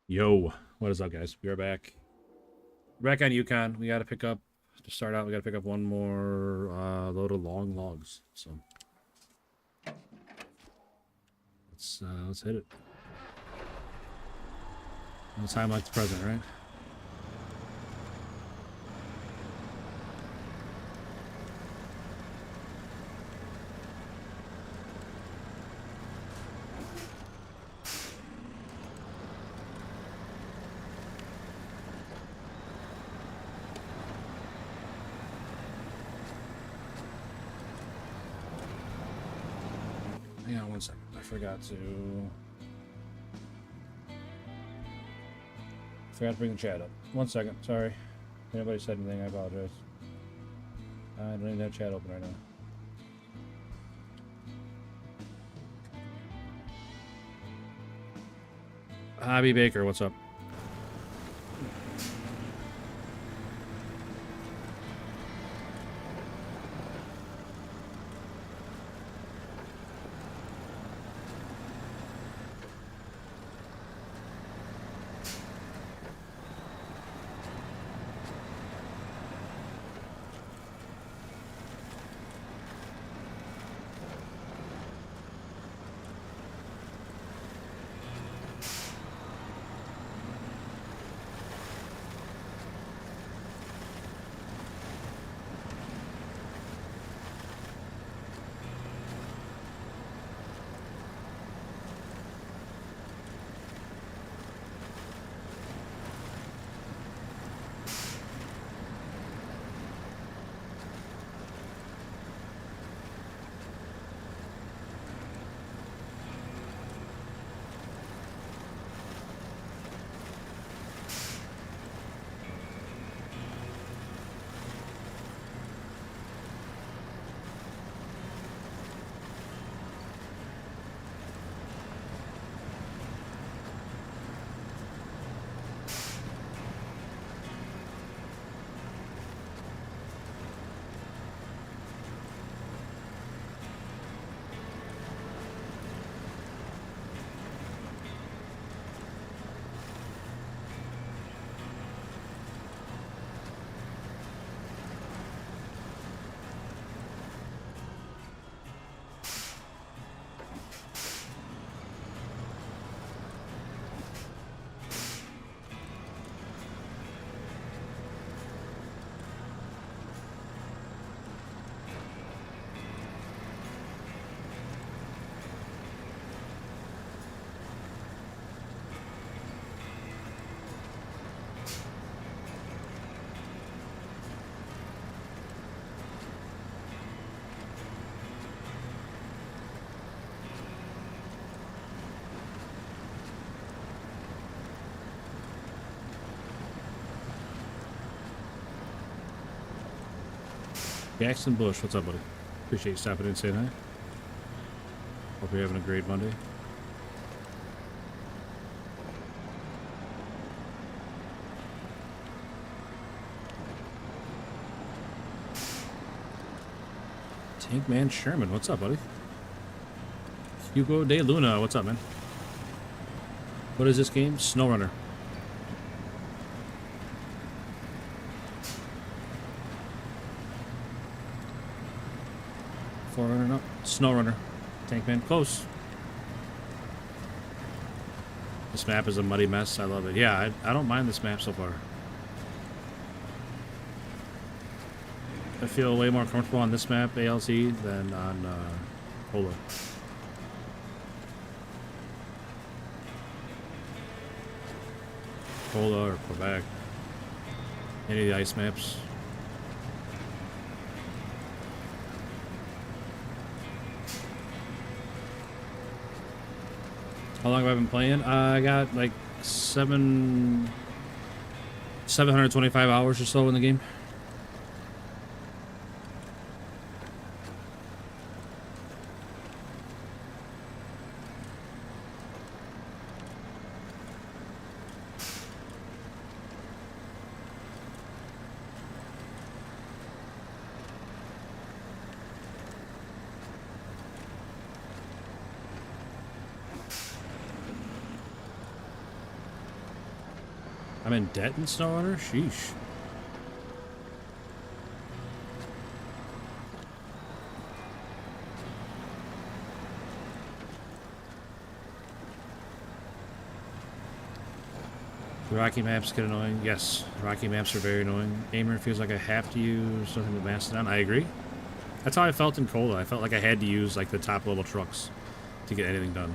Yo, what is up, guys? We are back. We're back on Yukon. We got to pick up, to start out, we got to pick up one more load of long logs. So let's hit it. No time like the present, right? Hang on one second. I forgot to bring the chat up. 1 second. Sorry. If anybody said anything, I apologize. I don't even have chat open right now. Hobby Baker, what's up? Jackson Bush, what's up, buddy? Appreciate you stopping in and saying hi. Hope you're having a great Monday. Tankman Sherman, what's up, buddy? Hugo De Luna, what's up, man? What is this game? Snowrunner. Forerunner, no. Snowrunner. Tankman, close. This map is a muddy mess. I love it. Yeah, I don't mind this map so far. I feel way more comfortable on this map, ALC, than on Polo. Polo or Quebec. Any of the ice maps. How long have I been playing? I got like 725 hours or so in the game. I'm in debt in Snowrunner? Sheesh. The rocky maps get annoying. Yes, rocky maps are very annoying. Gamer feels like I have to use nothing but Mastodon. I agree. That's how I felt in Cola. I felt like I had to use like the top level trucks to get anything done.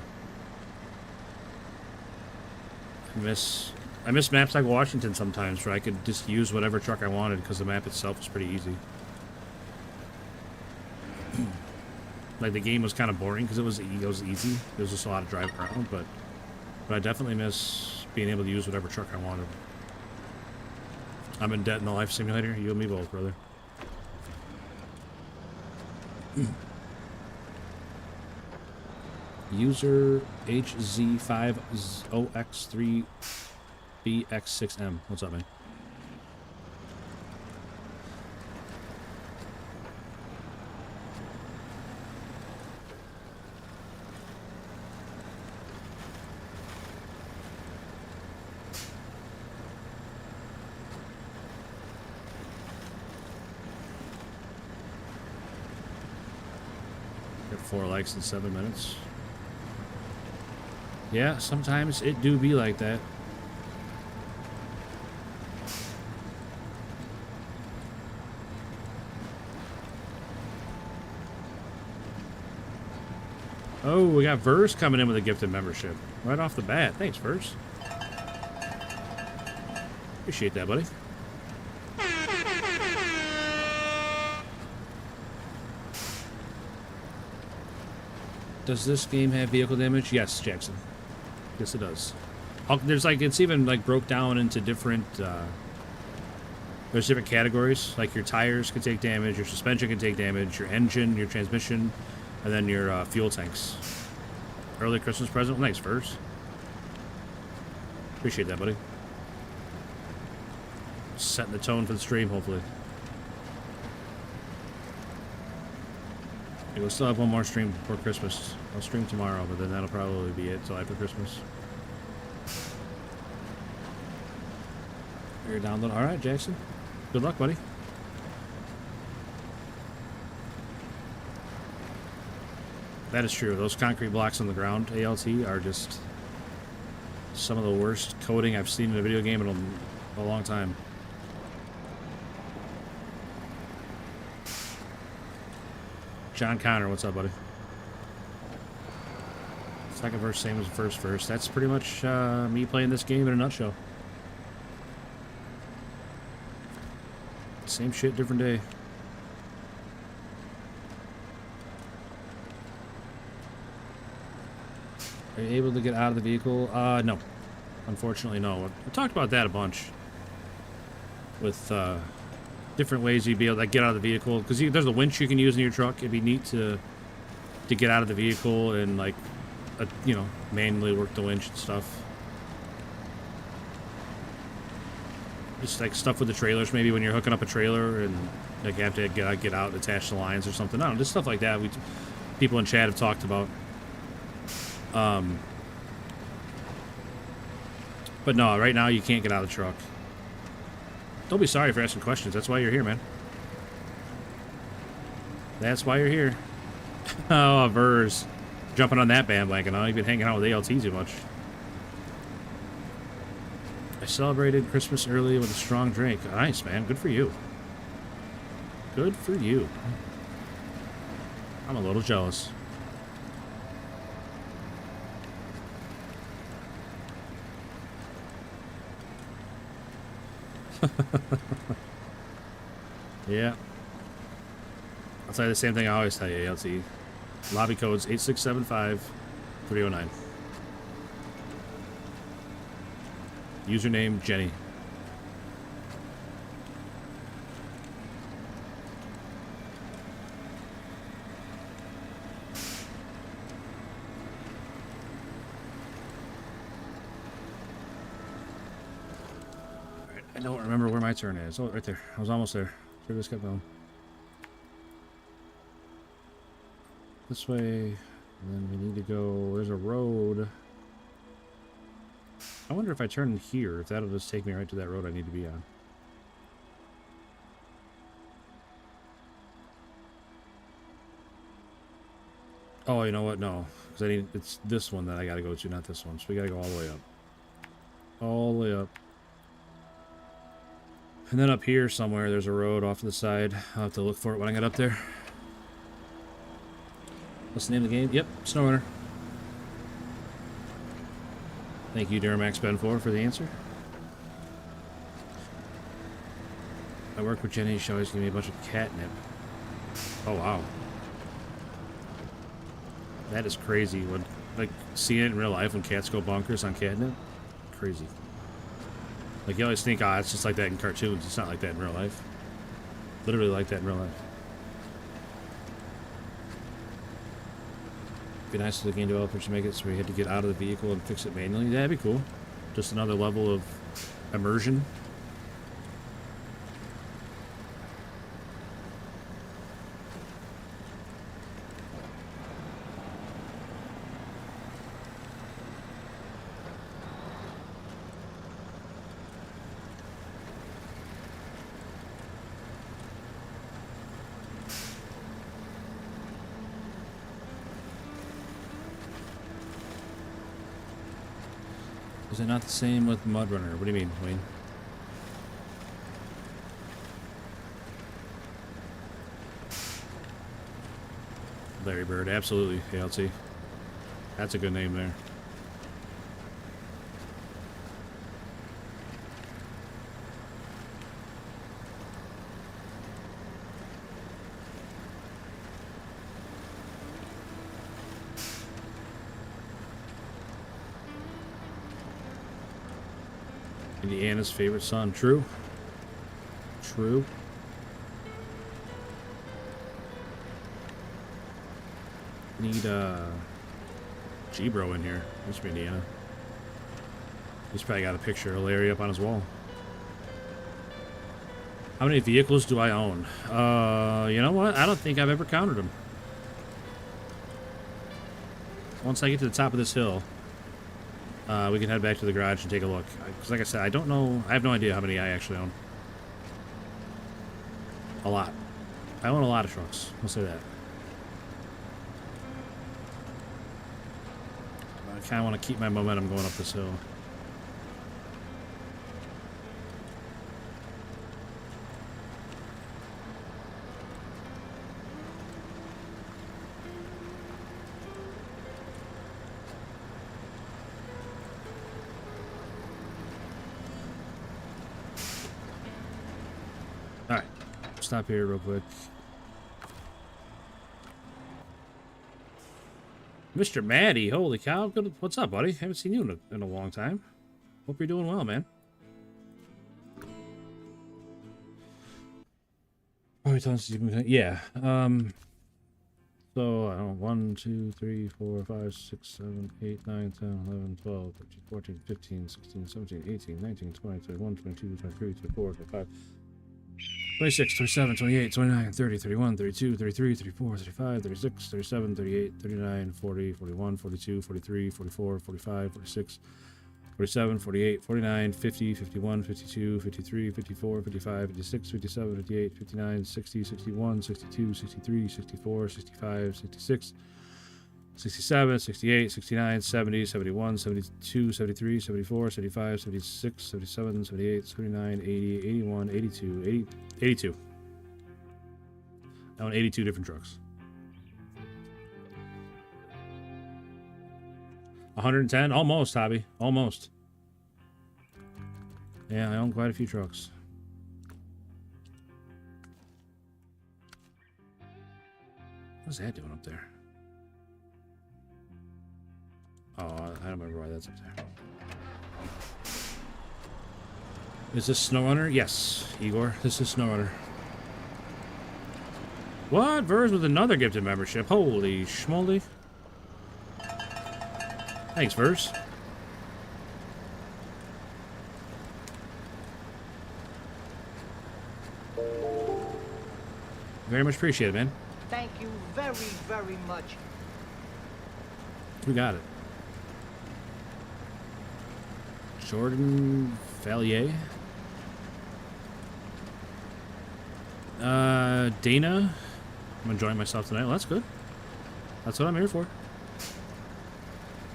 I miss maps like Washington sometimes, where I could just use whatever truck I wanted because the map itself was pretty easy. Like the game was kind of boring because it was easy. There was just a lot of driving around, but I definitely miss being able to use whatever truck I wanted. I'm in debt in the life simulator. You and me both, brother. User HZ50X3BX6M. What's up, man? Got 4 likes in 7 minutes. Yeah, sometimes it do be like that. Oh, we got Verse coming in with a gifted membership. Right off the bat. Thanks, Verse. Appreciate that, buddy. Does this game have vehicle damage? Yes, Jackson. Yes, it does. There's like, it's even like broke down into different, there's different categories. Like your tires can take damage, your suspension can take damage, your engine, your transmission, and then your fuel tanks. Early Christmas present. Well, thanks, First. Appreciate that, buddy. Setting the tone for the stream, hopefully. We'll still have one more stream before Christmas. I'll stream tomorrow, but then that'll probably be it till after Christmas. You're downloading. All right, Jackson. Good luck, buddy. That is true. Those concrete blocks on the ground, ALT, are just some of the worst coding I've seen in a video game in a long time. John Connor, what's up, buddy? Second verse, same as the first verse. That's pretty much me playing this game in a nutshell. Same shit, different day. Are you able to get out of the vehicle? No. Unfortunately, no. I talked about that a bunch. With, different ways you'd be able to get out of the vehicle. Because there's a winch you can use in your truck. It'd be neat to get out of the vehicle and, like, you know, manually work the winch and stuff. Just, like, stuff with the trailers. Maybe when you're hooking up a trailer and, like, you have to get out and attach the lines or something. I don't know, just stuff like that. People in chat have talked about. But no, right now you can't get out of the truck. Don't be sorry for asking questions. That's why you're here, man. That's why you're here. Oh, Vers. Jumping on that bandwagon, huh? You've been hanging out with ALT too much. I celebrated Christmas early with a strong drink. Nice, man. Good for you. Good for you. I'm a little jealous. Yeah. I'll tell you the same thing I always tell you, ALT. Lobby code's 8675-309. Username, Jenny. I don't remember where my turn is. Oh, right there. I was almost there. Should have just kept going. This way. And then we need to go... There's a road. I wonder if I turn here, if that'll just take me right to that road I need to be on. Oh, you know what? No. Because it's this one that I gotta go to, not this one. So we gotta go all the way up. All the way up. And then up here somewhere, there's a road off to the side. I'll have to look for it when I get up there. What's the name of the game? Yep, Snowrunner. Thank you, Duramax Ben 4, for the answer. I work with Jenny. She always gives me a bunch of catnip. Oh, wow. That is crazy. When, like, seeing it in real life when cats go bonkers on catnip. Crazy. Like, you always think, it's just like that in cartoons. It's not like that in real life. Literally like that in real life. Be nice if the game developers to make it so we had to get out of the vehicle and fix it manually. Yeah, that'd be cool. Just another level of immersion. Is it not the same with Mud Runner? What do you mean, Wayne? Larry Bird, absolutely. Yeah, let's see. That's a good name there. Indiana's favorite son. True. True. Need G-Bro in here. He's from Indiana. He's probably got a picture of Larry up on his wall. How many vehicles do I own? You know what? I don't think I've ever counted them. Once I get to the top of this hill, we can head back to the garage and take a look. Because like I said, I don't know. I have no idea how many I actually own. A lot. I own a lot of trucks. I'll say that. I kind of want to keep my momentum going up this hill. Alright. Stop here real quick. Mr. Maddie, holy cow. Good. What's up, buddy? Haven't seen you in a long time. Hope you're doing well, man. Yeah. So, 1, 2, 3, 4, 5, 6, 7, 8, 9, 10, 11, 12, 13, 14, 15, 16, 17, 18, 19, 20, 21, 22, 23, 24, 25, 26, 27, 28, 29, 30, 31, 32, 33, 34, 35, 36, 37, 38, 39, 40, 41, 42, 43, 44, 45, 46, 47, 48, 49, 50, 51, 52, 53, 54, 55, 56, 57, 58, 59, 60, 61, 62, 63, 64, 65, 66, 67, 68, 69, 70, 71, 72, 73, 74, 75, 76, 77, 78, 79, 80, 81, 82, 80, 82. I own 82 different trucks. 110? Almost, Hobby. Almost. Yeah, I own quite a few trucks. What's that doing up there? Oh, I don't remember why that's up there. Is this Snowrunner? Yes, Igor. This is Snowrunner. What? Vers with another gifted membership. Holy schmoly. Thanks, Vers. Very much appreciated, man. Thank you very, very much. We got it. Jordan Valier. Dana. I'm enjoying myself tonight. Well, that's good. That's what I'm here for.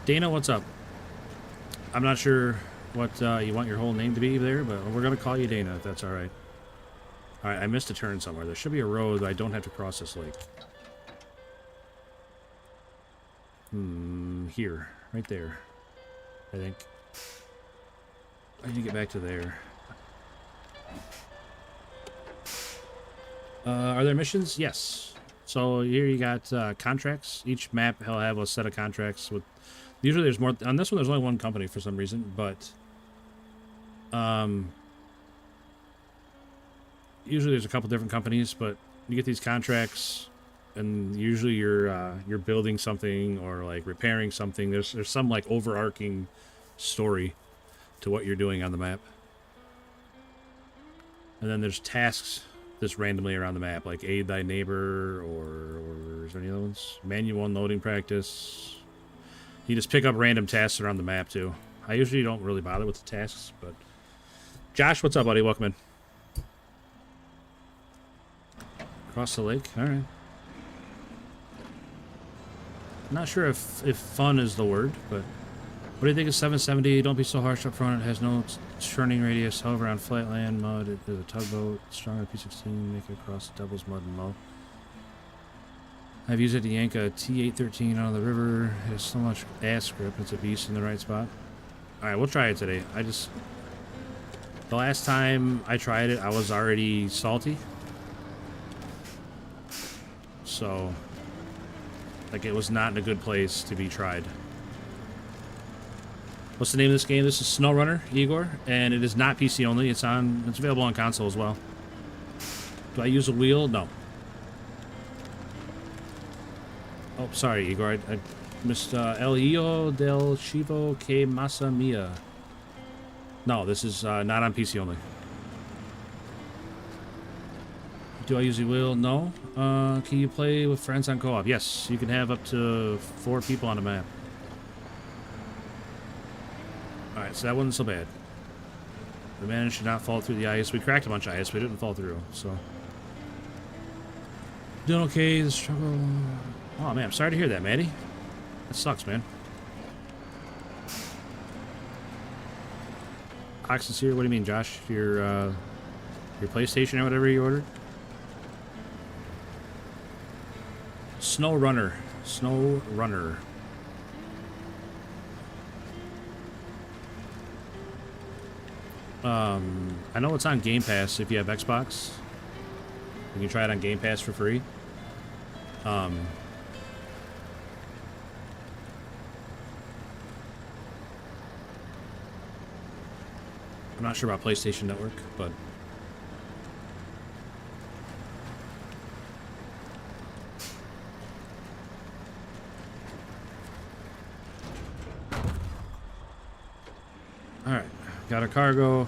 Dana, what's up? I'm not sure what you want your whole name to be there, but we're going to call you Dana if that's all right. All right, I missed a turn somewhere. There should be a road, but I don't have to cross this lake. Here. Right there. I think. I need to get back to there. Are there missions? Yes. So here you got contracts. Each map will have a set of contracts with. Usually there's more. On this one, there's only one company for some reason, but usually there's a couple different companies. But you get these contracts, and usually you're building something or like repairing something. There's some like overarching story to what you're doing on the map, and then there's tasks just randomly around the map, like aid thy neighbor, or is there any other ones? Manual unloading practice. You just pick up random tasks around the map too. I usually don't really bother with the tasks, but Josh, what's up, buddy? Welcome in. Across the lake. All right. Not sure if fun is the word, but what do you think of 770? Don't be so harsh up front. It has no churning radius. However, on flat land, mud, it is a tugboat. Stronger P16, make it across devil's mud and low. I've used it to yank a T813 out of the river. It has so much ass grip. It's a beast in the right spot. Alright, we'll try it today. The last time I tried it, I was already salty. So, like, it was not in a good place to be tried. What's the name of this game? This is Snowrunner, Igor, and it is not PC only. It's available on console as well. Do I use a wheel? No. Oh, sorry, Igor. I missed El Hijo del Chivo que Masa Mia. No, this is not on PC only. Do I use a wheel? No. Can you play with friends on co-op? Yes, you can have up to 4 people on a map. Alright, so that wasn't so bad. We managed to not fall through the ice. We cracked a bunch of ice, but we didn't fall through, so. Doing okay, the struggle. Oh man, I'm sorry to hear that, Maddie. That sucks, man. Oxys here, what do you mean, Josh? Your PlayStation or whatever you ordered? Snowrunner. Snowrunner. I know it's on Game Pass if you have Xbox. You can try it on Game Pass for free. I'm not sure about PlayStation Network, but alright, got our cargo.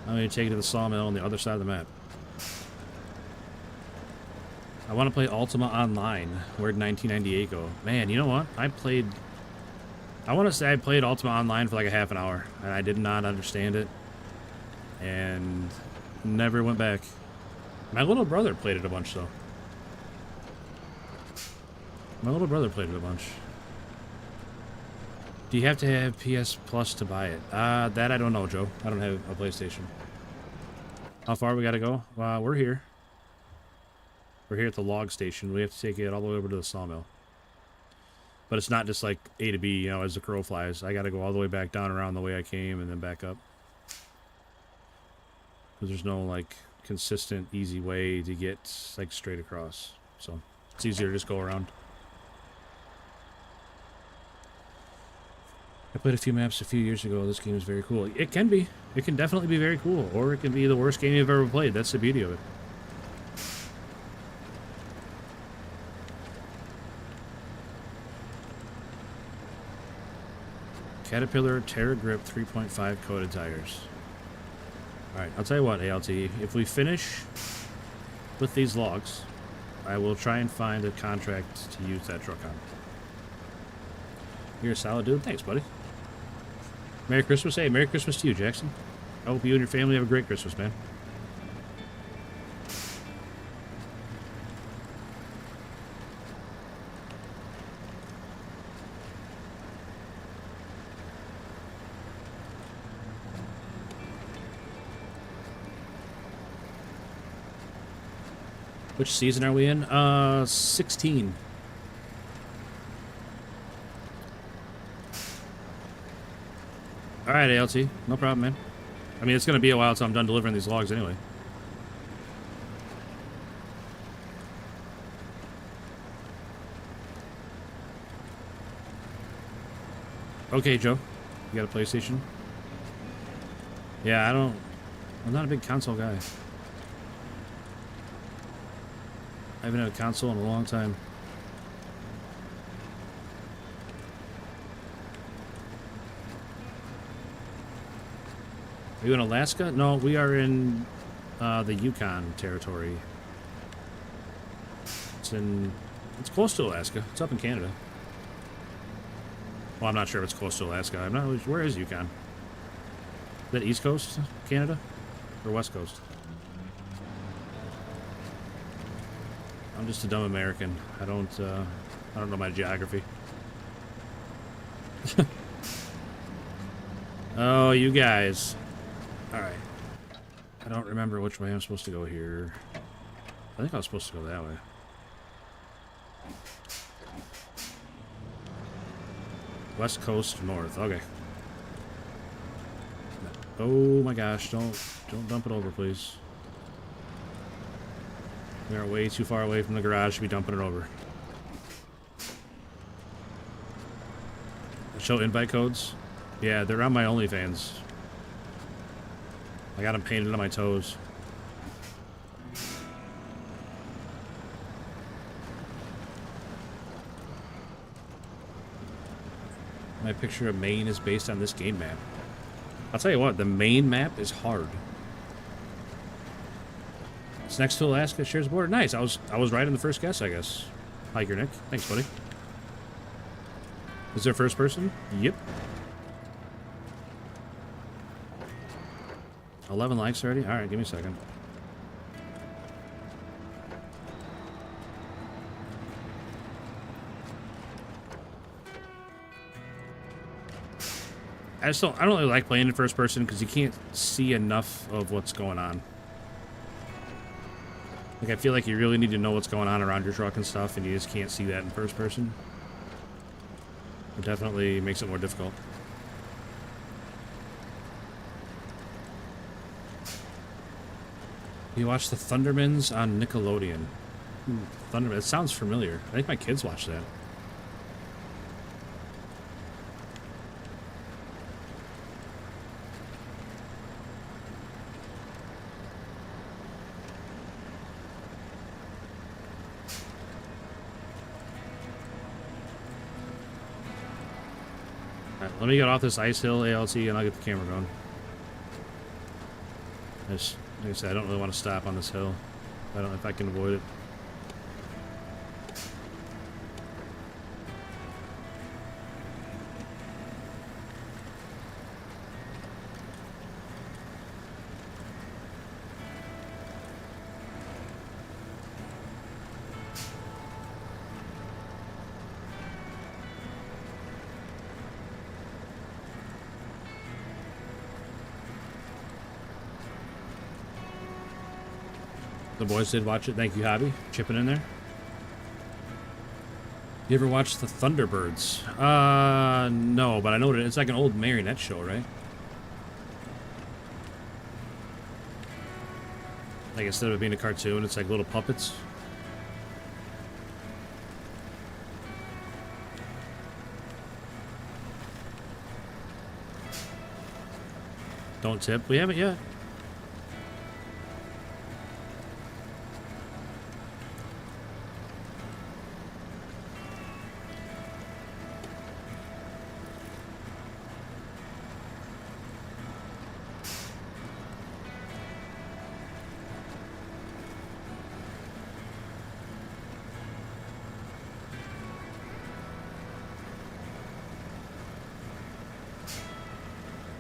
I'm going to take it to the sawmill on the other side of the map. I want to play Ultima Online. Where'd 1998 go? Man, you know what? I want to say I played Ultima Online for like a half an hour, and I did not understand it, and never went back. My little brother played it a bunch, though. My little brother played it a bunch. Do you have to have PS Plus to buy it? That I don't know, Joe. I don't have a PlayStation. How far we gotta go? We're here. We're here at the log station. We have to take it all the way over to the sawmill. But it's not just like A to B, you know, as the crow flies. I gotta go all the way back down around the way I came and then back up. Because there's no, like, consistent, easy way to get, like, straight across. So, it's easier to just go around. I played a few maps a few years ago. This game is very cool. It can be. It can definitely be very cool. Or it can be the worst game you've ever played. That's the beauty of it. Caterpillar Terra Grip 3.5 coated tires. Alright, I'll tell you what, ALT. If we finish with these logs, I will try and find a contract to use that truck on. You're a solid dude. Thanks, buddy. Merry Christmas. Hey, Merry Christmas to you, Jackson. I hope you and your family have a great Christmas, man. Which season are we in? 16. Alright, ALT. No problem, man. I mean, it's going to be a while until I'm done delivering these logs anyway. Okay, Joe. You got a PlayStation? Yeah, I'm not a big console guy. I haven't had a console in a long time. Are you in Alaska? No, we are in the Yukon territory. It's close to Alaska. It's up in Canada. Well, I'm not sure if it's close to Alaska. I'm not. Where is Yukon? Is that East Coast Canada or West Coast? I'm just a dumb American. I don't know my geography. Oh, you guys. All right. I don't remember which way I'm supposed to go here. I think I was supposed to go that way. West Coast north. Okay. Oh my gosh! Don't dump it over, please. We are way too far away from the garage to be dumping it over. Show invite codes. Yeah, they're on my OnlyFans. I got them painted on my toes. My picture of Maine is based on this game map. I'll tell you what, the Maine map is hard. It's next to Alaska, it shares a border. Nice. I was right in the first guess, I guess. Hiker Nick. Thanks, buddy. Is there first person? Yep. 11 likes already? Alright, give me a second. I don't really like playing in first person because you can't see enough of what's going on. Like, I feel like you really need to know what's going on around your truck and stuff, and you just can't see that in first person. It definitely makes it more difficult. You watch the Thundermans on Nickelodeon. Thunderman. It sounds familiar. I think my kids watch that. Alright, let me get off this ice hill, ALT, and I'll get the camera going. Like I said, I don't really want to stop on this hill. I don't know if I can avoid it. The boys did watch it. Thank you, Hobby. Chipping in there. You ever watch the Thunderbirds? No, but I know it's like an old marionette show, right? Like, instead of it being a cartoon, it's like little puppets. Don't tip. We haven't yet.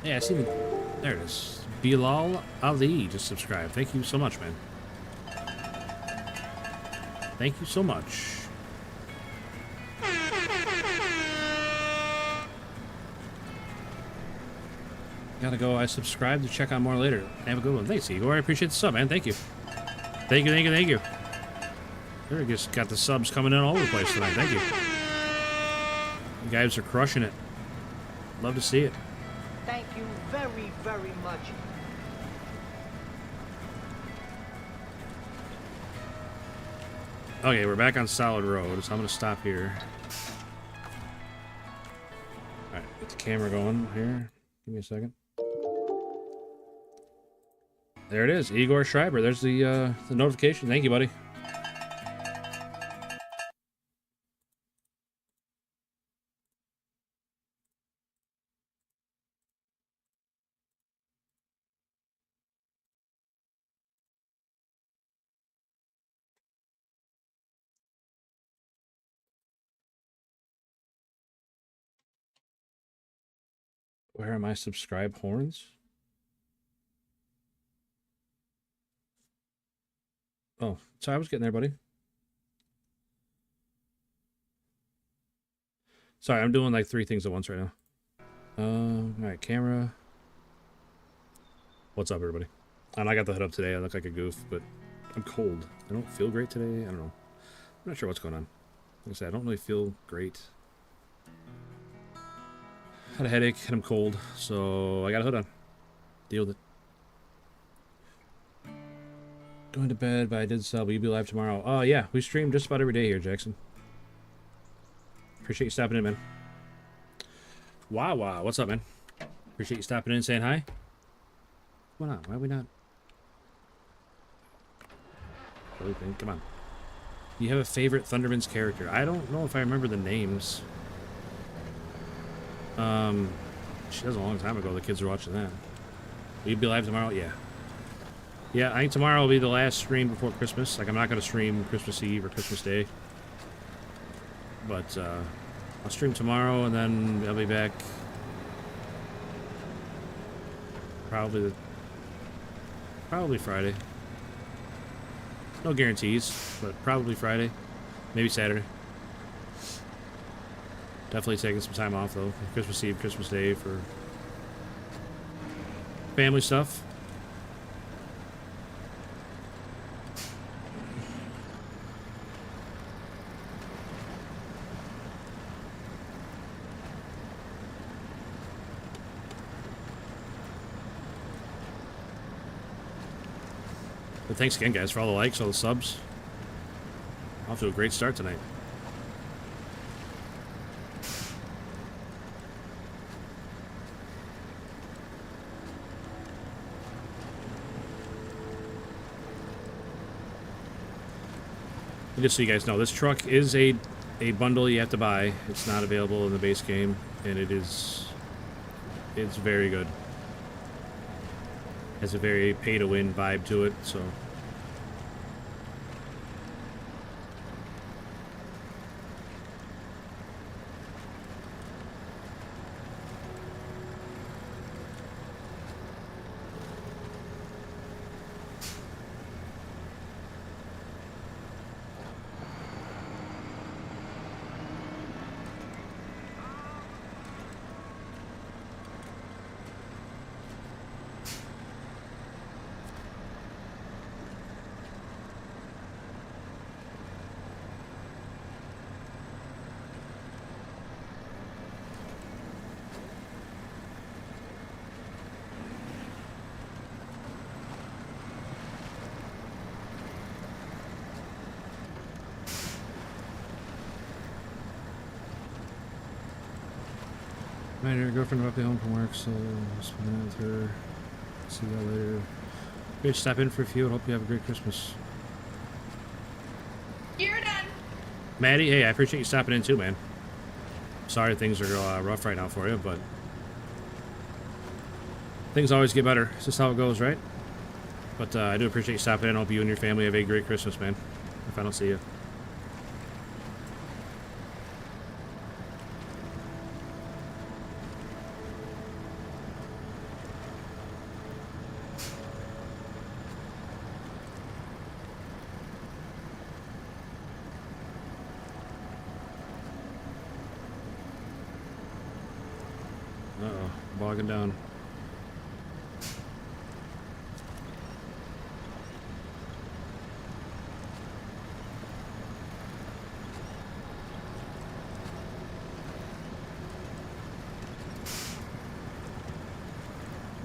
Yeah, I see the... There it is. Bilal Ali just subscribed. Thank you so much, man. Thank you so much. Gotta go. I subscribe to check on more later. Have a good one. Thanks, Igor. I appreciate the sub, man. Thank you. Thank you, thank you, thank you. There, we just got the subs coming in all over the place tonight. Thank you. You guys are crushing it. Love to see it. Thank you very, very much. Okay, we're back on solid road, so I'm gonna stop here. Alright, get the camera going here. Give me a second. There it is, Igor Schreiber. There's the notification. Thank you, buddy. Where are my subscribe horns? Oh, sorry, I was getting there, buddy. Sorry, I'm doing like 3 things at once right now. Alright, camera. What's up, everybody? And I got the hood up today. I look like a goof, but I'm cold. I don't feel great today. I don't know. I'm not sure what's going on. Like I said, I don't really feel great. Had a headache and I'm cold, so I got a hood on. Deal with it. Going to bed, but I did sell. Will you be live tomorrow? Oh, yeah. We stream just about every day here, Jackson. Appreciate you stopping in, man. Wow. What's up, man? Appreciate you stopping in and saying hi. What's going on? Why are we not? Really think? Come on. You have a favorite Thunderman's character? I don't know if I remember the names. She was a long time ago. The kids were watching that. Will you be live tomorrow? Yeah. Yeah, I think tomorrow will be the last stream before Christmas. Like, I'm not going to stream Christmas Eve or Christmas Day. But, I'll stream tomorrow, and then I'll be back probably Friday. No guarantees, but probably Friday. Maybe Saturday. Definitely taking some time off, though. Christmas Eve, Christmas Day for family stuff. But thanks again, guys, for all the likes, all the subs. Off to a great start tonight. And just so you guys know, this truck is a bundle you have to buy. It's not available in the base game, and it's very good. Has a very pay-to-win vibe to it, so... Her girlfriend will be home from work, so I'll spend the night with her. See you later. Great, stop in for a few and hope you have a great Christmas. You're done. Maddie, hey, I appreciate you stopping in too, man. Sorry things are rough right now for you, but things always get better. It's just how it goes, right? But I do appreciate you stopping in. I hope you and your family have a great Christmas, man. If I don't see you. Bogging down.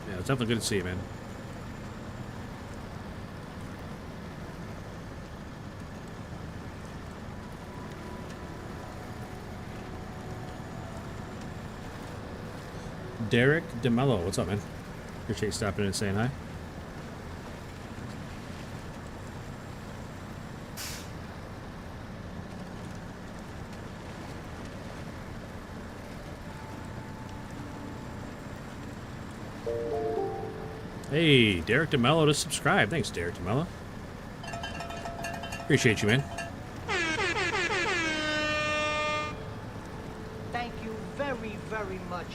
Yeah, it's definitely good to see you, man. Derek DeMello, what's up, man? Appreciate you stopping in and saying hi. Hey, Derek DeMello to subscribe. Thanks, Derek DeMello. Appreciate you, man. Thank you very, very much.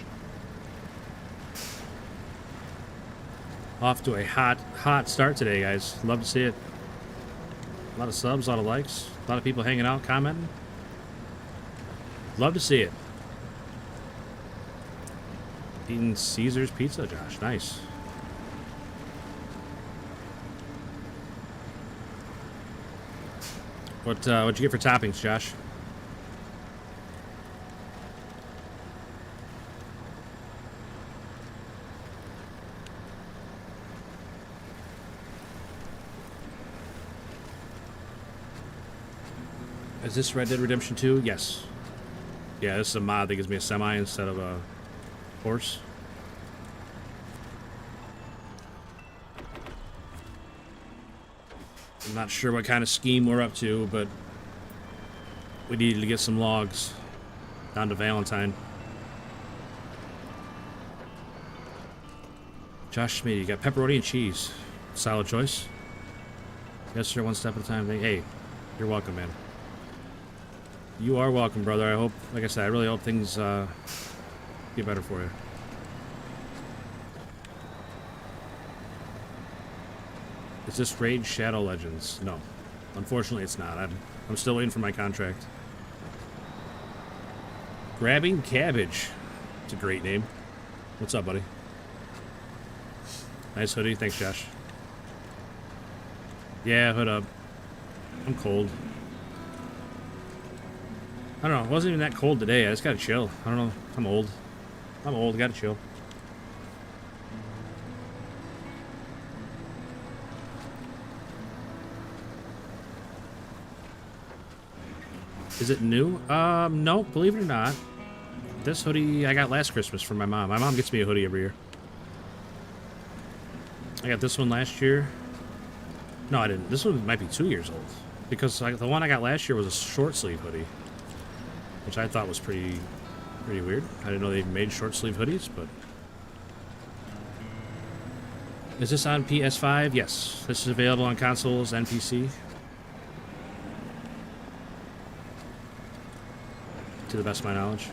Off to a hot start today, guys. Love to see it. A lot of subs, a lot of likes, a lot of people hanging out, commenting. Love to see it. Eating Caesar's pizza, Josh. Nice. What'd you get for toppings, Josh? Is this Red Dead Redemption 2? Yes. Yeah, this is a mod that gives me a semi instead of a horse. I'm not sure what kind of scheme we're up to, but we needed to get some logs down to Valentine. Josh Schmidt, you got pepperoni and cheese. Solid choice. Yes, sir, one step at a time. Hey, you're welcome, man. You are welcome, brother. I hope, like I said, I really hope things get better for you. Is this Raid Shadow Legends? No. Unfortunately, it's not. I'm still waiting for my contract. Grabbing Cabbage. It's a great name. What's up, buddy? Nice hoodie. Thanks, Josh. Yeah, hood up. I'm cold. I don't know. It wasn't even that cold today. I just gotta chill. I don't know. I'm old. I'm old. Gotta chill. Is it new? No, believe it or not. This hoodie I got last Christmas from my mom. My mom gets me a hoodie every year. I got this one last year. No, I didn't. This one might be 2 years old. Because the one I got last year was a short sleeve hoodie. Which I thought was pretty weird. I didn't know they even made short sleeve hoodies, but... Is this on PS5? Yes. This is available on consoles and PC. To the best of my knowledge.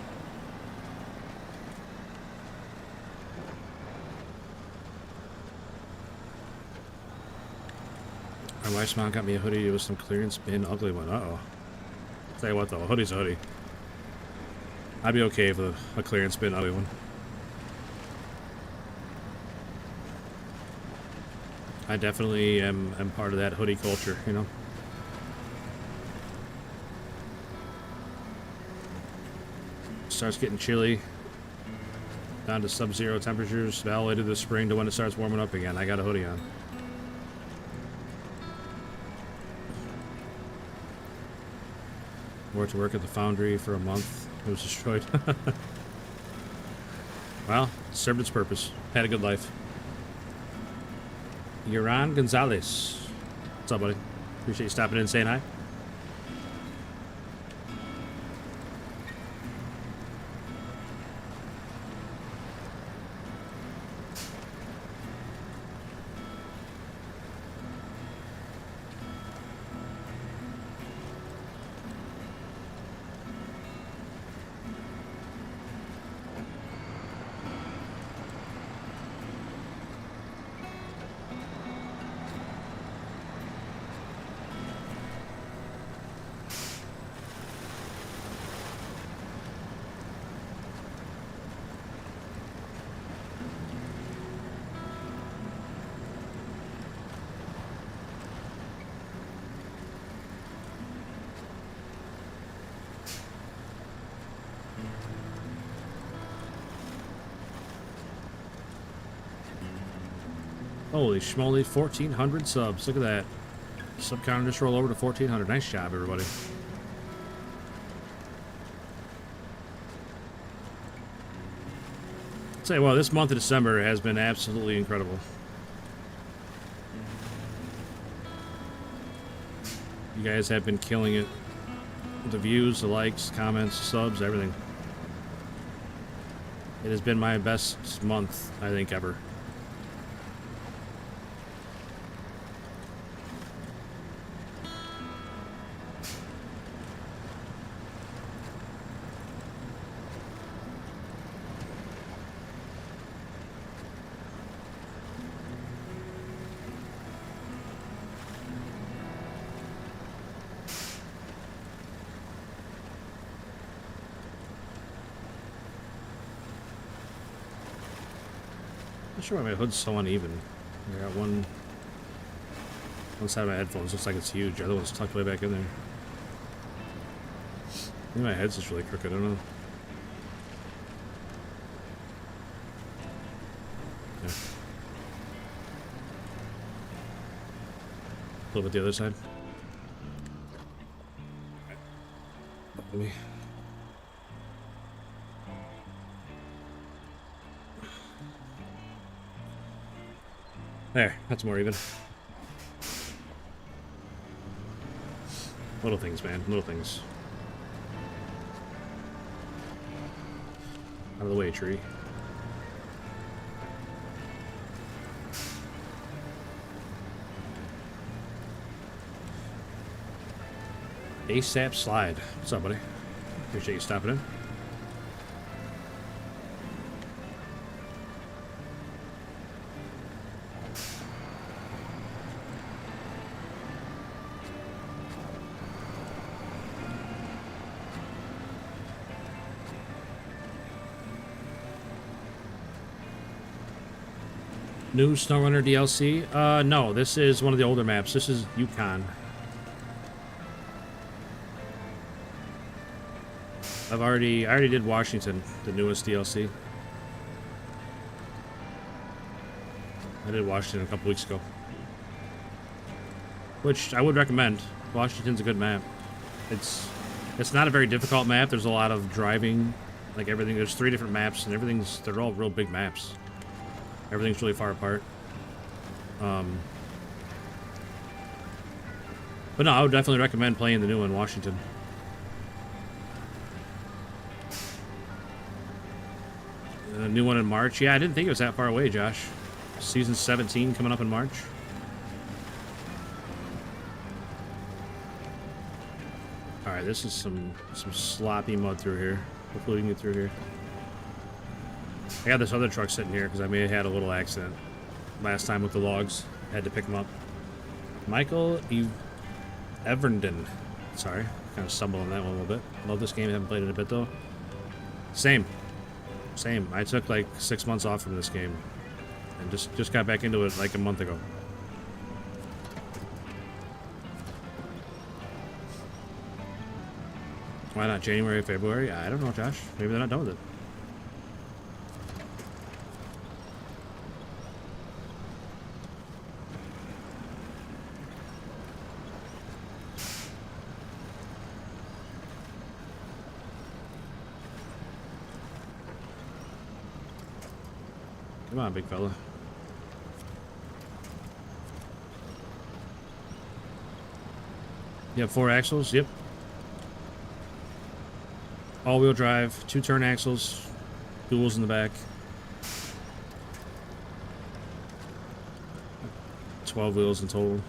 My wife's mom got me a hoodie with some clearance bin, ugly one. Uh-oh. Tell you what though, a hoodie's a hoodie. I'd be okay with a clearance bin, ugly one. I definitely am part of that hoodie culture, you know? Starts getting chilly. Down to sub-zero temperatures, all the way to the spring to when it starts warming up again. I got a hoodie on. Worked to work at the foundry for a month. It was destroyed. Well, it served its purpose. Had a good life. Yuran Gonzalez. What's up, buddy? Appreciate you stopping in and saying hi. Holy schmoly, 1,400 subs. Look at that. Sub counter just roll over to 1,400. Nice job, everybody. I'll tell you what, this month of December has been absolutely incredible. You guys have been killing it. The views, the likes, comments, subs, everything. It has been my best month, I think, ever. Not sure why my hood's so uneven. I got one side of my headphones looks like it's huge. The other one's tucked way back in there. I think my head's just really crooked. I don't know. Yeah. A little bit the other side. Let me. There, that's more even. Little things, man. Little things. Out of the way, tree. ASAP slide. What's up, buddy? Appreciate you stopping in. New Snowrunner DLC? No, this is one of the older maps. This is Yukon. I already did Washington, the newest DLC. I did Washington a couple weeks ago. Which I would recommend. Washington's a good map. It's not a very difficult map. There's a lot of driving, like everything. There's 3 different maps, and they're all real big maps. Everything's really far apart. But no, I would definitely recommend playing the new one, Washington. A new one in March. Yeah, I didn't think it was that far away, Josh. Season 17 coming up in March. Alright, this is some sloppy mud through here. Hopefully we can get through here. I got this other truck sitting here because I may have had a little accident last time with the logs. Had to pick them up. Michael Evernden. Sorry, kind of stumbled on that one a little bit. Love this game. I haven't played it in a bit though. Same. I took like 6 months off from this game and just got back into it like a month ago. Why not January, February? I don't know, Josh. Maybe they're not done with it. Come on, big fella. You have 4 axles? Yep. All-wheel drive, 2 turn axles, duals in the back. 12 wheels in total.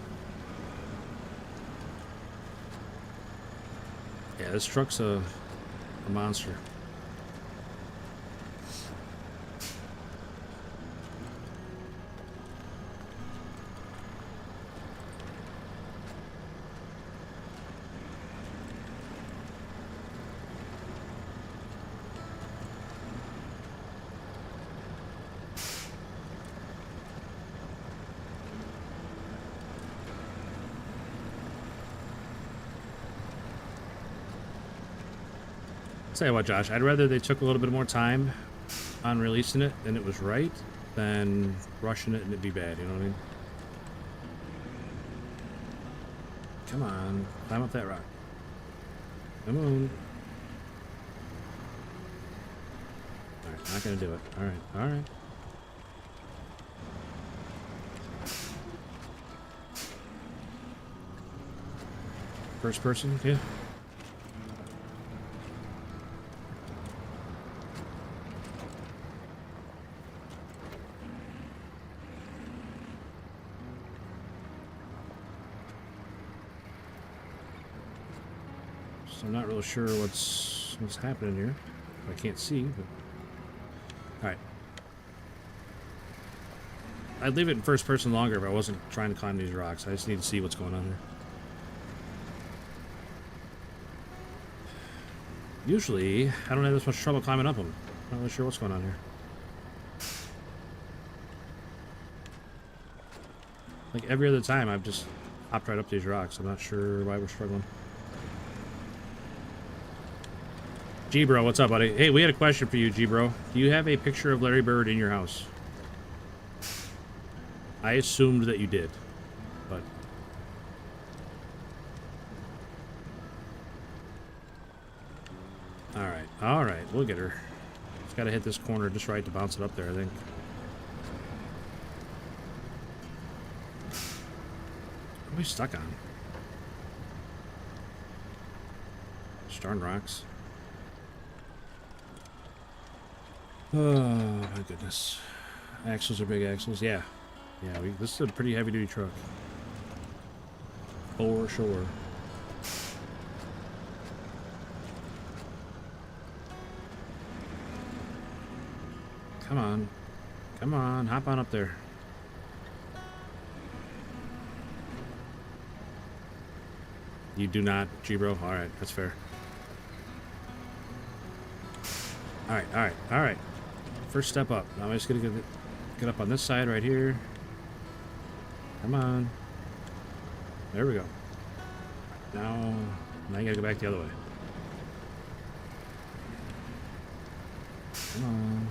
Yeah, this truck's a monster. Tell you what, Josh, I'd rather they took a little bit more time on releasing it than it was right. than rushing it and it'd be bad, you know what I mean? Come on, climb up that rock. Come on. Alright, not gonna do it. Alright, alright. First person, yeah. So I'm not really sure what's happening here. I can't see, but alright. I'd leave it in first person longer if I wasn't trying to climb these rocks. I just need to see what's going on here. Usually, I don't have this much trouble climbing up them. Not really sure what's going on here. Like every other time, I've just hopped right up these rocks. I'm not sure why we're struggling. G-Bro, what's up, buddy? Hey, we had a question for you, G-Bro. Do you have a picture of Larry Bird in your house? I assumed that you did, but... Alright, we'll get her. Just gotta hit this corner just right to bounce it up there, I think. What are we stuck on? Darn rocks. Oh my goodness. Axles are big axles, yeah. Yeah, this is a pretty heavy duty truck. For sure. Come on. Come on, hop on up there. You do not, G-Bro? Alright, that's fair. Alright. First step up. Now I'm just gonna get up on this side right here. Come on. There we go. Now you gotta go back the other way. Come on.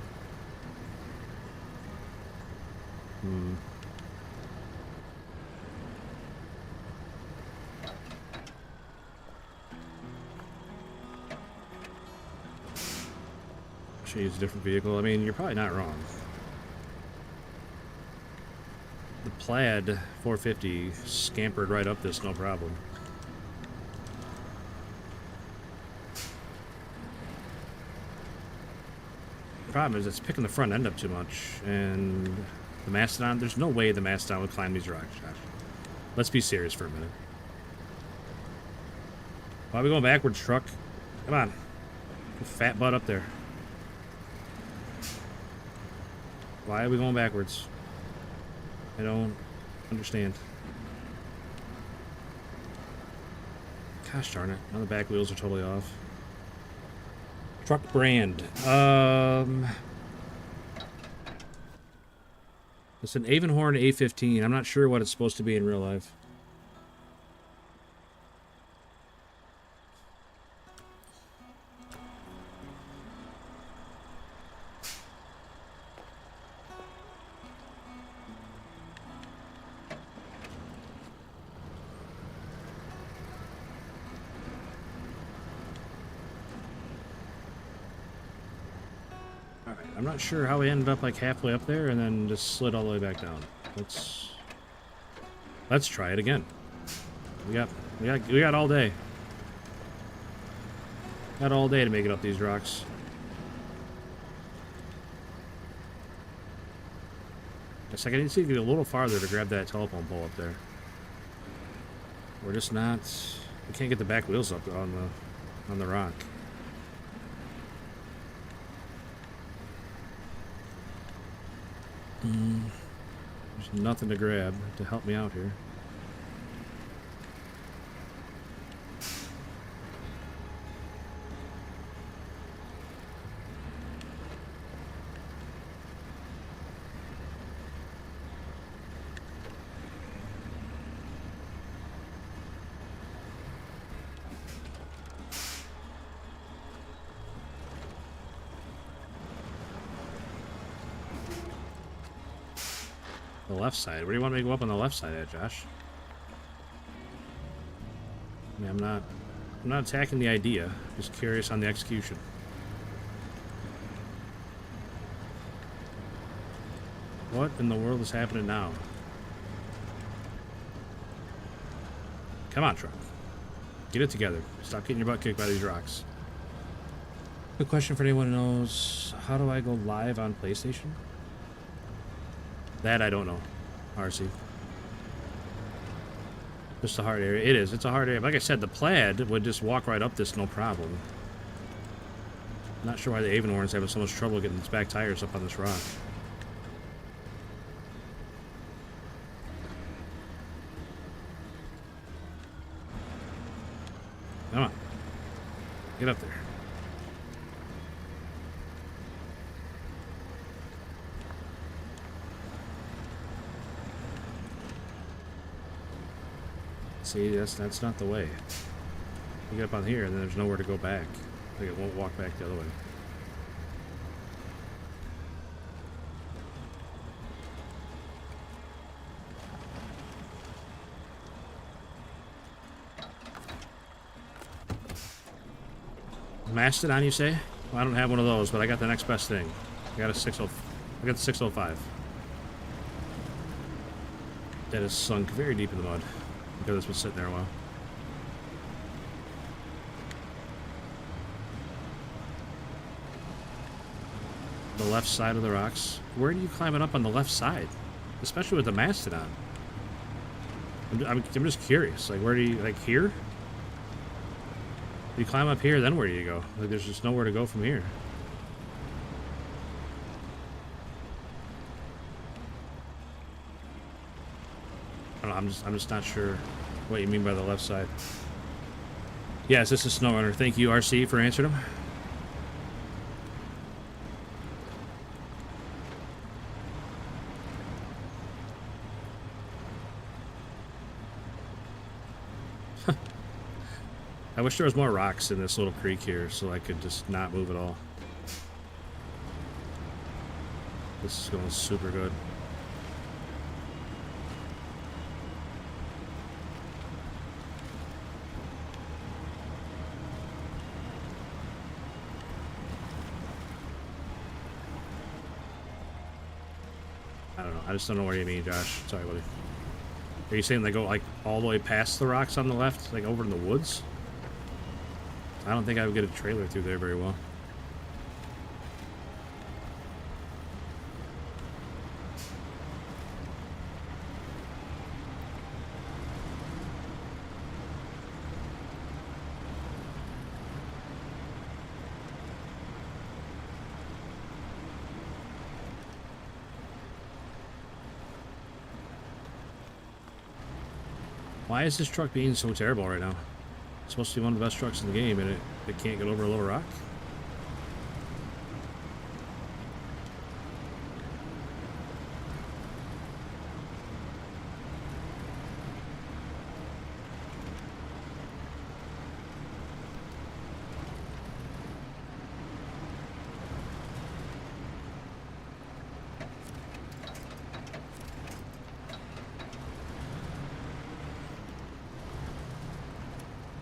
Should use a different vehicle. I mean, you're probably not wrong. The Plaid 450 scampered right up this, no problem. The problem is it's picking the front end up too much, and the Mastodon, there's no way the Mastodon would climb these rocks, Josh. Let's be serious for a minute. Why are we going backwards, truck? Come on. Get fat butt up there. Why are we going backwards? I don't understand. Gosh darn it. Now the back wheels are totally off. Truck brand. It's an Avonhorn A15. I'm not sure what it's supposed to be in real life. I'm not sure how we ended up like halfway up there and then just slid all the way back down. Let's try it again. We got all day. Got all day to make it up these rocks. It's like I need to get a little farther to grab that telephone pole up there. We're just not. We can't get the back wheels up on the rock. There's nothing to grab to help me out here. The left side. Where do you want me to go up on the left side at, Josh? I mean, I'm not attacking the idea. Just curious on the execution. What in the world is happening now? Come on, truck. Get it together. Stop getting your butt kicked by these rocks. Good question for anyone who knows. How do I go live on PlayStation? That I don't know. RC. Just a hard area. It is. It's a hard area. Like I said, the plaid would just walk right up this no problem. Not sure why the Avonhorn's having so much trouble getting its back tires up on this rock. Come on. Get up there. See, that's not the way. You get up on here and then there's nowhere to go back. Like it won't walk back the other way. Mastodon, you say? Well, I don't have one of those, but I got the next best thing. I got a 60. I got the 605. That is sunk very deep in the mud because it's been sitting there a while. The left side of the rocks. Where do you climb it up on the left side? Especially with the Mastodon. I'm just curious. Like, where do you, like, here? You climb up here, then where do you go? Like, there's just nowhere to go from here. I don't know, I'm just not sure what you mean by the left side. Yes, this is Snowrunner. Thank you, RC, for answering them. I wish there was more rocks in this little creek here so I could just not move at all. This is going super good. I don't know. I just don't know what you mean, Josh. Sorry, buddy. Are you saying they go like all the way past the rocks on the left, like over in the woods? I don't think I would get a trailer through there very well. Why is this truck being so terrible right now? It's supposed to be one of the best trucks in the game, and it can't get over a little rock?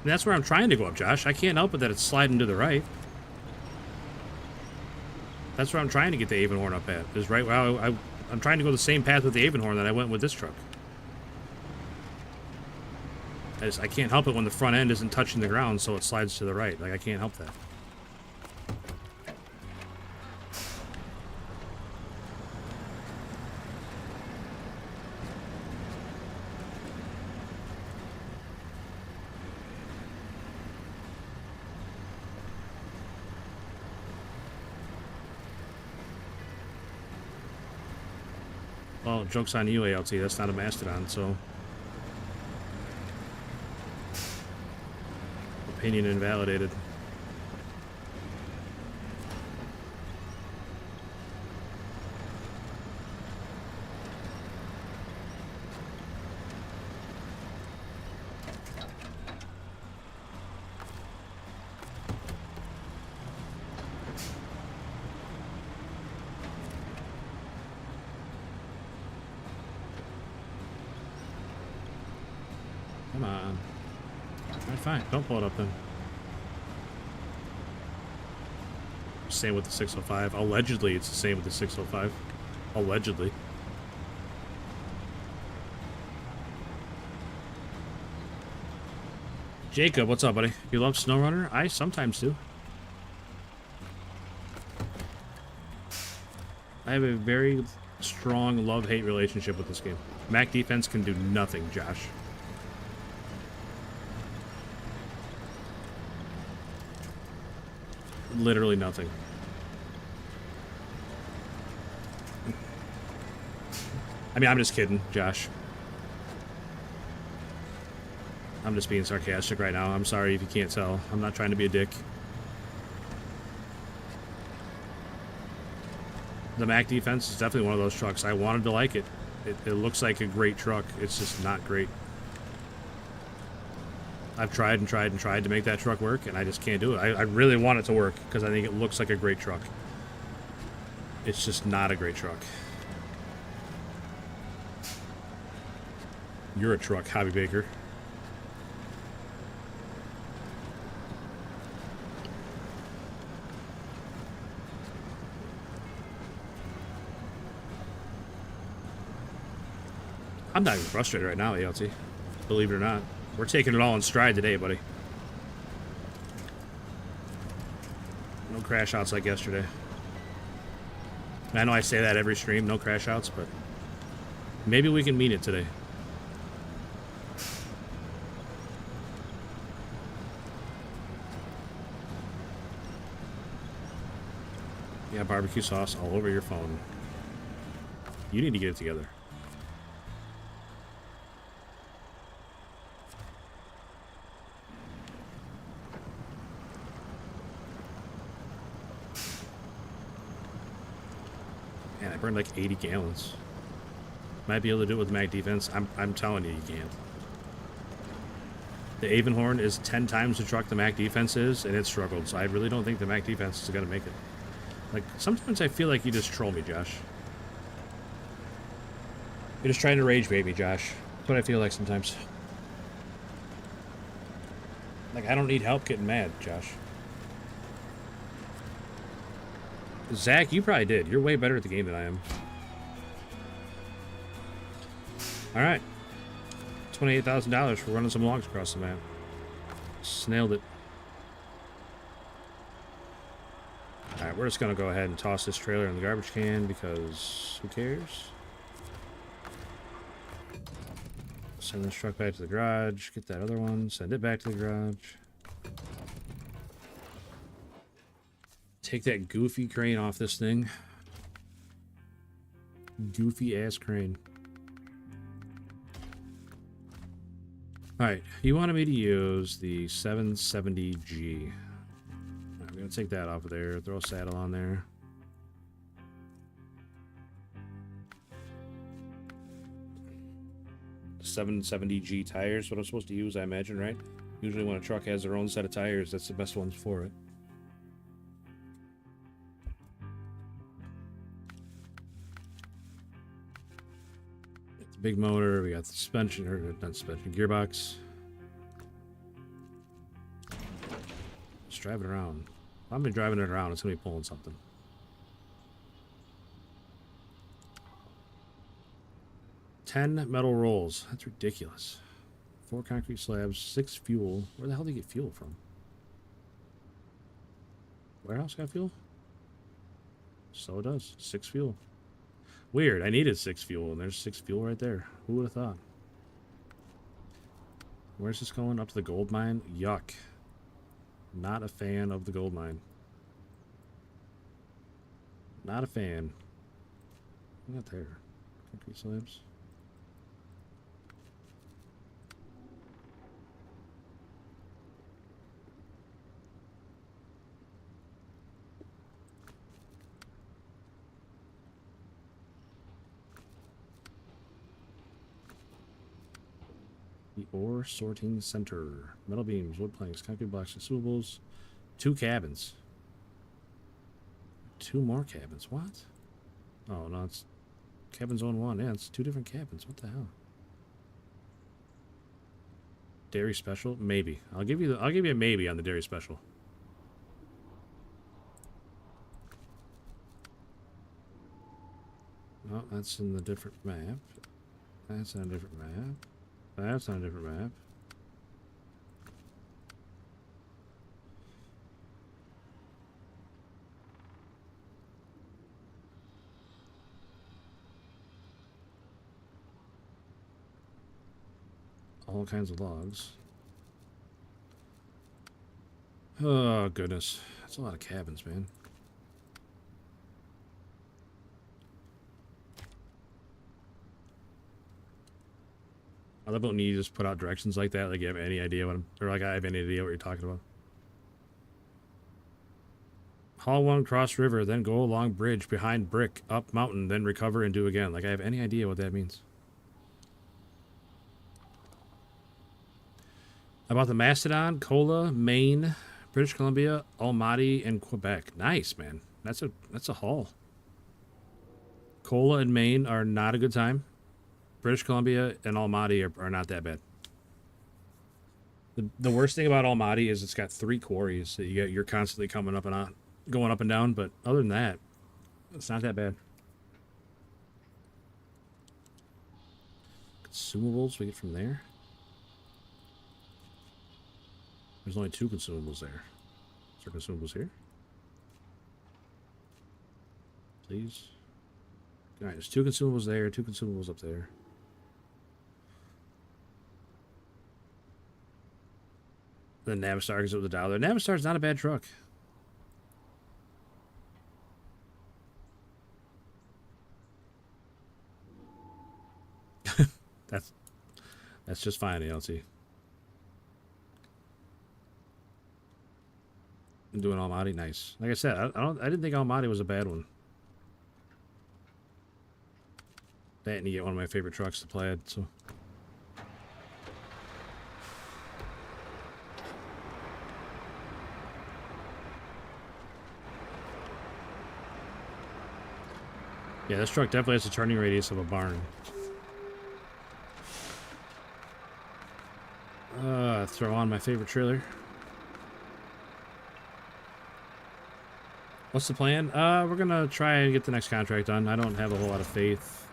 And that's where I'm trying to go up, Josh. I can't help it that it's sliding to the right. That's where I'm trying to get the Avonhorn up at. Is right where I'm trying to go the same path with the Avonhorn that I went with this truck. I can't help it when the front end isn't touching the ground, so it slides to the right. Like, I can't help that. Well, joke's on you, ALT. That's not a Mastodon, so... Opinion invalidated. fine. Don't pull it up then. Same with the 605. Allegedly, it's the same with the 605. Allegedly. Jacob, what's up, buddy? You love Snowrunner? I sometimes do. I have a very strong love-hate relationship with this game. Mac defense can do nothing, Josh. Literally nothing. I mean, I'm just kidding, Josh. I'm just being sarcastic right now. I'm sorry if you can't tell. I'm not trying to be a dick. The Mac defense is definitely one of those trucks. I wanted to like it. It looks like a great truck. It's just not great. I've tried and tried and tried to make that truck work, and I just can't do it. I really want it to work, because I think it looks like a great truck. It's just not a great truck. You're a truck, Hobby Baker. I'm not even frustrated right now, ALT. Believe it or not. We're taking it all in stride today, buddy. No crash outs like yesterday. I know I say that every stream, no crash outs, but maybe we can meet it today. Yeah, barbecue sauce all over your phone. You need to get it together. Man, I burned like 80 gallons. Might be able to do it with Mac defense. I'm telling you, you can't. The Avonhorn is 10 times the truck the Mac defense is, and it struggled, so I really don't think the Mac defense is going to make it. Like, sometimes I feel like you just troll me, Josh. You're just trying to rage bait me, Josh. That's what I feel like sometimes. Like, I don't need help getting mad, Josh. Zach, you probably did. You're way better at the game than I am. Alright. $28,000 for running some logs across the map. Snailed it. Alright, we're just going to go ahead and toss this trailer in the garbage can because who cares? Send this truck back to the garage. Get that other one. Send it back to the garage. Take that goofy crane off this thing. Goofy ass crane. Alright, you wanted me to use the 770G. I'm going to take that off of there, throw a saddle on there. The 770G tires, what I'm supposed to use, I imagine, right? Usually when a truck has their own set of tires, that's the best ones for it. Got the big motor, we got the suspension, or not suspension, gearbox. Just drive it around. If I'm driving it around, it's going to be pulling something. 10 metal rolls. That's ridiculous. 4 concrete slabs, 6 fuel. Where the hell did you get fuel from? Warehouse got fuel? So it does. 6 fuel. Weird. I needed 6 fuel, and there's 6 fuel right there. Who would have thought? Where's this going? Up to the gold mine? Yuck. Not a fan of the gold mine. Not a fan. Not there. Concrete slabs. The ore sorting center. Metal beams, wood planks, concrete blocks, consumables. 2 cabins. 2 more cabins. What? Oh, no, it's cabin zone 1. Yeah, it's 2 different cabins. What the hell? Dairy special? Maybe. I'll give you a maybe on the dairy special. Oh, that's in the different map. That's on a different map. That's on a different map. All kinds of logs. Oh, goodness. That's a lot of cabins, man. I love when you just put out directions like that, like you have any idea what I'm, or like I have any idea what you're talking about. Haul one cross river, then go along bridge, behind brick, up mountain, then recover and do again. Like I have any idea what that means. About the Mastodon, Kola, Maine, British Columbia, Almaty, and Quebec. Nice, man. That's a haul. Kola and Maine are not a good time. British Columbia and Almaty are not that bad. The worst thing about Almaty is it's got 3 quarries that you're constantly coming up and on, going up and down. But other than that, it's not that bad. Consumables we get from there. There's only 2 consumables there. Is there consumables here? Please. Alright, there's 2 consumables there, 2 consumables up there. The Navistar goes up with the dial there. Navistar's not a bad truck. That's just fine, ALT. I'm doing Almaty, nice. Like I said, I didn't think Almaty was a bad one. That and you get one of my favorite trucks to play it, so. Yeah, this truck definitely has a turning radius of a barn. Throw on my favorite trailer. What's the plan? We're gonna try and get the next contract done. I don't have a whole lot of faith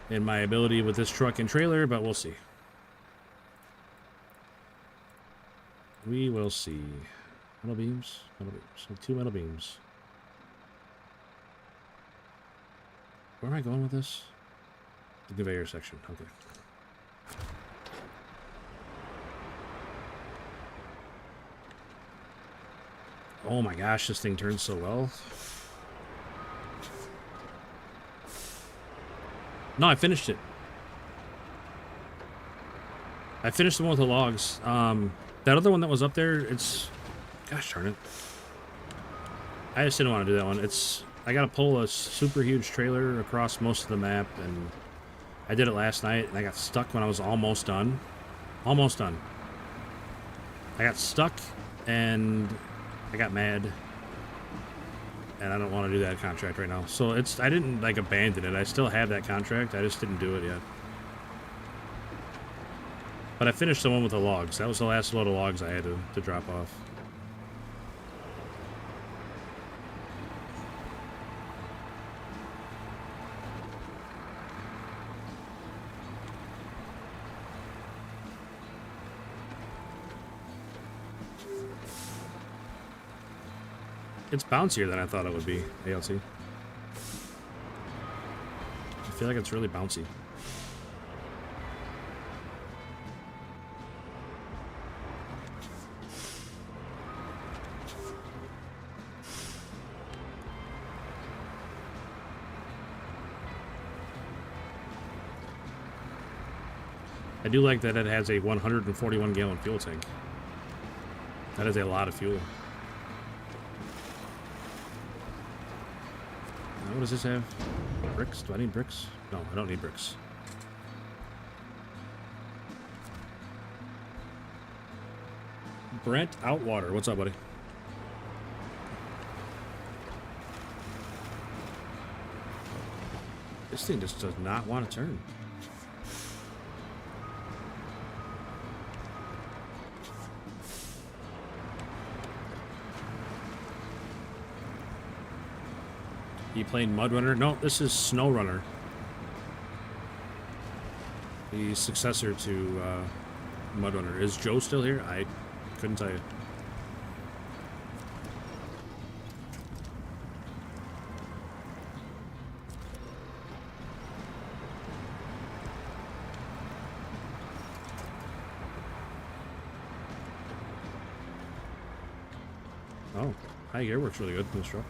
in my ability with this truck and trailer, but we'll see. We will see. Metal beams? Metal beams. So 2 metal beams. Where am I going with this? The conveyor section. Okay. Oh my gosh, this thing turns so well. No, I finished it. I finished the one with the logs. That other one that was up there, it's... Gosh darn it. I just didn't want to do that one. I gotta pull a super huge trailer across most of the map, and I did it last night, and I got stuck when I was almost done. Almost done. I got stuck, and I got mad, and I don't want to do that contract right now. So I didn't like abandon it. I still have that contract. I just didn't do it yet. But I finished the one with the logs. That was the last load of logs I had to drop off. It's bouncier than I thought it would be, ALT. I feel like it's really bouncy. I do like that it has a 141 gallon fuel tank. That is a lot of fuel. What does this have? Bricks? Do I need bricks? No, I don't need bricks. Brent Outwater. What's up, buddy? This thing just does not want to turn. You playing Mud Runner? No, this is Snowrunner. The successor to Mud Runner. Is Joe still here? I couldn't tell you. Oh, high gear works really good in this truck.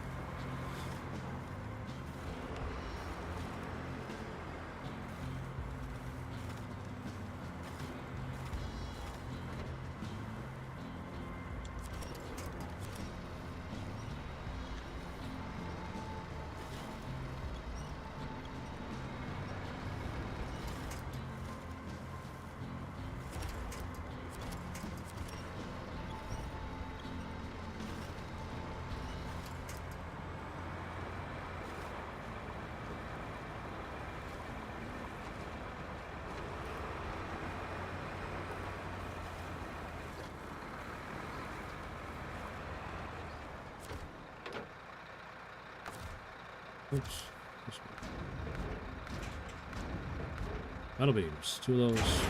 Oops. Metal beams. 2 of those.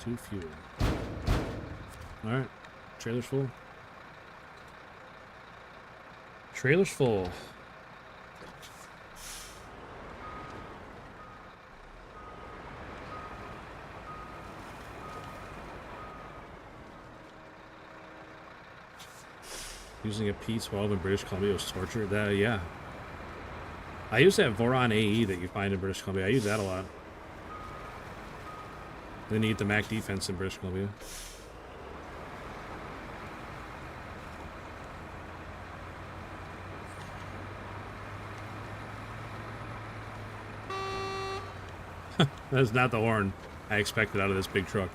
2 fuel. Alright. Trailer's full. Trailer's full. Using a P12 in British Columbia was torture. Yeah. I use that Voron AE that you find in British Columbia. I use that a lot. Then you get the Mac defense in British Columbia. That's not the horn I expected out of this big truck.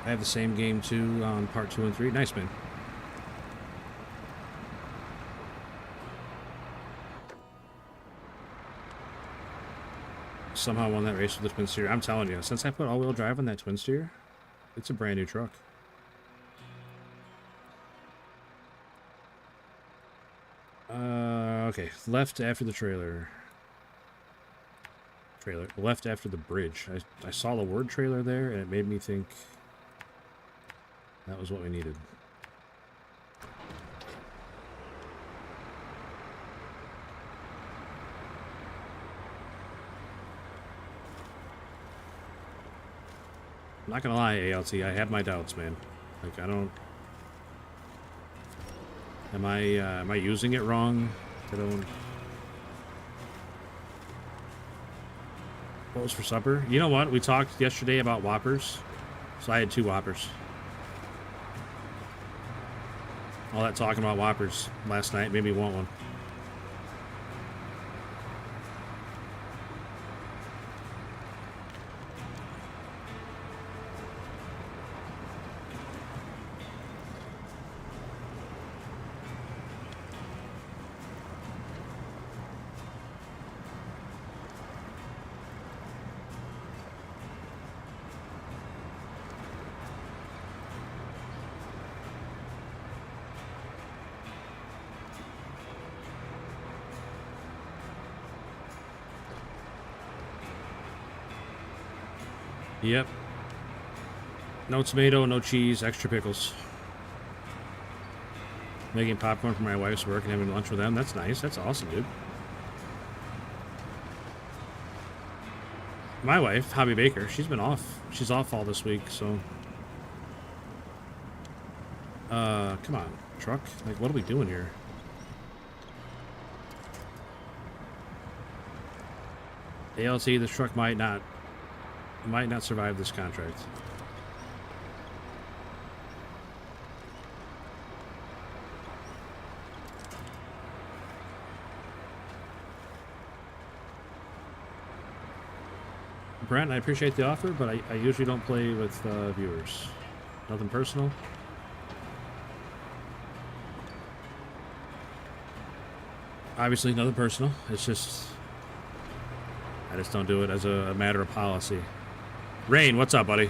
I have the same game too on part 2 and 3. Nice, man. Somehow won that race with the twin steer. I'm telling you, since I put all-wheel drive on that twin steer, it's a brand new truck. Okay, left after the trailer. Left after the bridge. I saw the word trailer there, and it made me think that was what we needed. I'm not gonna lie, ALT, I have my doubts, man. Like, I don't... Am I using it wrong? I don't... What was for supper? You know what? We talked yesterday about Whoppers. So I had 2 Whoppers. All that talking about Whoppers last night made me want one. Yep. No tomato, no cheese, extra pickles. Making popcorn for my wife's work and having lunch with them. That's nice. That's awesome, dude. My wife, Hobby Baker, she's been off. She's off all this week, so... come on, truck. Like, what are we doing here? ALT, this truck might not survive this contract. Brent, I appreciate the offer, but I usually don't play with viewers. Nothing personal. Obviously, nothing personal. It's just... I just don't do it as a matter of policy. Rain, what's up, buddy?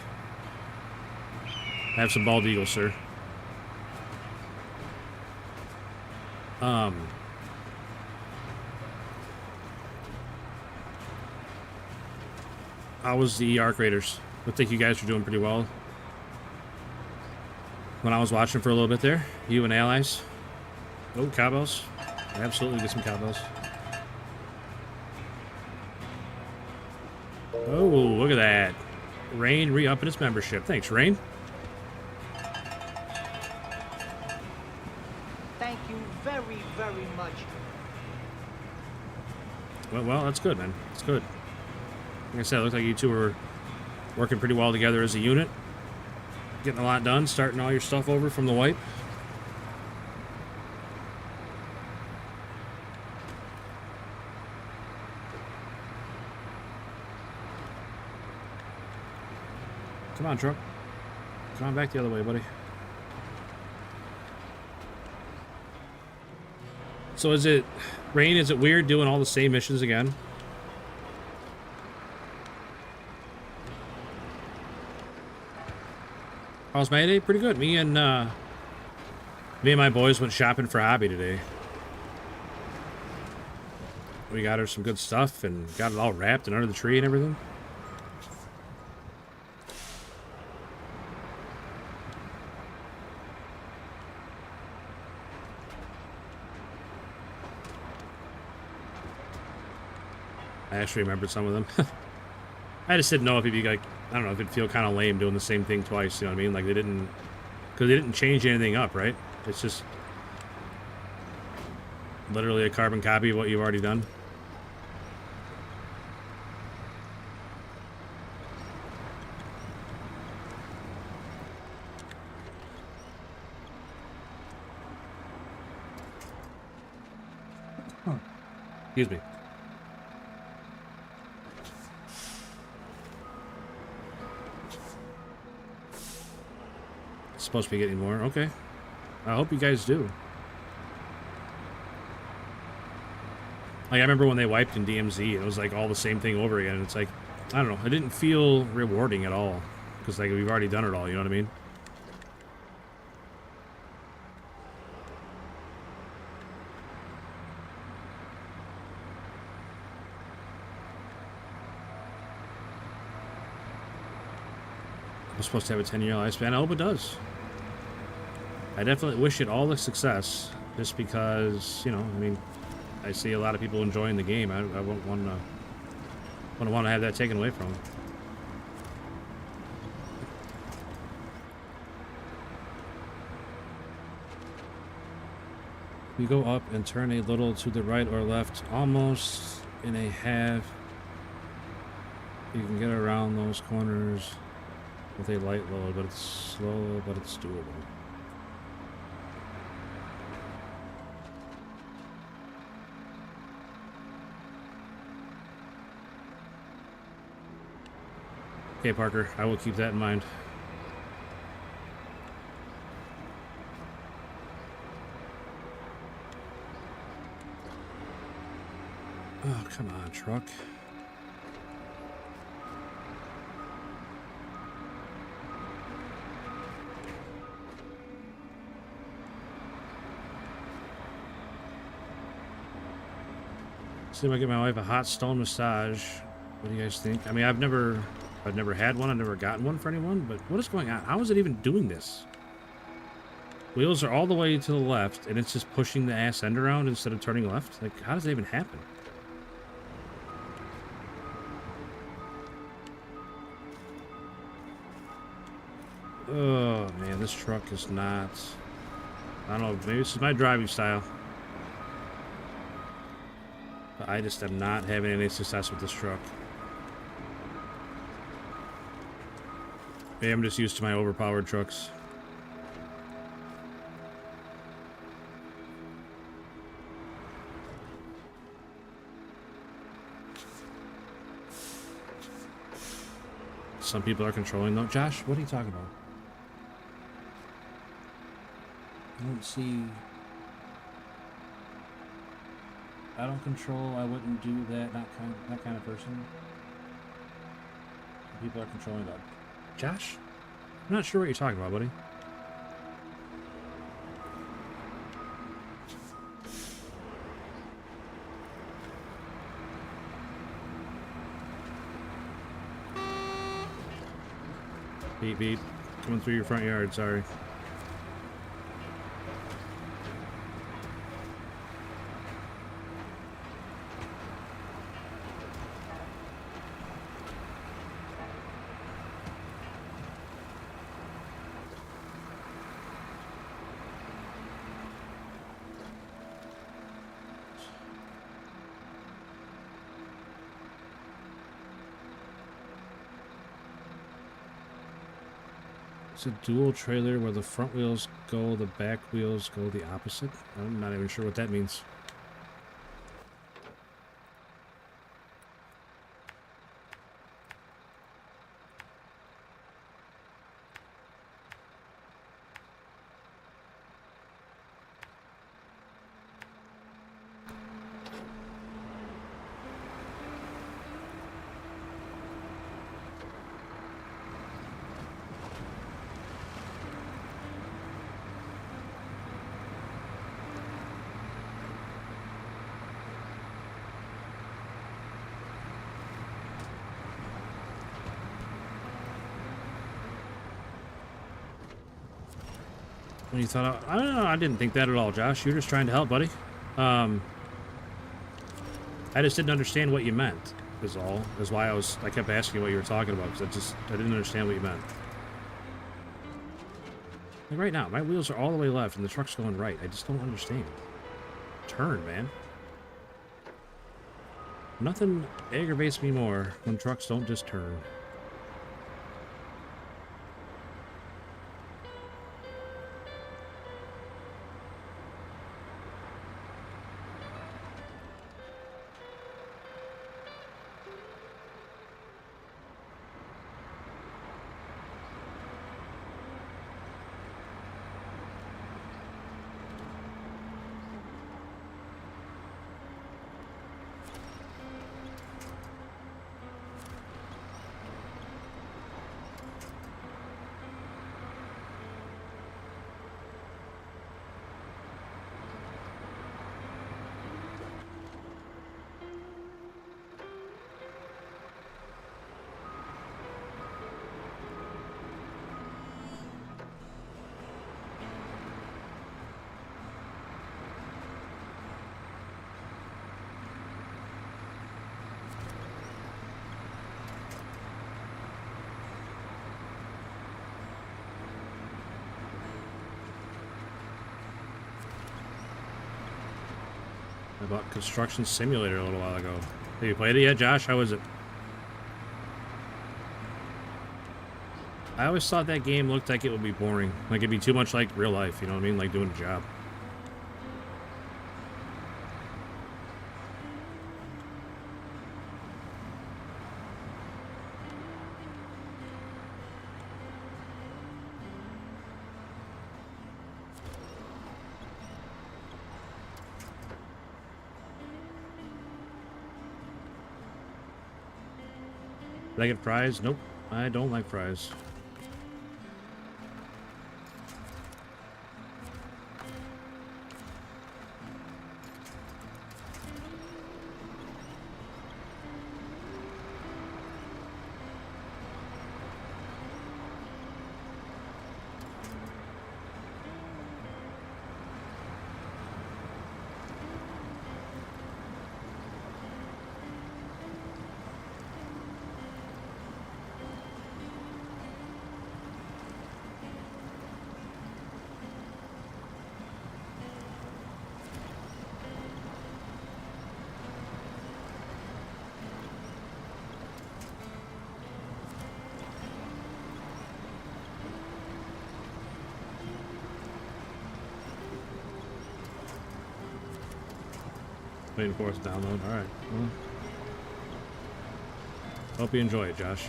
I have some bald eagles, sir. How was the Arc Raiders? I think you guys were doing pretty well. When I was watching for a little bit there, you and allies. Oh, cowbells. Absolutely get some cowbells. Oh, look at that. Rain re-upping its membership. Thanks, Rain. Thank you very, very much. Well, that's good, man. That's good. Like I said, it looks like you two were working pretty well together as a unit. Getting a lot done, starting all your stuff over from the wipe. Come on, truck. Come on back the other way, buddy. So is it, Rain, is it weird doing all the same missions again? How's my day? Pretty good. Me and my boys went shopping for hobby today. We got her some good stuff and got it all wrapped and under the tree and everything. I actually remembered some of them. I just didn't know if it'd be like, I don't know, if it'd feel kind of lame doing the same thing twice, you know what I mean? Like they didn't, because they didn't change anything up, right? It's just literally a carbon copy of what you've already done. Huh. Excuse me. Supposed to be getting more. Okay. I hope you guys do. Like, I remember when they wiped in DMZ, it was like all the same thing over again. And it's like, I don't know. It didn't feel rewarding at all. Because, like, we've already done it all, you know what I mean? I'm supposed to have a 10-year lifespan. I hope it does. I definitely wish it all the success, just because, you know, I mean, I see a lot of people enjoying the game. I wouldn't want to have that taken away from them. You go up and turn a little to the right or left, almost in a half. You can get around those corners with a light load, but it's slow, but it's doable. Okay, Parker, I will keep that in mind. Oh, come on, truck. See if I get my wife a hot stone massage. What do you guys think? I mean, I've never had one. I've never gotten one for anyone. But what is going on? How is it even doing this? Wheels are all the way to the left, and it's just pushing the ass end around instead of turning left. Like, how does that even happen? Oh man, this truck is not. I don't know. Maybe this is my driving style. But I just am not having any success with this truck. Maybe I'm just used to my overpowered trucks. Some people are controlling though. Josh, what are you talking about? I don't see. I don't control. I wouldn't do that. Not that kind of person. People are controlling that. Josh, I'm not sure what you're talking about, buddy. Beep, beep. Coming through your front yard, sorry. It's a dual trailer where the front wheels go, the back wheels go the opposite. I'm not even sure what that means. When you thought, I don't know, I didn't think that at all, Josh. You're just trying to help, buddy. I just didn't understand what you meant, is all. Is why I kept asking you what you were talking about, because I didn't understand what you meant. Like right now, my wheels are all the way left and the truck's going right. I just don't understand. Turn, man. Nothing aggravates me more when trucks don't just turn. I bought Construction Simulator a little while ago. Have you played it yet, Josh? How is it? I always thought that game looked like it would be boring. Like it'd be too much like real life, you know what I mean? Like doing a job. Did I get fries? Nope. I don't like fries. Waiting for us to download. Alright. Well, hope you enjoy it, Josh.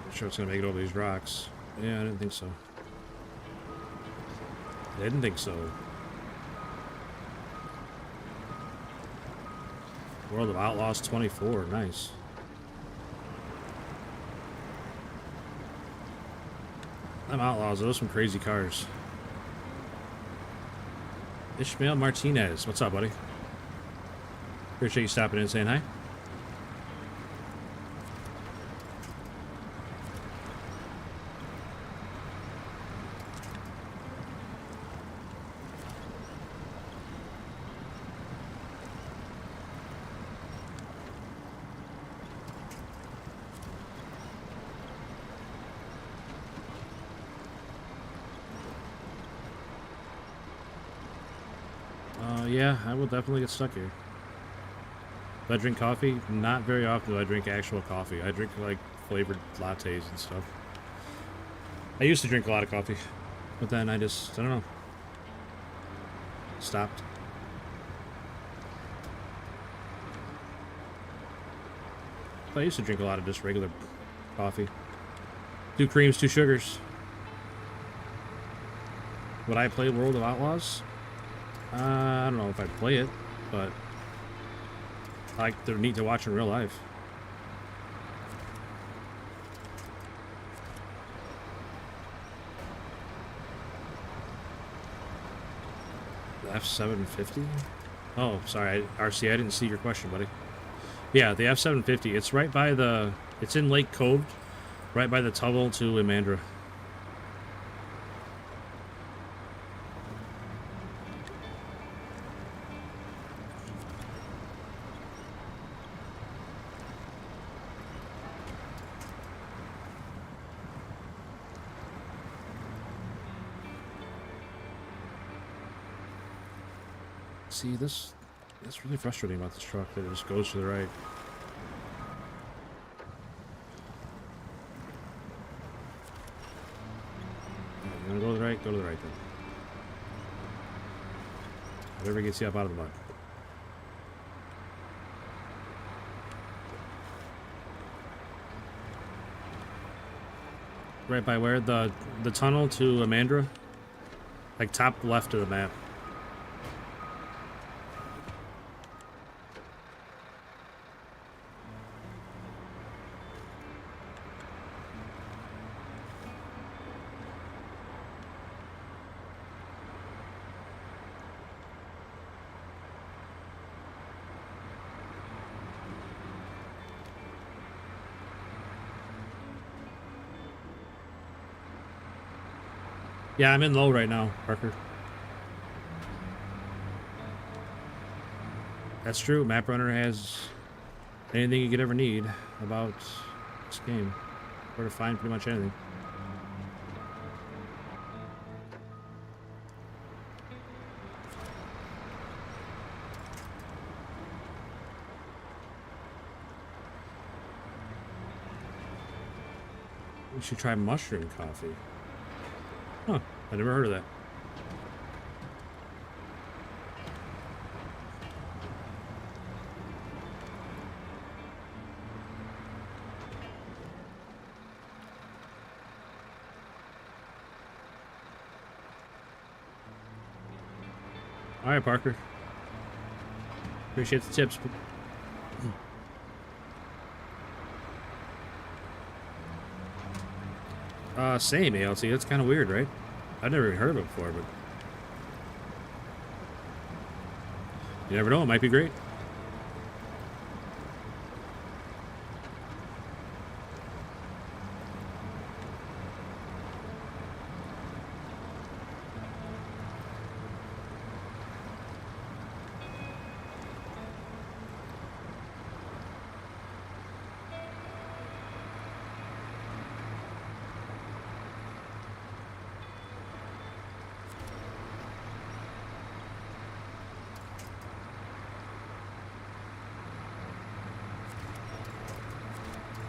Not sure it's gonna make it over these rocks. Yeah, I didn't think so. I didn't think so. World of Outlaws 24. Nice. I'm outlaws. Those are some crazy cars. Ishmael Martinez. What's up, buddy? Appreciate you stopping in and saying hi. Yeah, I will definitely get stuck here. Do I drink coffee? Not very often do I drink actual coffee. I drink, like, flavored lattes and stuff. I used to drink a lot of coffee, but then I don't know. Stopped. But I used to drink a lot of just regular coffee. 2 creams, 2 sugars. Would I play World of Outlaws? I don't know if I'd play it, but they're neat to watch in real life. The F750? Oh, sorry, RC, I didn't see your question, buddy. Yeah, the F750. It's right by it's in Lake Cove, right by the Tuggle to Imandra. See, that's really frustrating about this truck, that it just goes to the right. You wanna go to the right? Go to the right then. Whatever gets you up out of the mud. Right by where? The tunnel to Imandra? Like top left of the map. Yeah, I'm in low right now, Parker. That's true. Map Runner has anything you could ever need about this game. Where to find pretty much anything. We should try mushroom coffee. Huh, I never heard of that. All right, Parker. Appreciate the tips. Same ALT. That's kind of weird, right? I've never even heard of it before, but you never know. It might be great.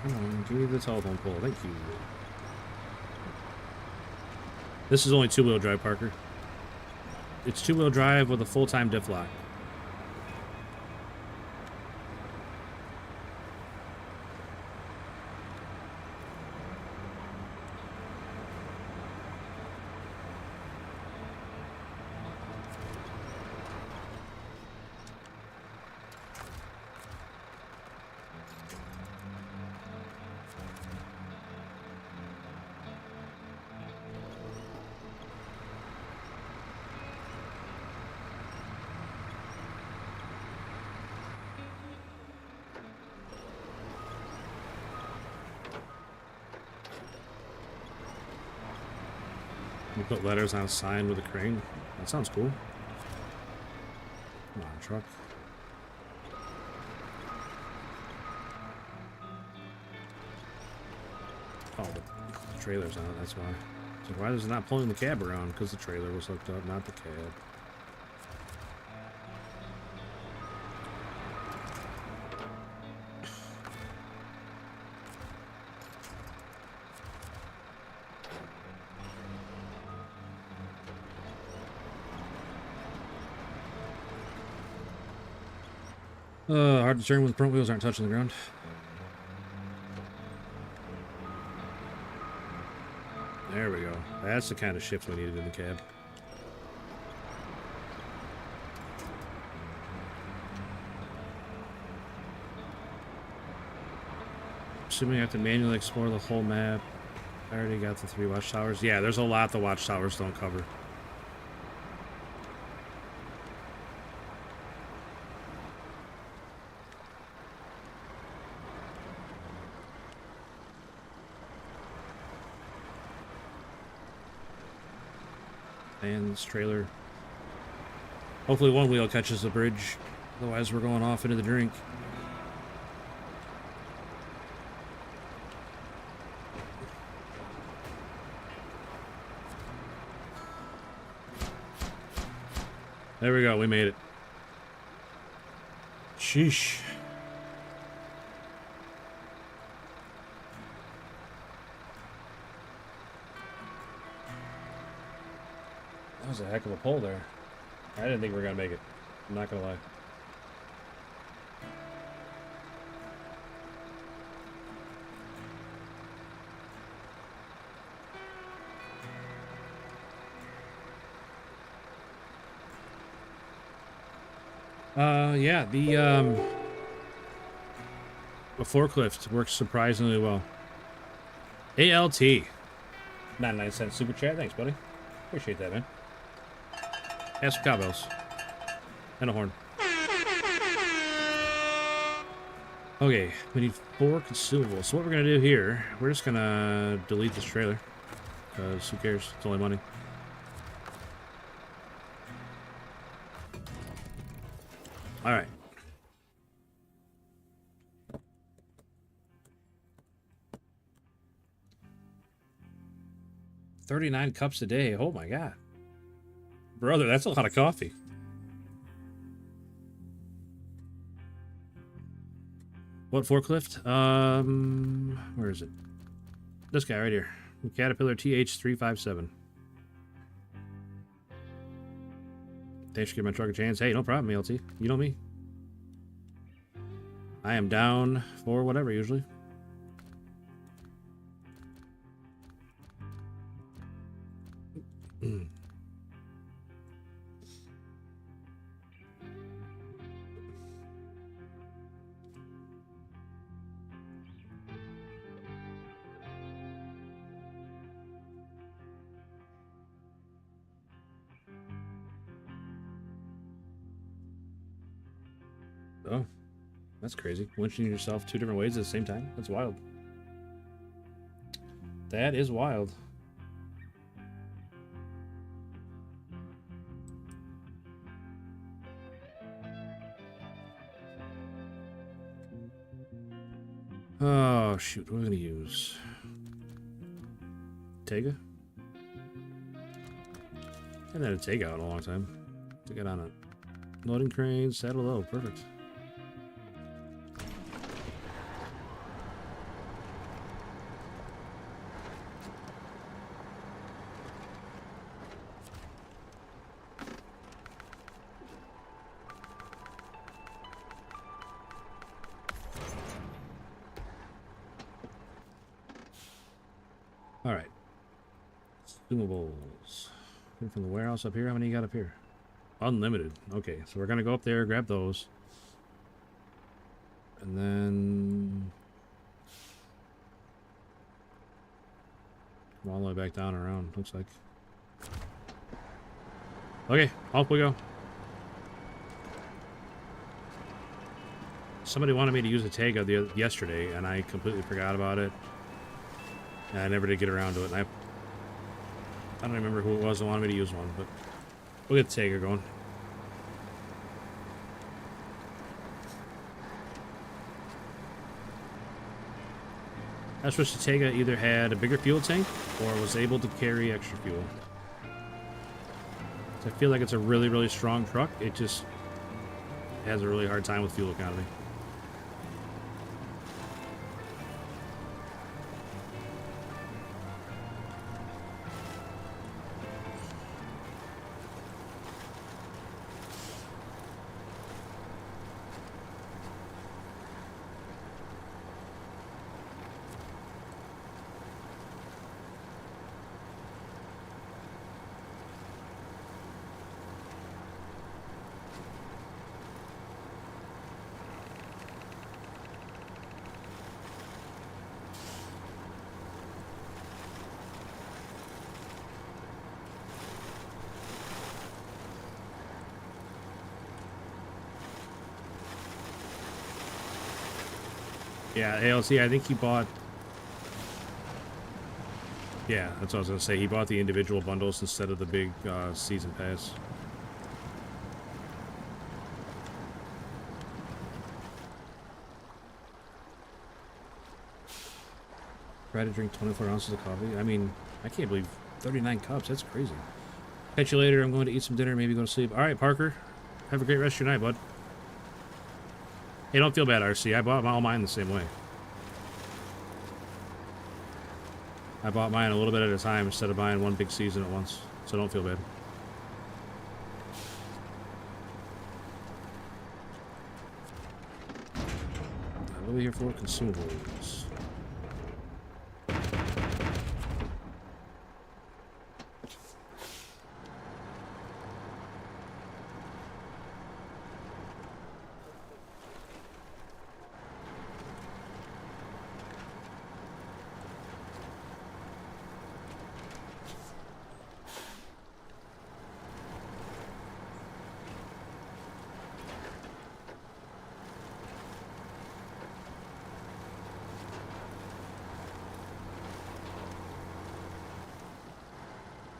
Come on, give me the telephone pole. Thank you. This is only 2-wheel drive, Parker. It's 2-wheel drive with a full-time diff lock. You put letters on a sign with a crane. That sounds cool. Come on, truck. Oh, the trailer's on it, that's why. So why is it not pulling the cab around? Because the trailer was hooked up, not the cab. Hard to turn when the front wheels aren't touching the ground. There we go. That's the kind of shift we needed in the cab. Assuming I have to manually explore the whole map. I already got the 3 watchtowers. Yeah, there's a lot the watchtowers don't cover. And this trailer. Hopefully one wheel catches the bridge. Otherwise we're going off into the drink. There we go, we made it. Sheesh. That was a heck of a pull there. I didn't think we were gonna make it. I'm not gonna lie. Yeah, the forklift works surprisingly well. ALT. 99-cent super chat. Thanks, buddy. Appreciate that, man. Ask for cowbells. And a horn. Okay, we need 4 consumables. So what we're gonna do here, we're just gonna delete this trailer. Because who cares? It's only money. Alright. $39 cups a day. Oh my god. Brother, that's a lot of coffee. What forklift? Where is it? This guy right here. Caterpillar TH357. Thanks for giving my truck a chance. Hey, no problem, ALT. You know me. I am down for whatever, usually. Oh, that's crazy. Winching yourself 2 different ways at the same time? That's wild. That is wild. Oh, shoot. What are we going to use? Tega? I haven't had a Tega out in a long time. To get on it. Loading crane, saddle low. Perfect. Alright. Consumables. From the warehouse up here, how many you got up here? Unlimited. Okay, so we're gonna go up there, grab those. And then... come all the way back down and around, looks like. Okay, off we go. Somebody wanted me to use a Tega yesterday, and I completely forgot about it. And I never did get around to it. And I don't remember who it was that wanted me to use one, but we'll get the Tiger going. I wish the Tega either had a bigger fuel tank or was able to carry extra fuel. So I feel like it's a really, really strong truck. It just has a really hard time with fuel economy. Yeah, ALC, I think he bought... Yeah, that's what I was going to say. He bought the individual bundles instead of the big season pass. Try to drink 24 ounces of coffee. I mean, I can't believe 39 cups. That's crazy. Catch you later. I'm going to eat some dinner, maybe go to sleep. All right, Parker. Have a great rest of your night, bud. Hey, don't feel bad, RC. I bought all mine the same way. I bought mine a little bit at a time instead of buying one big season at once. So don't feel bad. What are we here for? Consumables.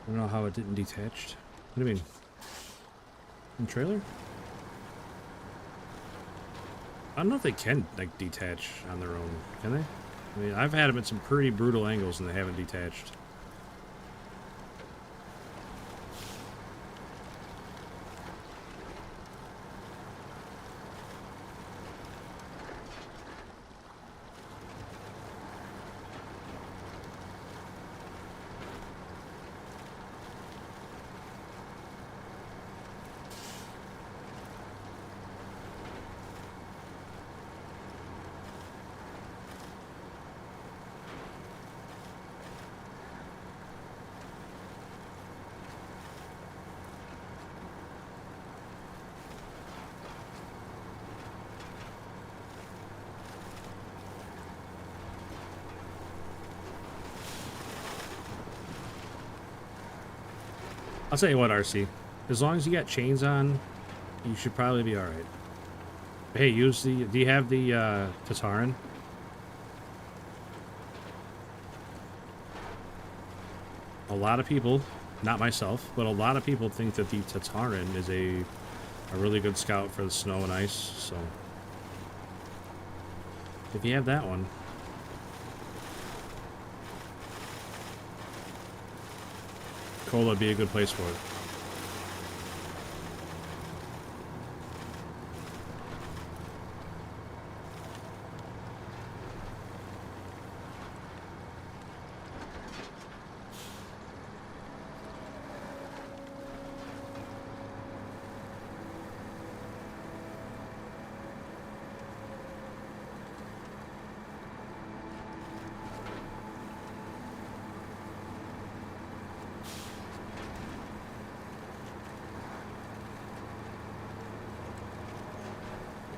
I don't know how it didn't detach. What do you mean? In trailer? I don't know if they can, like, detach on their own. Can they? I mean, I've had them at some pretty brutal angles and they haven't detached. I'll tell you what, RC. As long as you got chains on, you should probably be alright. Hey, use the... Do you have the Tataran? A lot of people, not myself, but a lot of people think that the Tataran is a really good scout for the snow and ice, so... If you have that one... Cola would be a good place for it.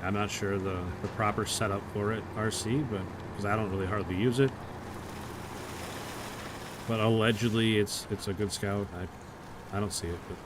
I'm not sure the proper setup for it, RC, but because I don't really hardly use it. But allegedly, it's a good scout. I don't see it, but.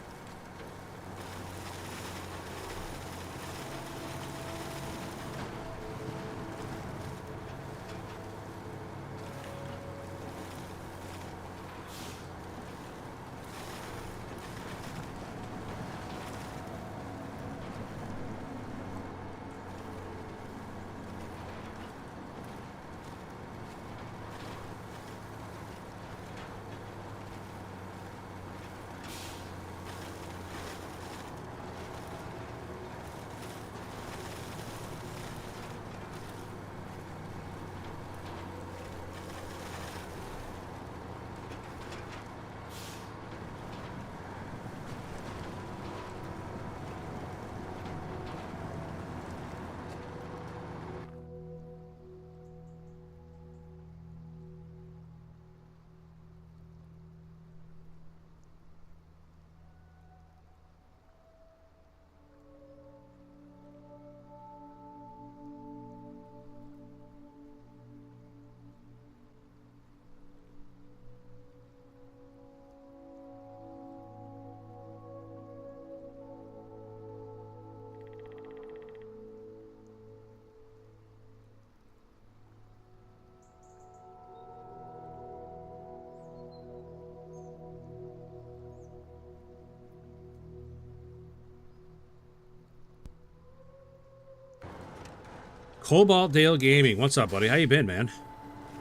Cobalt Dale Gaming. What's up, buddy? How you been, man?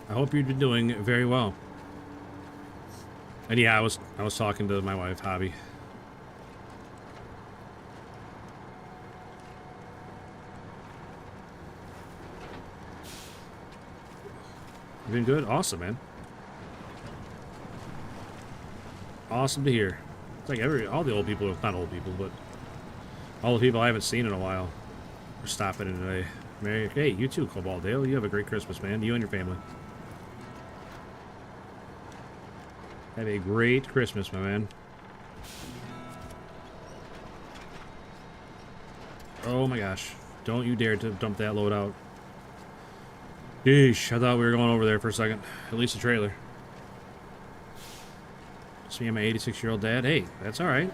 I hope you've been doing very well. And yeah, I was talking to my wife, Hobby. You been good? Awesome, man. Awesome to hear. It's like all the old people, not old people, but all the people I haven't seen in a while are stopping in today. Mary, hey, you too, Cobalt Dale. You have a great Christmas, man. You and your family. Have a great Christmas, my man. Oh my gosh. Don't you dare to dump that load out. Yeesh, I thought we were going over there for a second. At least a trailer. Just me and my 86-year-old dad. Hey, that's alright.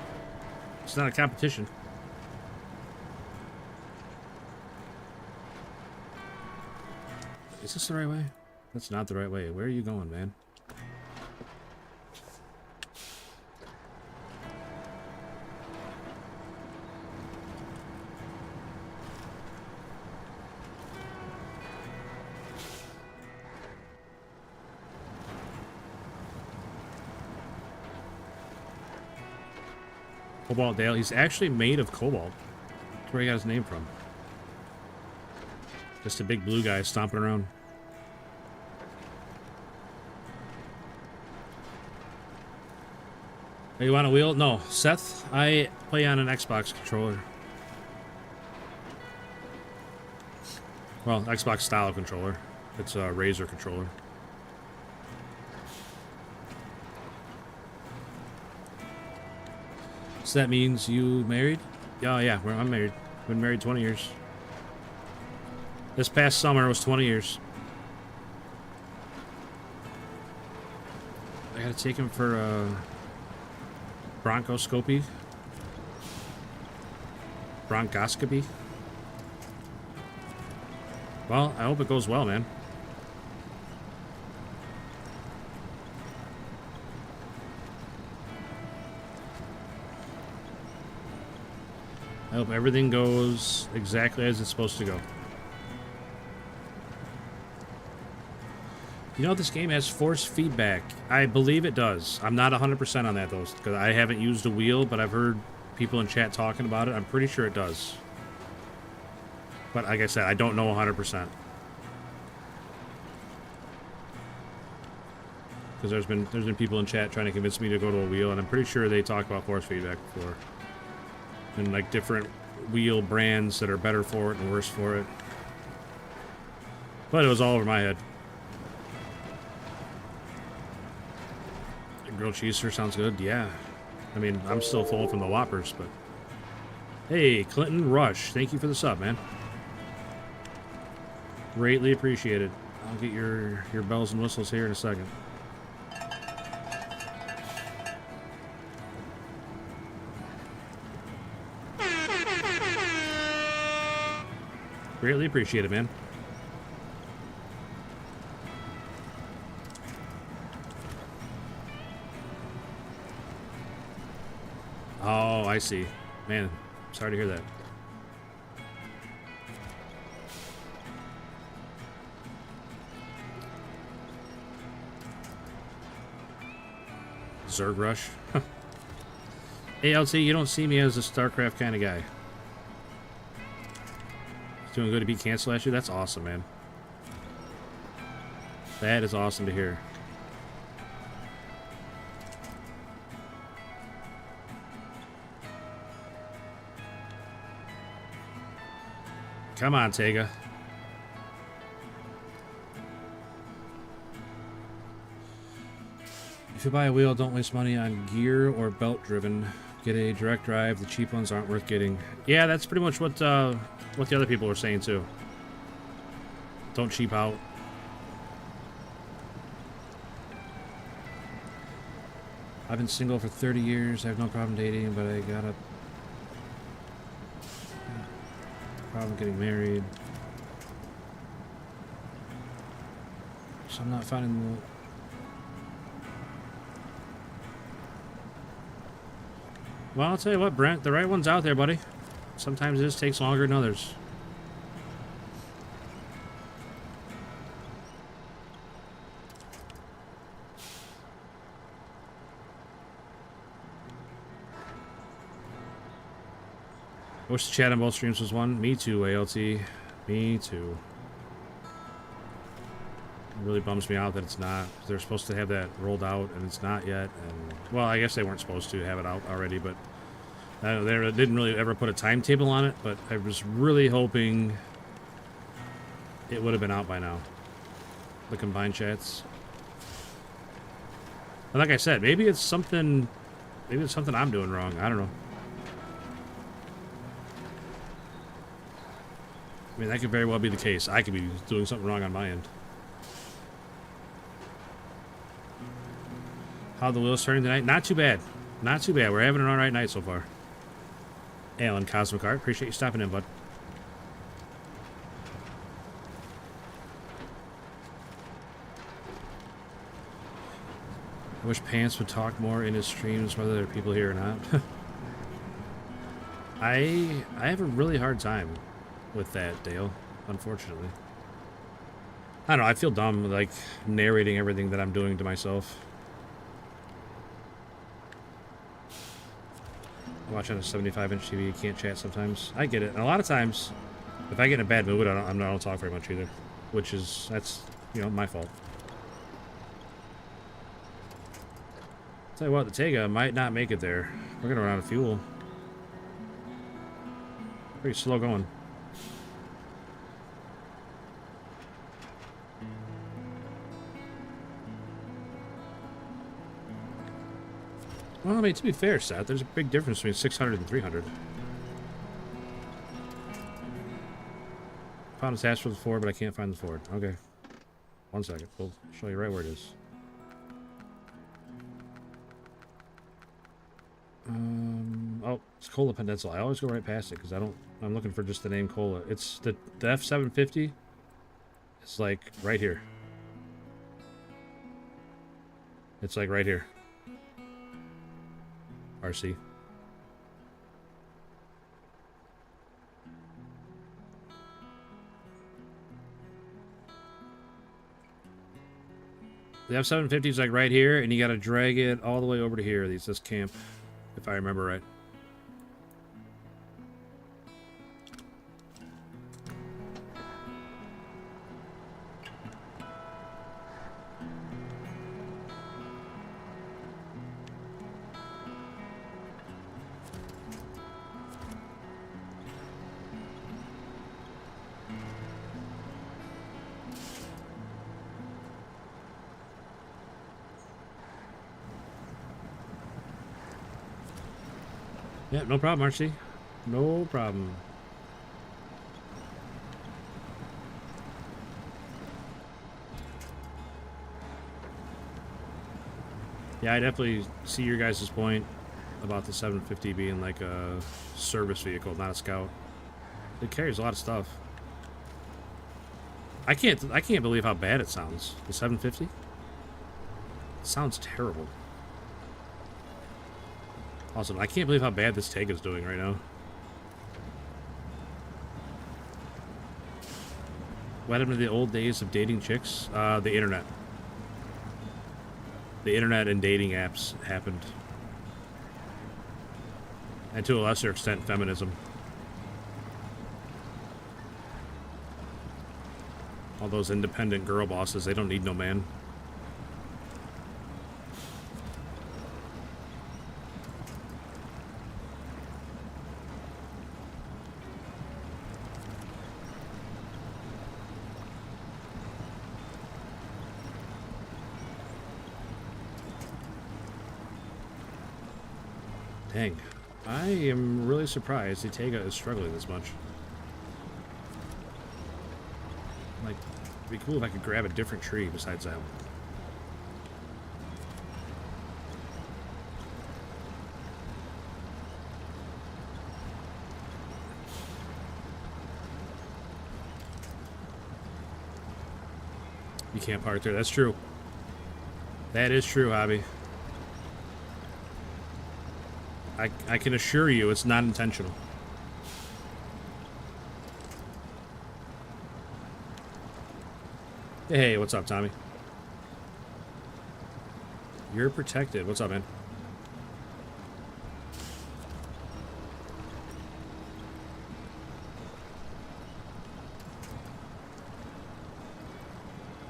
It's not a competition. Is this the right way? That's not the right way. Where are you going, man? Cobalt Dale. He's actually made of cobalt. That's where he got his name from. Just a big blue guy stomping around. Hey, you want a wheel? No. Seth, I play on an Xbox controller. Well, Xbox style controller. It's a Razer controller. So that means you married? Oh, yeah, I'm married. Been married 20 years. This past summer was 20 years. I gotta take him for bronchoscopy. Bronchoscopy. Well, I hope it goes well, man. I hope everything goes exactly as it's supposed to go. You know, this game has force feedback. I believe it does. I'm not 100% on that, though, because I haven't used a wheel, but I've heard people in chat talking about it. I'm pretty sure it does. But like I said, I don't know 100%. Because there's been people in chat trying to convince me to go to a wheel, and I'm pretty sure they talk about force feedback before. And like different wheel brands that are better for it and worse for it. But it was all over my head. Grilled cheese sir sounds good. Yeah. I mean, I'm still full from the Whoppers, but... Hey, Clinton Rush. Thank you for the sub, man. Greatly appreciated. I'll get your bells and whistles here in a second. Greatly appreciated, man. Oh, I see. Man, sorry to hear that. Zerg Rush. Hey, LT, you don't see me as a StarCraft kind of guy. Doing good to beat cancel last year? That's awesome, man. That is awesome to hear. Come on, Tega. If you buy a wheel, don't waste money on gear or belt driven. Get a direct drive. The cheap ones aren't worth getting. Yeah, that's pretty much what the other people were saying too. Don't cheap out. I've been single for 30 years. I have no problem dating, but I got a problem getting married. So I'm not finding the... Well, I'll tell you what, Brent, the right one's out there, buddy. Sometimes it just takes longer than others. Wish the chat on both streams was one. Me too, ALT. Me too. It really bums me out that it's not. They're supposed to have that rolled out, and it's not yet. And well, I guess they weren't supposed to have it out already, but they didn't really ever put a timetable on it. But I was really hoping it would have been out by now. The combined chats. And like I said, maybe it's something. Maybe it's something I'm doing wrong. I don't know. I mean, that could very well be the case. I could be doing something wrong on my end. How the wheels turning tonight? Not too bad. Not too bad. We're having an alright night so far. Alan Cosmic Art, appreciate you stopping in, bud. I wish Pants would talk more in his streams, whether there are people here or not. I have a really hard time with that, Dale, unfortunately. I don't know, I feel dumb, like, narrating everything that I'm doing to myself. I watch on a 75-inch TV, you can't chat sometimes. I get it. And a lot of times, if I get in a bad mood, I don't talk very much either. Which is, that's, you know, my fault. Tell you what, the Tega might not make it there. We're gonna run out of fuel. Pretty slow going. Well, I mean, to be fair, Seth, there's a big difference between 600 and 300. Found a task for the Ford, but I can't find the Ford. Okay. 1 second. We'll show you right where it is. Oh, it's Cola Pendensal. I always go right past it because I'm looking for just the name Cola. It's the F750. It's like right here. It's like right here. RC. The F750 is like right here, and you gotta drag it all the way over to here. It says camp, if I remember right. Yeah, no problem, RC. No problem. Yeah, I definitely see your guys' point about the 750 being like a service vehicle, not a scout. It carries a lot of stuff. I can't believe how bad it sounds. The 750? It sounds terrible. Also, I can't believe how bad this Tega is doing right now. What happened to the old days of dating chicks? The internet. The internet and dating apps happened. And to a lesser extent, feminism. All those independent girl bosses, they don't need no man. Dang. I am really surprised the Tega is struggling this much. Like, it'd be cool if I could grab a different tree besides that one. You can't park there. That's true. That is true, Hobby. I can assure you it's not intentional. Hey, what's up, Tommy? You're protected. What's up, man?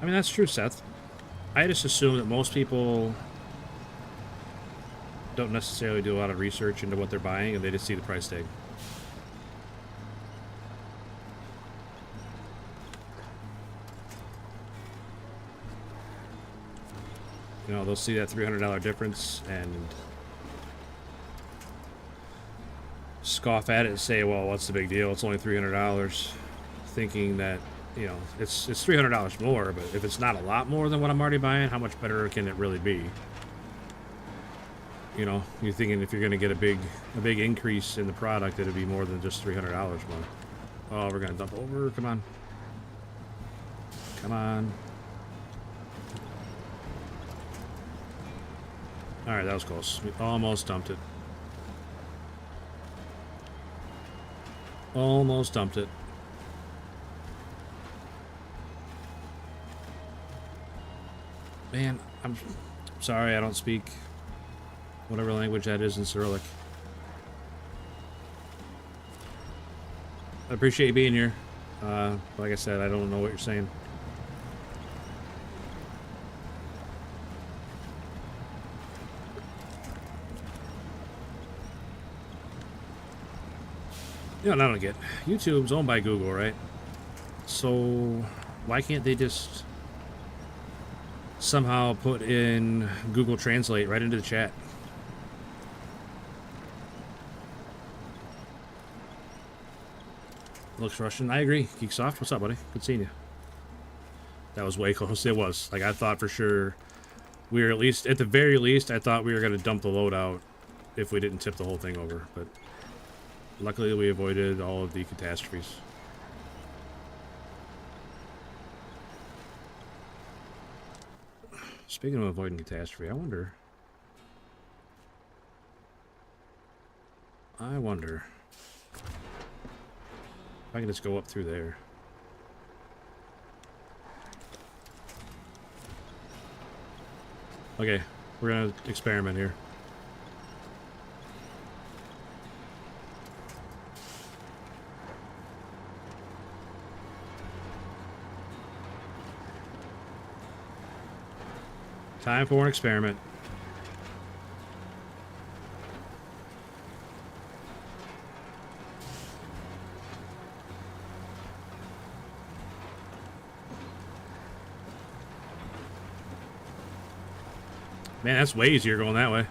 I mean, that's true, Seth. I just assume that most people don't necessarily do a lot of research into what they're buying, and they just see the price tag. You know, they'll see that $300 difference and scoff at it and say, well, what's the big deal? It's only $300. Thinking that, you know, it's $300 more, but if it's not a lot more than what I'm already buying, how much better can it really be? You know, you're thinking if you're going to get a big increase in the product, it'd be more than just $300 more. Oh, we're going to dump over. Come on. Come on. All right, that was close. We almost dumped it. Almost dumped it. Man, I'm sorry I don't speak whatever language that is in Cyrillic. I appreciate you being here. Like I said, I don't know what you're saying. You know, I don't get. YouTube's owned by Google, right? So why can't they just somehow put in Google Translate right into the chat? Looks Russian. I agree. Geeksoft, what's up, buddy? Good seeing you. That was way close. It was. Like, I thought for sure we were at least, at the very least, I thought we were going to dump the load out if we didn't tip the whole thing over. But luckily we avoided all of the catastrophes. Speaking of avoiding catastrophe, I wonder if I can just go up through there. Okay, we're gonna experiment here. Time for an experiment. Man, that's way easier going that way.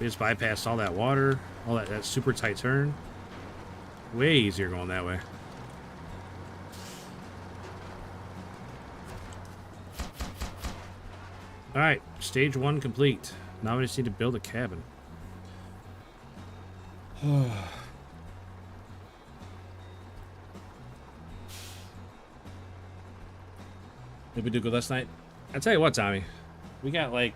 We just bypassed all that water, all that super tight turn. Way easier going that way. Alright, stage 1 complete. Now we just need to build a cabin. Did we do good last night? I tell you what, Tommy, we got like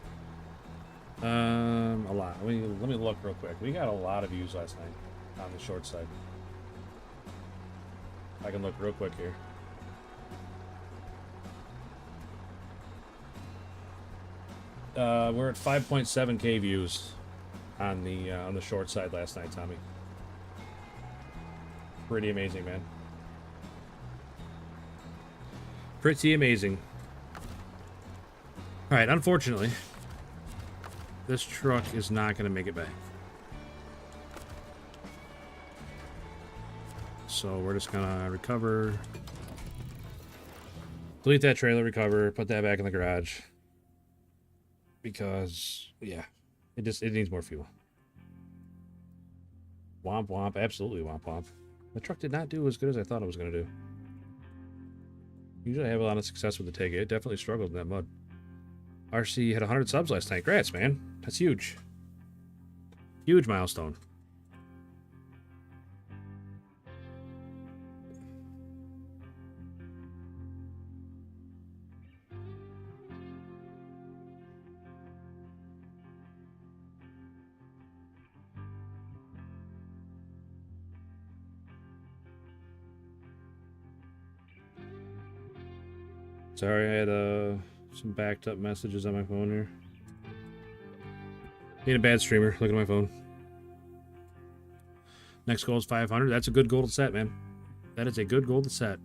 a lot. Let me look real quick. We got a lot of views last night on the short side. I can look real quick here. We're at 5.7K views on the short side last night, Tommy. Pretty amazing, man. Pretty amazing. All right, unfortunately, this truck is not going to make it back. So we're just going to recover. Delete that trailer, recover, put that back in the garage. Because, yeah, it needs more fuel. Womp womp, absolutely womp womp. The truck did not do as good as I thought it was going to do. Usually I have a lot of success with the Tega. It definitely struggled in that mud. RC had 100 subs last night. Congrats, man. That's huge. Huge milestone. Sorry, I had some backed up messages on my phone here. Being a bad streamer, look at my phone. Next goal is 500. That's a good goal to set, man. That is a good goal to set.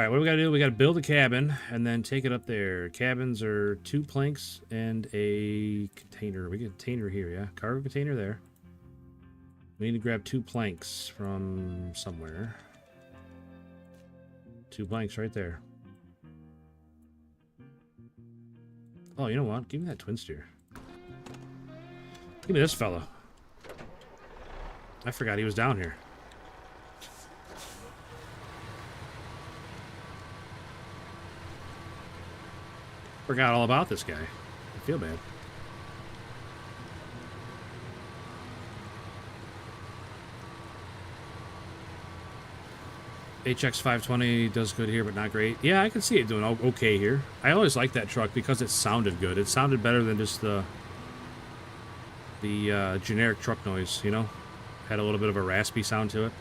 All right, what do we got to do? We got to build a cabin and then take it up there. Cabins are 2 planks and a container. We get a container here, yeah? Cargo container there. We need to grab 2 planks from somewhere. 2 planks right there. Oh, you know what? Give me that twin steer. Give me this fella. I forgot he was down here. Forgot all about this guy. I feel bad. HX 520 does good here, but not great. Yeah, I can see it doing okay here. I always liked that truck because it sounded good. It sounded better than just the generic truck noise, you know? Had a little bit of a raspy sound to it.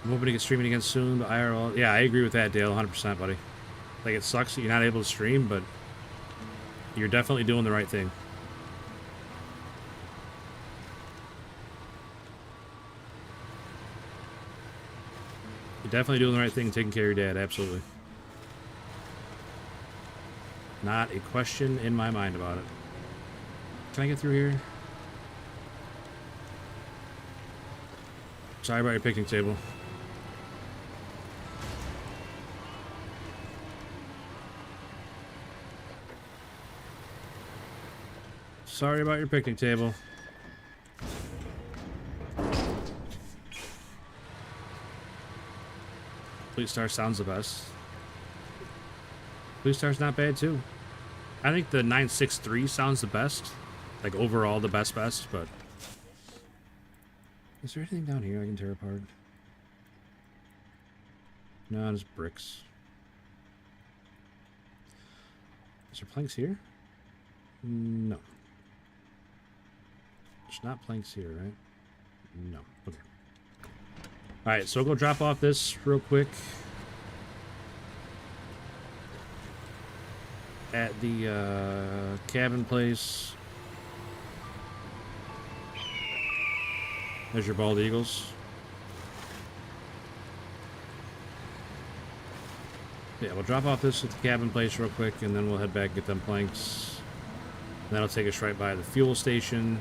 I'm hoping to get streaming again soon, but IRL... Yeah, I agree with that, Dale, 100%, buddy. Like, it sucks that you're not able to stream, but you're definitely doing the right thing. You're definitely doing the right thing, taking care of your dad, absolutely. Not a question in my mind about it. Can I get through here? Sorry about your picnic table. Sorry about your picnic table. Fleet Star sounds the best. Fleet Star's not bad too. I think the 963 sounds the best. Like overall the best, but... Is there anything down here I can tear apart? No, just bricks. Is there planks here? No. There's not planks here, right? No. Okay. Alright, so we'll go drop off this real quick. At the cabin place. There's your bald eagles. Yeah, we'll drop off this at the cabin place real quick, and then we'll head back and get them planks. And that'll take us right by the fuel station.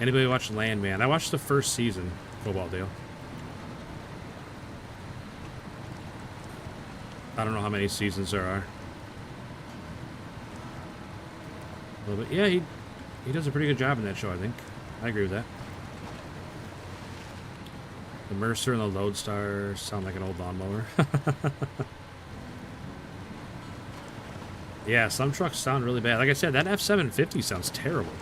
Anybody watch Landman? I watched the first season, Cobalt Dale. I don't know how many seasons there are. A little bit. Yeah, he does a pretty good job in that show, I think. I agree with that. The Mercer and the Lodestar sound like an old lawnmower. Yeah, some trucks sound really bad. Like I said, that F750 sounds terrible.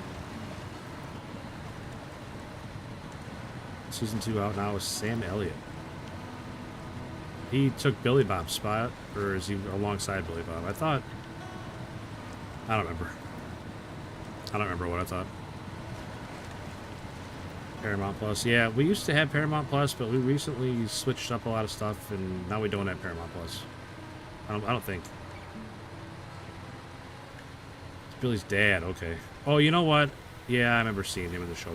Season 2 out now with Sam Elliott. He took Billy Bob's spot, or is he alongside Billy Bob? I don't remember. I don't remember what I thought. Paramount Plus. Yeah, we used to have Paramount Plus, but we recently switched up a lot of stuff, and now we don't have Paramount Plus. I don't think. It's Billy's dad, okay. Oh, you know what? Yeah, I remember seeing him in the show.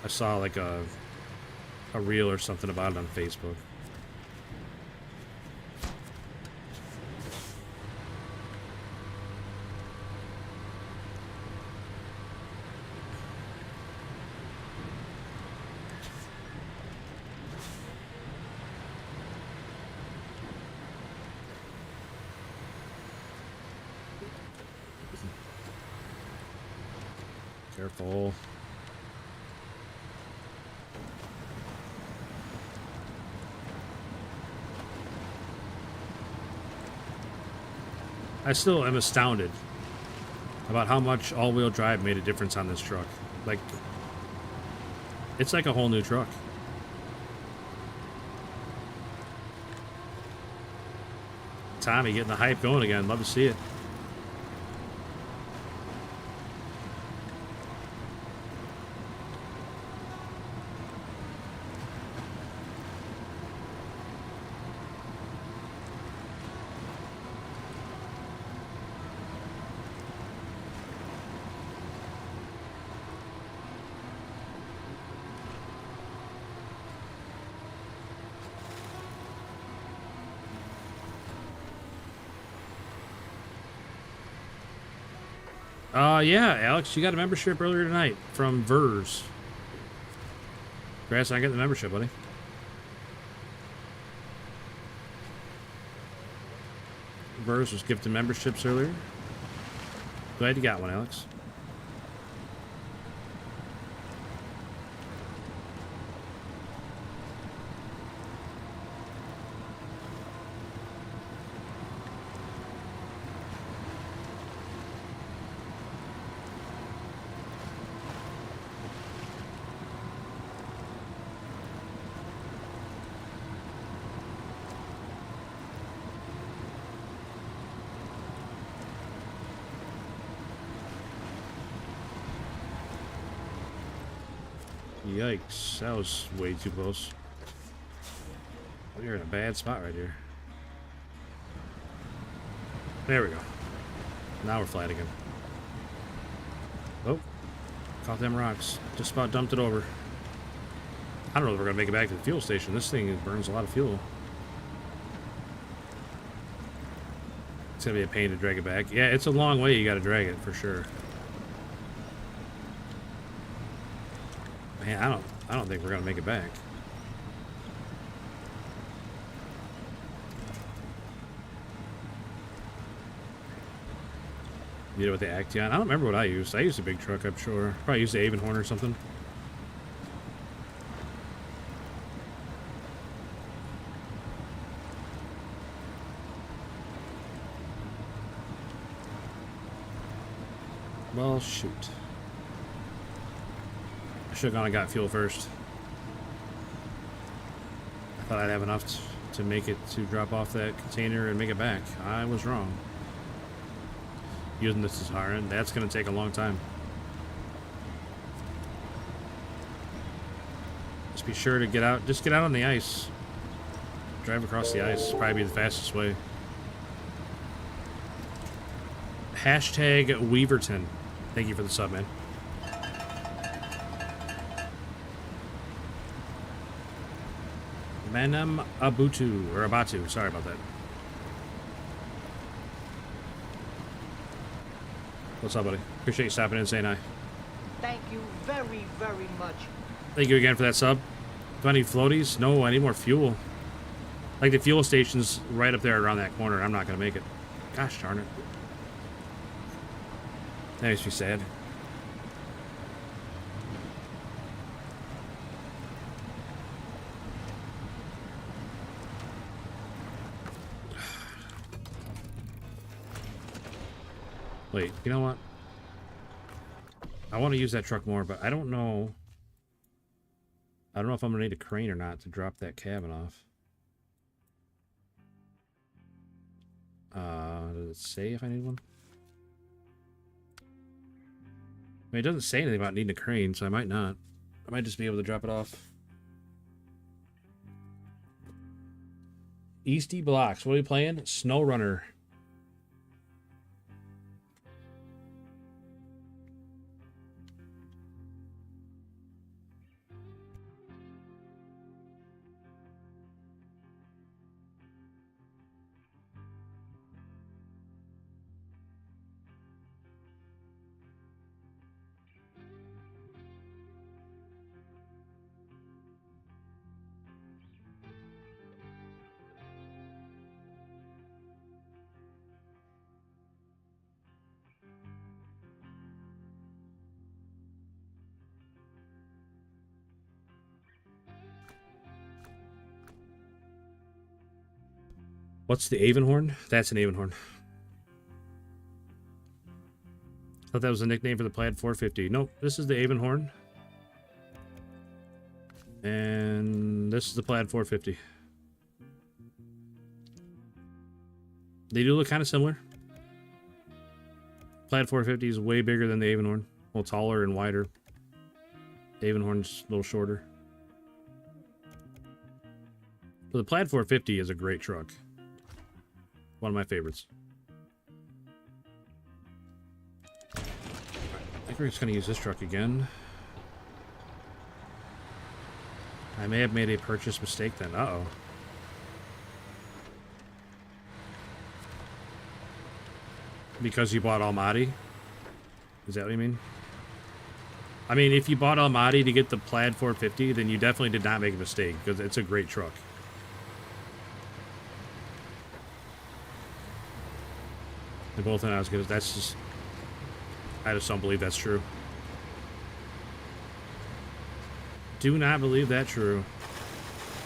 I saw like a reel or something about it on Facebook. Careful. I still am astounded about how much all-wheel drive made a difference on this truck. Like, it's like a whole new truck. Tommy getting the hype going again. Love to see it. Yeah, Alex, you got a membership earlier tonight from Vers. Congrats on getting the membership, buddy. Vers was gifted memberships earlier. Glad you got one, Alex. Yikes, that was way too close. We're in a bad spot right here. There we go. Now we're flat again. Oh, caught them rocks. Just about dumped it over. I don't know if we're going to make it back to the fuel station. This thing burns a lot of fuel. It's going to be a pain to drag it back. Yeah, it's a long way you got to drag it for sure. Man, I don't think we're gonna make it back. You know with the Action? I don't remember what I used. I used a big truck, I'm sure. Probably used the Avonhorn or something. Well, shoot. I should have gone and got fuel first. I thought I'd have enough to make it to drop off that container and make it back. I was wrong. Using this as hard, that's going to take a long time. Just be sure to get out. Just get out on the ice. Drive across the ice. Probably be the fastest way. Hashtag Weaverton. Thank you for the sub, man. Manam Abutu, or Abatu, sorry about that. What's up, buddy? Appreciate you stopping in and saying hi. Thank you very, very much. Thank you again for that sub. Do I need floaties? No, I need more fuel. Like the fuel station's right up there around that corner. I'm not going to make it. Gosh darn it. That makes me sad. Wait, you know what? I want to use that truck more, but I don't know. I don't know if I'm going to need a crane or not to drop that cabin off. Does it say if I need one? I mean, it doesn't say anything about needing a crane, so I might not. I might just be able to drop it off. Easty Blocks. What are we playing? Snowrunner. What's the Avonhorn? That's an Avonhorn. Thought that was a nickname for the Plaid 450. Nope, this is the Avonhorn. And this is the Plaid 450. They do look kind of similar. Plaid 450 is way bigger than the Avonhorn. Well, taller and wider. The Avonhorn's a little shorter. But the Plaid 450 is a great truck. One of my favorites. I think we're just going to use this truck again. I may have made a purchase mistake then. Uh-oh. Because you bought Almaty? Is that what you mean? I mean, if you bought Almaty to get the Plaid 450, then you definitely did not make a mistake, because it's a great truck. They both know as good as that's just... I just don't believe that's true. Do not believe that true.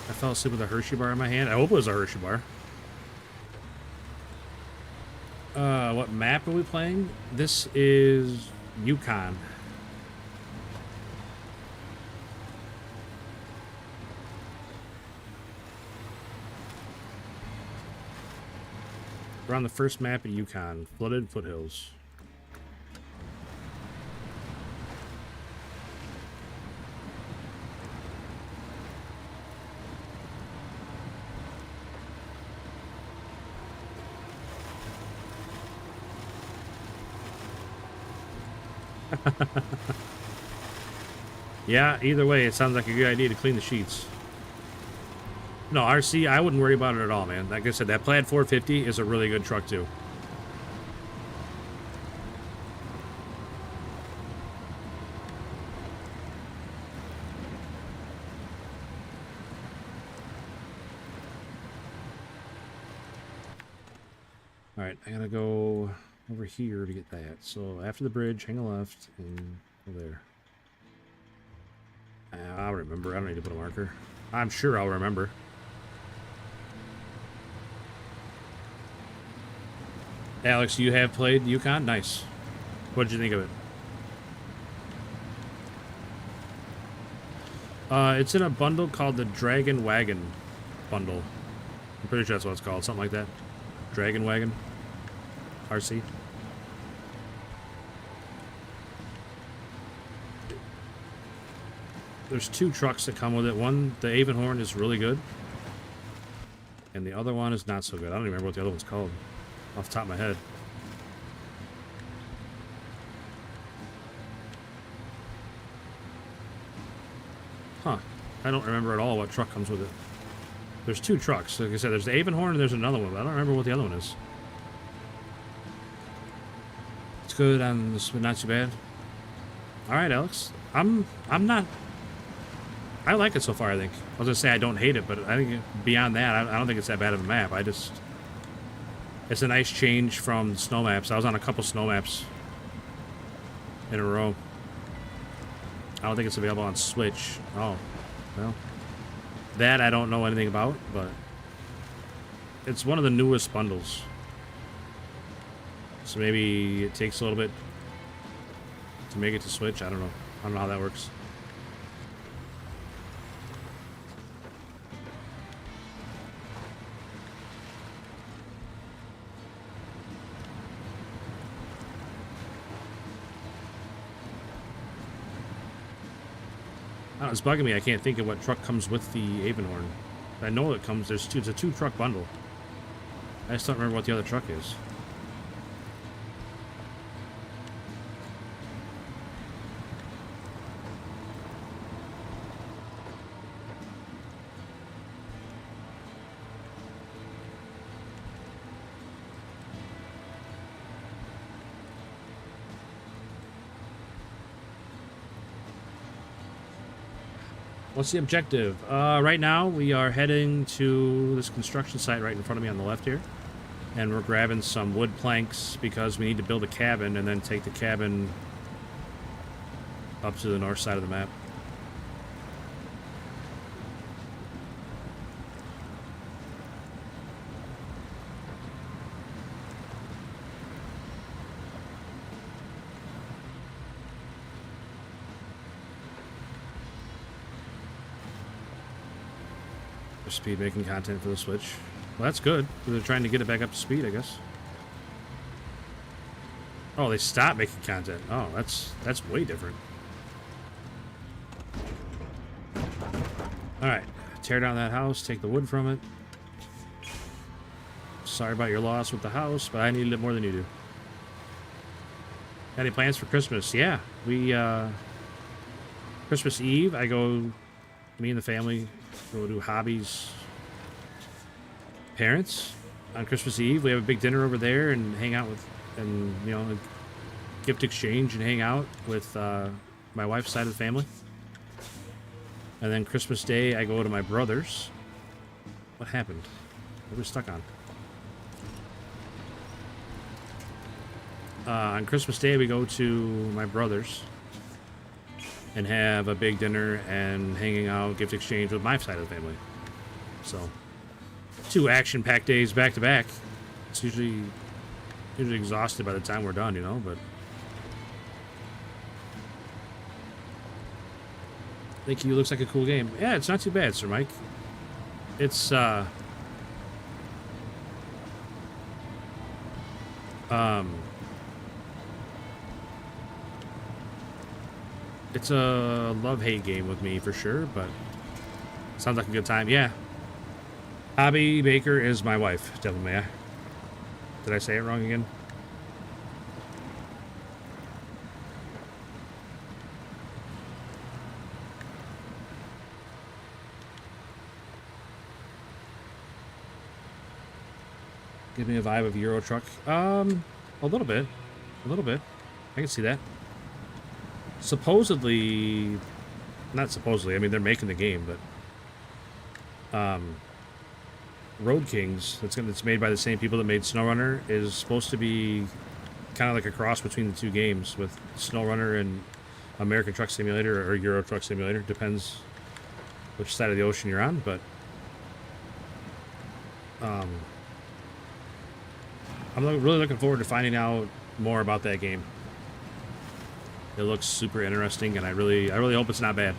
I fell asleep with a Hershey bar in my hand. I hope it was a Hershey bar. What map are we playing? This is Yukon. We're on the first map at Yukon, Flooded Foothills. Yeah, either way, it sounds like a good idea to clean the sheets. No, RC, I wouldn't worry about it at all, man. Like I said, that Plaid 450 is a really good truck, too. Alright, I gotta go over here to get that. So, after the bridge, hang a left, and go there. I'll remember. I don't need to put a marker. I'm sure I'll remember. Alex, you have played Yukon? Nice. What did you think of it? It's in a bundle called the Dragon Wagon bundle. I'm pretty sure that's what it's called. Something like that. Dragon Wagon. RC. There's two trucks that come with it. One, the Avonhorn, is really good. And the other one is not so good. I don't even remember what the other one's called off the top of my head. Huh. I don't remember at all what truck comes with it. There's two trucks. Like I said, there's the Avonhorn and there's another one, but I don't remember what the other one is. It's good on this, but not too bad. Alright, Alex. I'm not... I like it so far, I think. I was gonna say I don't hate it, but I think beyond that, I don't think it's that bad of a map. I just... It's a nice change from snow maps. I was on a couple snow maps in a row. I don't think it's available on Switch. Oh, well. That I don't know anything about, but it's one of the newest bundles. So maybe it takes a little bit to make it to Switch. I don't know. I don't know how that works. Oh, it's bugging me. I can't think of what truck comes with the Avonhorn. I know it comes. There's two. It's a two-truck bundle. I just don't remember what the other truck is. What's the objective? Right now, we are heading to this construction site right in front of me on the left here. And we're grabbing some wood planks because we need to build a cabin and then take the cabin up to the north side of the map. Speed making content for the Switch. Well, that's good. They're trying to get it back up to speed, I guess. Oh, they stopped making content. Oh, that's way different. Alright. Tear down that house, take the wood from it. Sorry about your loss with the house, but I needed it more than you do. Any plans for Christmas? Yeah. We, Christmas Eve, me and the family go do Hobby's parents on Christmas Eve. We have a big dinner over there and hang out with, and, you know, gift exchange and hang out with my wife's side of the family. And then Christmas Day, I go to my brother's. What happened? What are we stuck on? On Christmas Day, we go to my brother's and have a big dinner and hanging out, gift exchange with my side of the family. So, 2 action-packed days back to back. It's usually exhausted by the time we're done, you know, but thank you. Looks like a cool game. Yeah, it's not too bad, Sir Mike. It's it's a love-hate game with me for sure, but sounds like a good time. Yeah. Hobby Baker is my wife, Devil Maya. Did I say it wrong again? Give me a vibe of Euro Truck. A little bit. A little bit. I can see that. Supposedly, not supposedly, I mean, they're making the game, but Road Kings, that's made by the same people that made Snowrunner, is supposed to be kind of like a cross between the 2 games with Snowrunner and American Truck Simulator or Euro Truck Simulator. Depends which side of the ocean you're on, but I'm really looking forward to finding out more about that game. It looks super interesting, and I really hope it's not bad.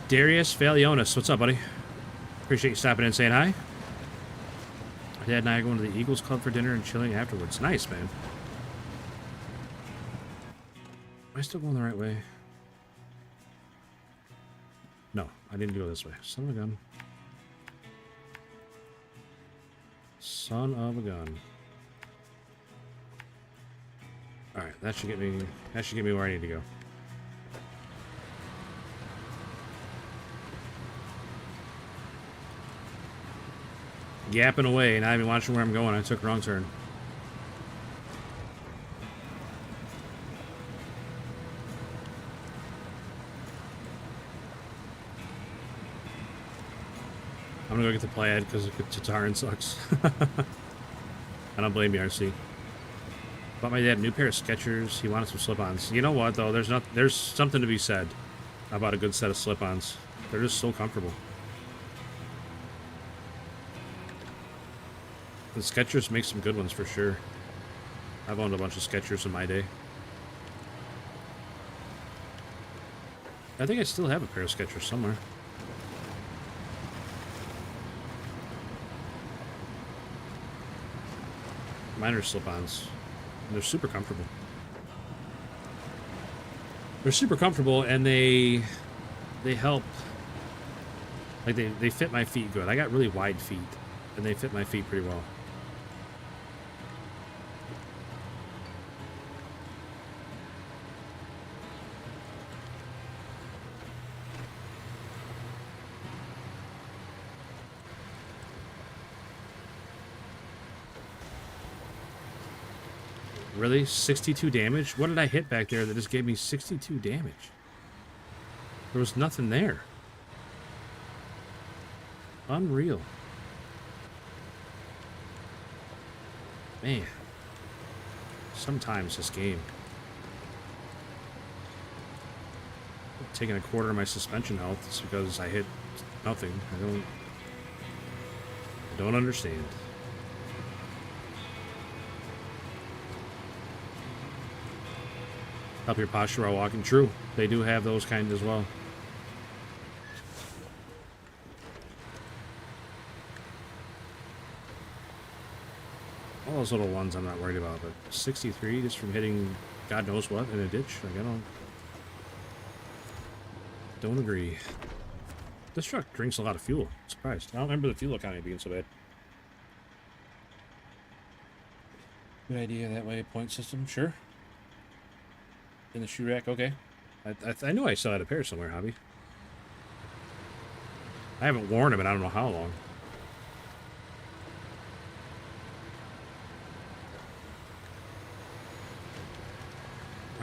Darius Valionis, what's up, buddy? Appreciate you stopping in and saying hi. My dad and I are going to the Eagles Club for dinner and chilling afterwards. Nice, man. Am I still going the right way? No, I didn't go this way. Son of a gun. Son of a gun. Alright, that should get me where I need to go. Yapping away, not even watching where I'm going. I took a wrong turn. I'm gonna go get the plaid because Tataran sucks. I don't blame you, RC. Bought my dad a new pair of Skechers. He wanted some slip-ons. You know what, though? There's something to be said about a good set of slip-ons. They're just so comfortable. The Skechers make some good ones for sure. I've owned a bunch of Skechers in my day. I think I still have a pair of Skechers somewhere. Mine are slip-ons. They're super comfortable. They're super comfortable, and they help. Like, they fit my feet good. I got really wide feet, and they fit my feet pretty well. Really? 62 damage? What did I hit back there that just gave me 62 damage? There was nothing there. Unreal. Man. Sometimes this game. I'm taking a quarter of my suspension health just because I hit nothing. I don't understand. Help your posture while walking. True. They do have those kind as well. All those little ones I'm not worried about, but 63 just from hitting God knows what in a ditch? Like, I don't agree. This truck drinks a lot of fuel. I'm surprised. I don't remember the fuel economy being so bad. Good idea that way. Point system, sure. In the shoe rack, okay. I knew I still had a pair somewhere, Hobby. I haven't worn them in I don't know how long.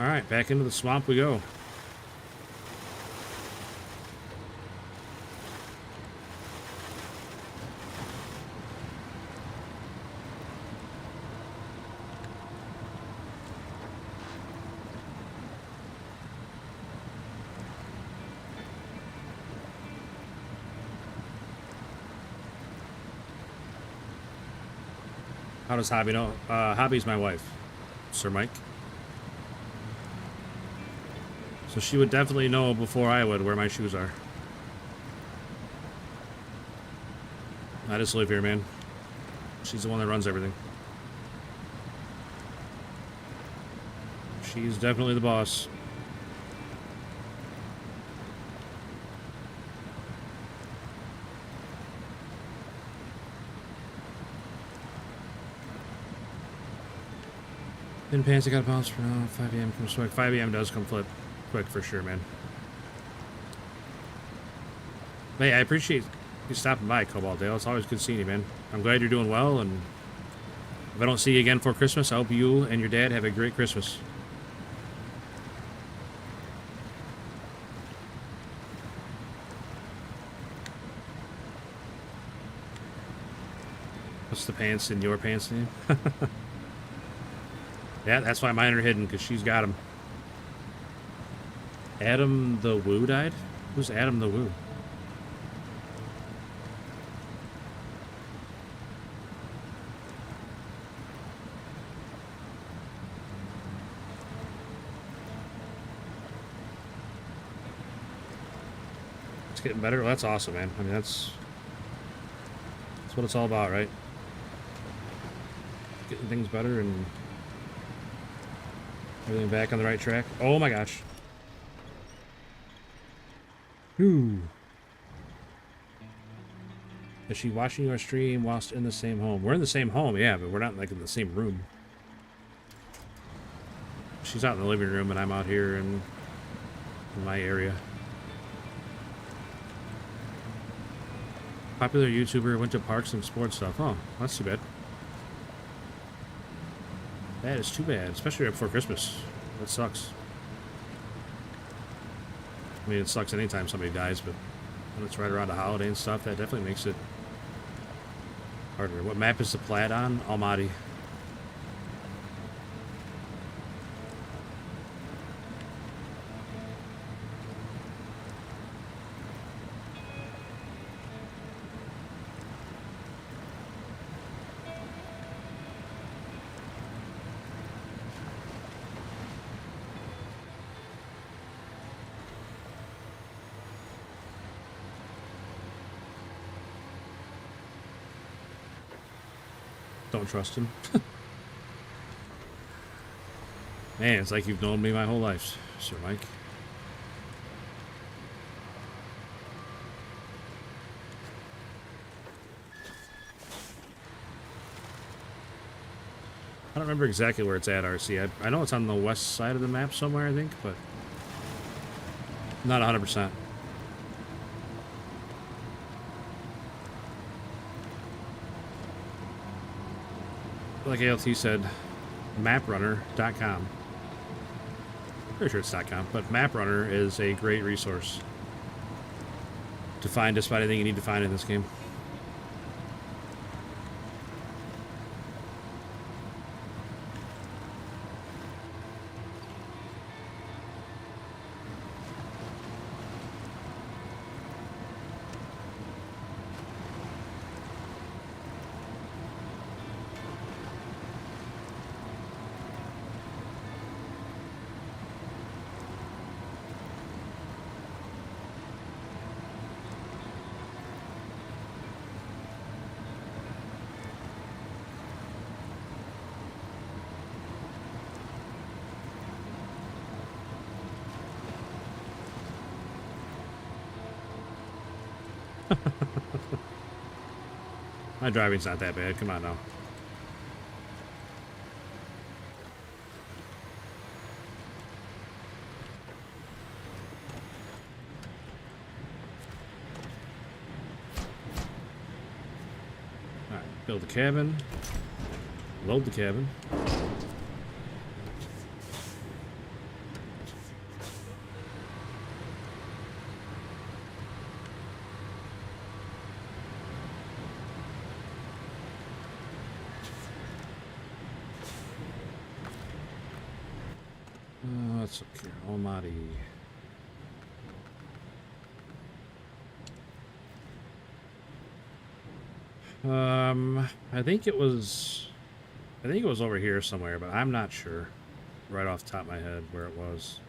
All right, back into the swamp we go. How does Hobby know? Hobby's my wife, Sir Mike. So she would definitely know before I would where my shoes are. I just live here, man. She's the one that runs everything. She's definitely the boss. In pants, I got a bounce for now. 5 a.m. comes quick. 5 a.m. does come flip quick for sure, man. Hey, I appreciate you stopping by, Cobalt Dale. It's always good seeing you, man. I'm glad you're doing well, and if I don't see you again for Christmas, I hope you and your dad have a great Christmas. What's the pants in your pants name? Yeah, that's why mine are hidden, because she's got them. Adam the Woo died? Who's Adam the Woo? It's getting better? Well, that's awesome, man. I mean, that's what it's all about, right? Getting things better and everything back on the right track. Oh my gosh. Ooh. Is she watching your stream whilst in the same home? We're in the same home, yeah, but we're not like in the same room. She's out in the living room and I'm out here in my area. Popular YouTuber went to parks and sports stuff. Oh, that's too bad. That is too bad, especially right before Christmas. That sucks. I mean, it sucks anytime somebody dies, but when it's right around a holiday and stuff, that definitely makes it harder. What map is the Plaid on? Almaty. Don't trust him. Man, it's like you've known me my whole life, Sir Mike. I don't remember exactly where it's at, RC. I know it's on the west side of the map somewhere, I think, but not 100%. Like ALT said, maprunner.com. Pretty sure it's .com, but MapRunner is a great resource to find just about anything you need to find in this game. My driving's not that bad. Come on now. Alright, build the cabin. Load the cabin. Let's look here. Almaty. I think it was over here somewhere, but I'm not sure right off the top of my head where it was.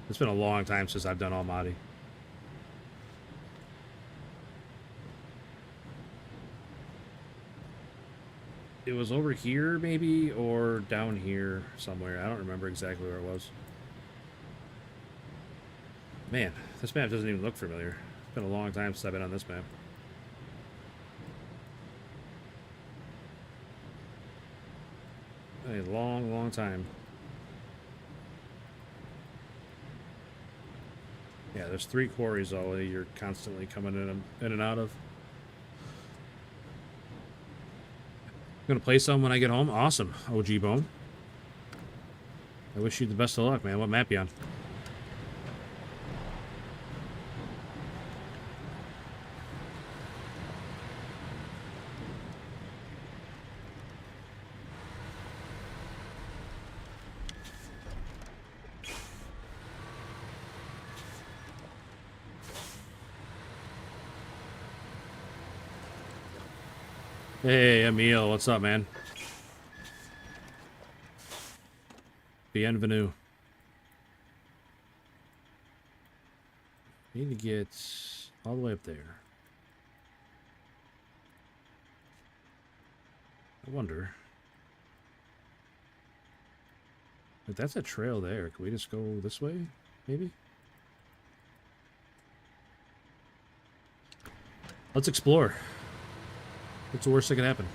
It's been a long time since I've done Almaty. It was over here, maybe, or down here somewhere. I don't remember exactly where it was. Man, this map doesn't even look familiar. It's been a long time since I've been on this map. A long, long time. Yeah, there's 3 quarries all you're constantly coming in and out of. Gonna play some when I get home. Awesome, OG Bone. I wish you the best of luck, man. What map you on? Hey, Emil, what's up, man? Bienvenue. Need to get all the way up there. I wonder. If that's a trail there, can we just go this way, maybe? Let's explore. What's the worst that can happen?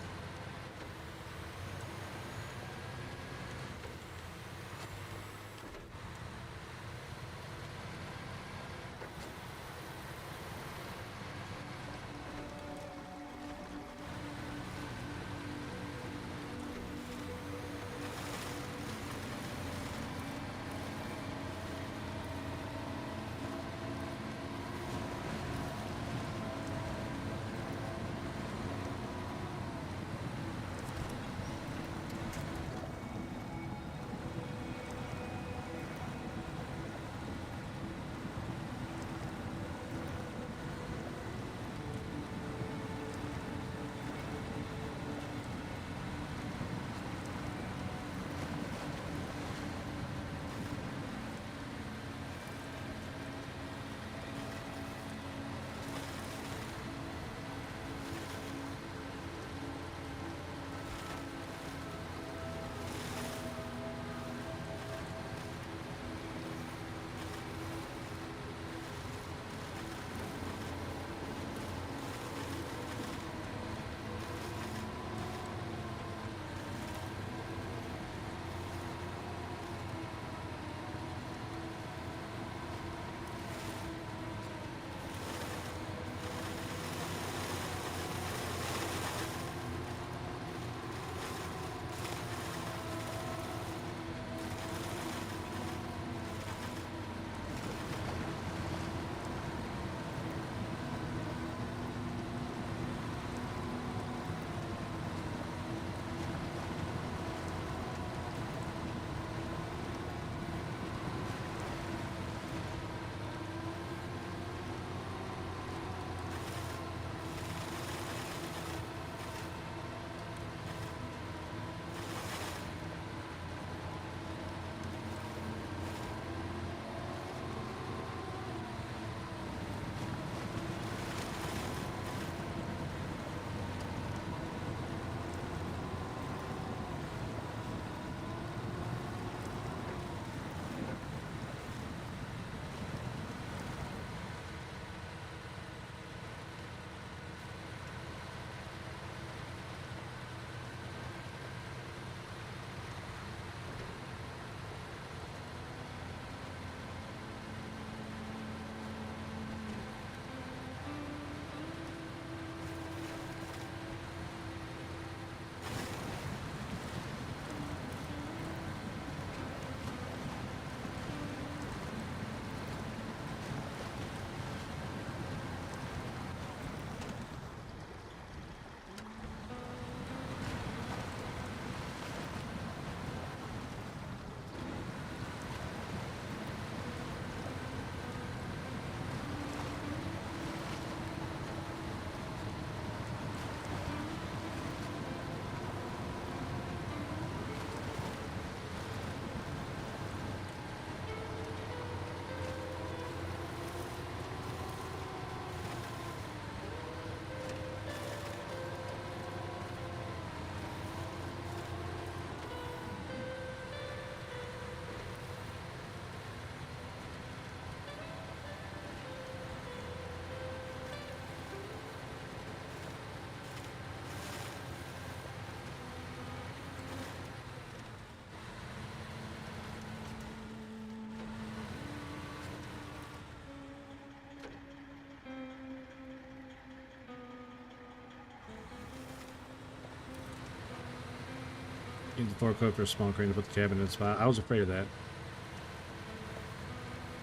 Need the forklift or a small crane to put the cabin in its spot. I was afraid of that.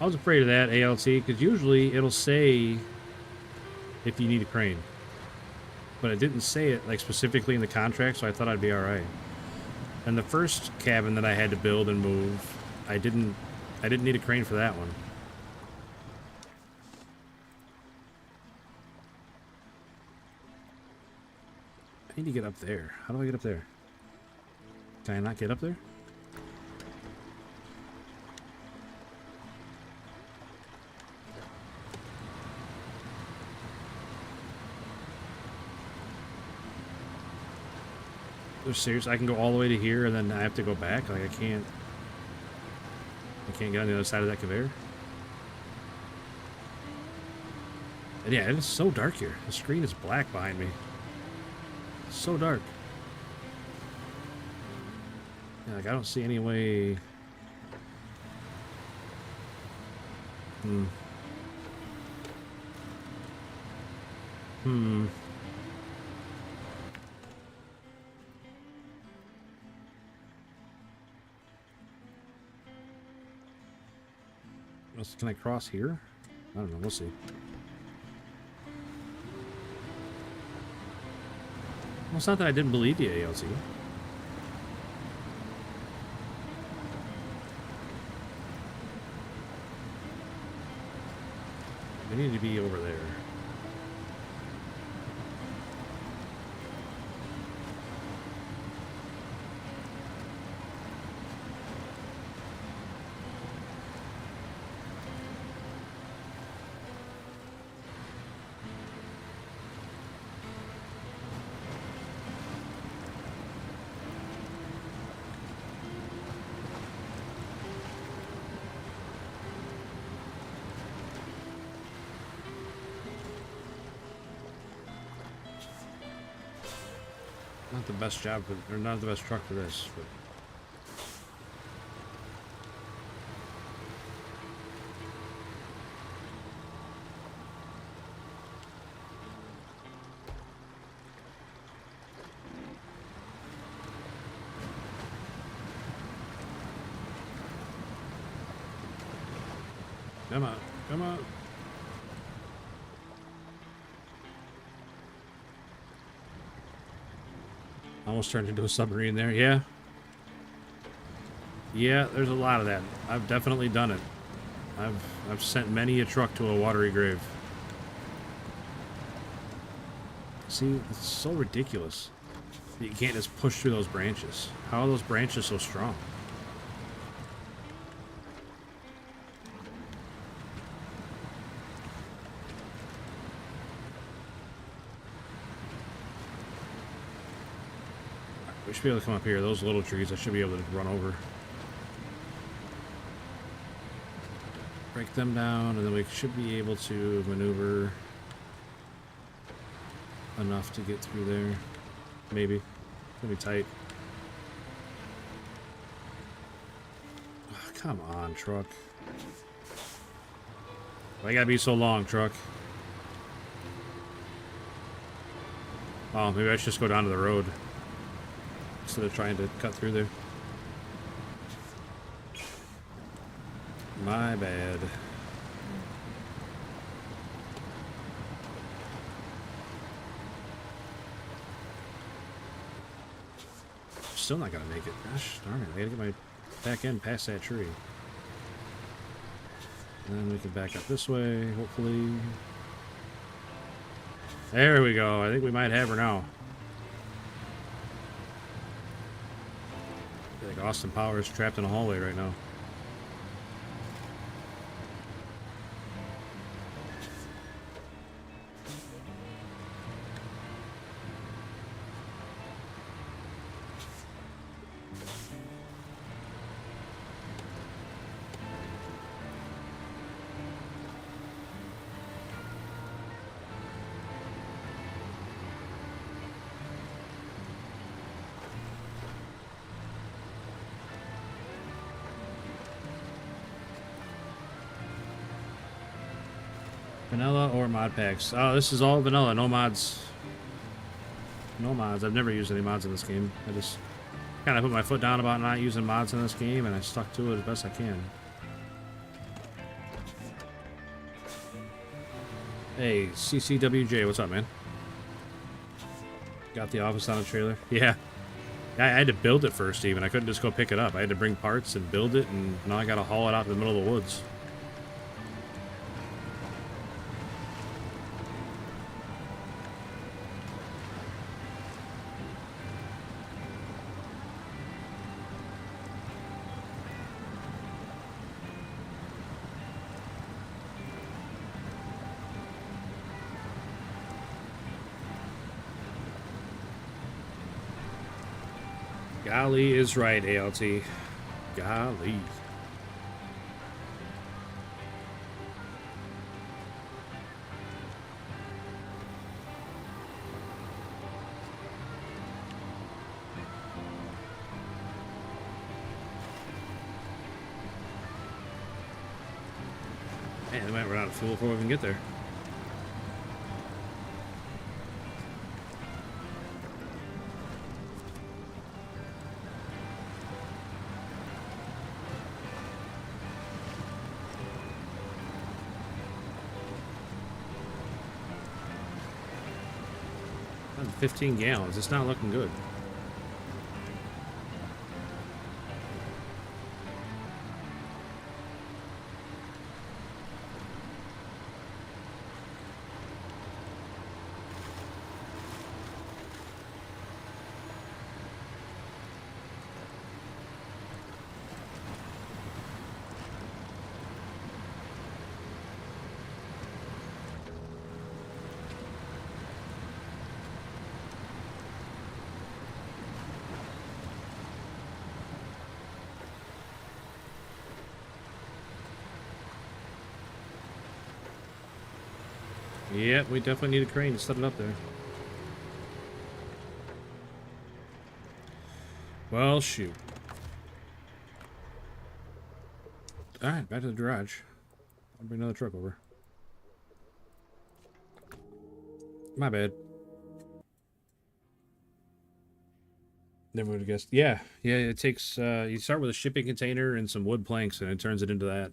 I was afraid of that, ALT, because usually it'll say if you need a crane. But it didn't say it like specifically in the contract, so I thought I'd be alright. And the first cabin that I had to build and move, I didn't need a crane for that one. I need to get up there. How do I get up there? Can I not get up there? They're serious. I can go all the way to here and then I have to go back. Like I can't get on the other side of that conveyor. And yeah, it is so dark here. The screen is black behind me. It's so dark. Yeah, like I don't see any way. Can I cross here? I don't know. We'll see. Well, it's not that I didn't believe you, ALT. We need to be over there. Not the best job, or not the best truck for this, but. Come on, come on. Almost turned into a submarine there, yeah. Yeah, there's a lot of that. I've definitely done it. I've sent many a truck to a watery grave. See, it's so ridiculous that you can't just push through those branches. How are those branches so strong? We should be able to come up here. Those little trees I should be able to run over. Break them down, and then we should be able to maneuver enough to get through there. Maybe. It's gonna be tight. Oh, come on, truck. Why you gotta be so long, truck? Oh, maybe I should just go down to the road instead of trying to cut through there. My bad. Still not gonna make it. Gosh darn it. I gotta get my back end past that tree. And then we can back up this way, hopefully. There we go. I think we might have her now. I feel like Austin Powers trapped in a hallway right now. Vanilla or mod packs? Oh, this is all vanilla, no mods. No mods. I've never used any mods in this game. I just Kind of put my foot down about not using mods in this game, and I stuck to it as best I can. Hey, CCWJ, what's up, man? Got the office on a trailer? Yeah. I had to build it first, even. I couldn't just go pick it up. I had to bring parts and build it, and now I gotta haul it out in the middle of the woods. Golly is right, ALT. Golly. Man, they might run out of fuel before we even get there. That's 15 gallons. It's not looking good. Yep, we definitely need a crane to set it up there. Well, shoot. Alright, back to the garage. I'll bring another truck over. My bad. Never would have guessed. Yeah, it takes, you start with a shipping container and some wood planks, and it turns it into that.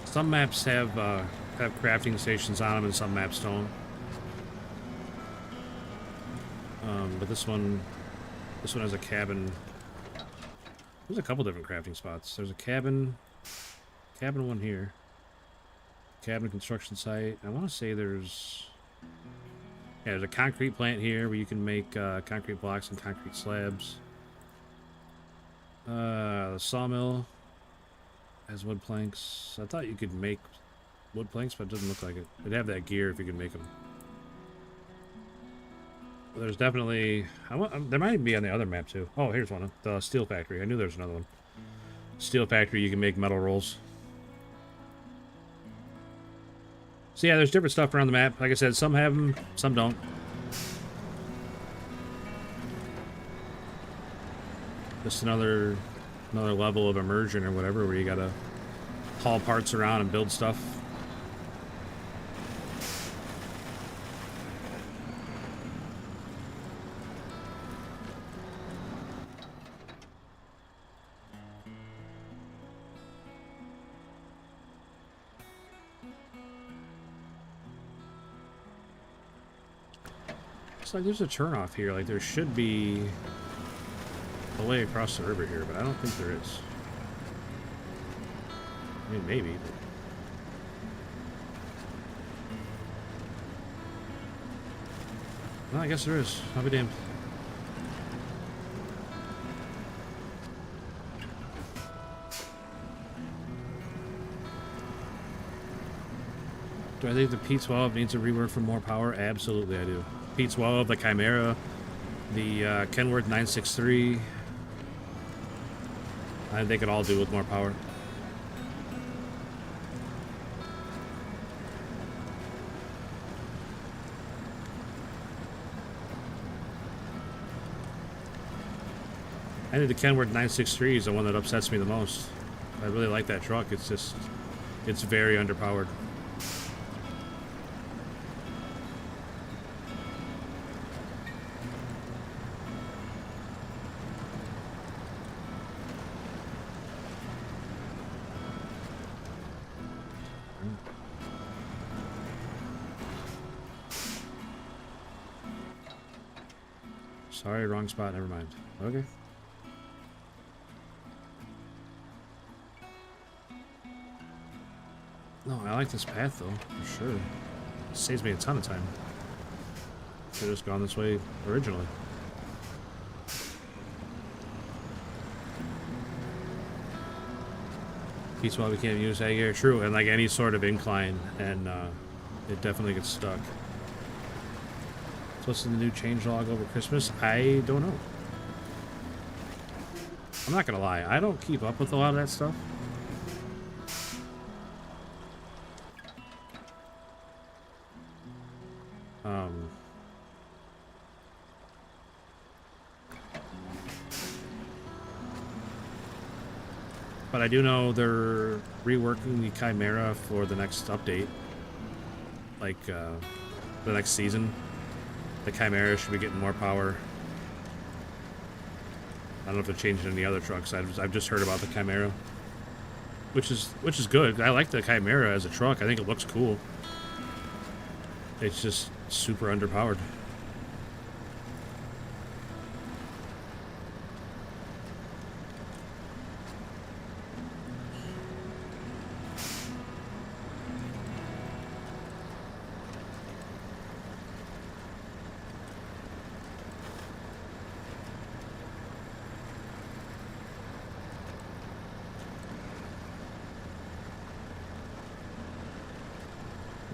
Some maps have crafting stations on them, and some maps don't. But this one has a cabin. There's a couple different crafting spots. There's a cabin one here. Cabin construction site. I want to say there's a concrete plant here where you can make concrete blocks and concrete slabs. The sawmill has wood planks. I thought you could make wood planks, but it doesn't look like it. It'd have that gear if you could make them. But there's definitely... there might even be on the other map, too. Oh, here's one. The steel factory. I knew there was another one. Steel factory, you can make metal rolls. So yeah, there's different stuff around the map. Like I said, some have them, some don't. Just another level of immersion or whatever, where you gotta haul parts around and build stuff. It's like there's a turnoff here. Like there should be a way across the river here, but I don't think there is. I mean, maybe. But... well, I guess there is. I'll be damned. Do I think the P12 needs a rework for more power? Absolutely, I do. P12, the Chimera, the Kenworth 963. They could all do with more power. I think the Kenworth 963 is the one that upsets me the most. I really like that truck. It's just, it's very underpowered. Sorry, wrong spot. Never mind. Okay. No, I like this path though, for sure. It saves me a ton of time. Should have just gone this way originally. Piece why we can't use ag air. True, and like any sort of incline, and it definitely gets stuck. So what's the new changelog over Christmas? I don't know. I'm not gonna lie, I don't keep up with a lot of that stuff. But I do know they're reworking the Chimera for the next update. Like, the next season. The Chimera should be getting more power. I don't know if they're changing any other trucks. I've just heard about the Chimera. Which is good. I like the Chimera as a truck. I think it looks cool. It's just super underpowered.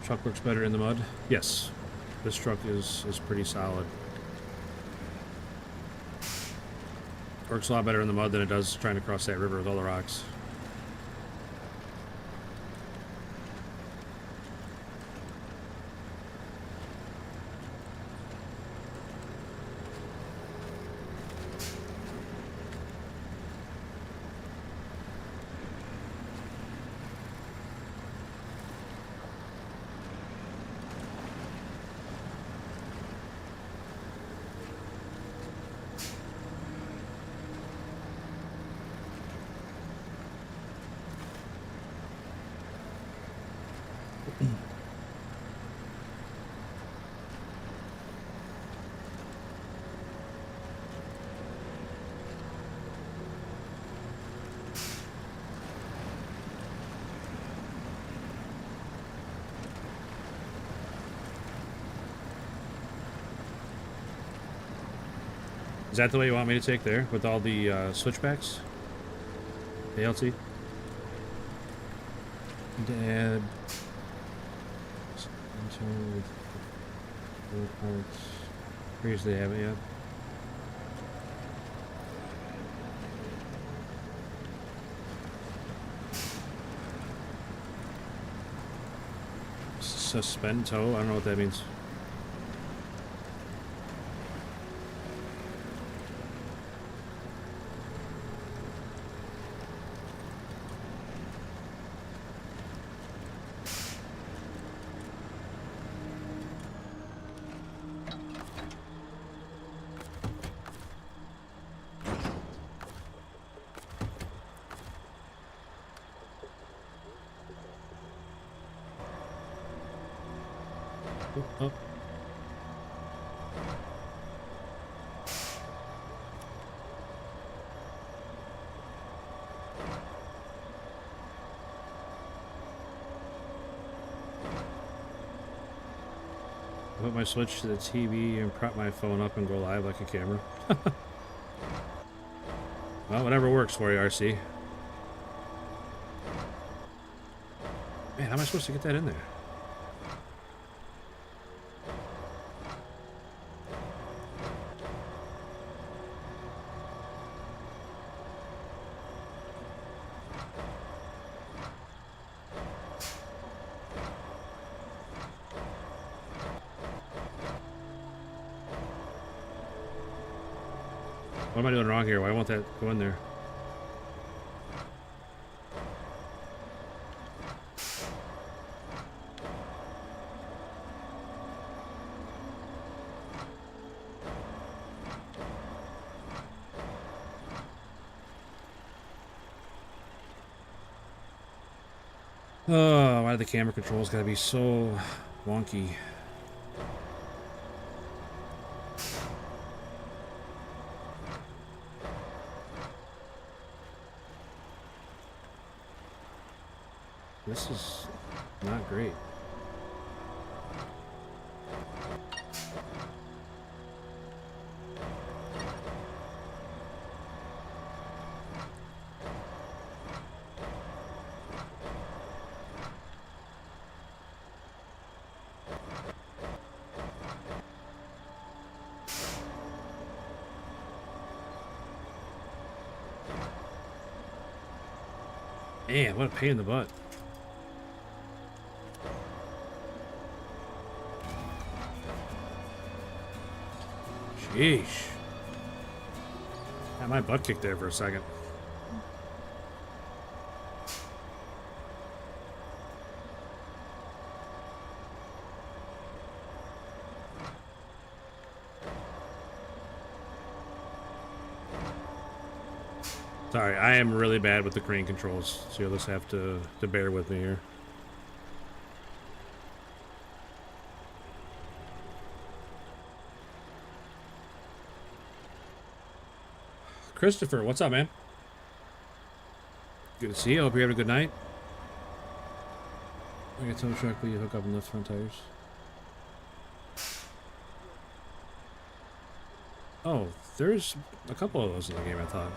Truck works better in the mud. Yes, this truck is pretty solid. Works a lot better in the mud than it does trying to cross that river with all the rocks. Is that the way you want me to take there, with all the switchbacks? ALT? Dad. Here's they have it yet. Suspend tow? I don't know what that means. Oh. I put my switch to the TV and prop my phone up and go live like a camera. Well, whatever works for you, RC. Man, how am I supposed to get that in there? What am I doing wrong here? Why won't that go in there? Oh, why do the camera controls gotta be so wonky? This is not great. Man, what a pain in the butt. Sheesh. Got my butt kicked there for a second. Sorry, I am really bad with the crane controls, so you'll just have to bear with me here. Christopher, what's up, man? Good to see you. Hope you're having a good night. I got tow truck, will you hook up and lift front tires? Oh, there's a couple of those in the game, I thought.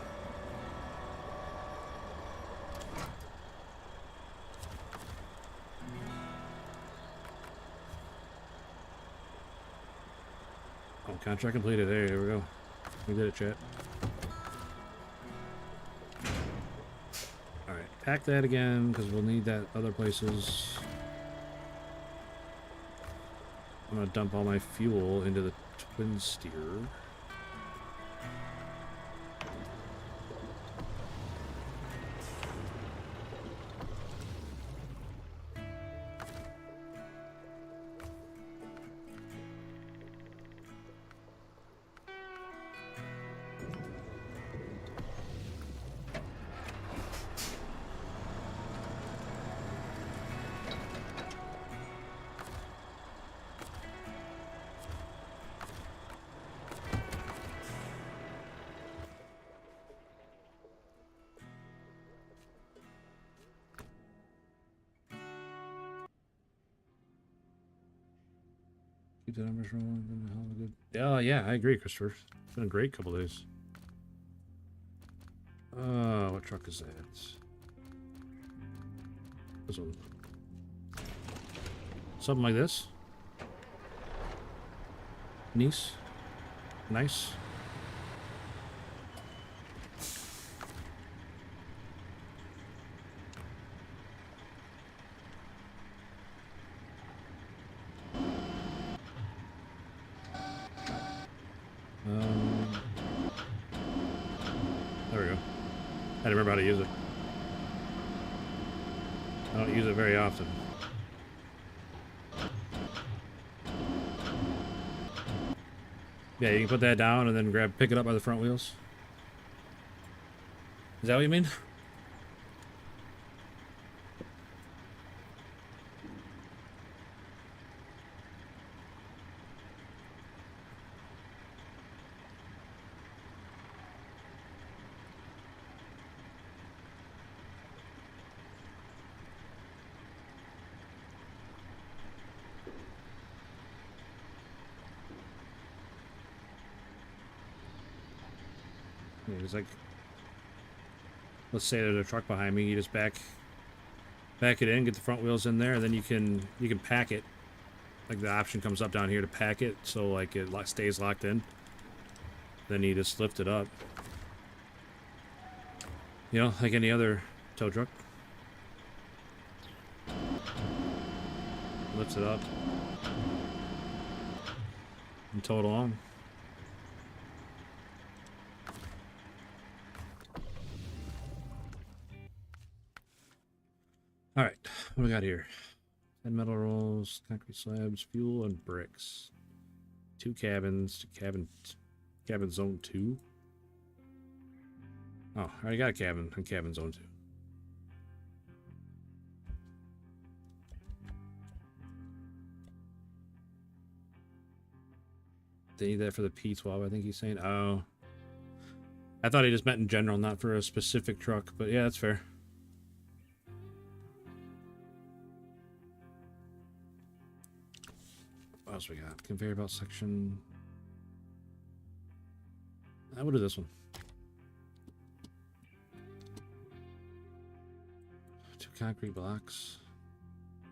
Oh, contract completed. There we go. We did it, chat. Alright, pack that again, because we'll need that other places. I'm going to dump all my fuel into the twin steer. Keep the numbers rolling. Good. Yeah, I agree, Christopher. It's been a great couple days. What truck is that? This one. Something like this. Nice. Nice. There we go. I don't remember how to use it. I don't use it very often. Yeah, you can put that down and then pick it up by the front wheels. Is that what you mean? It's like, let's say there's a truck behind me. You just back it in, get the front wheels in there, and then you can pack it. Like the option comes up down here to pack it, so like it stays locked in. Then you just lift it up. You know, like any other tow truck. Lifts it up and tow it along. What do we got here? 10 metal rolls, concrete slabs, fuel, and bricks. 2 cabins. Cabin zone 2. Oh, I already got a cabin in cabin zone 2. They need that for the P12, I think he's saying. Oh. I thought he just meant in general, not for a specific truck, but yeah, that's fair. What else we got? Conveyor belt section. I will do this one. 2 concrete blocks.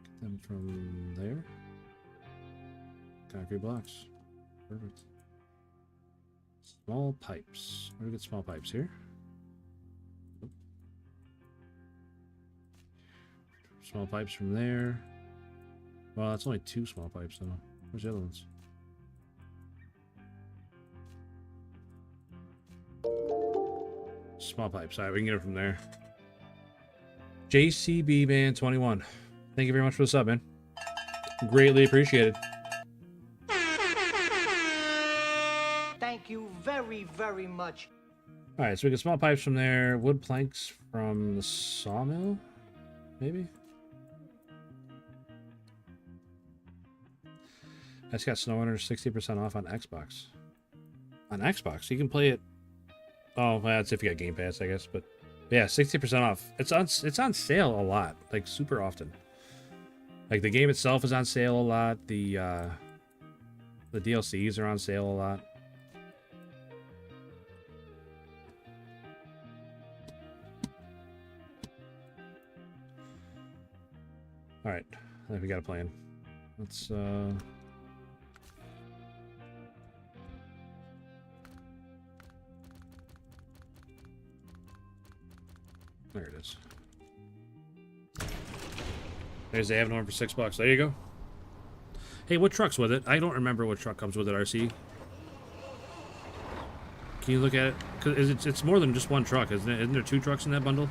Get them from there. Concrete blocks. Perfect. Small pipes. Where do we get small pipes here? Oop. Small pipes from there. Well, that's only 2 small pipes though. Where's the other ones? Small pipes. Alright, we can get it from there. JCB Man 21. Thank you very much for the sub, man. Greatly appreciated. Thank you very, very much. Alright, so we get small pipes from there. Wood planks from the sawmill? Maybe? I just got Snowrunner 60% off on Xbox. On Xbox? You can play it... Oh, well, that's if you got Game Pass, I guess. But yeah, 60% off. It's on sale a lot. Like, super often. Like, the game itself is on sale a lot. The DLCs are on sale a lot. Alright, I think we got a plan. Let's, there it is. There's the Avenue one for $6. There you go. Hey, what truck's with it? I don't remember what truck comes with it, RC. Can you look at it? Cause it's more than just one truck, isn't it? Isn't there 2 trucks in that bundle?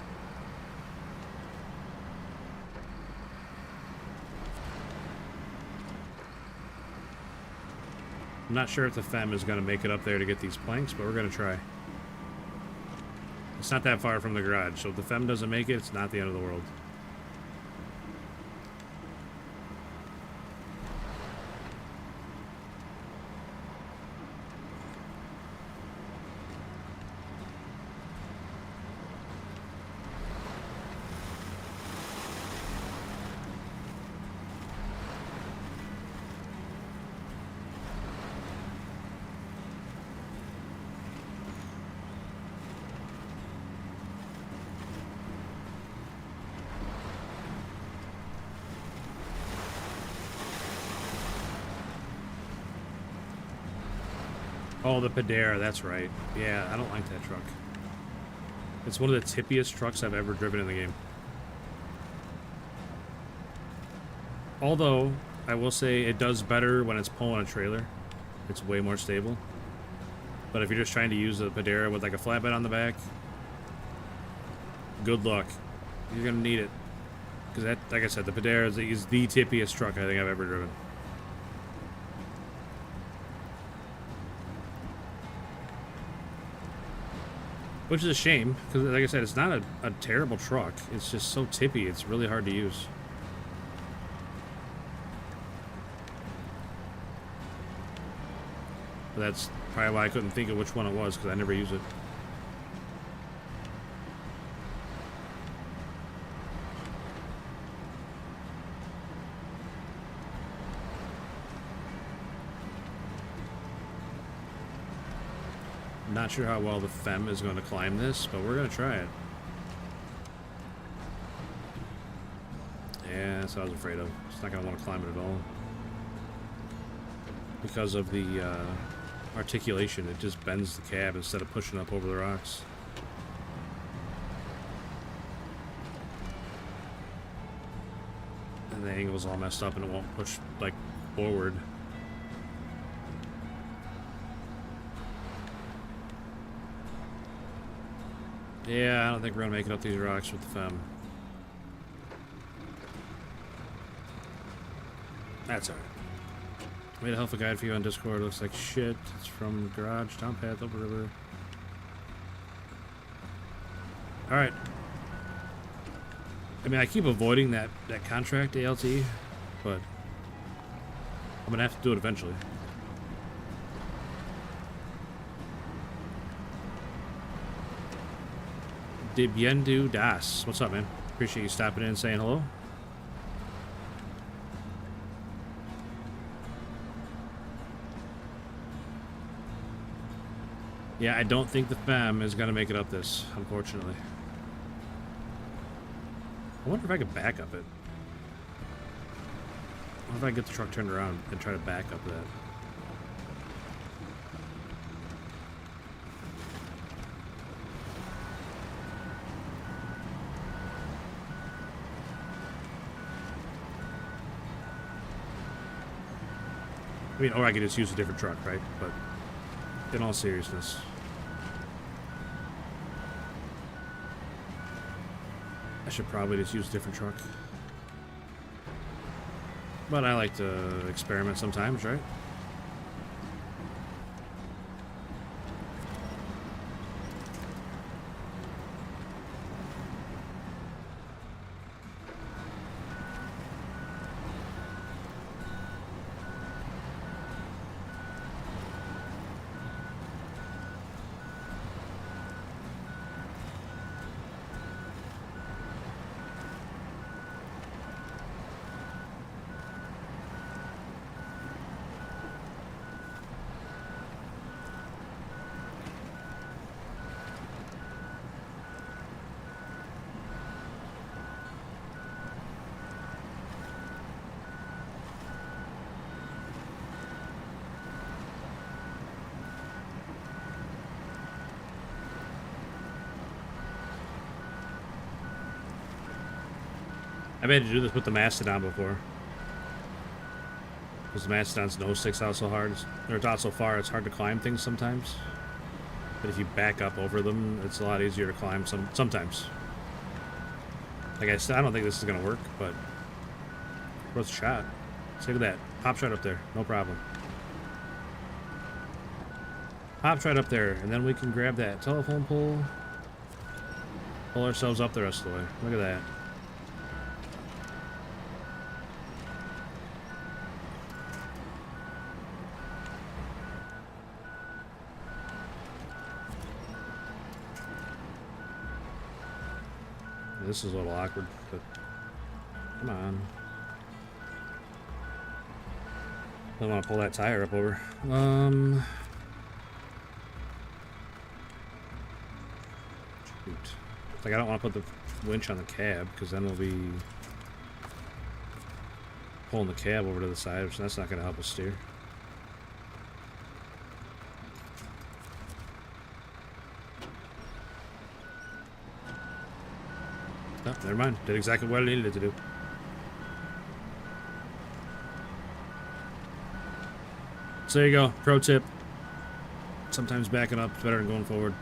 I'm not sure if the FEM is going to make it up there to get these planks, but we're going to try. It's not that far from the garage, so if the FEM doesn't make it, it's not the end of the world. Oh, the Padera, that's right. Yeah, I don't like that truck. It's one of the tippiest trucks I've ever driven in the game. Although, I will say it does better when it's pulling a trailer. It's way more stable. But if you're just trying to use the Padera with like a flatbed on the back, good luck. You're gonna need it. Because that, like I said, the Padera is the tippiest truck I think I've ever driven. Which is a shame, because like I said, it's not a terrible truck. It's just so tippy, it's really hard to use. But that's probably why I couldn't think of which one it was, because I never use it. Not sure how well the FEM is going to climb this, but we're going to try it. Yeah, that's what I was afraid of. It's not going to want to climb it at all. Because of the articulation, it just bends the cab instead of pushing up over the rocks. And the angle's all messed up and it won't push, like, forward. Yeah, I don't think we're going to make it up these rocks with the FEM. That's alright. Made a helpful guide for you on Discord. Looks like shit. It's from garage, down path, over river. Alright. I mean, I keep avoiding that contract ALT, but I'm gonna have to do it eventually. Dibiendu Das. What's up, man? Appreciate you stopping in and saying hello. Yeah, I don't think the fam is gonna make it up this, unfortunately. I wonder if I could back up it. I wonder if I can get the truck turned around and try to back up that. I mean, or I could just use a different truck, right? But in all seriousness. I should probably just use a different truck. But I like to experiment sometimes, right? I've had to do this with the Mastodon before. Because the Mastodon's nose sticks out so hard, or it's out so far, it's hard to climb things sometimes. But if you back up over them, it's a lot easier to climb sometimes. Like I said, I don't think this is going to work, but worth a shot. See, look at that. Pops right up there. No problem. Pops right up there, and then we can grab that telephone pole. Pull ourselves up the rest of the way. Look at that. This is a little awkward, but come on. I don't want to pull that tire up over. Shoot. Like, I don't want to put the winch on the cab, because then we'll be pulling the cab over to the side, which that's not going to help us steer. Oh, never mind. Did exactly what I needed it to do. So there you go. Pro tip. Sometimes backing up is better than going forward.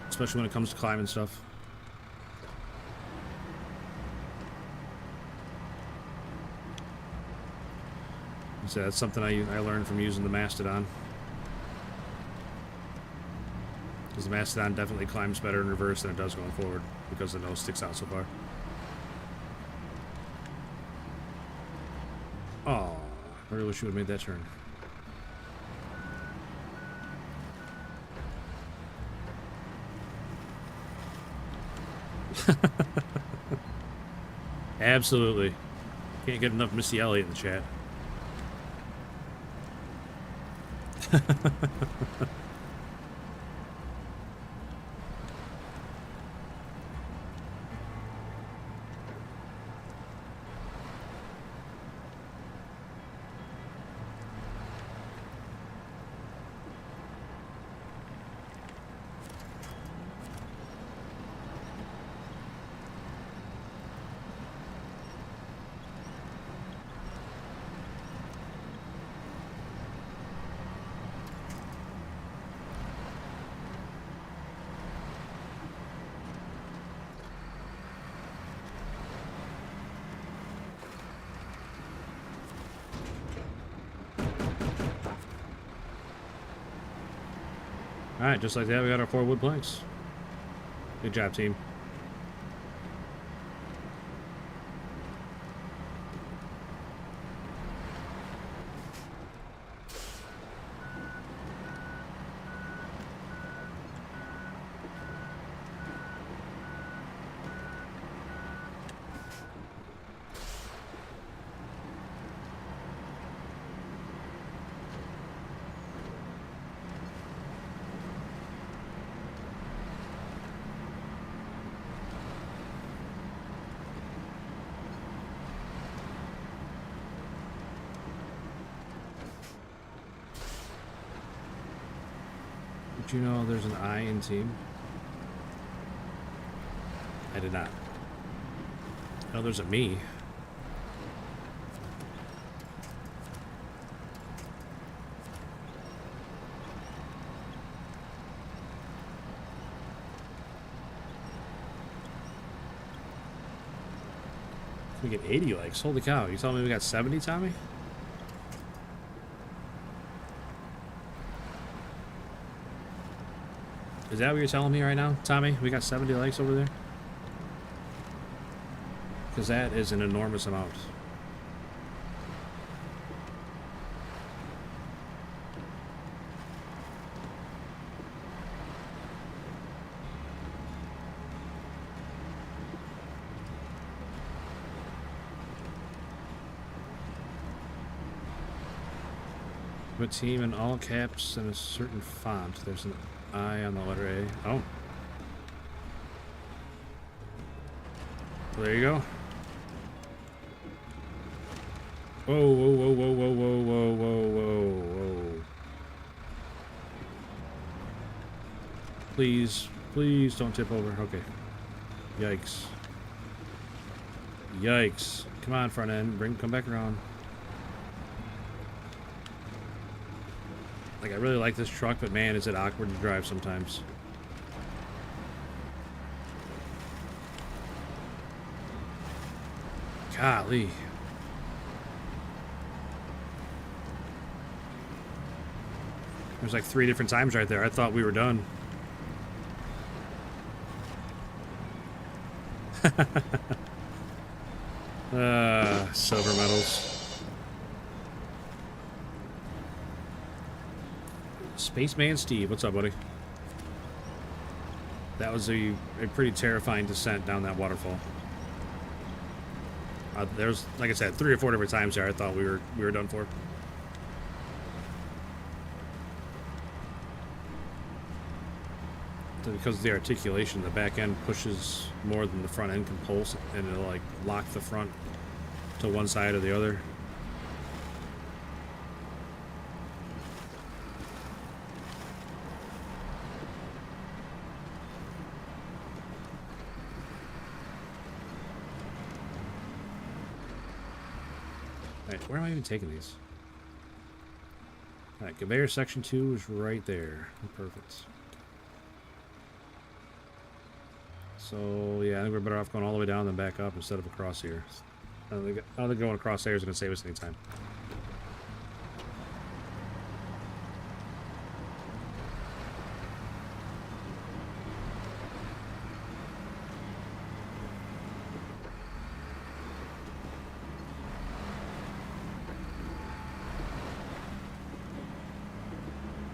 Especially when it comes to climbing stuff. So that's something I learned from using the Mastodon. Because the Mastodon definitely climbs better in reverse than it does going forward. Because the nose sticks out so far. Oh, I really wish you would have made that turn. Absolutely. Can't get enough Missy Elliott in the chat. Alright, just like that, we got our 4 wood planks. Good job, team. Did you know there's an I in team? I did not. Oh, there's a me. We get 80 likes. Holy cow. You telling me we got 70, Tommy? Is that what you're telling me right now, Tommy? We got 70 likes over there? Because that is an enormous amount. Put team in all caps and a certain font. There's an I on the letter A. Oh. Well, there you go. Whoa, whoa, whoa, whoa, whoa, whoa, whoa, whoa, whoa, whoa. Please, please don't tip over. Okay. Yikes. Yikes. Come on, front end. Come back around. Like, I really like this truck, but man, is it awkward to drive sometimes. Golly. There's like 3 different times right there. I thought we were done. Silver medals. Spaceman Steve, what's up, buddy? That was a pretty terrifying descent down that waterfall. There's, like I said, 3 or 4 different times there I thought we were done for. Because of the articulation, the back end pushes more than the front end can pulse, and it'll like lock the front to one side or the other. Alright, where am I even taking these? Alright, conveyor section 2 is right there. Perfect. So, yeah, I think we're better off going all the way down than back up instead of across here. I don't think going across there is going to save us any time.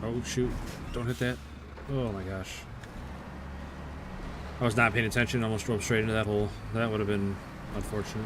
Oh, shoot. Don't hit that. Oh, my gosh. I was not paying attention, almost drove straight into that hole. That would have been unfortunate.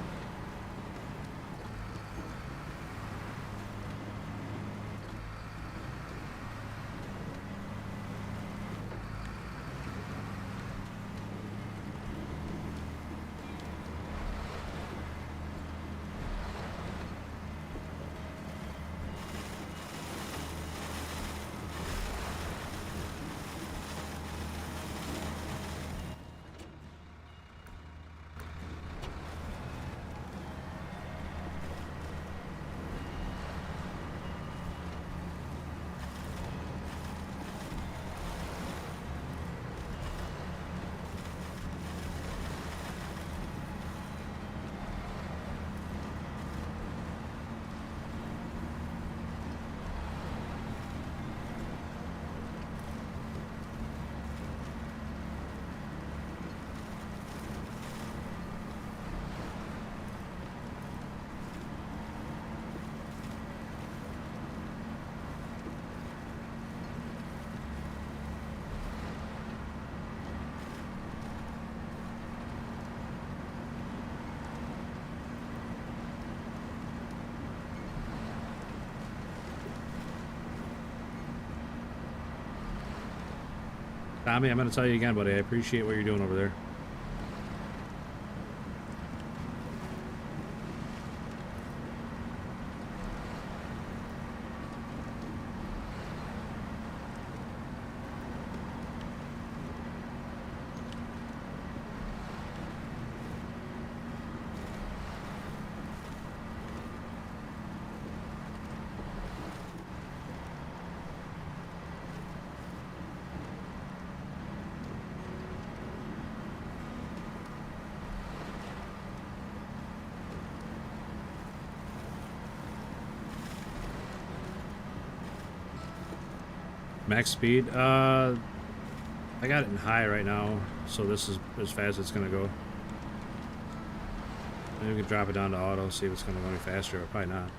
Tommy, I'm going to tell you again, buddy. I appreciate what you're doing over there. Max speed? I got it in high right now, so this is as fast as it's gonna go. Maybe we can drop it down to auto, see if it's gonna go any faster, or probably not.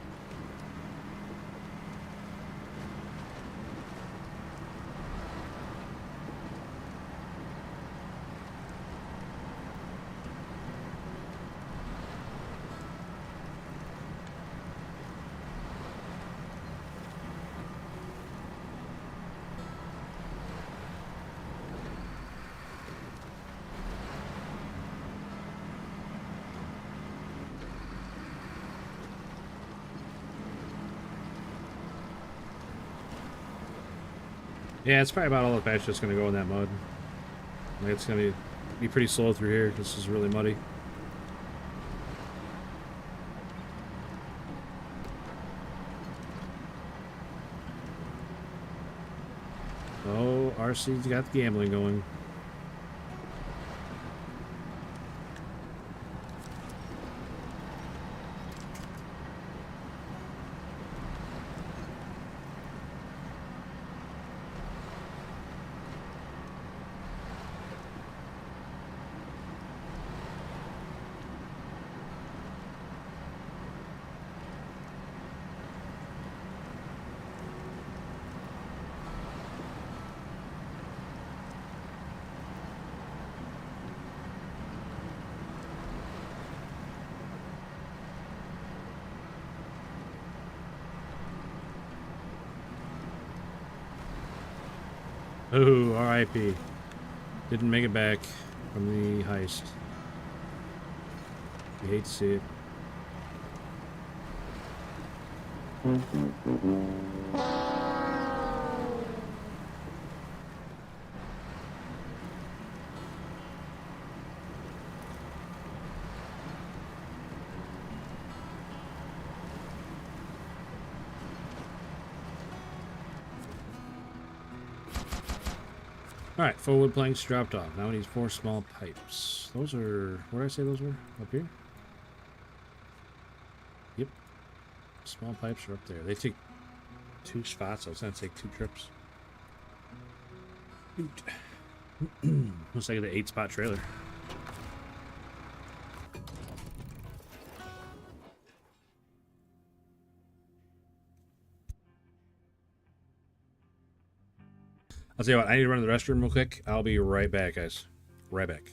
Yeah, it's probably about all the fast that's gonna go in that mud. Like, it's gonna be pretty slow through here. This is really muddy. Oh, RC's got the gambling going. Oh, RIP. Didn't make it back from the heist. You hate to see it. Alright, forward planks dropped off. Now we need 4 small pipes. Those are... Where did I say those were? Up here? Yep. Small pipes are up there. They take 2 spots, so it's going to take 2 trips. Looks like an 8-spot trailer. I'll tell you what, I need to run to the restroom real quick. I'll be right back, guys. Right back.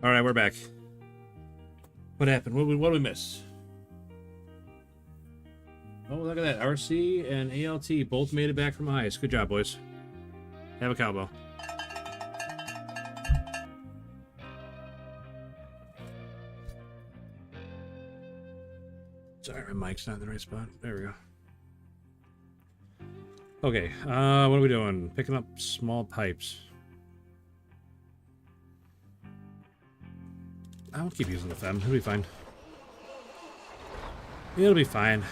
All right, we're back. What happened? What did we miss? Oh, look at that. RC and ALT both made it back from ice. Good job, boys. Have a cowbell. Sorry, my mic's not in the right spot. There we go. Okay, what are we doing? Picking up small pipes. I'll keep using the fem. It'll be fine. It'll be fine.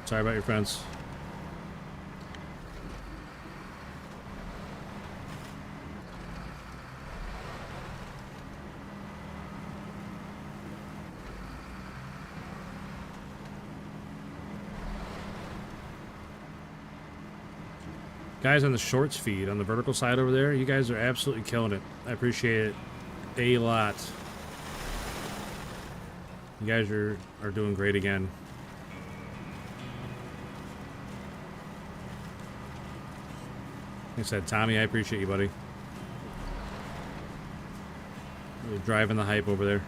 Sorry about your friends. Guys on the shorts feed, on the vertical side over there, you guys are absolutely killing it. I appreciate it a lot. You guys are doing great again. Like I said, Tommy, I appreciate you, buddy. Really driving the hype over there.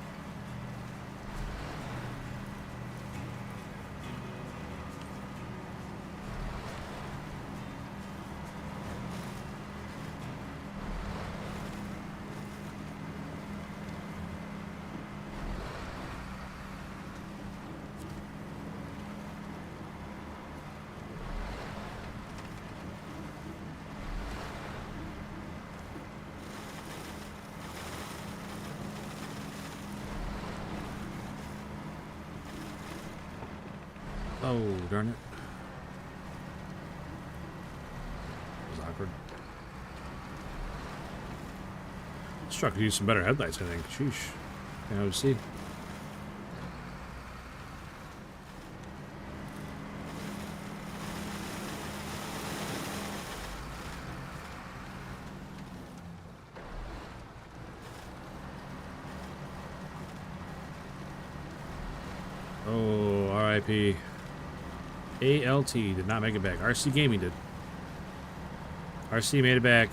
Oh, darn it. That was awkward. This truck could use some better headlights, I think. Sheesh. Yeah, we'll see. Oh, RIP. ALT did not make it back. RC Gaming did. RC made it back.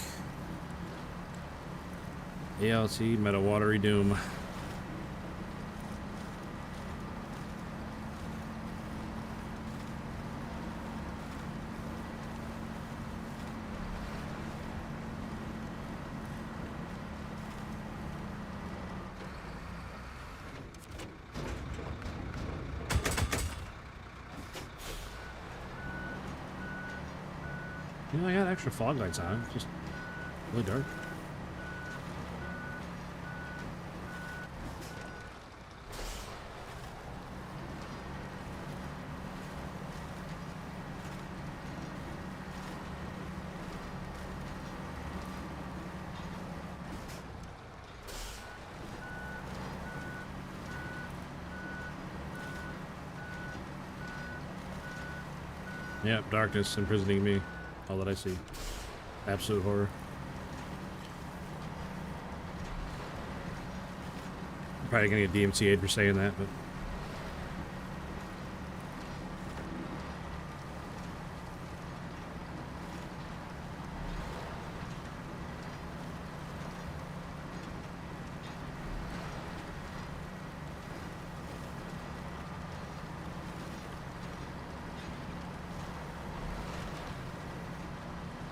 ALT met a watery doom. You know, I got extra fog lights on. It's just really dark. Yep, darkness imprisoning me. All that I see. Absolute horror. I'm probably gonna get DMCA'd for saying that, but...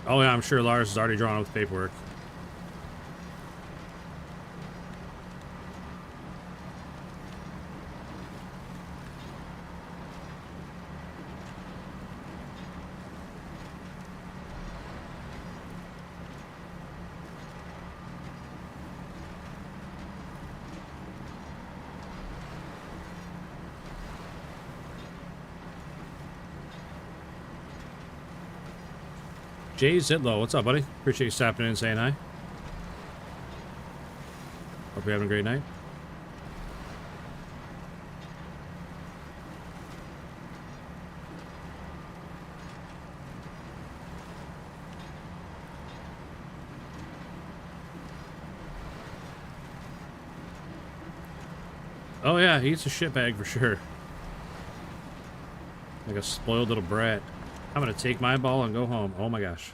Oh yeah, I'm sure Lars is already drawn up the paperwork. Jay Zitlow, what's up, buddy? Appreciate you stopping in and saying hi. Hope you're having a great night. Oh yeah, he's a shitbag for sure. Like a spoiled little brat. I'm gonna take my ball and go home. Oh my gosh.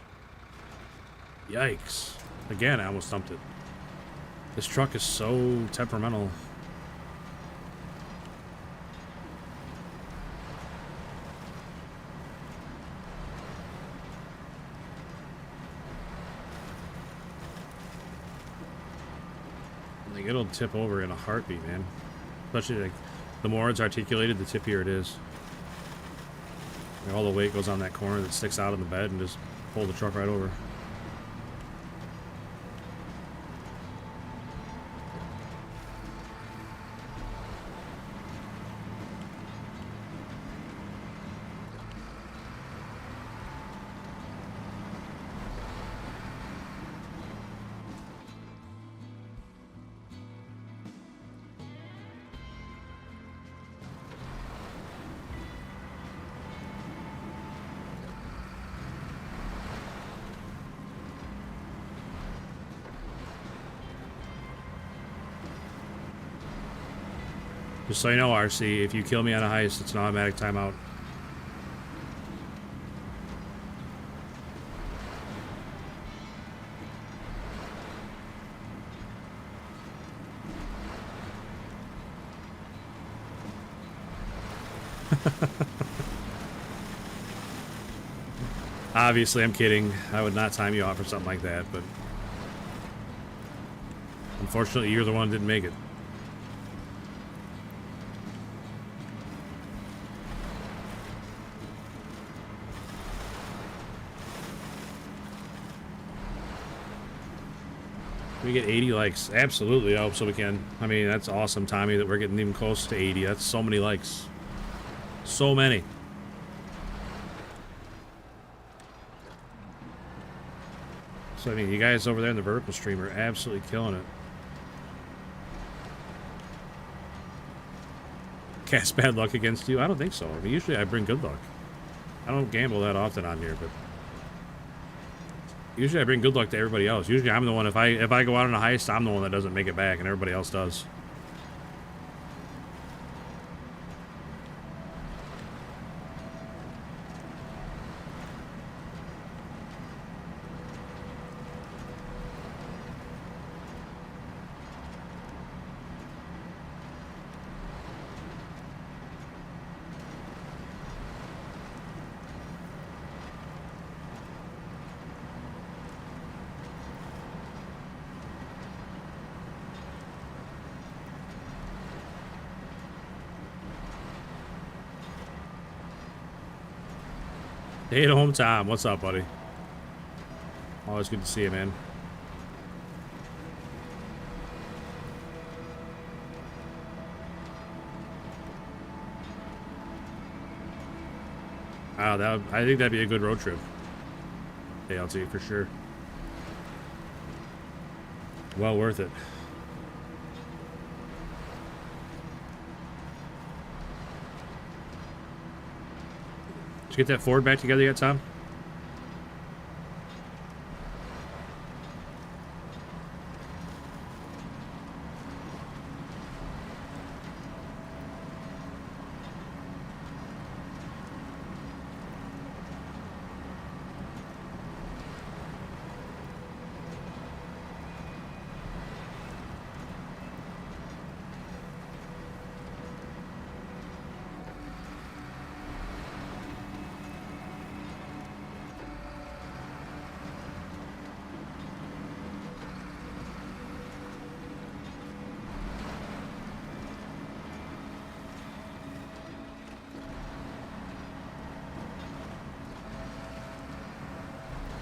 Yikes. Again, I almost stumped it. This truck is so temperamental. Like, it'll tip over in a heartbeat, man. Especially, like, the more it's articulated, the tippier it is. Like, all the weight goes on that corner that sticks out in the bed and just pull the truck right over. Just so you know, RC, if you kill me on a heist, it's an automatic timeout. Obviously, I'm kidding. I would not time you off for something like that, but unfortunately, you're the one that didn't make it. We get 80 likes. Absolutely, I hope so we can. I mean, that's awesome, Tommy, that we're getting even close to 80. That's so many likes. So many. So, I mean, you guys over there in the vertical stream are absolutely killing it. Cast bad luck against you? I don't think so. I mean, usually I bring good luck. I don't gamble that often on here, but usually I bring good luck to everybody else. Usually I'm the one, if I go out on a heist, I'm the one that doesn't make it back, and everybody else does. Hey, at home, Tom. What's up, buddy? Always good to see you, man. I think that'd be a good road trip. Hey, I'll tell you for sure. Well worth it. Did you get that Ford back together yet, Tom?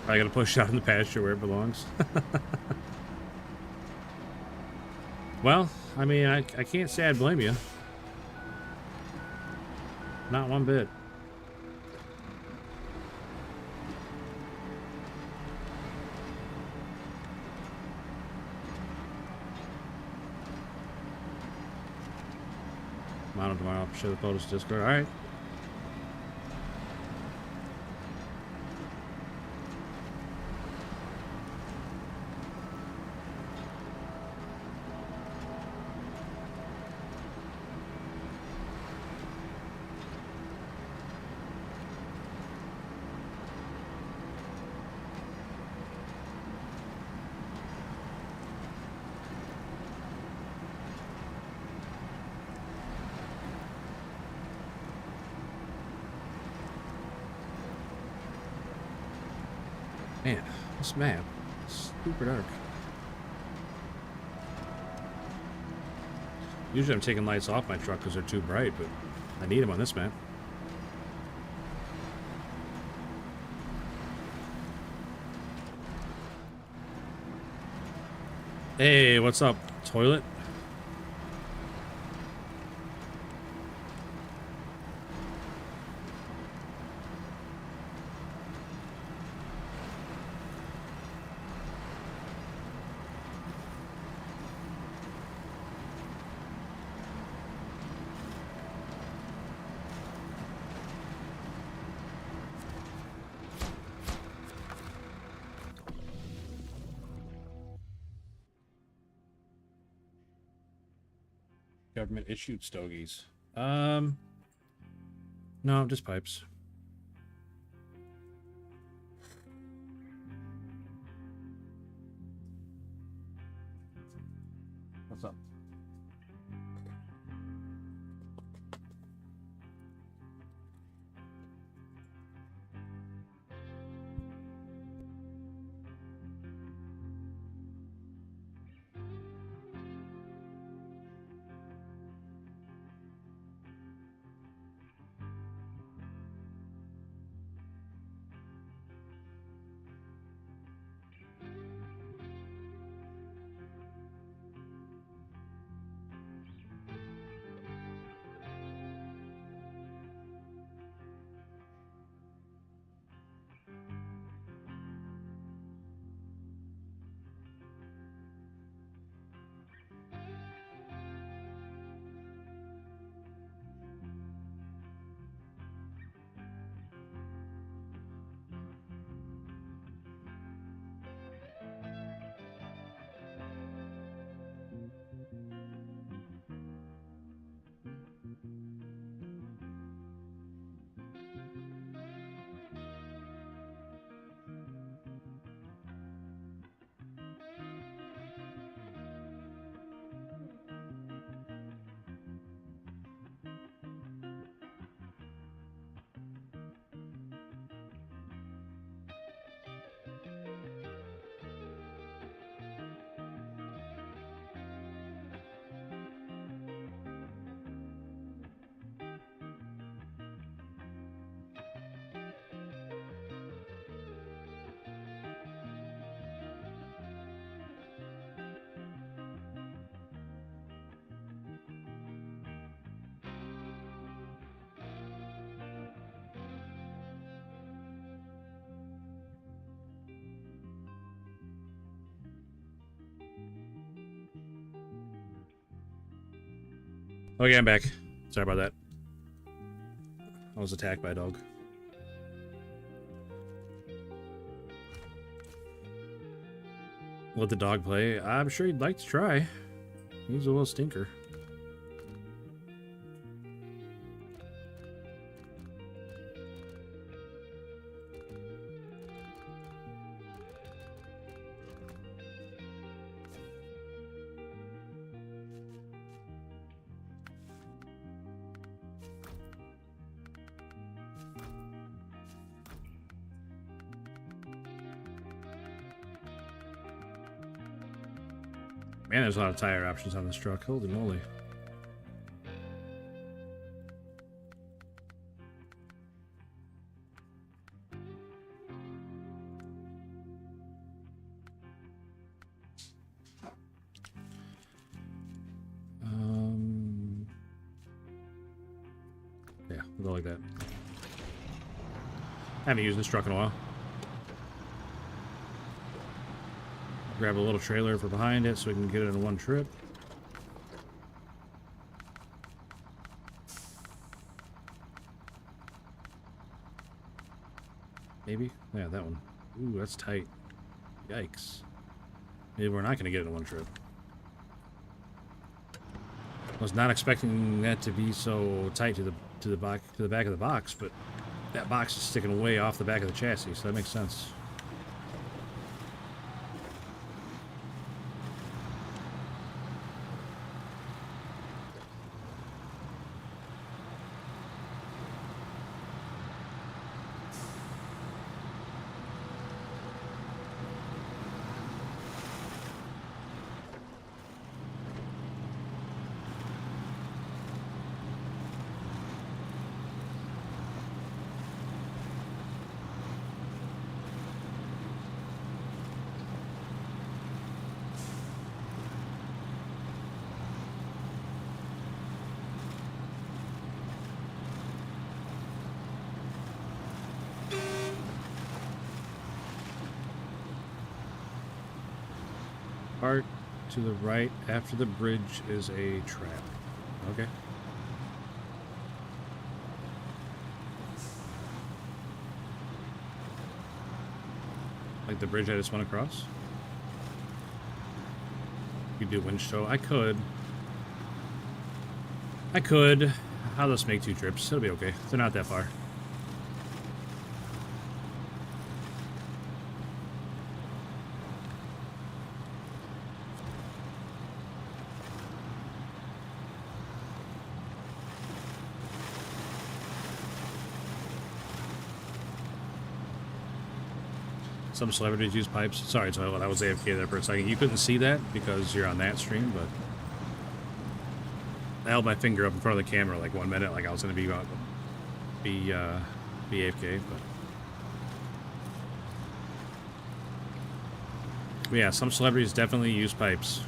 I gotta push out in the pasture where it belongs. Well, I mean, I can't say I'd blame you. Not one bit. Mount tomorrow. I'll share the photos to Discord. All right. Man, this map is super dark. Usually I'm taking lights off my truck because they're too bright, but I need them on this map. Hey, what's up, toilet? Government issued stogies. No, just pipes. What's up? Okay, I'm back. Sorry about that. I was attacked by a dog. Let the dog play. I'm sure he'd like to try. He's a little stinker. Man, there's a lot of tire options on this truck. Holy moly. Yeah, we'll go like that. I haven't used this truck in a while. Grab a little trailer for behind it so we can get it in one trip. Maybe? Yeah, that one. Ooh, that's tight. Yikes. Maybe we're not going to get it in one trip. I was not expecting that to be so tight to the back of the box, but that box is sticking way off the back of the chassis, so that makes sense. part to the right after the bridge is a trap. Okay. Like the bridge I just went across? You do winch tow? I could. I'll just make 2 trips. It'll be okay. They're not that far. Some celebrities use pipes. Sorry, Toilet, I was AFK there for a second. You couldn't see that because you're on that stream, but I held my finger up in front of the camera like 1 minute, like I was going to be AFK, but yeah, some celebrities definitely use pipes.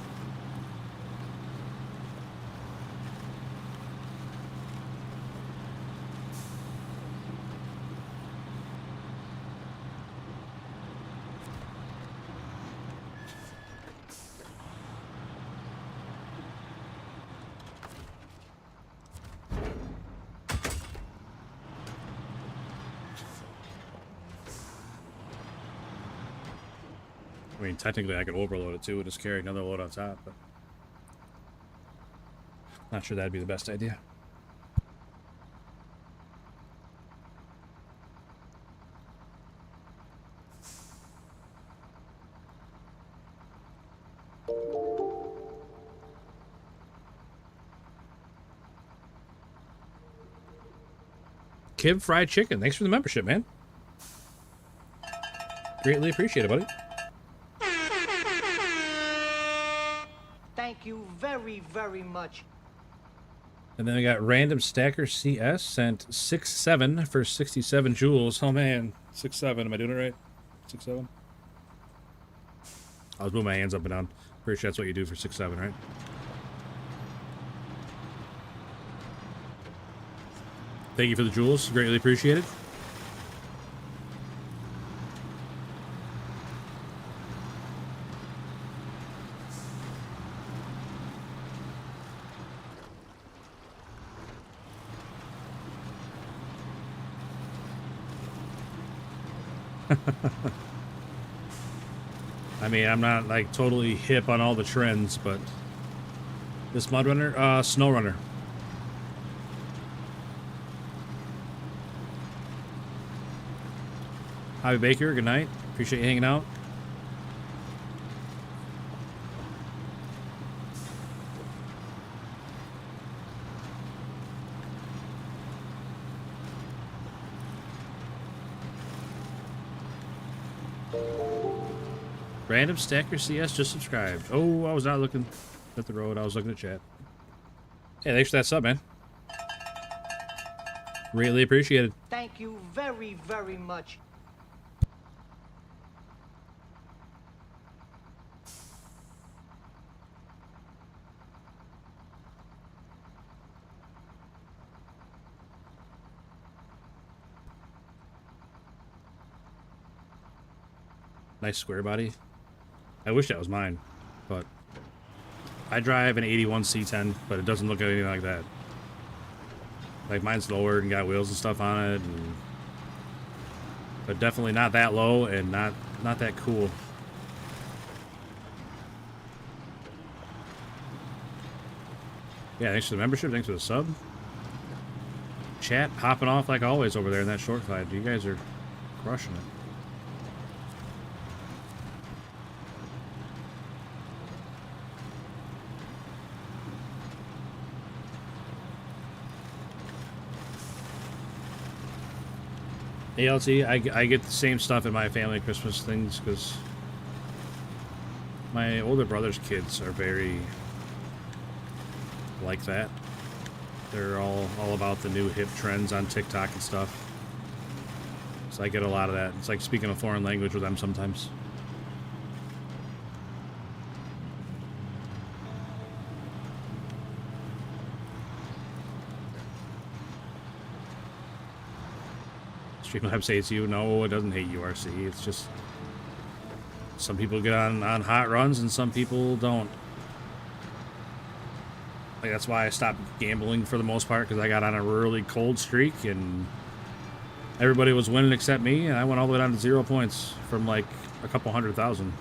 I mean, technically I could overload it too and just carry another load on top, but not sure that'd be the best idea. Kib Fried Chicken, thanks for the membership, man. Greatly appreciate it, buddy. Thank you very, very much. And then we got Random Stacker CS sent 6-7 for 67 jewels. Oh man, 6-7. Am I doing it right? 6-7. I was moving my hands up and down. Pretty sure that's what you do for 6-7, right? Thank you for the jewels. Greatly appreciated. I mean, I'm not like totally hip on all the trends, but this mud runner, Snowrunner. Hobby Baker, good night. Appreciate you hanging out. Random Stacker CS just subscribed. Oh, I was not looking at the road. I was looking at chat. Hey, thanks for that sub, man. Greatly appreciated. Thank you very, very much. Nice square body. I wish that was mine, but I drive an 81 C10, but it doesn't look anything like that. Like mine's lowered and got wheels and stuff on it, but definitely not that low and not that cool. Yeah, thanks for the membership. Thanks for the sub. Chat popping off like always over there in that short fight. You guys are crushing it. ALT, I get the same stuff in my family Christmas things because my older brother's kids are very like that. They're all about the new hip trends on TikTok and stuff. So I get a lot of that. It's like speaking a foreign language with them sometimes. Streamlabs hates you. No, it doesn't hate you, RC. It's just Some people get on hot runs and some people don't. Like, that's why I stopped gambling for the most part, because I got on a really cold streak and everybody was winning except me, and I went all the way down to 0 points from like a couple 100,000.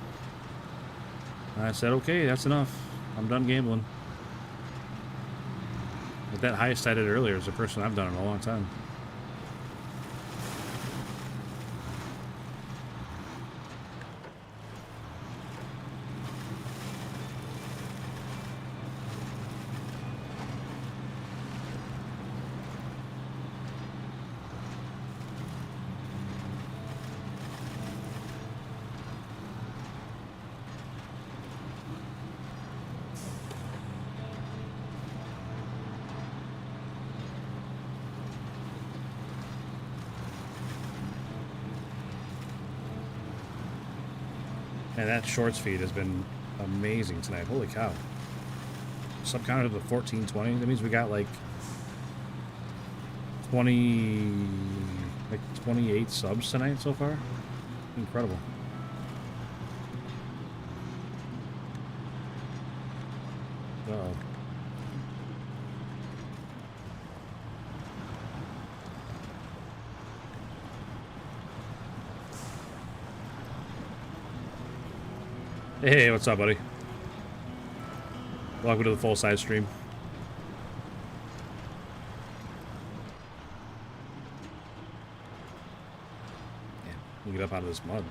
And I said, okay, that's enough. I'm done gambling. But that highest I did earlier is the first one I've done in a long time. And that shorts feed has been amazing tonight. Holy cow. Sub counted to 1420. That means we got like 28 subs tonight so far. Incredible. Uh-oh. Hey, what's up, buddy? Welcome to the full-size stream. Yeah, we'll get up out of this mud.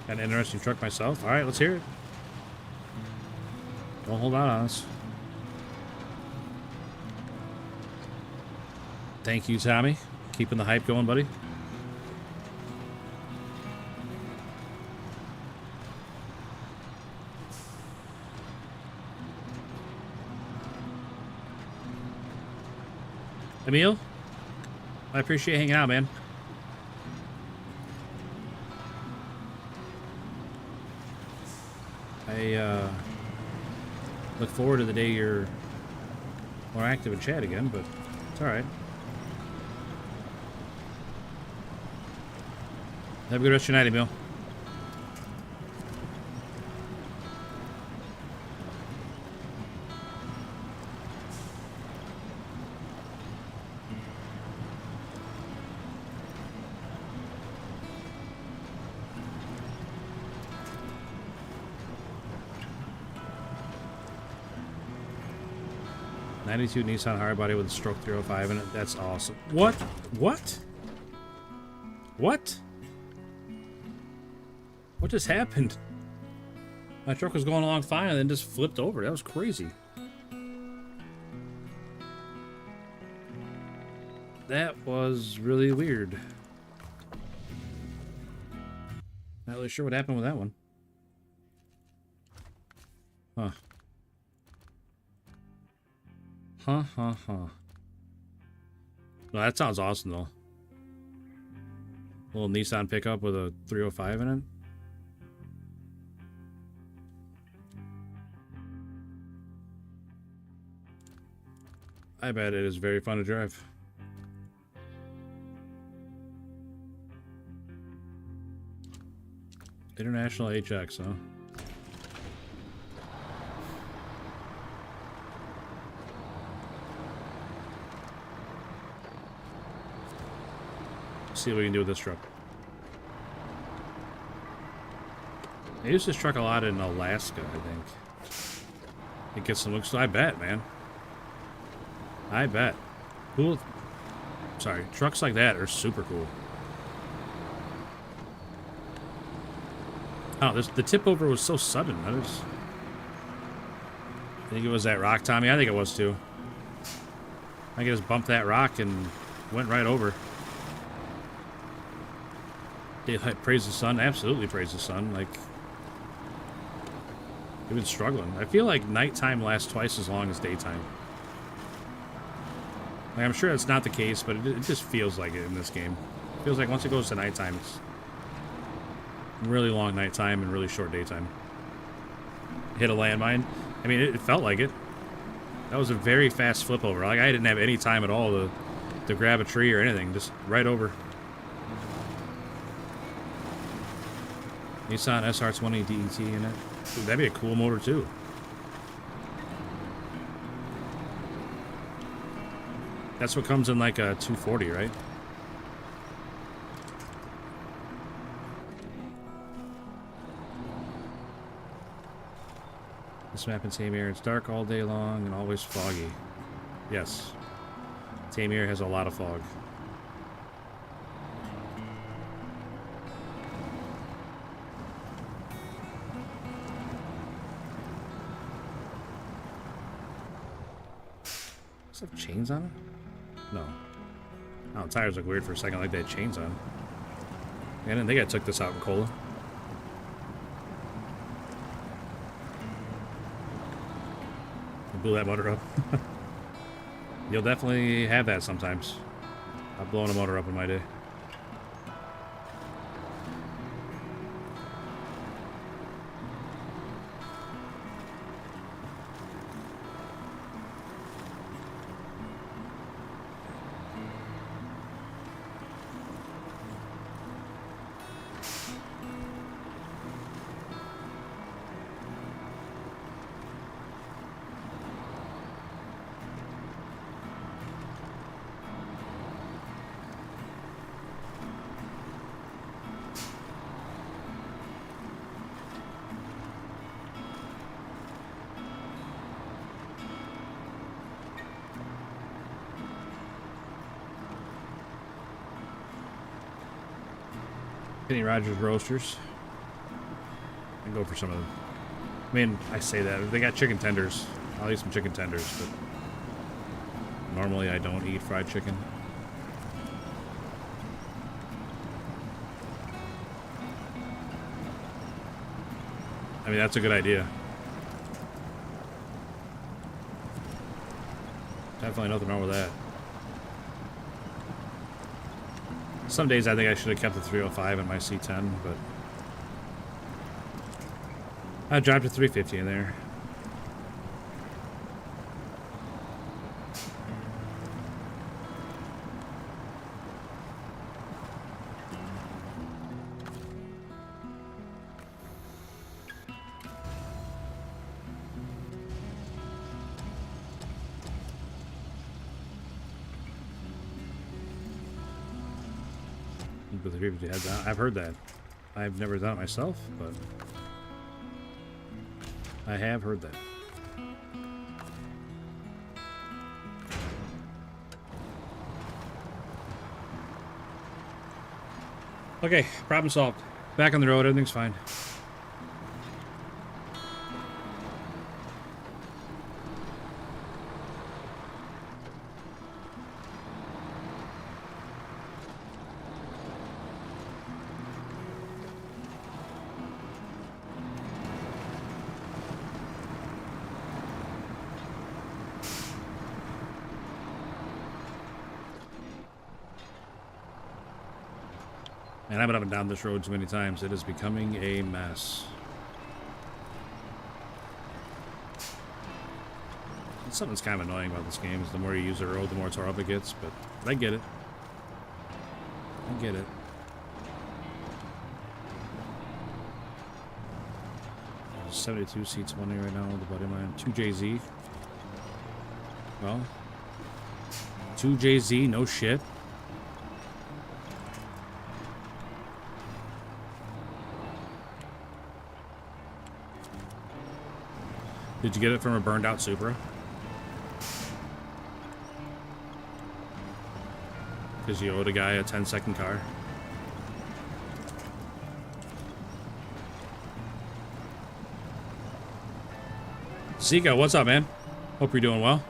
Got an interesting truck myself. All right, let's hear it. Don't hold out on us. Thank you, Tommy. Keeping the hype going, buddy. Emil, I appreciate hanging out, man. I look forward to the day you're more active in chat again, but it's all right. Have a good rest of your night, Emil. '92 Nissan hardbody with a stroke 305 in it. That's awesome. What? What? What? What just happened? My truck was going along fine and then just flipped over. That was crazy. That was really weird. Not really sure what happened with that one. Huh. Huh. No, that sounds awesome, though. Little Nissan pickup with a 305 in it. I bet it is very fun to drive. International HX, huh? See what we can do with this truck. I use this truck a lot in Alaska, I think. It gets some looks. I bet, man. I bet. Cool. Sorry, trucks like that are super cool. Oh, the tip over was so sudden. I think it was that rock, Tommy. I think it was too. I just bumped that rock and went right over. Daylight praise the sun. Absolutely praise the sun. Like, we've been struggling. I feel like nighttime lasts twice as long as daytime. Like, I'm sure that's not the case, but it just feels like it in this game. It feels like once it goes to nighttime, it's really long nighttime and really short daytime. Hit a landmine. I mean, it felt like it. That was a very fast flip over. Like, I didn't have any time at all to grab a tree or anything. Just right over. Nissan SR20 DET in it. Dude, that'd be a cool motor too. That's what comes in like a 240, right? This map in Tamir, it's dark all day long and always foggy. Yes. Tamir has a lot of fog. Does it have chains on it? No. Oh, the tires look weird for a second, like they had chains on. I didn't think I took this out in Cola. I blew that motor up. You'll definitely have that sometimes. I've blown a motor up in my day. Kenny Rogers Roasters. I go for some of them. I mean, I say that. They got chicken tenders. I'll eat some chicken tenders, but normally I don't eat fried chicken. I mean, that's a good idea. Definitely nothing wrong with that. Some days I think I should have kept the 305 in my C10, but I dropped a 350 in there. With the 350 heads out. I've heard that. I've never done it myself, but I have heard that. Okay, problem solved. Back on the road, everything's fine. And I've been up and down this road too many times. It is becoming a mess. Something's kind of annoying about this game is the more you use the road, the more tore up it gets, but I get it. I get it. There's 72 C20 right now with a buddy of mine. 2JZ. Well, 2JZ, no shit. Did you get it from a burned out Supra? Because you owed a guy a 10-second car? Zika, what's up, man? Hope you're doing well.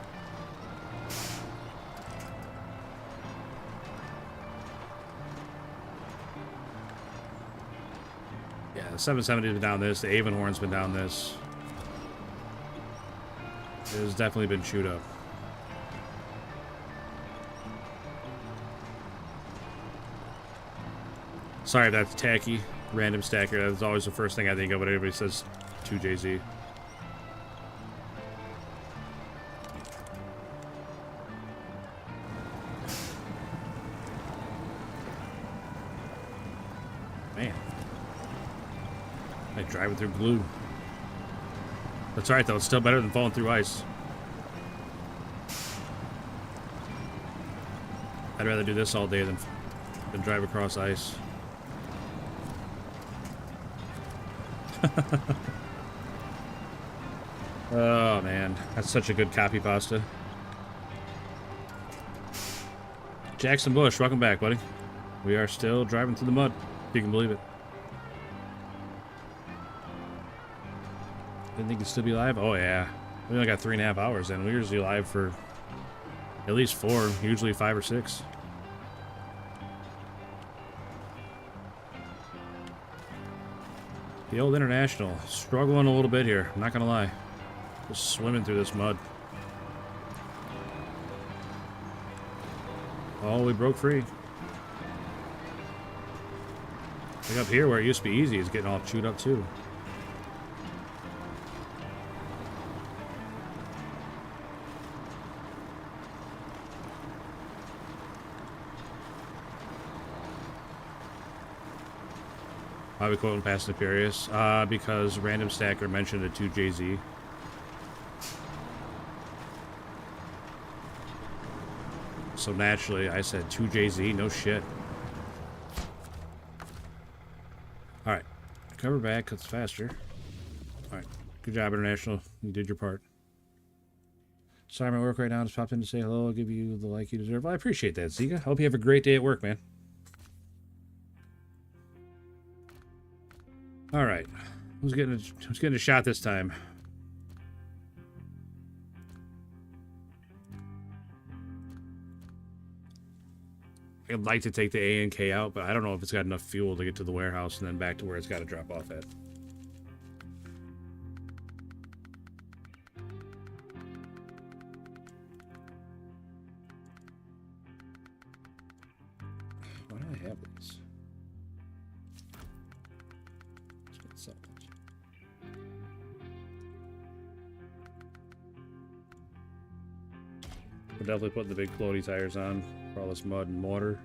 Yeah, the 770's been down this. The Avonhorn's been down this. It has definitely been chewed up. Sorry, that's tacky. Random stacker. That's always the first thing I think of when everybody says 2JZ. Man. Like driving through glue. That's alright though, it's still better than falling through ice. I'd rather do this all day than drive across ice. Oh man, that's such a good copy pasta. Jackson Bush, welcome back, buddy. We are still driving through the mud, if you can believe it. Didn't think you'd still be live? Oh yeah. We only got 3.5 hours in. We're usually live for at least 4, usually 5 or 6. The old International. Struggling a little bit here, I'm not gonna lie. Just swimming through this mud. Oh, we broke free. Like up here where it used to be easy, it's getting all chewed up too. Why are we quoting Fast and Furious? Because Random Stacker mentioned a 2JZ. So naturally, I said 2JZ, no shit. Alright. Cover back, cuts faster. Alright. Good job, International. You did your part. Sorry, I'm at work right now. Just popped in to say hello. I'll give you the like you deserve. Well, I appreciate that, Zika. Hope you have a great day at work, man. Alright. Who's getting a shot this time? I'd like to take the A and K out, but I don't know if it's got enough fuel to get to the warehouse and then back to where it's got to drop off at. Why do I have these? We're definitely putting the big floaty tires on for all this mud and water.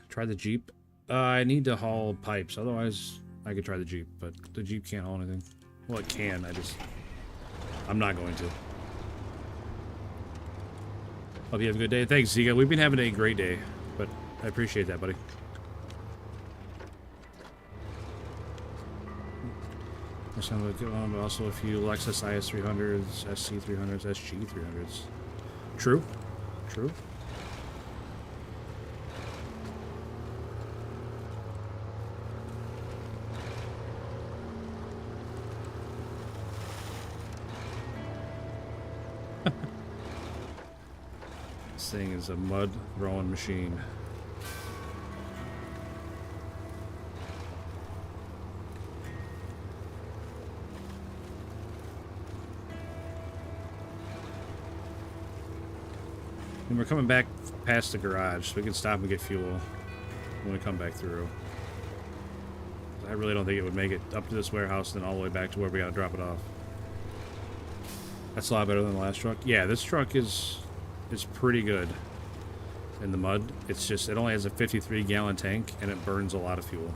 Try the Jeep. I need to haul pipes. Otherwise, I could try the Jeep, but the Jeep can't haul anything. Well, it can. I'm not going to. Hope you have a good day. Thanks, Zika. We've been having a great day, but I appreciate that, buddy. But also a few Lexus IS300s, SC300s, SG300s. True. True. This thing is a mud throwing machine. And we're coming back past the garage, so we can stop and get fuel when we come back through. I really don't think it would make it up to this warehouse and then all the way back to where we gotta drop it off. That's a lot better than the last truck. Yeah, this truck is pretty good in the mud. It's just, it only has a 53-gallon tank and it burns a lot of fuel.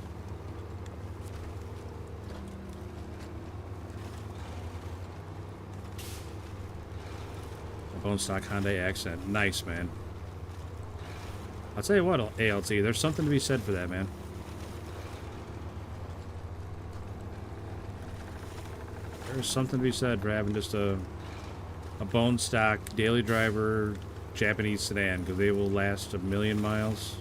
Bone stock Hyundai Accent. Nice, man. I'll tell you what, ALT, there's something to be said for that, man. There's something to be said for having just a bone stock daily driver Japanese sedan, because they will last 1,000,000 miles.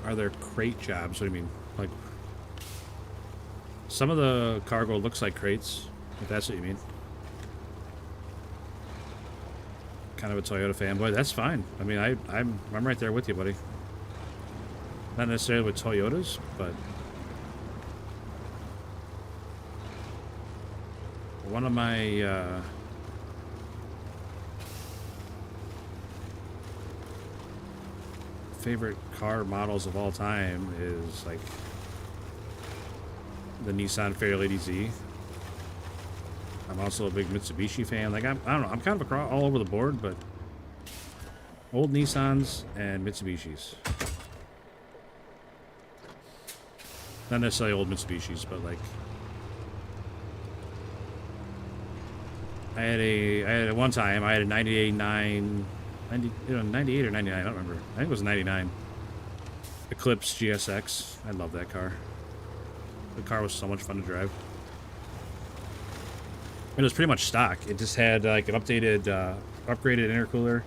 Are there crate jobs? What do you mean? Like, some of the cargo looks like crates, if that's what you mean. Kind of a Toyota fanboy. That's fine. I mean, I'm right there with you, buddy. Not necessarily with Toyotas, but one of my favorite car models of all time is like the Nissan Fairlady Z. I'm also a big Mitsubishi fan. Like I don't know, I'm kind of all over the board, but old Nissans and Mitsubishis. Not necessarily old Mitsubishis, but like I had at one time I had a 98 or 99, I don't remember. I think it was a 99. Eclipse GSX. I love that car. The car was so much fun to drive. It was pretty much stock. It just had like an updated, upgraded intercooler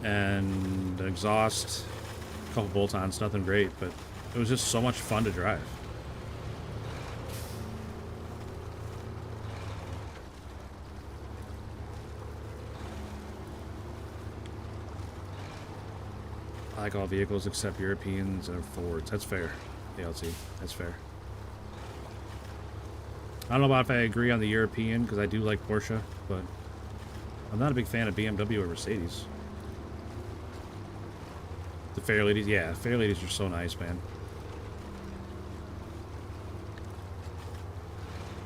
and an exhaust, a couple bolt-ons, nothing great, but it was just so much fun to drive. I like all vehicles except Europeans or Fords. That's fair. ALT. That's fair. I don't know about if I agree on the European, because I do like Porsche, but I'm not a big fan of BMW or Mercedes. The Fairladies, yeah, Fairladies are so nice, man.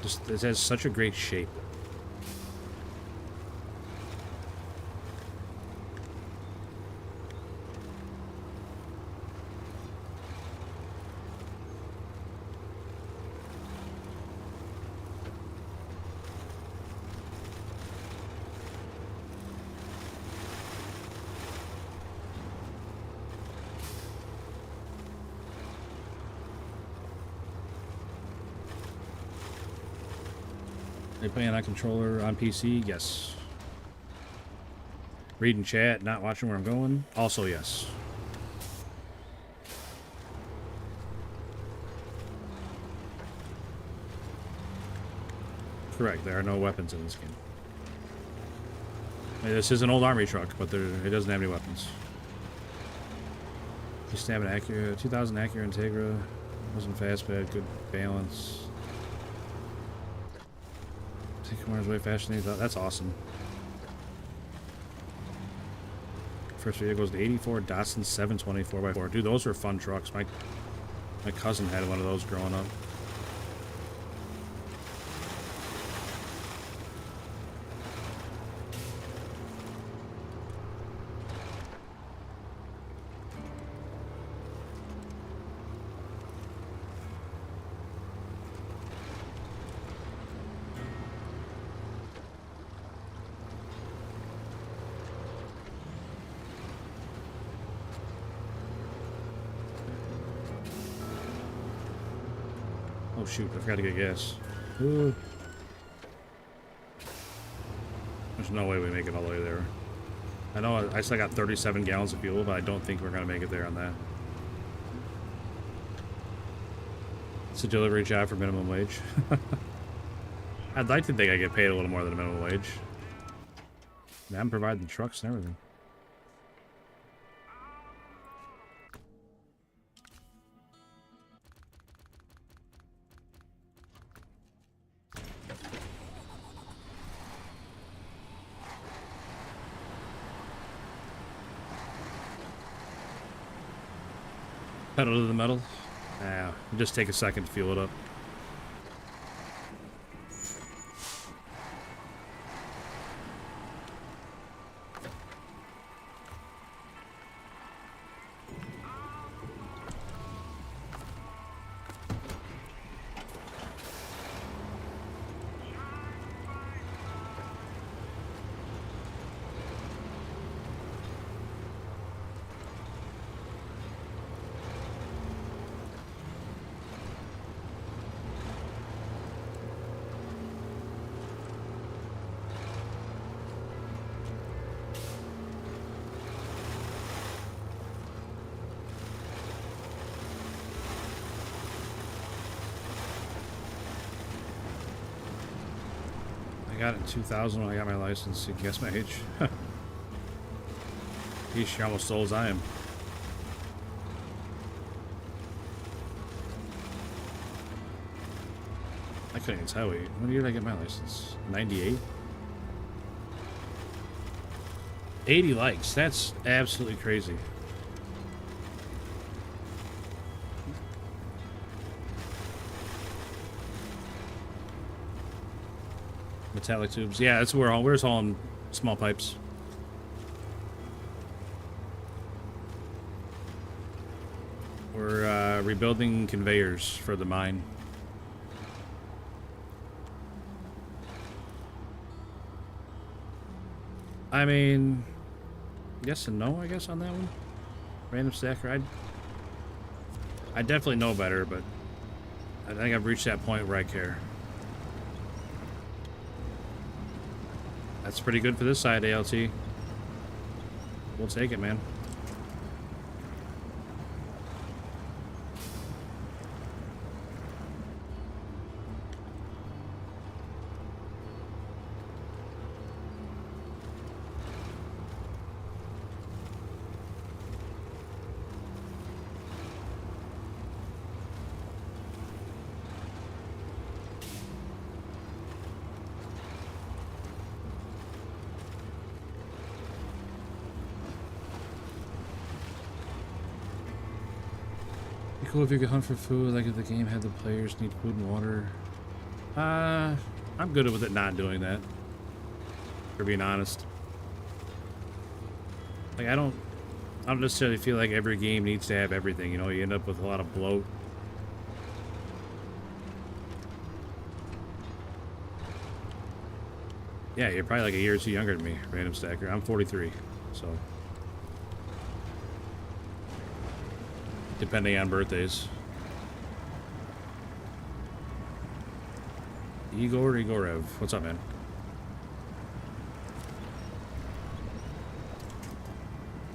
Just, it has such a great shape. Are you playing on controller on PC? Yes. Reading chat, not watching where I'm going? Also yes. Correct, there are no weapons in this game. This is an old army truck, but it doesn't have any weapons. Just have an Acura, 2000 Acura Integra. Wasn't fast, but had good balance. Take Mars way faster than you thought. That's awesome. First vehicle goes to 84 Datsun 724x4. Dude, those were fun trucks. My cousin had one of those growing up. Oh shoot, I forgot to get gas. Ooh. There's no way we make it all the way there. I know I still got 37 gallons of fuel, but I don't think we're going to make it there on that. It's a delivery job for minimum wage. I'd like to think I get paid a little more than a minimum wage. I'm providing trucks and everything. Pedal to the metal. Yeah, just take a second to fuel it up. I got it in 2000 when I got my license. You can guess my age. Yeesh, you're almost as old as I am. I couldn't even tell you. When year did I get my license? 98? 80 likes. That's absolutely crazy. Metallic tubes. Yeah, that's where we're just hauling small pipes. We're rebuilding conveyors for the mine. I mean, yes and no, I guess, on that one. Random stacker. I definitely know better, but I think I've reached that point where I care. That's pretty good for this side, ALT. We'll take it, man. Cool if you could hunt for food, like if the game had the players need food and water. I'm good with it not doing that, for being honest. Like I don't necessarily feel like every game needs to have everything, you know, you end up with a lot of bloat. Yeah, you're probably like a year or two younger than me, Random Stacker. I'm 43, so. Depending on birthdays. Igorev. What's up, man?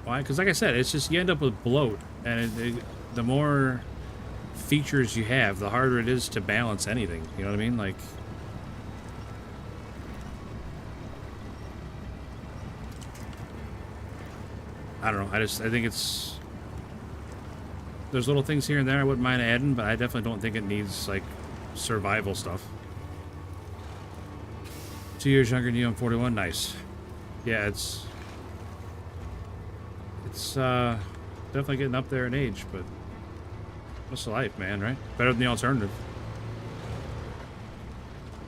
Why? Because like I said, it's just you end up with bloat. And the more features you have, the harder it is to balance anything. You know what I mean? Like... I don't know. I think it's... There's little things here and there I wouldn't mind adding, but I definitely don't think it needs, like, survival stuff. 2 years younger than you, I'm 41. Nice. Yeah, it's definitely getting up there in age, but what's the life, man, right? Better than the alternative.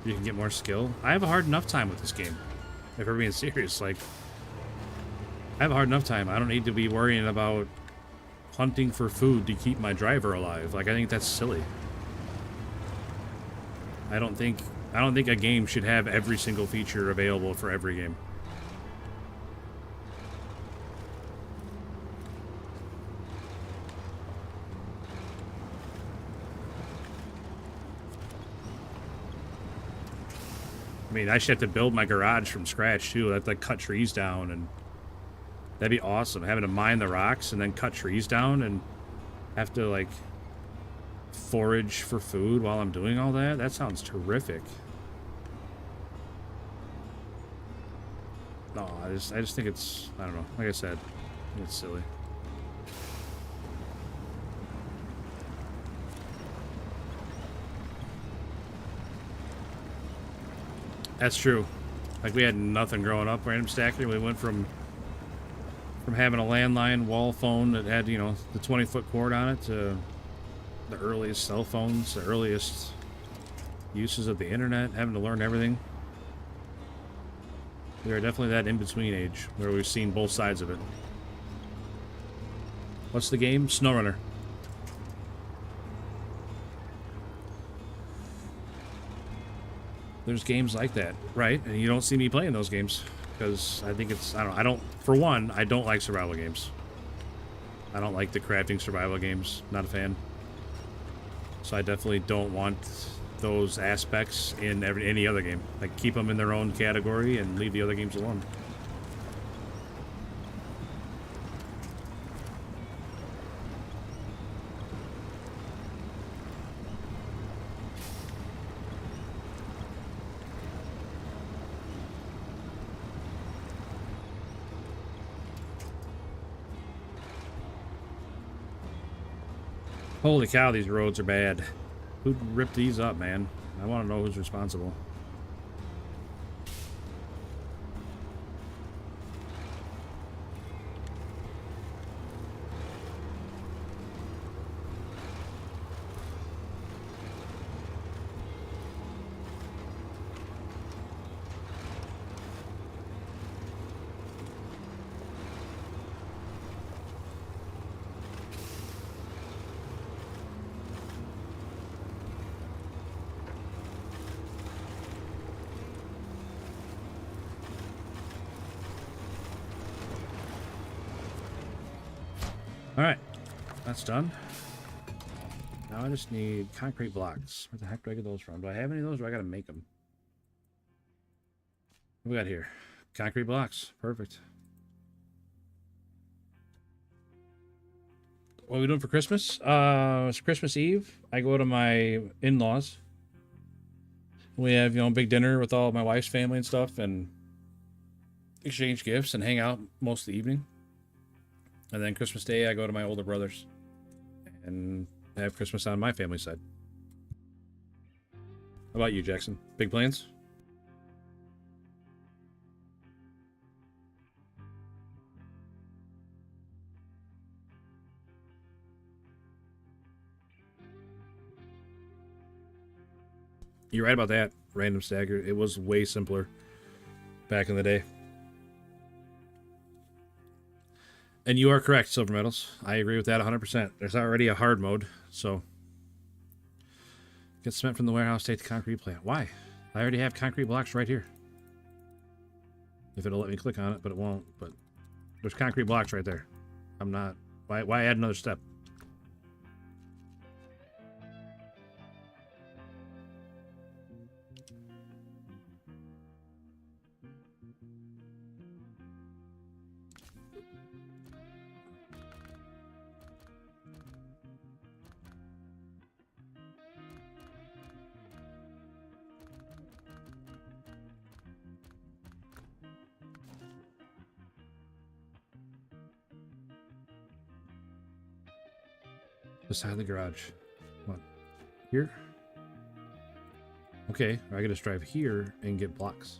You can get more skill. I have a hard enough time with this game, if we're being serious. Like, I have a hard enough time. I don't need to be worrying about hunting for food to keep my driver alive. Like, I think that's silly. I don't think a game should have every single feature available for every game. I mean, I should have to build my garage from scratch too. I'd like cut trees down, and that'd be awesome. Having to mine the rocks and then cut trees down and have to like forage for food while I'm doing all that. That sounds terrific. No, I just think it's, I don't know. Like I said, it's silly. That's true. Like, we had nothing growing up, Random Stacker. We went from having a landline wall phone that had, you know, the 20-foot cord on it to the earliest cell phones, the earliest uses of the internet, having to learn everything. We are definitely that in-between age where we've seen both sides of it. What's the game? Snowrunner. There's games like that, right? And you don't see me playing those games because I think it's, I don't, for one, I don't like survival games. I don't like the crafting survival games. Not a fan. So I definitely don't want those aspects in any other game. Like, keep them in their own category and leave the other games alone. Holy cow, these roads are bad. Who ripped these up, man? I want to know who's responsible. Alright, that's done. Now I just need concrete blocks. Where the heck do I get those from? Do I have any of those or do I gotta make them? What we got here? Concrete blocks. Perfect. What are we doing for Christmas? It's Christmas Eve. I go to my in-laws. We have, you know, a big dinner with all of my wife's family and stuff and exchange gifts and hang out most of the evening. And then Christmas Day, I go to my older brothers and have Christmas on my family side. How about you, Jackson? Big plans? You're right about that, random stagger. It was way simpler back in the day. And you are correct, Silver Medals. I agree with that 100%. There's already a hard mode, so... Get cement from the warehouse, take the concrete plant. Why? I already have concrete blocks right here. If it'll let me click on it, but it won't. But there's concrete blocks right there. I'm not... Why add another step? Beside the garage. What? Here? Okay, I can just drive here and get blocks.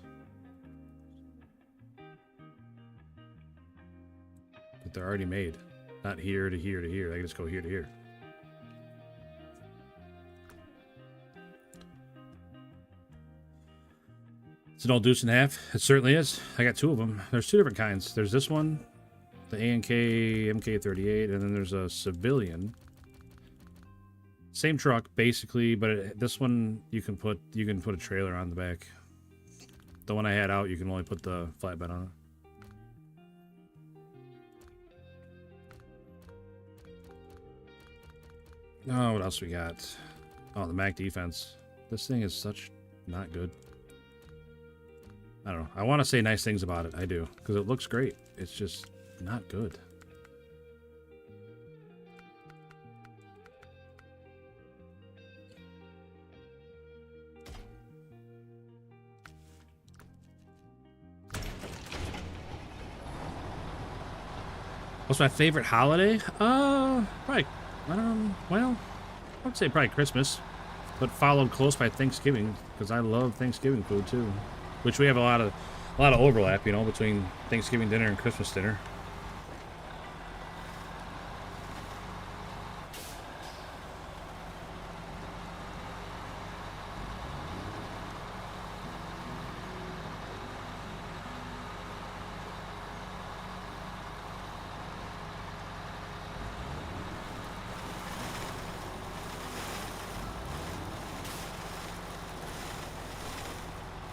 But they're already made. Not here to here to here. I can just go here to here. It's an old deuce and a half. It certainly is. I got two of them. There's two different kinds. There's this one, the A&K MK38, and then there's a civilian. Same truck, basically, but this one you can put a trailer on the back. The one I had out, you can only put the flatbed on it. Oh, what else we got? Oh, the Mac defense. This thing is such not good. I don't know. I want to say nice things about it. I do, because it looks great. It's just not good. What's my favorite holiday? Probably, well, I would say probably Christmas, but followed close by Thanksgiving, because I love Thanksgiving food too, which we have a lot of overlap, you know, between Thanksgiving dinner and Christmas dinner.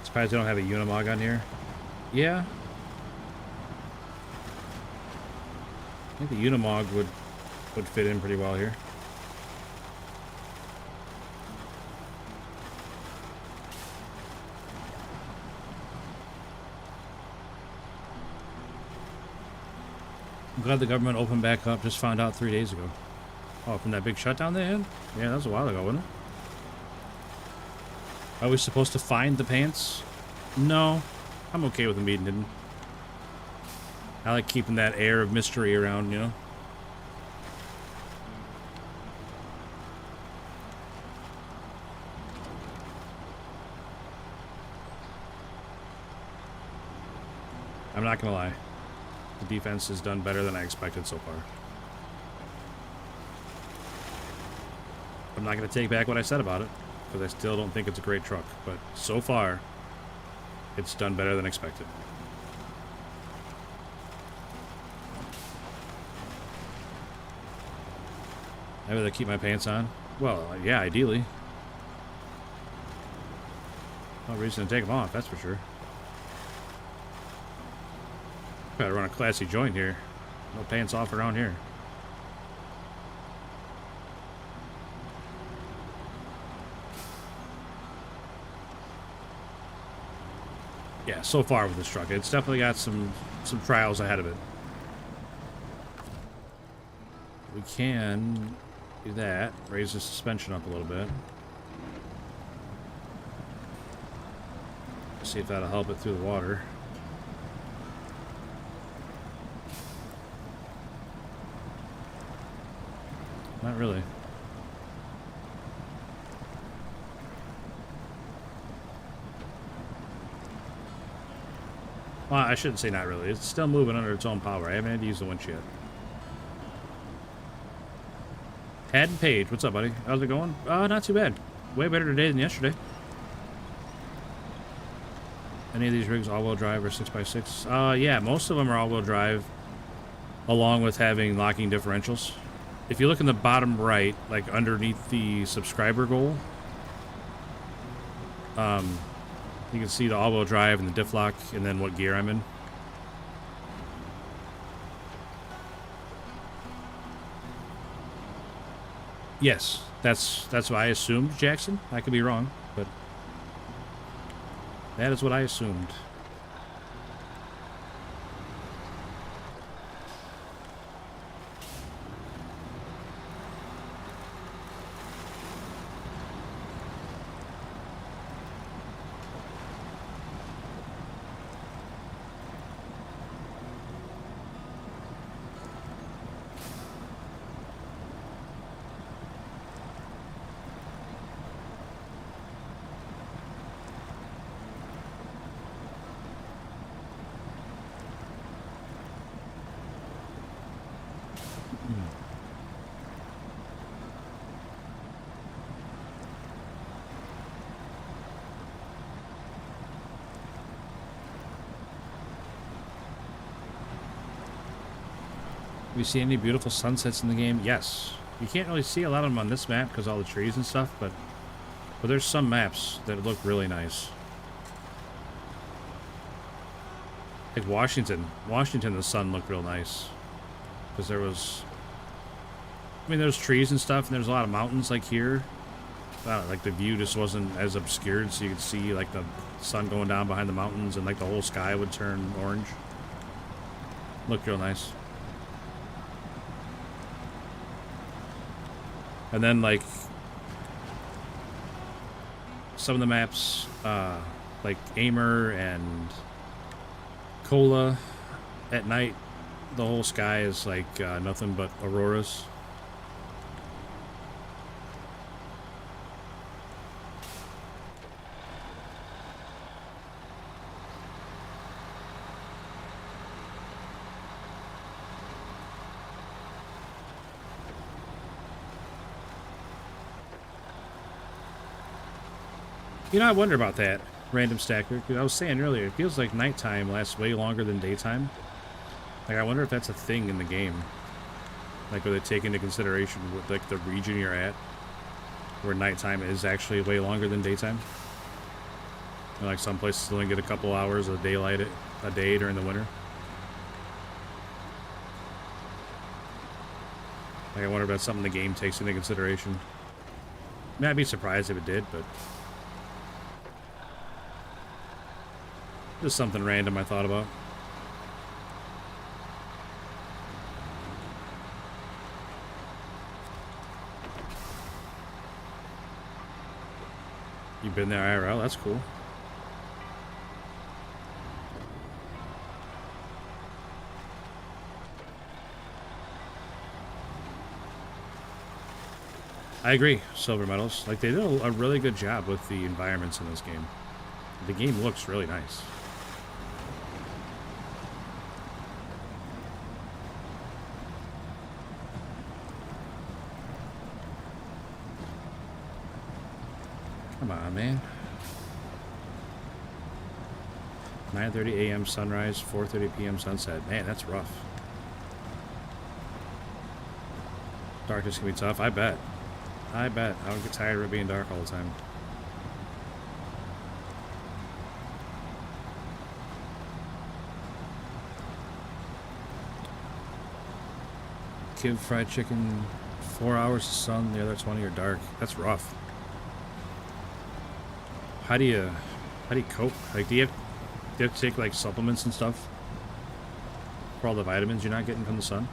Surprised they don't have a Unimog on here. Yeah. I think the Unimog would fit in pretty well here. I'm glad the government opened back up. Just found out 3 days ago. Oh, from that big shutdown they had? Yeah, that was a while ago, wasn't it? Are we supposed to find the pants? No. I'm okay with them being hidden. I like keeping that air of mystery around, you know? not gonna lie. The defense has done better than I expected so far. I'm not gonna take back what I said about it, because I still don't think it's a great truck. But so far, it's done better than expected. I'd rather keep my pants on. Well, yeah, ideally. No reason to take them off, that's for sure. Gotta run a classy joint here. No pants off around here. Yeah, so far with this truck, it's definitely got some trials ahead of it. We can do that. Raise the suspension up a little bit. See if that'll help it through the water. Not really. Well, I shouldn't say not really. It's still moving under its own power. I haven't had to use the winch yet. Haddon Page, what's up, buddy? How's it going? Not too bad. Way better today than yesterday. Any of these rigs all-wheel drive or 6x6? Yeah, most of them are all-wheel drive, along with having locking differentials. If you look in the bottom right, like underneath the subscriber goal, you can see the all-wheel drive and the diff lock, and then what gear I'm in. Yes, that's what I assumed, Jackson. I could be wrong, but that is what I assumed. Have you seen any beautiful sunsets in the game? Yes. You can't really see a lot of them on this map because all the trees and stuff, but there's some maps that look really nice. Like Washington. Washington, the sun looked real nice. Because there was... I mean, there's trees and stuff, and there's a lot of mountains like here. Like the view just wasn't as obscured, so you could see like the sun going down behind the mountains, and like the whole sky would turn orange. Looked real nice. And then, like, some of the maps, like Aimer and Cola, at night, the whole sky is like nothing but auroras. You know, I wonder about that, Random Stacker, because I was saying earlier, it feels like nighttime lasts way longer than daytime. Like, I wonder if that's a thing in the game. Like, where they take into consideration with, like, the region you're at, where nighttime is actually way longer than daytime. And, like, some places only get a couple hours of daylight a day during the winter. Like, I wonder if that's something the game takes into consideration. I mean, I'd be surprised if it did, but... just something random I thought about. You've been there IRL? That's cool. I agree, Silver Medals. Like, they did a really good job with the environments in this game. The game looks really nice. Come on, man. 9:30 a.m. sunrise, 4:30 p.m. sunset. Man, that's rough. Darkness can be tough. I bet. I bet. I would get tired of it being dark all the time. Kid fried chicken, 4 hours of sun, the other 20 are dark. That's rough. How do you cope? Like, do you have to take like supplements and stuff for all the vitamins you're not getting from the sun?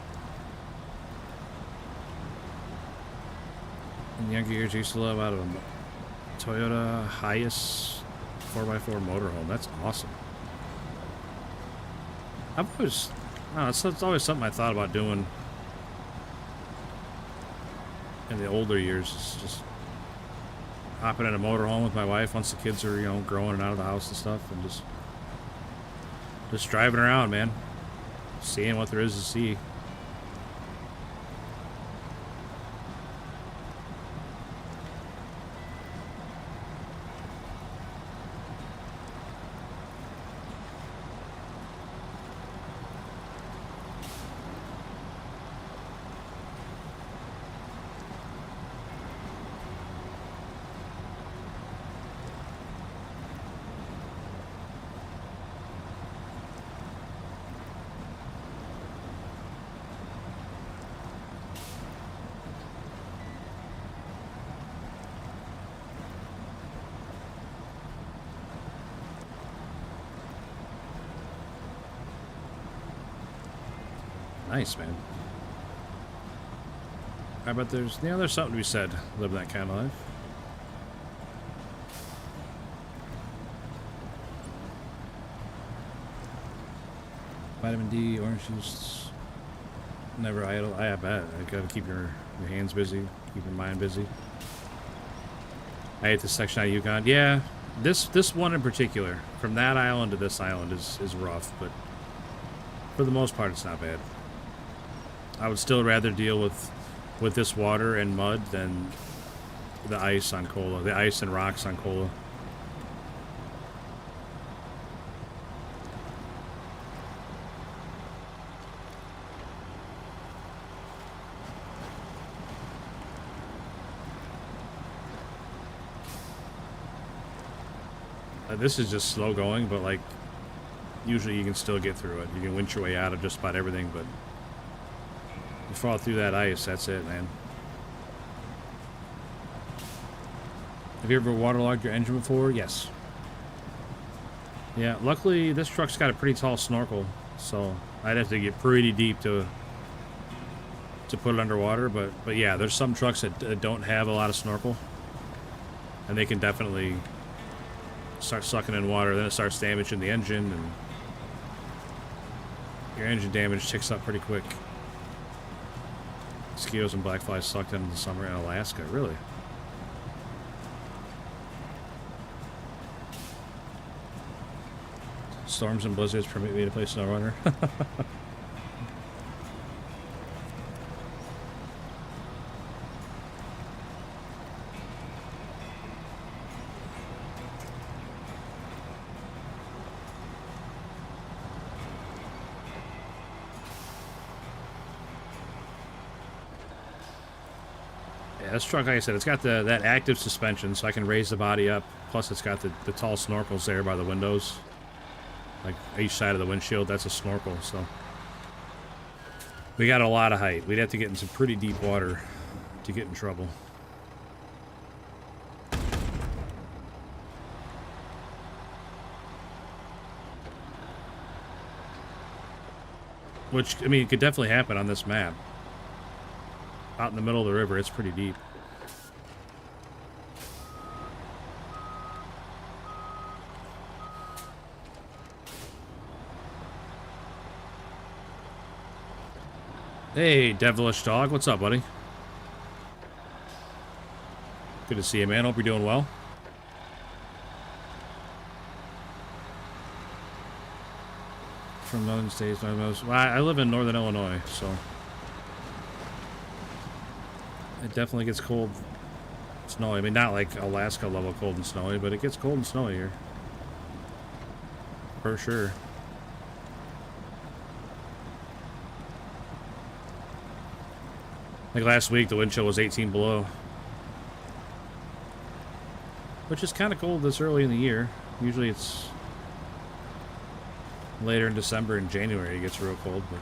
In younger years, I used to live out of a Toyota Hiace 4x4 motorhome. That's awesome. I've always, I don't know, it's always something I thought about doing in the older years. It's just hopping in a motorhome with my wife once the kids are, you know, growing and out of the house and stuff, and just driving around, man, seeing what there is to see. Nice, man. I bet there's, you know, there's something to be said living that kind of life. Vitamin D, orange juice, never idle. I bet. I gotta keep your hands busy, keep your mind busy. I hate this section of Yukon. Yeah, this one in particular, from that island to this island is rough, but for the most part, it's not bad. I would still rather deal with this water and mud than the ice on Kola, the ice and rocks on Kola. This is just slow going, but like usually you can still get through it. You can winch your way out of just about everything, but you fall through that ice, that's it, man. Have you ever waterlogged your engine before? Yes. Yeah, luckily this truck's got a pretty tall snorkel, so I'd have to get pretty deep to put it underwater, but yeah, there's some trucks that don't have a lot of snorkel, and they can definitely start sucking in water, then it starts damaging the engine, and your engine damage ticks up pretty quick. Mosquitoes and black flies sucked in the summer in Alaska, really? Storms and blizzards permit me to play Snowrunner. This truck, like I said, it's got that active suspension, so I can raise the body up. Plus, it's got the tall snorkels there by the windows, like each side of the windshield. That's a snorkel, so we got a lot of height. We'd have to get in some pretty deep water to get in trouble. Which, I mean, it could definitely happen on this map. Out in the middle of the river, it's pretty deep. Hey, devilish dog, what's up, buddy? Good to see you, man. Hope you're doing well. From northern states, well, I live in northern Illinois, so it definitely gets cold snowy. I mean, not like Alaska level cold and snowy, but it gets cold and snowy here. For sure. Like last week, the wind chill was 18 below. Which is kind of cold this early in the year. Usually it's later in December and January it gets real cold, but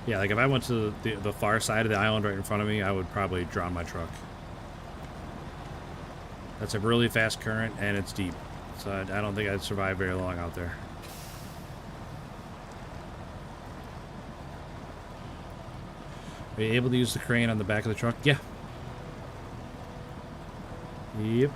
yeah, like if I went to the far side of the island right in front of me, I would probably drown my truck. That's a really fast current and it's deep, so I don't think I'd survive very long out there. Are you able to use the crane on the back of the truck? Yeah. Yep.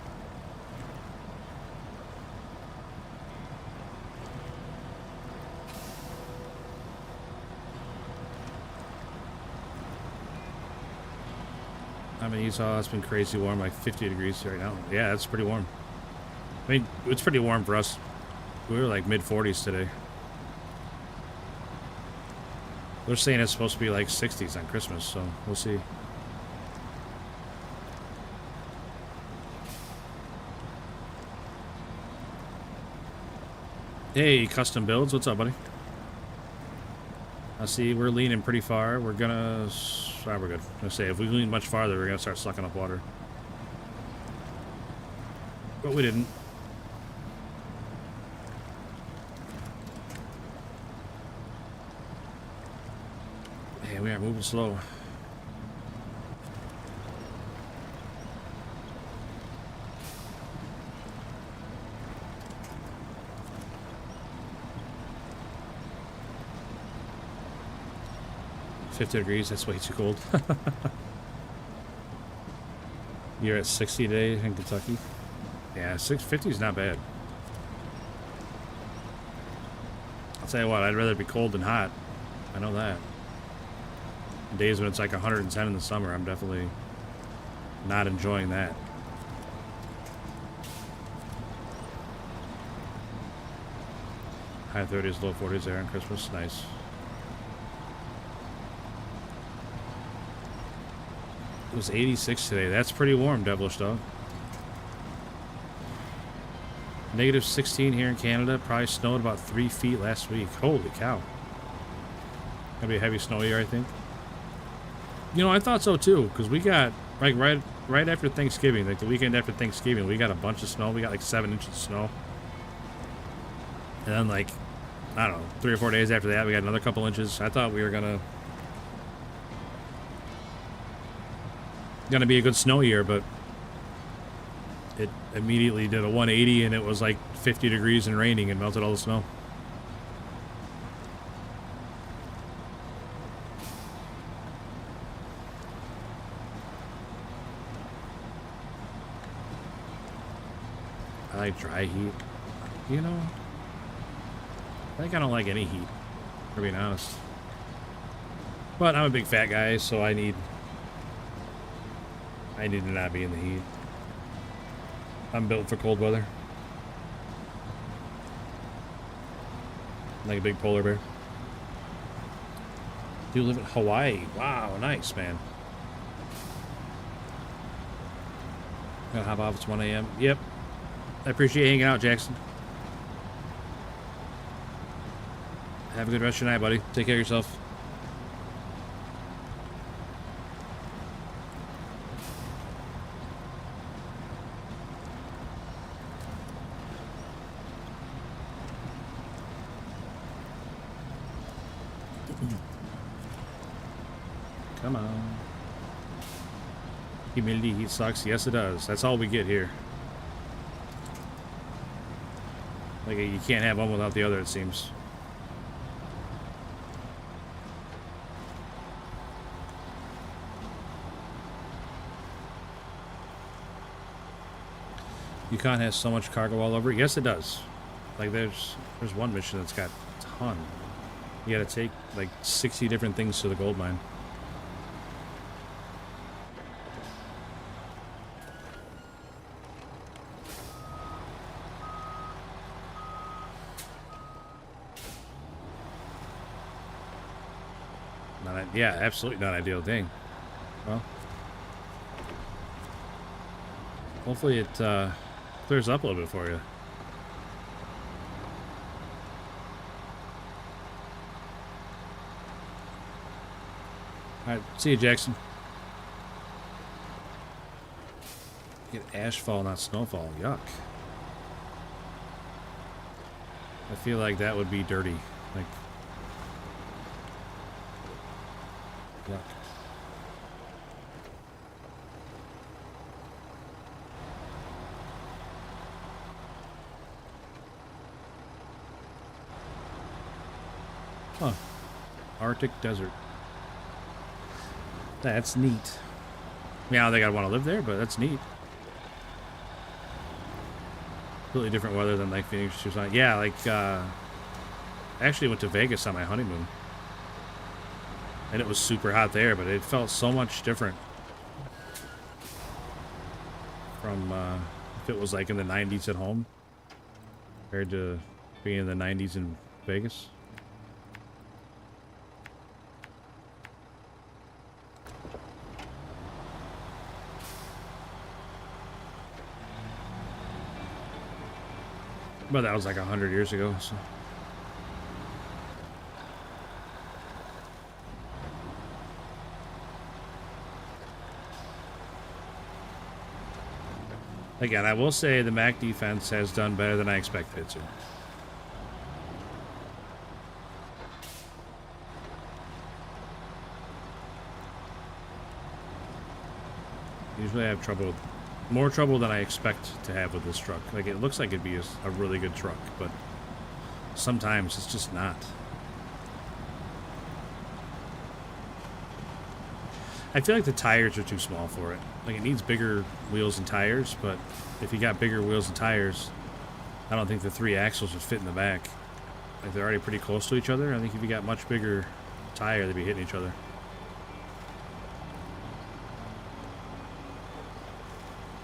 I mean, Utah, it's been crazy warm, like 50 degrees right now. Yeah, it's pretty warm. I mean, it's pretty warm for us. We were like mid-40s today. They're saying it's supposed to be like 60s on Christmas, so we'll see. Hey, custom builds, what's up, buddy? I see we're leaning pretty far. We're gonna... Ah, we're good. I'm gonna say, if we lean much farther, we're gonna start sucking up water. But we didn't. Man, we are moving slow. $50 degrees, that's way too cold. You're at 60 today in Kentucky? Yeah, 650 is not bad. I'll tell you what, I'd rather be cold than hot. I know that. Days when it's like 110 in the summer, I'm definitely not enjoying that. High 30s, low 40s there on Christmas. Nice. It was 86 today. That's pretty warm, Devilish Dog. Negative 16 here in Canada. Probably snowed about 3 feet last week. Holy cow. Gonna be a heavy snow year, I think. You know, I thought so too, because we got, like, right after Thanksgiving, like the weekend after Thanksgiving, we got a bunch of snow. We got like 7 inches of snow. And then, like, I don't know, 3 or 4 days after that, we got another couple inches. I thought we were gonna be a good snow year, but it immediately did a 180 and it was like 50 degrees and raining and melted all the snow. I like dry heat. You know, I think I don't like any heat, for being honest. But I'm a big fat guy, so I need to not be in the heat. I'm built for cold weather. Like a big polar bear. Do you live in Hawaii? Wow, nice, man. Gotta hop off, it's 1 a.m. Yep. I appreciate you hanging out, Jackson. Have a good rest of your night, buddy. Take care of yourself. Come on. Humidity, heat sucks. Yes, it does. That's all we get here. Like, you can't have one without the other, it seems. Yukon has so much cargo all over it. Yes, it does. Like, there's one mission that's got a ton. You gotta take, like, 60 different things to the gold mine. Yeah, absolutely not ideal. Dang. Well, hopefully it clears up a little bit for you. All right, see you, Jackson. Get ashfall, not snowfall. Yuck. I feel like that would be dirty. Like, yuck. Huh. Arctic desert. That's neat. I mean, I don't think I'd want to live there, but that's neat. Completely different weather than like Phoenix, Tucson. Yeah, like I actually went to Vegas on my honeymoon, and it was super hot there, but it felt so much different from if it was like in the 90s at home compared to being in the 90s in Vegas. But that was like 100 years ago, so. Again, I will say the MAC defense has done better than I expected it to. Usually I have trouble, more trouble than I expect to have with this truck. Like, it looks like it'd be a really good truck, but sometimes it's just not. I feel like the tires are too small for it. Like, it needs bigger wheels and tires, but if you got bigger wheels and tires, I don't think the 3 axles would fit in the back. Like, they're already pretty close to each other. I think if you got much bigger tire, they'd be hitting each other.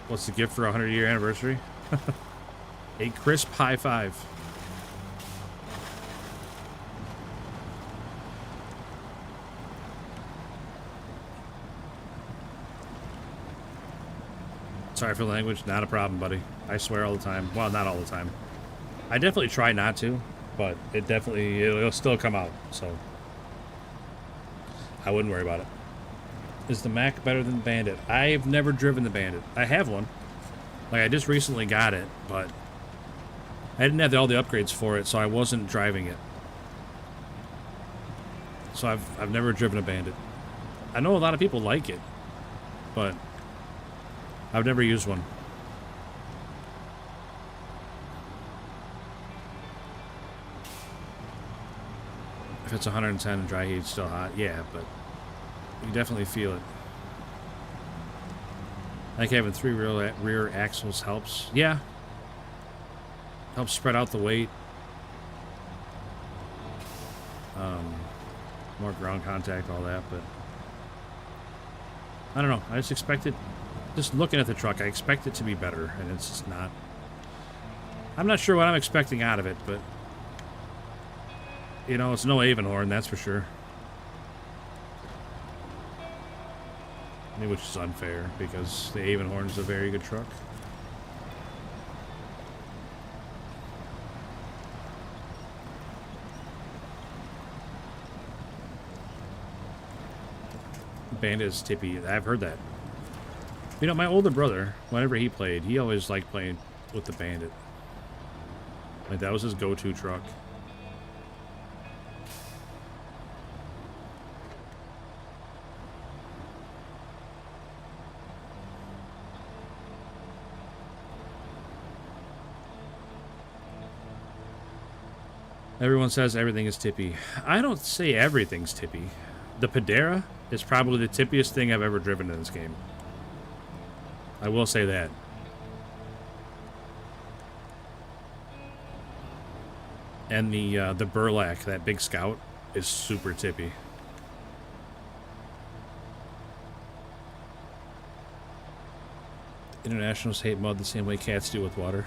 What's the gift for a 100-year anniversary? A crisp high five. Sorry for the language. Not a problem, buddy. I swear all the time. Well, not all the time. I definitely try not to, but it'll still come out, so I wouldn't worry about it. Is the Mac better than the Bandit? I've never driven the Bandit. I have one. Like, I just recently got it, but I didn't have all the upgrades for it, so I wasn't driving it. So I've never driven a Bandit. I know a lot of people like it, but I've never used one. If it's 110 and dry heat, it's still hot. Yeah, but you definitely feel it. Like having 3 rear axles helps. Yeah. Helps spread out the weight. More ground contact, all that, but I don't know. I just expected, just looking at the truck, I expect it to be better, and it's just not. I'm not sure what I'm expecting out of it, but you know, it's no Avonhorn, that's for sure. Which is unfair, because the Avonhorn is a very good truck. Bandit is tippy. I've heard that. You know, my older brother, whenever he played, he always liked playing with the Bandit. Like, that was his go-to truck. Everyone says everything is tippy. I don't say everything's tippy. The Padera is probably the tippiest thing I've ever driven in this game. I will say that. And the Burlak, that big Scout, is super tippy. Internationals hate mud the same way cats do with water.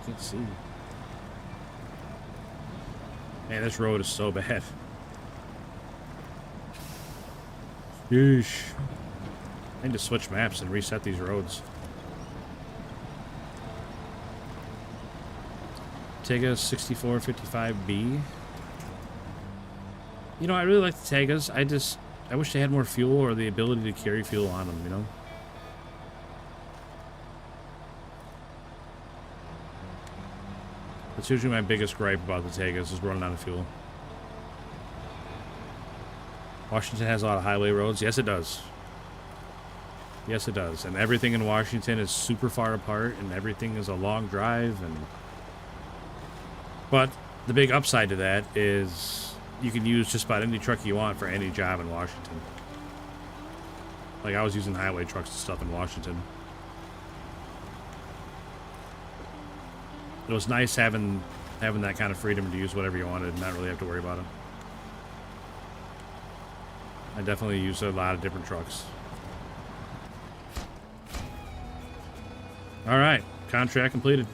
Can't see. Man, this road is so bad. Yeesh. I need to switch maps and reset these roads. Tegas 6455B. You know, I really like the Tegas. I wish they had more fuel or the ability to carry fuel on them, you know? That's usually my biggest gripe about the Tegas, is running out of fuel. Washington has a lot of highway roads. Yes, it does. Yes, it does. And everything in Washington is super far apart, and everything is a long drive. But the big upside to that is you can use just about any truck you want for any job in Washington. Like, I was using highway trucks and stuff in Washington. It was nice having that kind of freedom to use whatever you wanted and not really have to worry about it. I definitely use a lot of different trucks. All right, contract completed.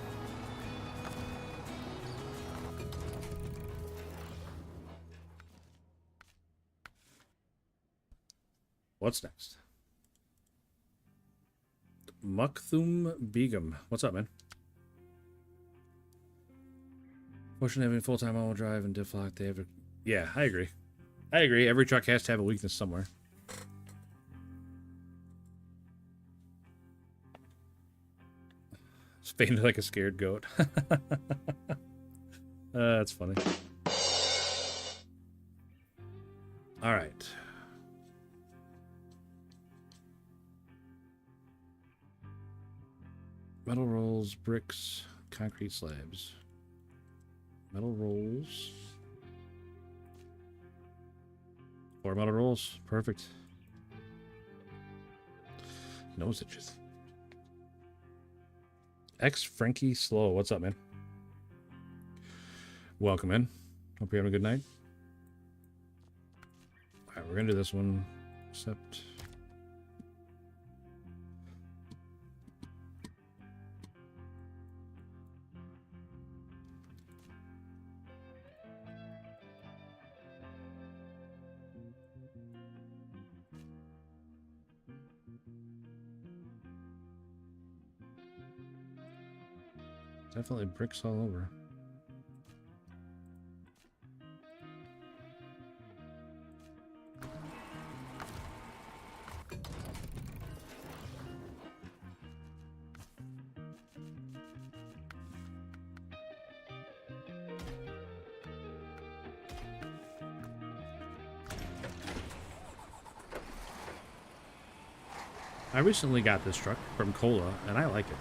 What's next? Mukthum Begum. What's up, man? Fortunately, having full-time all-wheel drive and diff lock, they have a... Yeah, I agree. I agree. Every truck has to have a weakness somewhere. It's fainted like a scared goat. That's funny. All right. Metal rolls, bricks, concrete slabs. Metal rolls. 4 metal rolls. Perfect. Nose itches. X Frankie Slow. What's up, man? Welcome in. Hope you're having a good night. Alright, we're gonna do this one. Except... Definitely bricks all over. I recently got this truck from Cola, and I like it.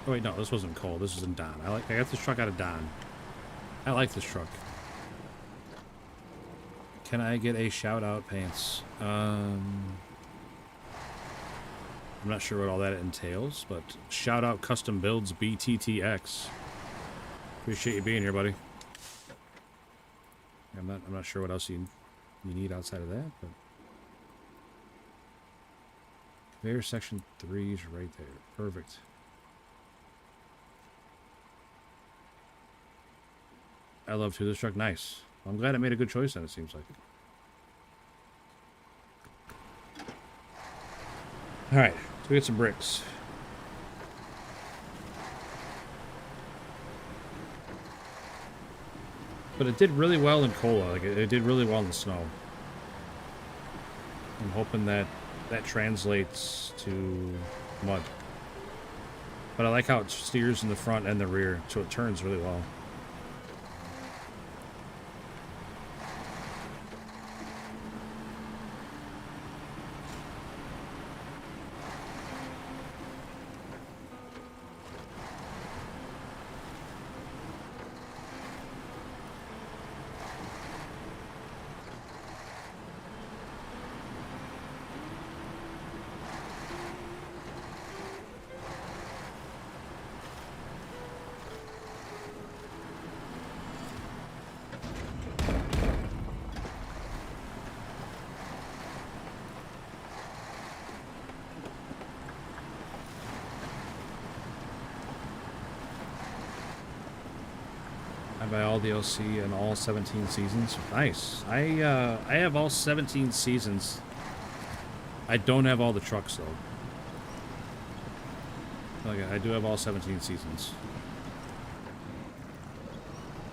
Oh wait, no, this wasn't Cole. This was in Don. I got this truck out of Don. I like this truck. Can I get a shout out, Pants? I'm not sure what all that entails, but shout out Custom Builds BTTX. Appreciate you being here, buddy. I'm not sure what else you need outside of that, but conveyor section 3 is right there. Perfect. I love this truck. Nice. I'm glad I made a good choice then, it seems like. Alright, so we get some bricks. But it did really well in Cola. Like, it did really well in the snow. I'm hoping that that translates to mud. But I like how it steers in the front and the rear, so it turns really well. buy all DLC and all 17 seasons. Nice. I have all 17 seasons. I don't have all the trucks though. Okay, I do have all 17 seasons.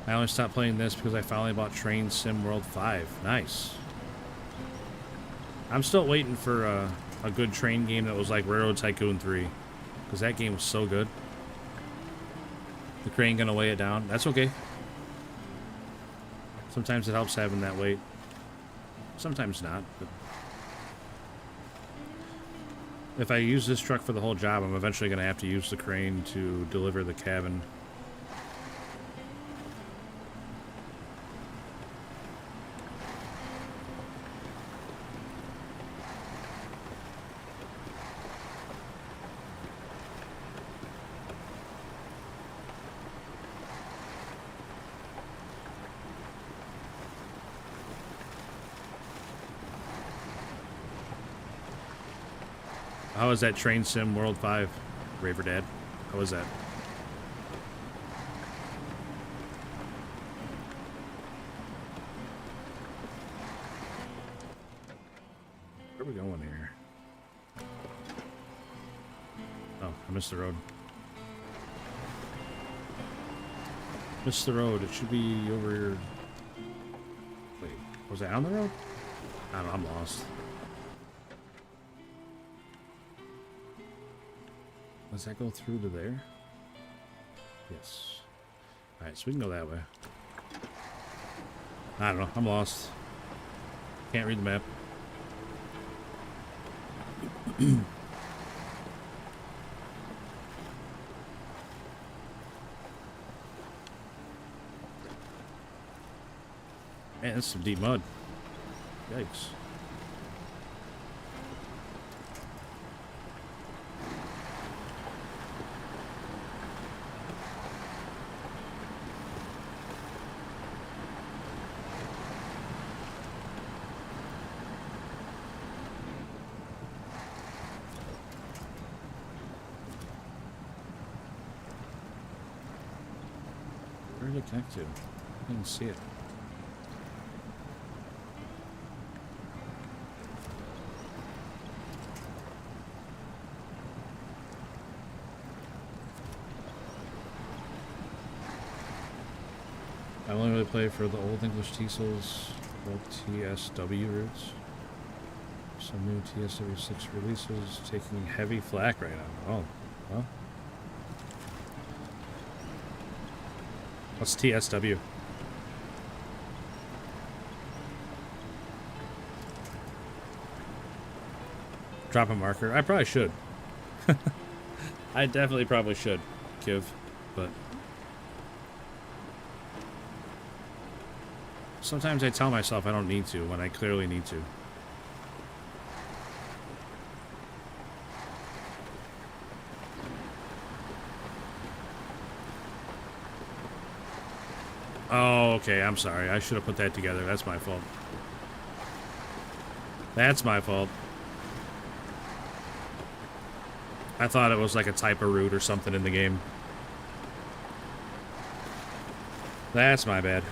I only stopped playing this because I finally bought Train Sim World 5. Nice. I'm still waiting for a good train game that was like Railroad Tycoon 3. Because that game was so good. The crane gonna weigh it down. That's okay. Sometimes it helps having that weight. Sometimes not. But if I use this truck for the whole job, I'm eventually gonna have to use the crane to deliver the cabin. How was that Train Sim World 5, Raver Dad? How was that? Where are we going here? Oh, I missed the road. Missed the road. It should be over here. Wait, was I on the road? I don't know, I'm lost. Does that go through to there? Yes. Alright, so we can go that way. I don't know. I'm lost. Can't read the map. Man, that's some deep mud. Yikes. Where did it connect to? I didn't see it. I only really play for the old English TSOs, TSW routes. Some new TSW6 releases taking heavy flack right now. Oh, well. What's TSW? Drop a marker. I probably should. I definitely probably should, Kiv, but sometimes I tell myself I don't need to when I clearly need to. Oh, okay, I'm sorry. I should have put that together. That's my fault. That's my fault. I thought it was like a type of route or something in the game. That's my bad.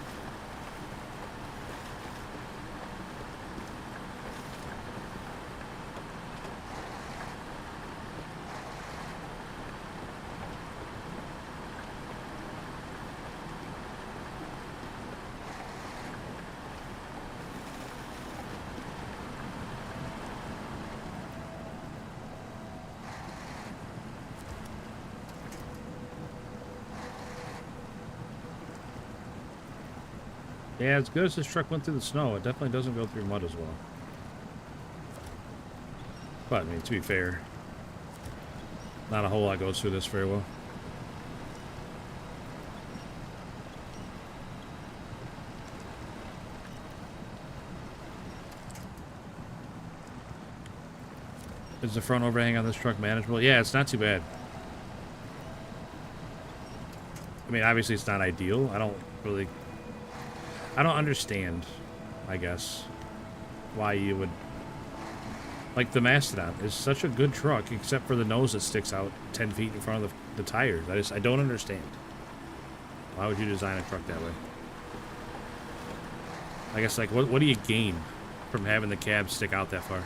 Yeah, as good as this truck went through the snow, it definitely doesn't go through mud as well. But, I mean, to be fair, not a whole lot goes through this very well. Is the front overhang on this truck manageable? Yeah, it's not too bad. I mean, obviously it's not ideal. I don't understand, I guess, why you would... Like, the Mastodon is such a good truck, except for the nose that sticks out 10 feet in front of the tires. I don't understand. Why would you design a truck that way? I guess, like, what do you gain from having the cab stick out that far?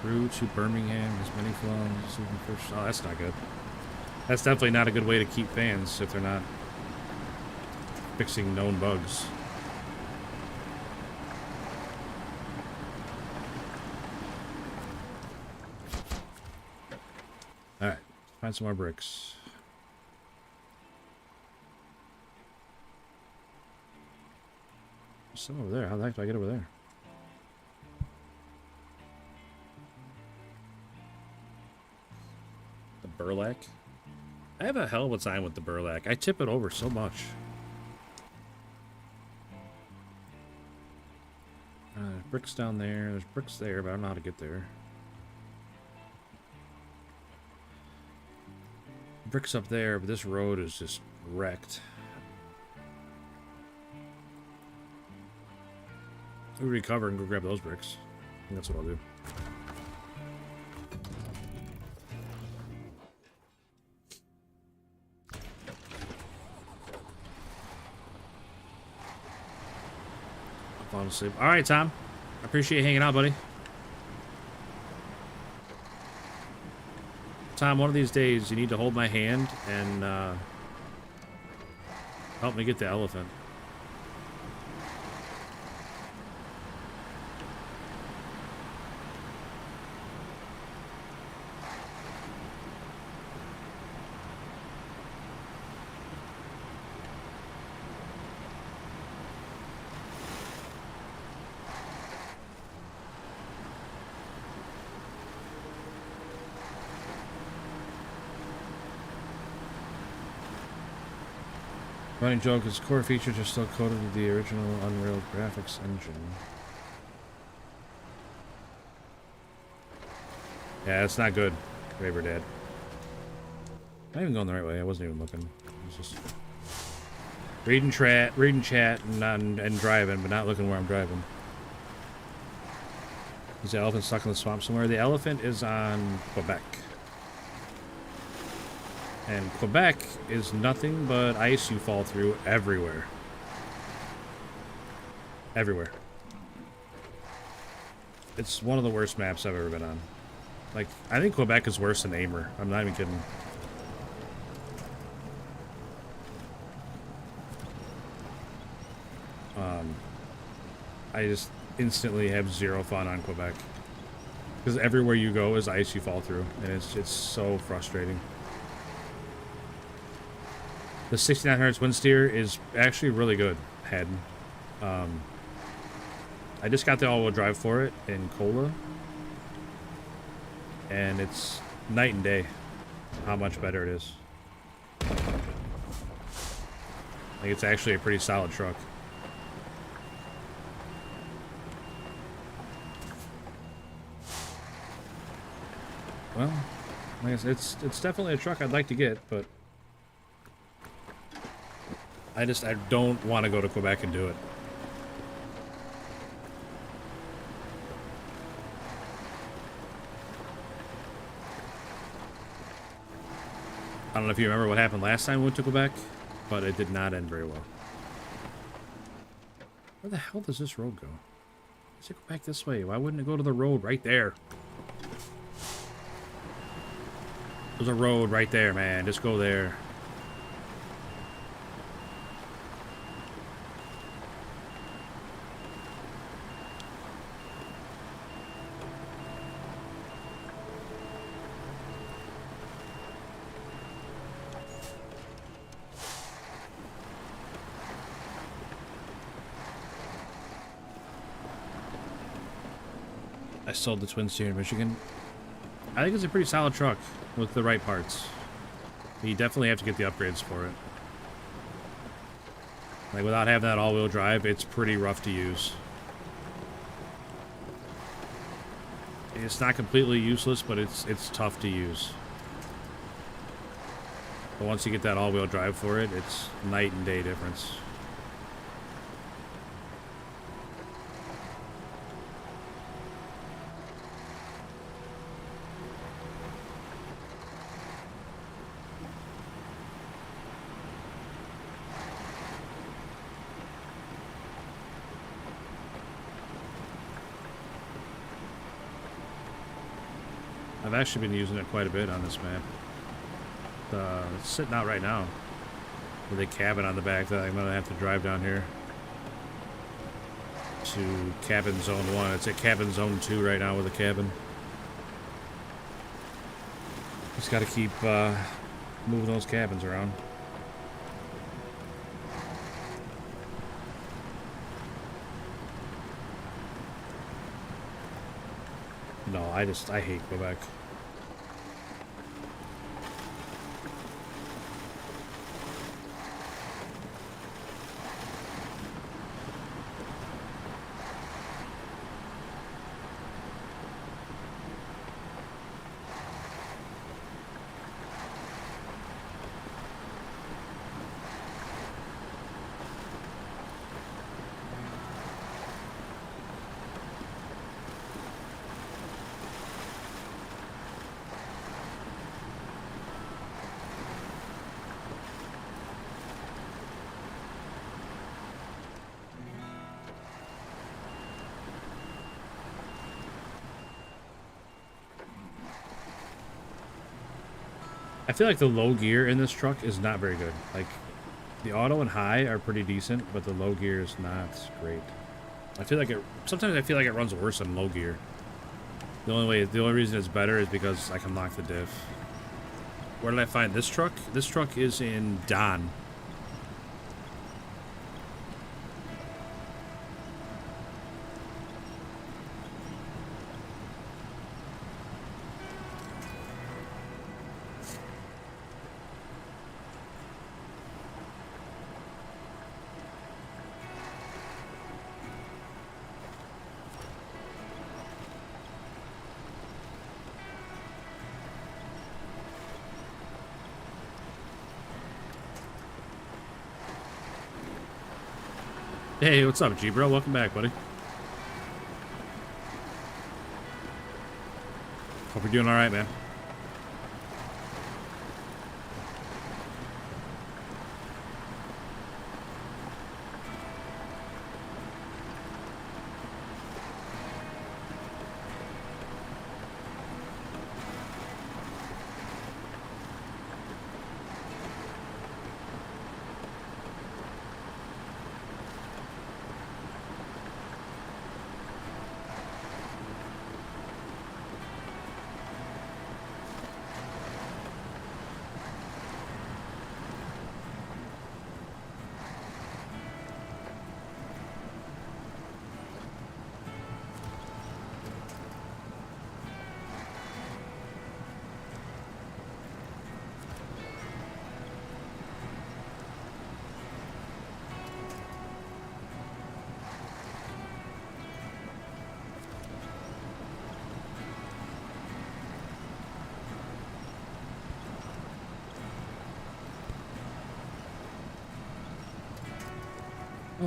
Crew to Birmingham, as many flown. Oh, that's not good. That's definitely not a good way to keep fans if they're not fixing known bugs. Alright, find some more bricks. There's some over there. How the heck do I get over there? The burlap? I have a hell of a time with the burlap. I tip it over so much. Bricks down there. There's bricks there, but I don't know how to get there. Bricks up there, but this road is just wrecked. We'll recover and go grab those bricks. I think that's what I'll do. I'll fall asleep. All right, Tom. I appreciate you hanging out, buddy. Tom, one of these days you need to hold my hand and help me get the elephant. Running joke is core features are still coded with the original Unreal graphics engine. Yeah, it's not good, Raver Dad. I'm not even going the right way. I wasn't even looking. I was just reading chat, and driving, but not looking where I'm driving. Is the elephant stuck in the swamp somewhere? The elephant is on Quebec. And Quebec is nothing but ice you fall through everywhere. Everywhere. It's one of the worst maps I've ever been on. Like, I think Quebec is worse than Aimer. I'm not even kidding. I just instantly have zero fun on Quebec. Because everywhere you go is ice you fall through. And it's so frustrating. The 6900 wind steer is actually really good, Haddon. I just got the all-wheel drive for it in Cola. And it's night and day how much better it is. Like, it's actually a pretty solid truck. Well, I guess it's definitely a truck I'd like to get, but I don't want to go to Quebec and do it. I don't know if you remember what happened last time we went to Quebec, but it did not end very well. Where the hell does this road go? Does it go back this way? Why wouldn't it go to the road right there? There's a road right there, man. Just go there. I sold the twin steer in Michigan. I think it's a pretty solid truck with the right parts. You definitely have to get the upgrades for it. Like, without having that all-wheel drive, it's pretty rough to use. It's not completely useless, but it's tough to use. But once you get that all-wheel drive for it, it's night and day difference. I've actually been using it quite a bit on this map. It's sitting out right now with a cabin on the back that I'm going to have to drive down here to cabin zone 1. It's at cabin zone 2 right now with a cabin. Just got to keep moving those cabins around. No, I hate Quebec. I feel like the low gear in this truck is not very good. Like, the auto and high are pretty decent, but the low gear is not great. I feel like sometimes I feel like it runs worse than low gear. The only reason it's better is because I can lock the diff. Where did I find this truck? This truck is in Don. Hey, what's up, G-Bro? Welcome back, buddy. Hope you're doing alright, man.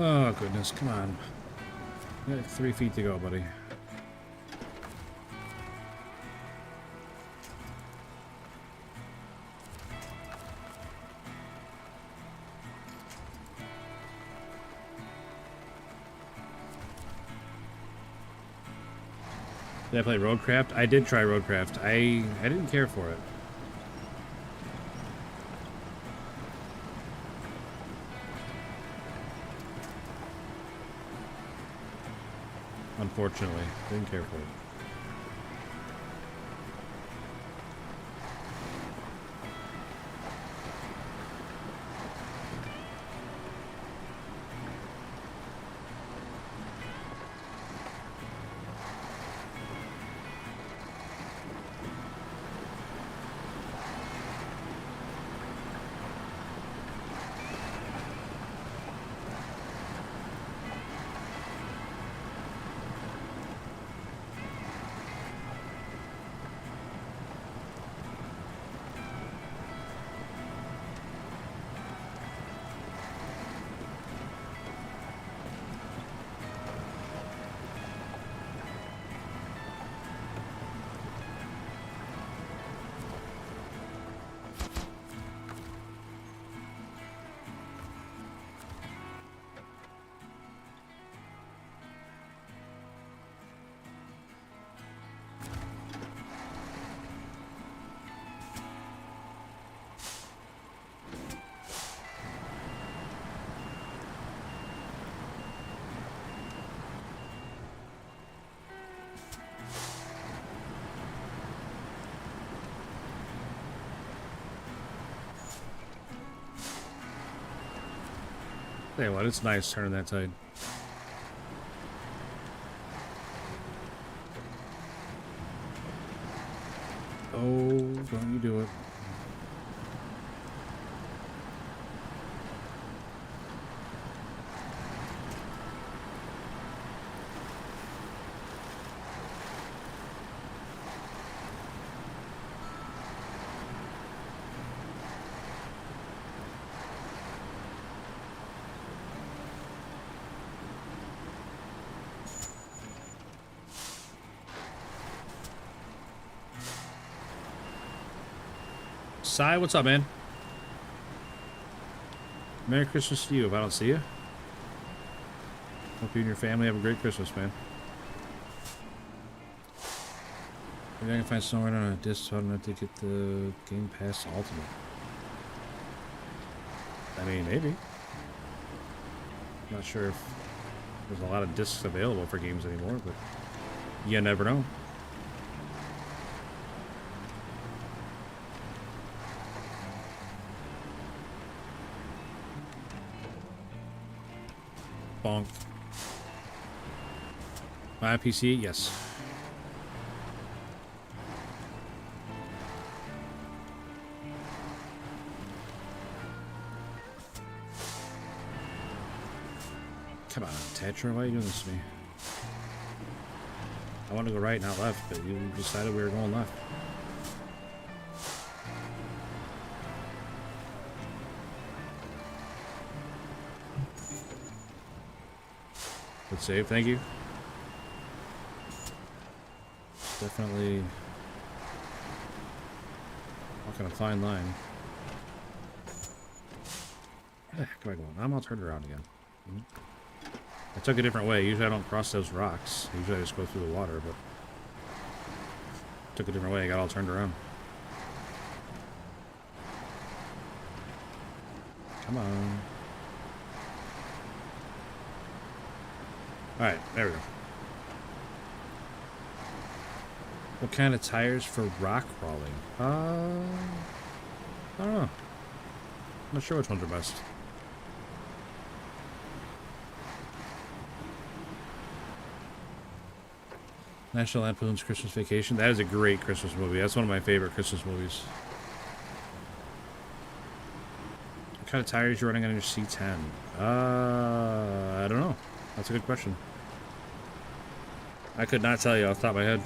Oh, goodness, come on. You got 3 feet to go, buddy. Did I play Roadcraft? I did try Roadcraft. I didn't care for it. Unfortunately, didn't care for it. Tell you what, it's nice turning that tide. Oh, don't you do it. Sai, what's up, man? Merry Christmas to you if I don't see you. Hope you and your family have a great Christmas, man. Maybe I can find somewhere on a disc so I don't have to get the Game Pass Ultimate. I mean, maybe. Not sure if there's a lot of discs available for games anymore, but you never know. Bonk. My PC, yes. Come on, Tetra, why are you doing this to me? I want to go right, not left, but you decided we were going left. Good save, thank you. Definitely walking a fine line. Where the heck am I going? I'm all turned around again. I took a different way. Usually I don't cross those rocks. Usually I just go through the water, but took a different way. I got all turned around. Come on. Alright, there we go. What kind of tires for rock crawling? I don't know. I'm not sure which ones are best. National Lampoon's Christmas Vacation. That is a great Christmas movie. That's one of my favorite Christmas movies. What kind of tires are you running on your C10? I don't know. That's a good question. I could not tell you off the top of my head.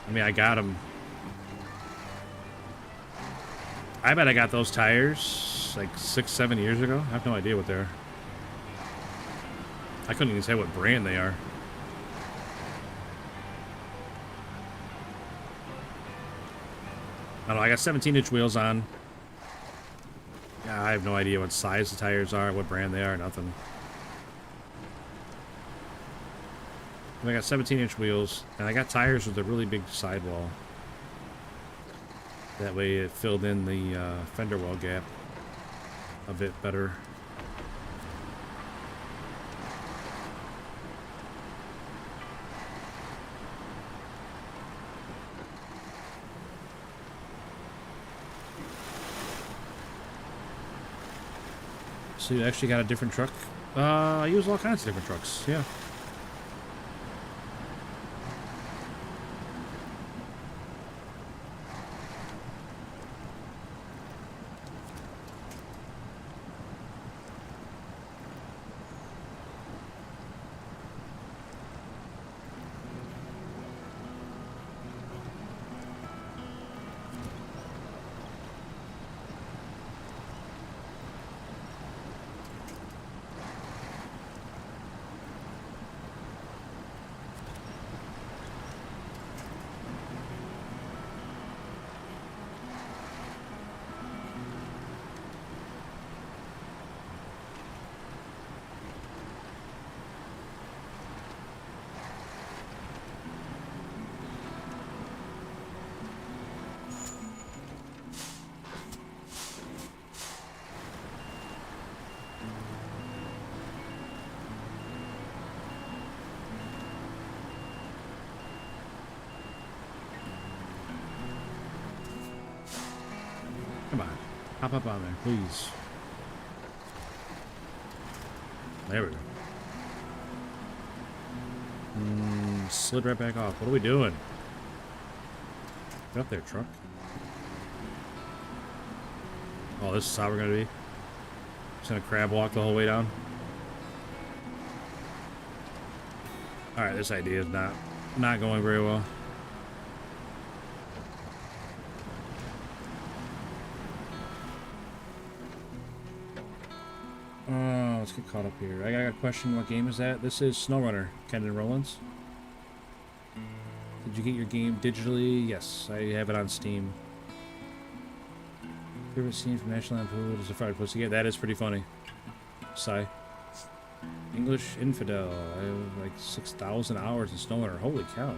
I mean, I got them. I bet I got those tires like 6-7 years ago. I have no idea what they're. I couldn't even say what brand they are. I don't know, I got 17-inch wheels on. Yeah, I have no idea what size the tires are, what brand they are, nothing. I got 17-inch wheels, and I got tires with a really big sidewall. That way it filled in the fender well gap a bit better. So you actually got a different truck? I use all kinds of different trucks, yeah. Come on. Hop up on there, please. There we go. Slid right back off. What are we doing? Get up there, truck. Oh, this is how we're gonna be. Just gonna crab walk the whole way down. Alright, this idea is not going very well. Oh, let's get caught up here. I got a question. What game is that? This is Snowrunner, Kendon Rollins. Did you get your game digitally? Yes, I have it on Steam. Favorite scene from National Lampoon is a fried pussy. Yeah, that is pretty funny. Sigh. English Infidel. I have like 6,000 hours in Snowrunner. Holy cow.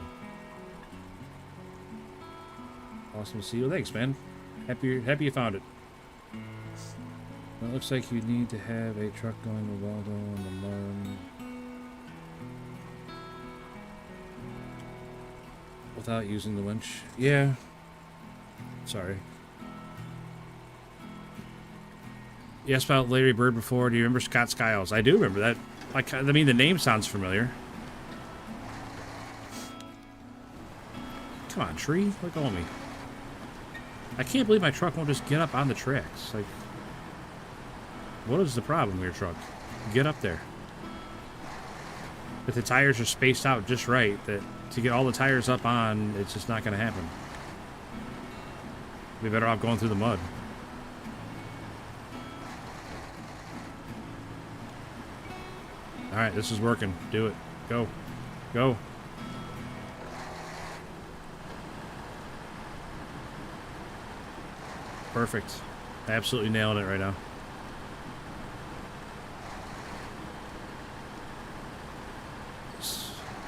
Awesome to see you. Thanks, man. Happy you found it. Well, it looks like you need to have a truck going with Waldo in the mud. Without using the winch. Yeah. Sorry. You asked about Larry Bird before. Do you remember Scott Skiles? I do remember that. I mean, the name sounds familiar. Come on, tree. Let go of me. I can't believe my truck won't just get up on the tracks. Like, what is the problem with your truck? Get up there. If the tires are spaced out just right, that to get all the tires up on, it's just not going to happen. Be better off going through the mud. Alright, this is working. Do it. Go. Go. Perfect. Absolutely nailing it right now.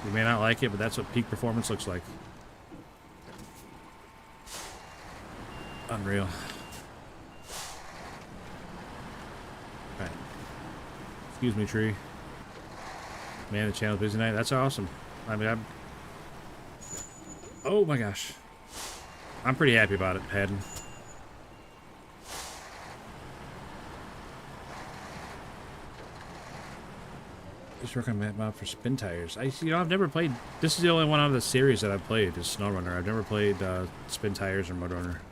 You may not like it, but that's what peak performance looks like. Unreal. Alright. Excuse me, tree. Man, the channel's busy tonight. That's awesome. I mean, oh my gosh. I'm pretty happy about it, Haddon. Just work on map mod for spin tires. I've never played. This is the only one out of the series that I've played is Snowrunner. I've never played spin tires or mud runner.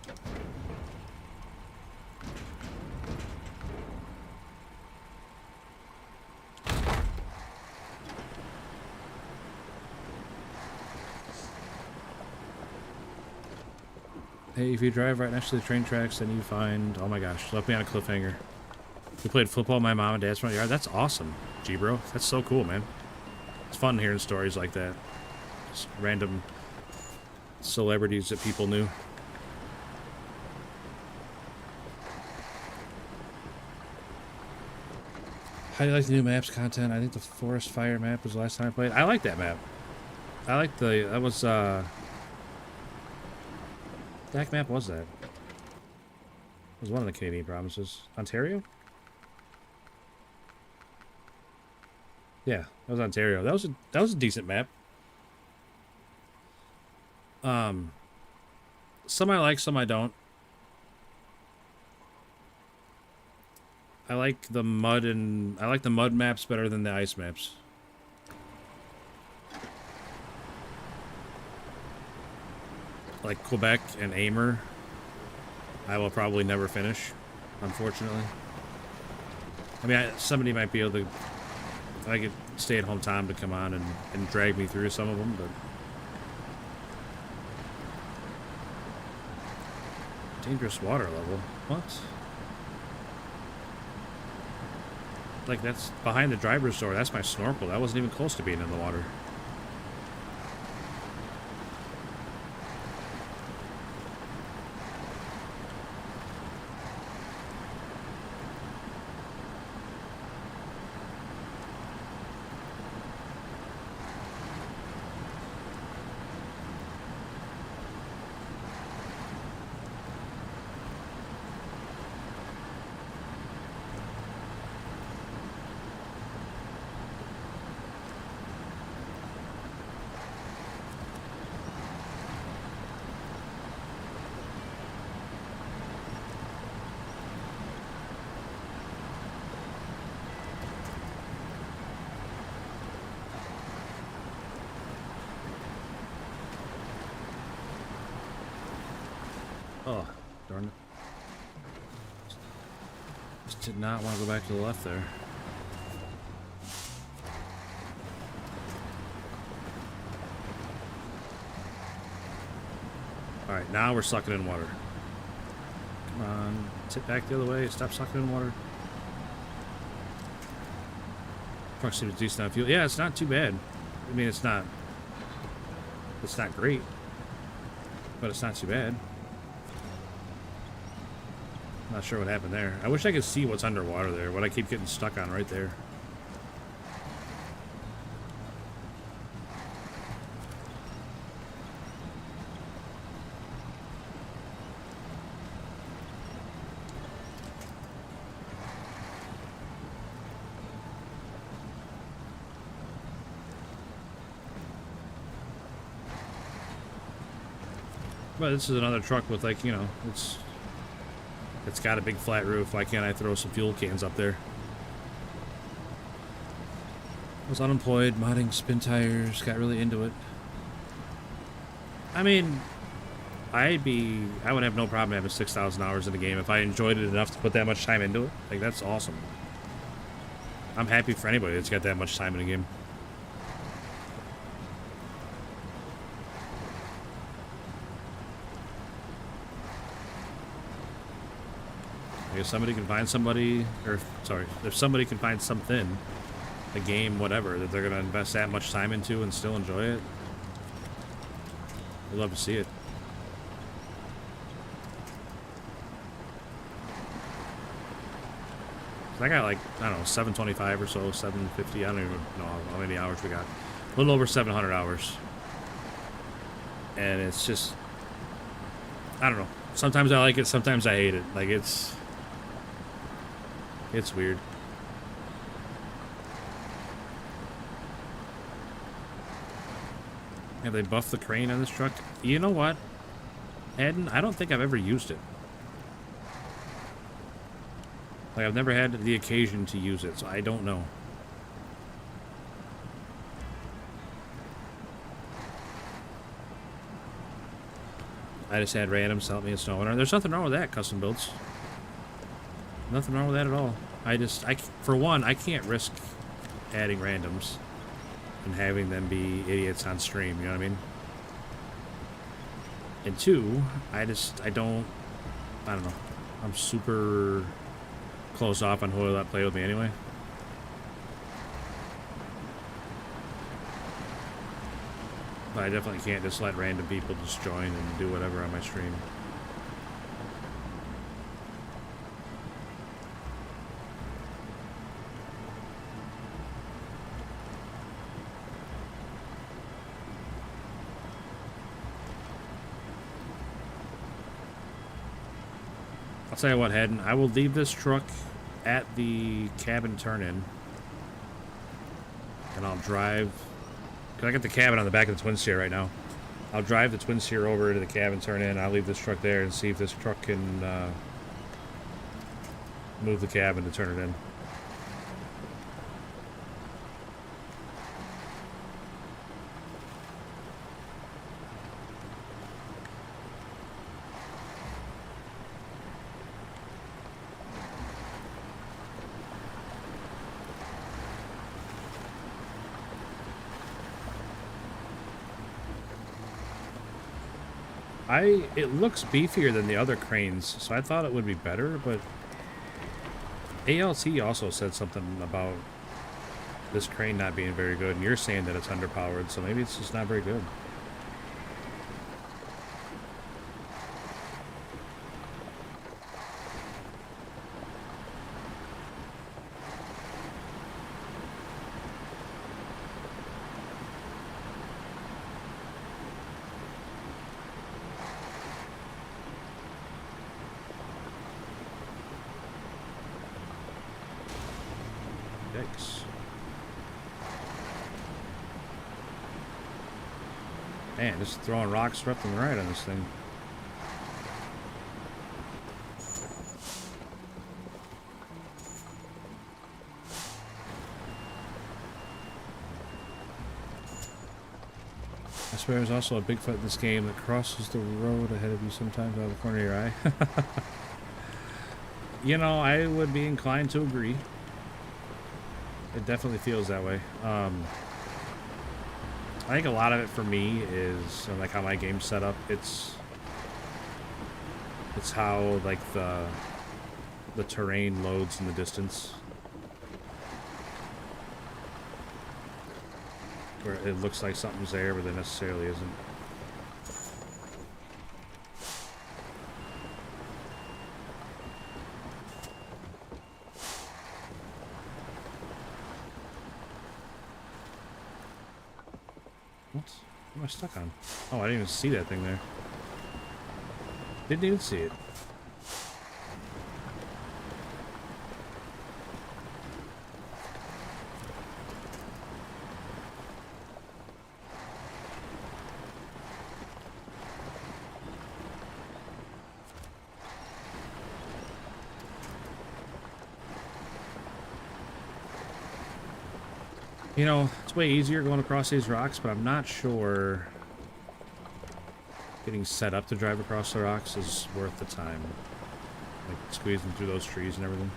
Hey, if you drive right next to the train tracks, then you find... Oh my gosh, left me on a cliffhanger. We played football in my mom and dad's front yard. That's awesome, G-Bro. That's so cool, man. It's fun hearing stories like that. Just random celebrities that people knew. How do you like the new maps content? I think the forest fire map was the last time I played. I like that map. I like the... That was, What the heck map was that? It was one of the Canadian provinces. Ontario? Yeah, that was Ontario. That was a decent map. Some I like, some I don't. I like the mud maps better than the ice maps. Like Quebec and Aymer, I will probably never finish, unfortunately. I mean, somebody might be able to... I could stay at home Tom to come on and drag me through some of them, but... Dangerous water level? What? Like, that's behind the driver's door. That's my snorkel. That wasn't even close to being in the water. Oh, darn it. Just did not want to go back to the left there. Alright, now we're sucking in water. Come on, tip back the other way, stop sucking in water. Truck seems decent on fuel. Yeah, it's not too bad. I mean, it's not great, but it's not too bad. Not sure what happened there. I wish I could see what's underwater there. What I keep getting stuck on right there. But this is another truck with, like, you know, it's got a big flat roof. Why can't I throw some fuel cans up there? I was unemployed, modding spin tires, got really into it. I mean, I would have no problem having 6,000 hours in the game if I enjoyed it enough to put that much time into it. Like, that's awesome. I'm happy for anybody that's got that much time in the game. If somebody can find somebody, or sorry, if somebody can find something, a game, whatever, that they're going to invest that much time into and still enjoy it, I'd love to see it. I got like, I don't know, 725 or so, 750, I don't even know how many hours we got. A little over 700 hours. And it's just, I don't know. Sometimes I like it, sometimes I hate it. Like, it's weird. Have they buffed the crane on this truck? You know what, Eden? I don't think I've ever used it. Like, I've never had the occasion to use it, so I don't know. I just had randoms help me in Snowrunner. There's nothing wrong with that, custom builds. Nothing wrong with that at all. For one, I can't risk adding randoms and having them be idiots on stream, you know what I mean? And two, I don't know. I'm super closed off on who will let play with me anyway. But I definitely can't just let random people just join and do whatever on my stream. I'll tell you what, Hedden, I will leave this truck at the cabin turn-in, and I'll drive, because I got the cabin on the back of the twin steer right now. I'll drive the twin steer over to the cabin turn-in, I'll leave this truck there and see if this truck can move the cabin to turn it in. It looks beefier than the other cranes, so I thought it would be better, but ALT also said something about this crane not being very good, and you're saying that it's underpowered, so maybe it's just not very good. Man, just throwing rocks left and right on this thing. swear there's also a Bigfoot in this game that crosses the road ahead of you sometimes out of the corner of your eye. You know, I would be inclined to agree. It definitely feels that way. I think a lot of it for me is like how my game's set up. It's how like the terrain loads in the distance, where it looks like something's there, but there necessarily isn't. What am I stuck on? Oh, I didn't even see that thing there. Didn't even see it. You know, it's way easier going across these rocks, but I'm not sure getting set up to drive across the rocks is worth the time. Like, squeezing through those trees and everything.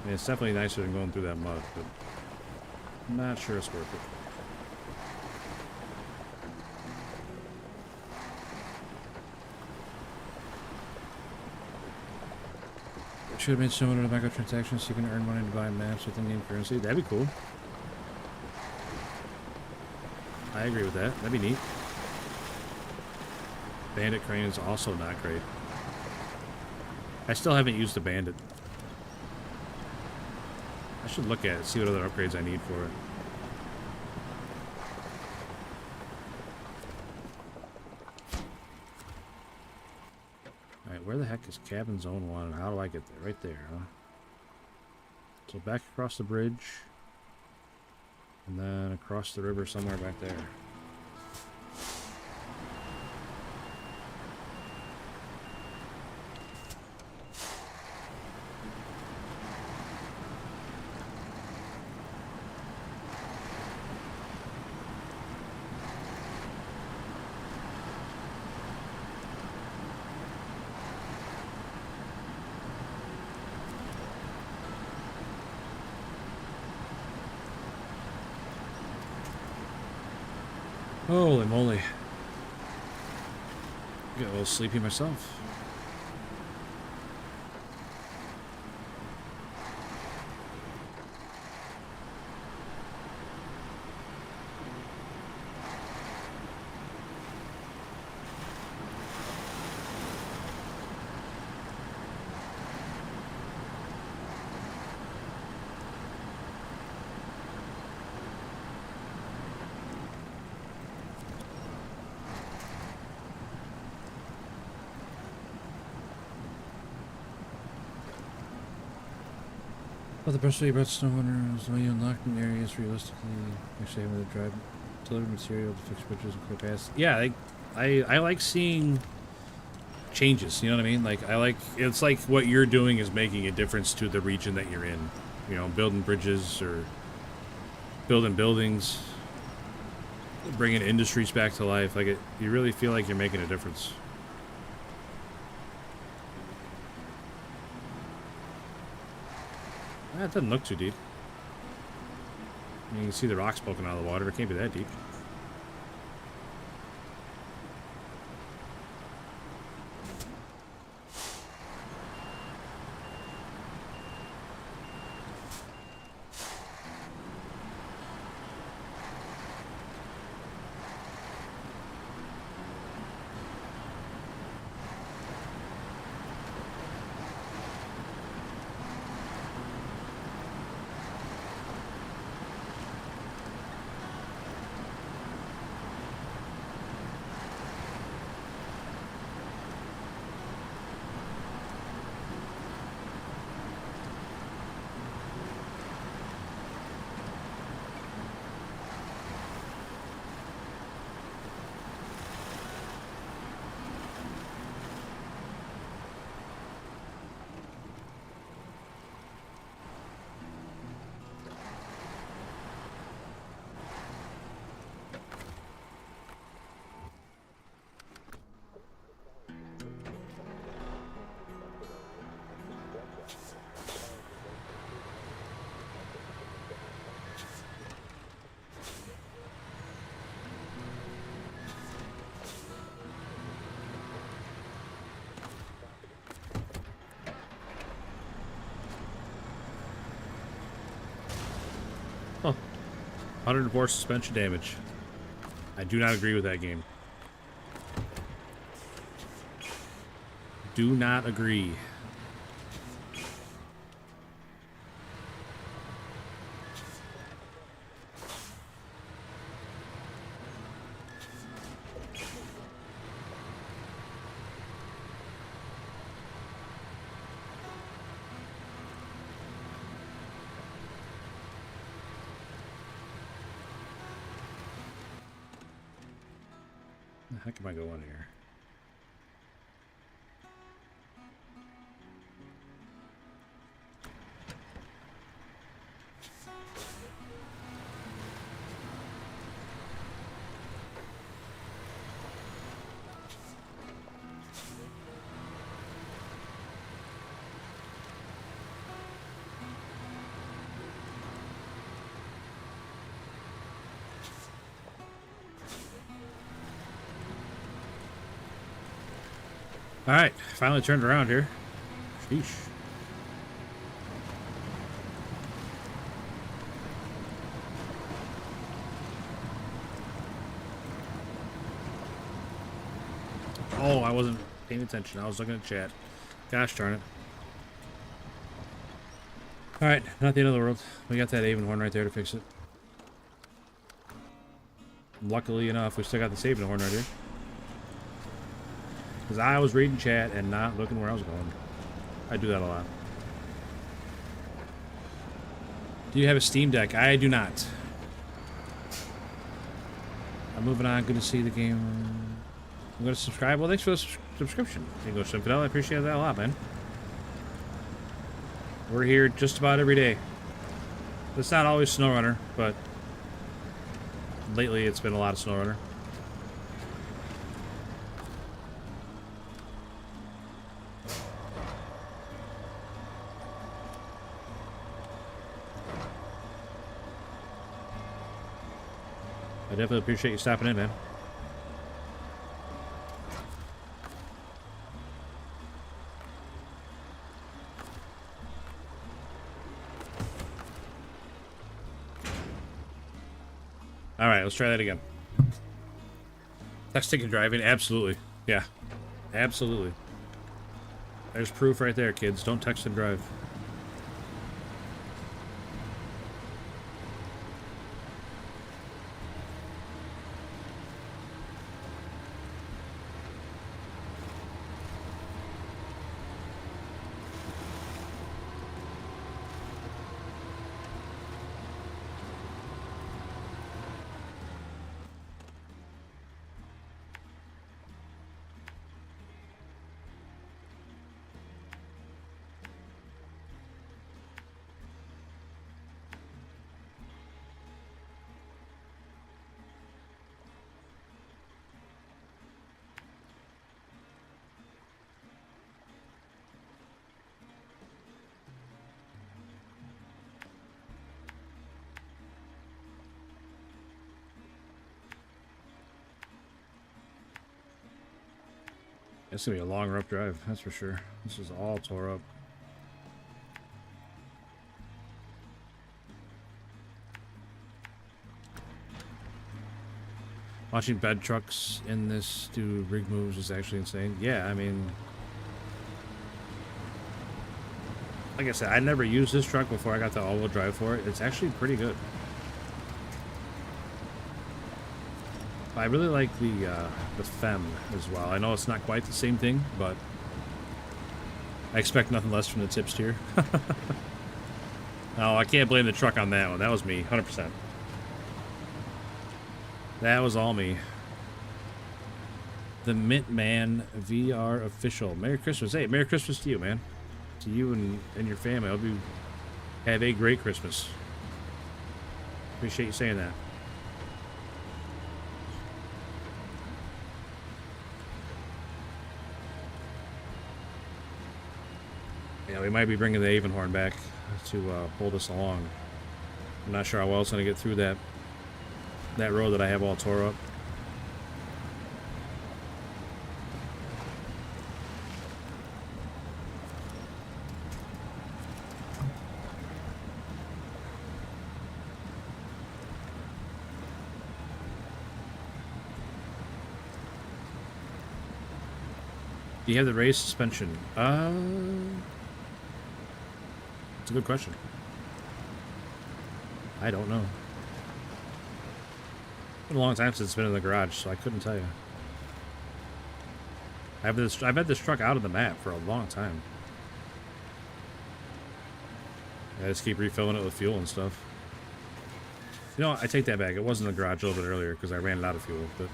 I mean, it's definitely nicer than going through that mud, but I'm not sure it's worth it. Should have made similar to microtransactions so you can earn money to buy maps with in-game currency. That'd be cool. I agree with that. That'd be neat. Bandit crane is also not great. I still haven't used the bandit. I should look at it, see what other upgrades I need for it. Alright, where the heck is cabin zone 1 and how do I get there? Right there, huh? So back across the bridge. And then across the river somewhere back there. Holy moly. Get a little sleepy myself. Well, the best way about Snowrunner is when you unlock new areas realistically, actually having to drive, deliver material to fix bridges and clear paths. Yeah, I like seeing changes, you know what I mean? Like, it's like what you're doing is making a difference to the region that you're in. You know, building bridges or building buildings, bringing industries back to life. Like, you really feel like you're making a difference. It doesn't look too deep. You can see the rocks poking out of the water. It can't be that deep. 104 suspension damage. I do not agree with that game. Do not agree. The heck am I going here? All right, finally turned around here. Sheesh. Oh, I wasn't paying attention. I was looking at chat. Gosh darn it. All right, not the end of the world. We got that Avon horn right there to fix it. Luckily enough, we still got the Avon horn right here. Because I was reading chat and not looking where I was going. I do that a lot. Do you have a Steam Deck? I do not. I'm moving on. Good to see the game. I'm going to subscribe. Well, thanks for the subscription. English Infidel. I appreciate that a lot, man. We're here just about every day. It's not always Snowrunner, but lately it's been a lot of Snowrunner. I definitely appreciate you stopping in, man. All right, let's try that again. Texting and driving, absolutely. Yeah, absolutely. There's proof right there, kids. Don't text and drive. It's gonna be a long, rough drive, that's for sure. This is all tore up. Watching bed trucks in this do rig moves is actually insane. Yeah, I mean, like I said, I never used this truck before I got the all-wheel drive for it. It's actually pretty good. I really like the Femme as well. I know it's not quite the same thing, but I expect nothing less from the tipster. No, I can't blame the truck on that one. That was me, 100%. That was all me. The Mintman VR official. Merry Christmas. Hey, Merry Christmas to you, man. To you and your family. I hope you have a great Christmas. Appreciate you saying that. Yeah, we might be bringing the Avon horn back to hold us along. I'm not sure how well it's going to get through that road that I have all tore up. Do you have the raised suspension? It's a good question. I don't know. It's been a long time since it's been in the garage, so I couldn't tell you. I've had this truck out of the map for a long time. I just keep refilling it with fuel and stuff. You know, I take that back. It was in the garage a little bit earlier because I ran it out of fuel, but...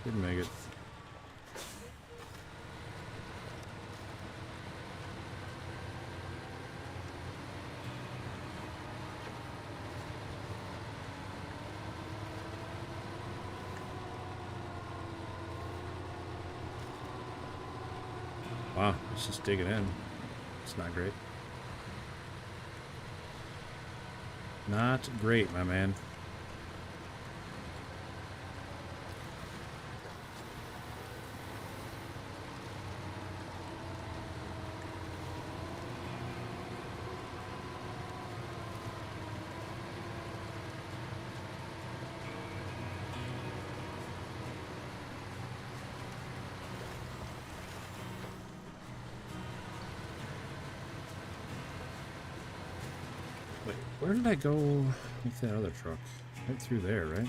Didn't make it. Wow, it's just digging in. It's not great. Not great, my man. Wait, where did I go with that other truck? Right through there, right?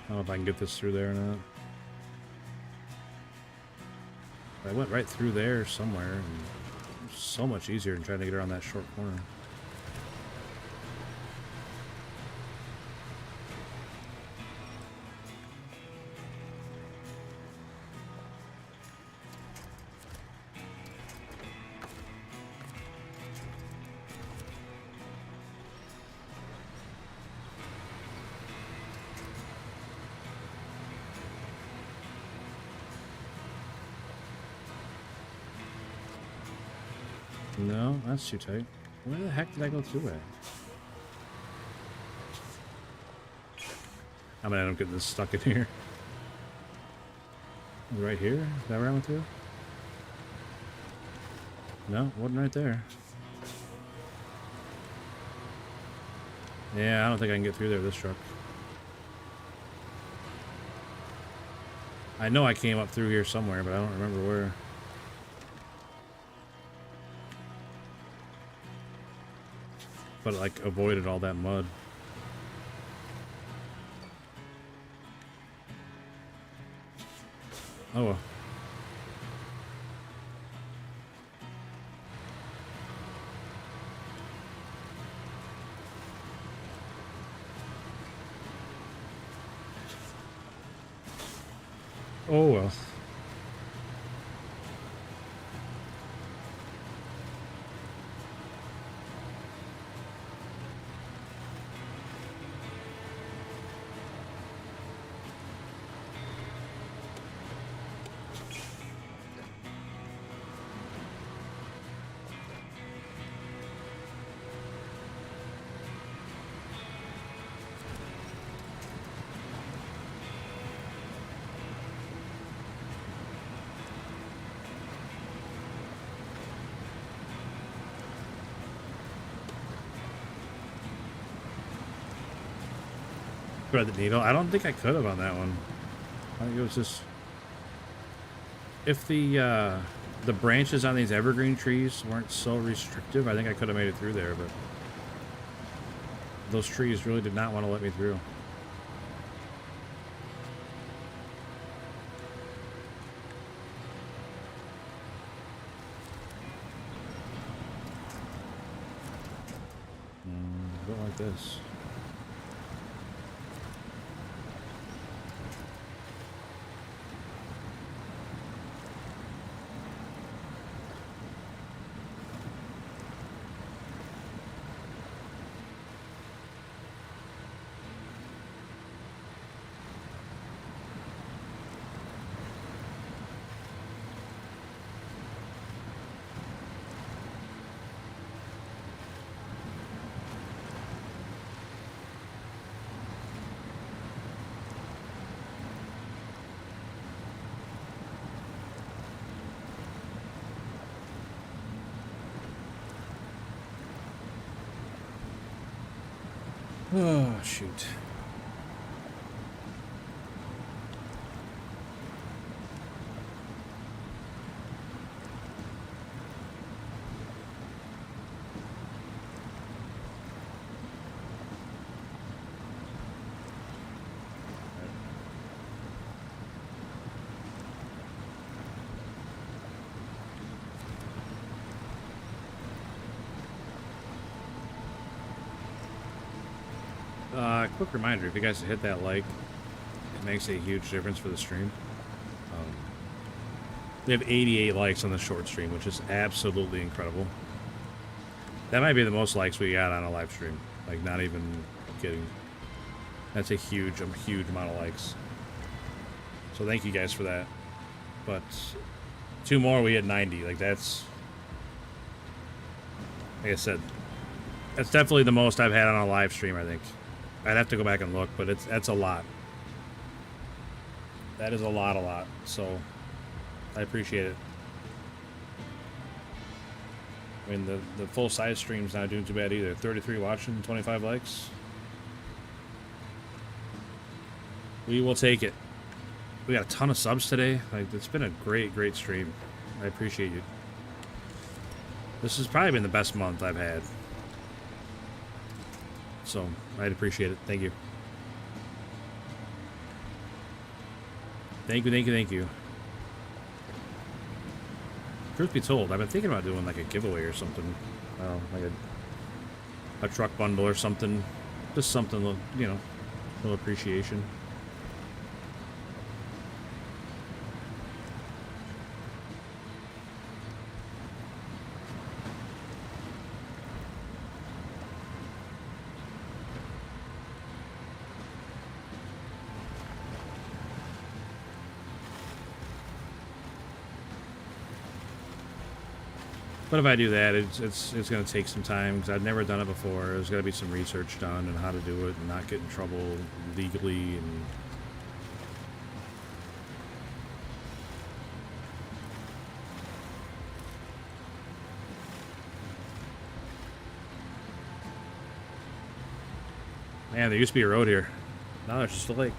I don't know if I can get this through there or not. I went right through there somewhere, and it was so much easier than trying to get around that short corner. No, that's too tight. Where the heck did I go through at? I'm gonna end up getting this stuck in here. Right here? Is that where I went through? No, wasn't right there. Yeah, I don't think I can get through there with this truck. I know I came up through here somewhere, but I don't remember where. But it, like, avoided all that mud. Oh well. Oh well. Thread the needle. I don't think I could have on that one. I think it was just if the branches on these evergreen trees weren't so restrictive, I think I could have made it through there, but those trees really did not want to let me through. Go like this. Oh, shoot. Quick reminder, if you guys hit that like, it makes a huge difference for the stream. We have 88 likes on the short stream, which is absolutely incredible. That might be the most likes we got on a live stream. Like, not even kidding. That's a huge amount of likes. So thank you guys for that. But 2 more, we had 90. Like, that's... Like I said, that's definitely the most I've had on a live stream, I think. I'd have to go back and look, but that's a lot. That is a lot. So, I appreciate it. I mean, the full-size stream's not doing too bad either. 33 watching, 25 likes. We will take it. We got a ton of subs today. Like, it's been a great stream. I appreciate you. This has probably been the best month I've had. So, I'd appreciate it. Thank you. Thank you. Truth be told, I've been thinking about doing like a giveaway or something. I don't know, like a truck bundle or something. Just something, you know, a little appreciation. But if I do that, it's going to take some time because I've never done it before. There's got to be some research done on how to do it and not get in trouble legally. And man, there used to be a road here. Now there's just a lake.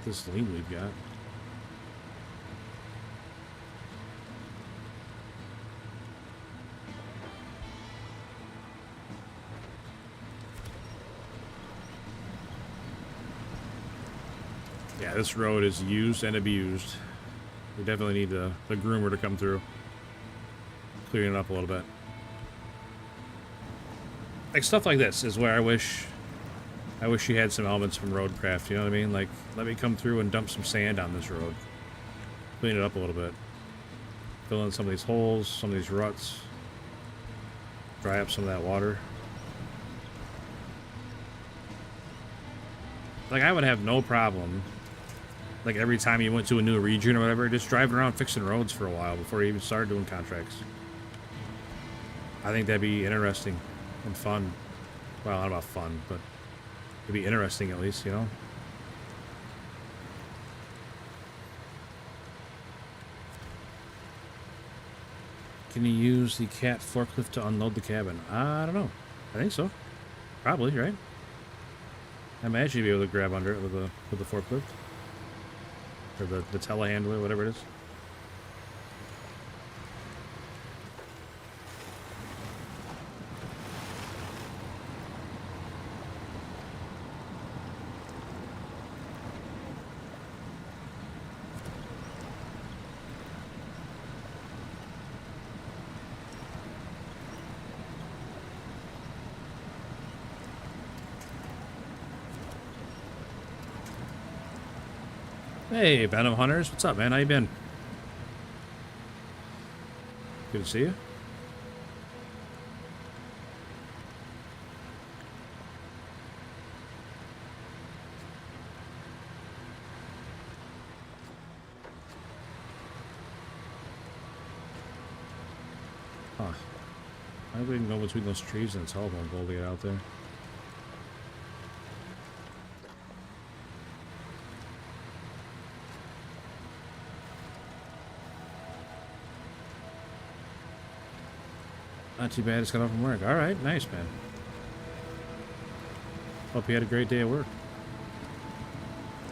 This lean we've got. Yeah, this road is used and abused. We definitely need the groomer to come through, clearing it up a little bit. Like stuff like this is where I wish you had some elements from Roadcraft, you know what I mean? Like, let me come through and dump some sand on this road. Clean it up a little bit. Fill in some of these holes, some of these ruts. Dry up some of that water. Like, I would have no problem, like, every time you went to a new region or whatever, just driving around fixing roads for a while before you even started doing contracts. I think that'd be interesting and fun. Well, not about fun, but it'd be interesting at least, you know? Can you use the cat forklift to unload the cabin? I don't know. I think so. Probably, right? I imagine you'd be able to grab under it with the forklift. Or the telehandler, whatever it is. Hey, Venom Hunters. What's up, man? How you been? Good to see you. Huh. I hope we can go between those trees and a telephone pole to get out there. Not too bad, just got off from work. Alright, nice, man. Hope you had a great day at work.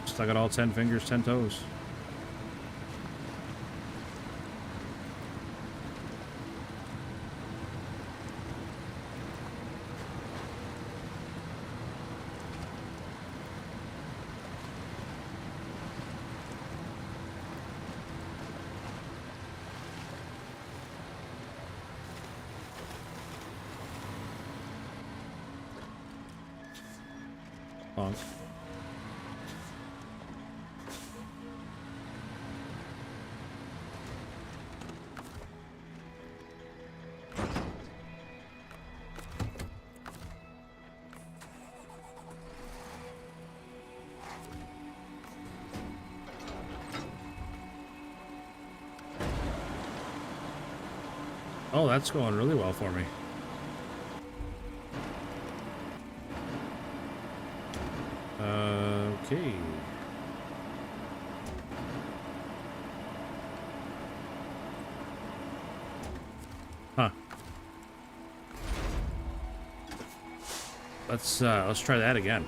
Stuck out all 10 fingers, 10 toes. Honk. Oh, that's going really well for me. Okay. Huh. Let's try that again.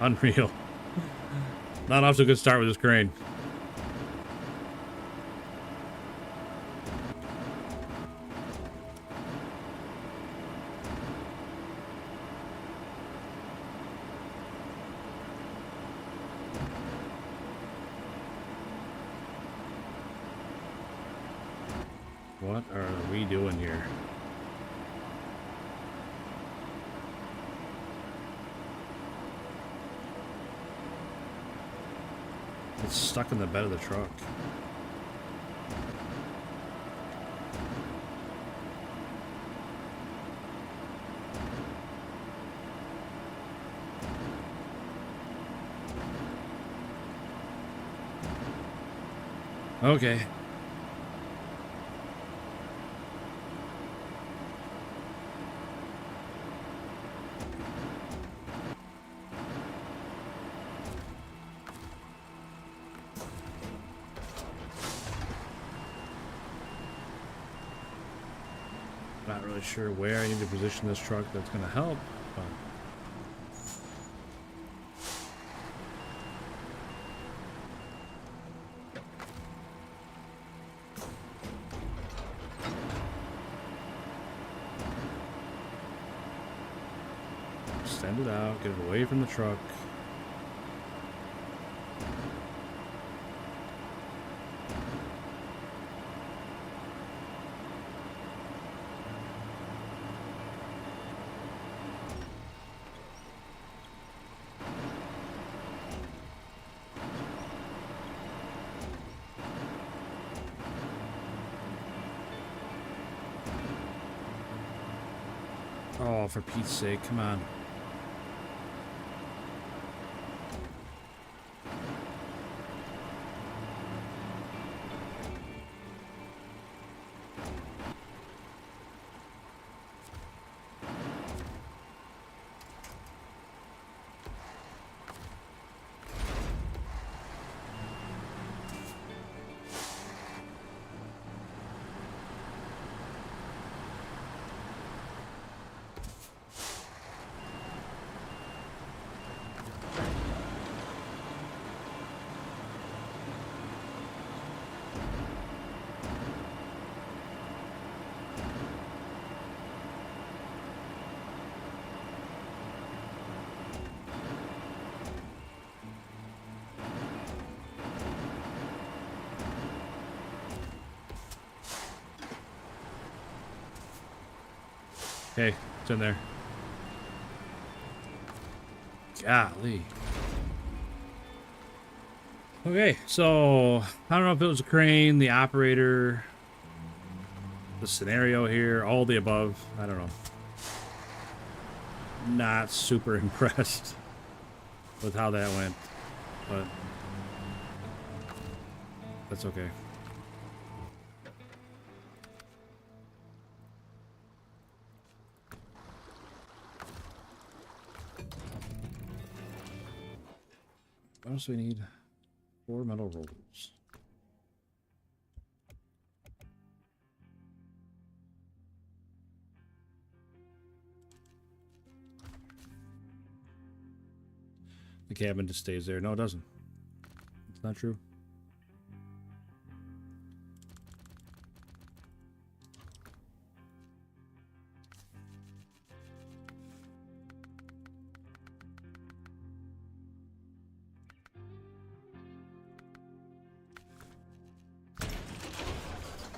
Unreal. Not off to a good start with this crane. What are we doing here? It's stuck in the bed of the truck. Okay. Not really sure where I need to position this truck that's going to help, but... Extend it out, get it away from the truck. Oh, for Pete's sake, come on. Okay, it's in there. Golly. Okay, so I don't know if it was a crane, the operator, the scenario here, all the above. I don't know. Not super impressed with how that went, but that's okay. What else do we need? 4 metal rolls. The cabin just stays there. No, it doesn't. It's not true.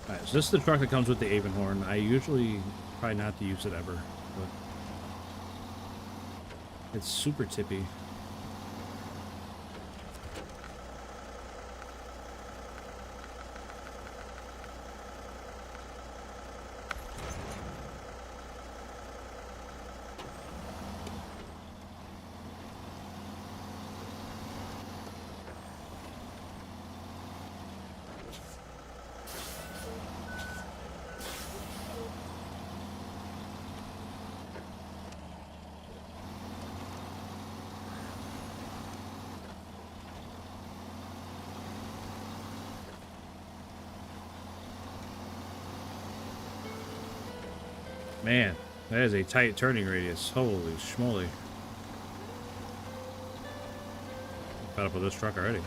Alright, so this is the truck that comes with the Avonhorn. I usually try not to use it ever, but it's super tippy. Man, that is a tight turning radius. Holy schmoly. Fed up with this truck already.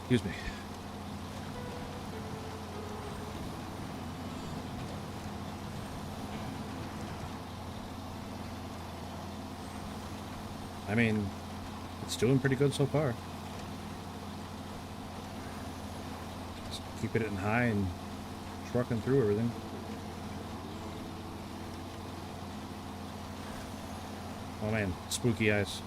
Excuse me. I mean, it's doing pretty good so far. Just keeping it in high and trucking through everything. Oh man, spooky eyes.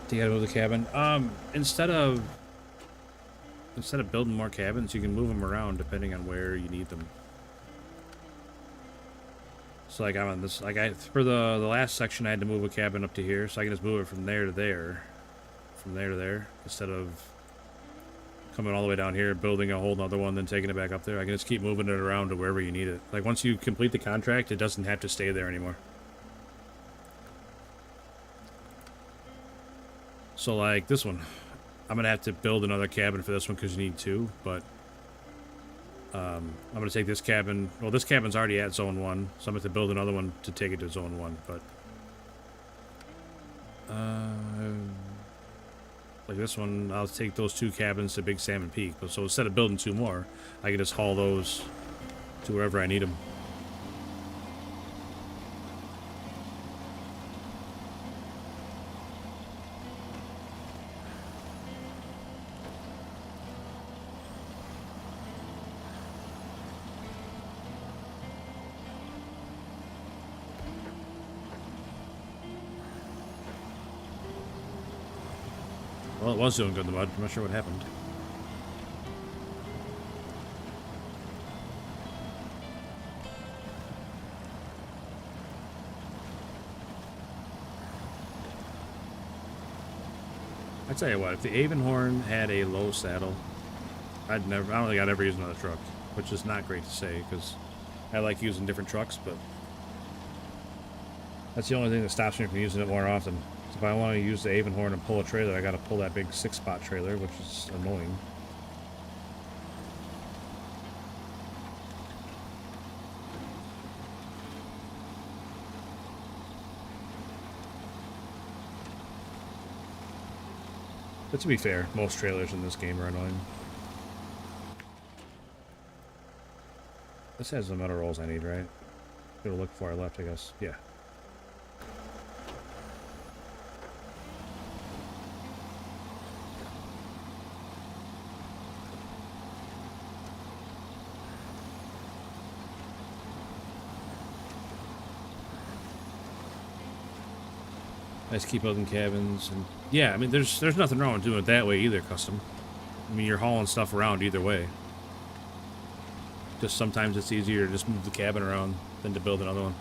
You gotta move the cabin. Instead of building more cabins, you can move them around depending on where you need them. So like I'm on this, like for the last section I had to move a cabin up to here, so I can just move it from there to there, instead of coming all the way down here, building a whole nother one, then taking it back up there. I can just keep moving it around to wherever you need it. Like once you complete the contract, it doesn't have to stay there anymore. So like this one, I'm gonna have to build another cabin for this one because you need 2, but I'm gonna take this cabin. Well, this cabin's already at zone 1, so I'm gonna have to build another one to take it to zone 1. But like this one, I'll take those 2 cabins to Big Salmon Peak. But so instead of building 2 more, I can just haul those to wherever I need them. Well, it was doing good in the mud. I'm not sure what happened. I tell you what, if the Avonhorn had a low saddle, I don't think I'd ever use another truck, which is not great to say because I like using different trucks, but That's the only thing that stops me from using it more often. So if I want to use the Avonhorn and pull a trailer, I got to pull that big 6-spot trailer, which is annoying. But to be fair, most trailers in this game are annoying. This has the metal rolls I need, right? Gotta look before I left, I guess. Yeah. Nice, keep building cabins, and yeah, I mean, there's nothing wrong with doing it that way either, custom. I mean, you're hauling stuff around either way. Just sometimes it's easier to just move the cabin around than to build another one.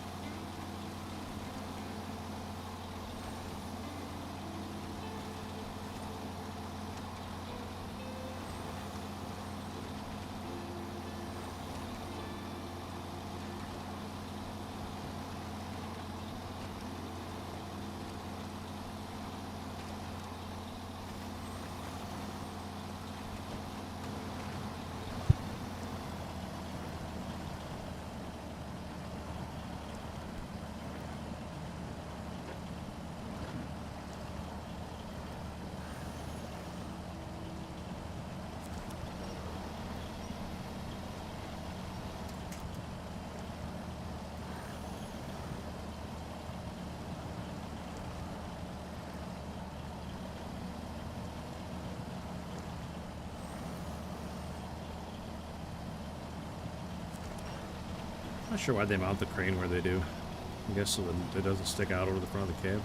Not sure why they mount the crane where they do. I guess so that it doesn't stick out over the front of the cab.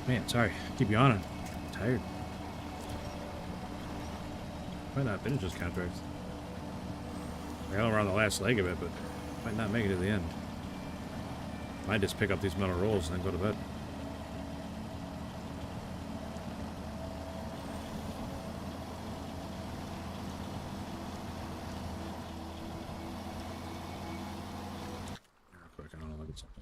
Man, sorry. Keep you on it. I'm tired. Might not finish this contract. I know we're on the last leg of it, but might not make it to the end. Might just pick up these metal rolls and then go to bed. Real quick, I want to look at something.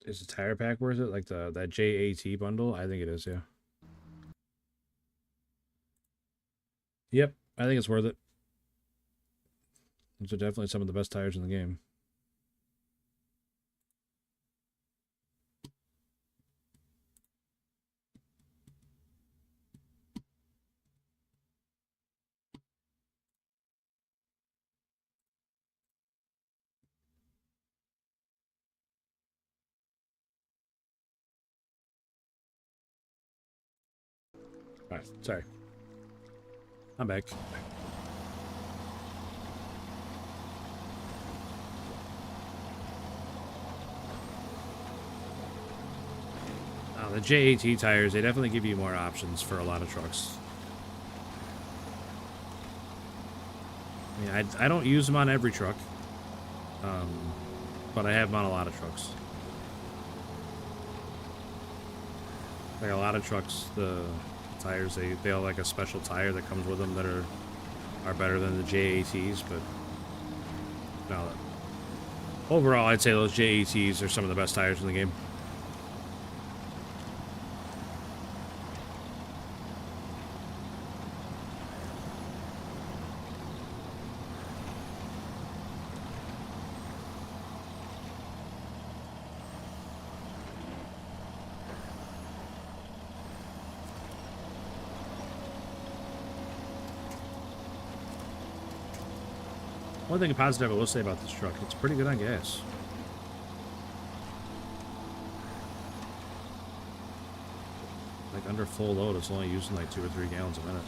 Is the tire pack worth it? Like that JAT bundle? I think it is, yeah. Yep, I think it's worth it. Those are definitely some of the best tires in the game. All right, sorry. I'm back. The JAT tires, they definitely give you more options for a lot of trucks. I mean, I don't use them on every truck, but I have them on a lot of trucks. Like a lot of trucks, the tires, they have like a special tire that comes with them that are better than the JATs, but no, overall, I'd say those JATs are some of the best tires in the game. One thing positive I will say about this truck, it's pretty good on gas. Like under full load, it's only using like 2 or 3 gallons a minute.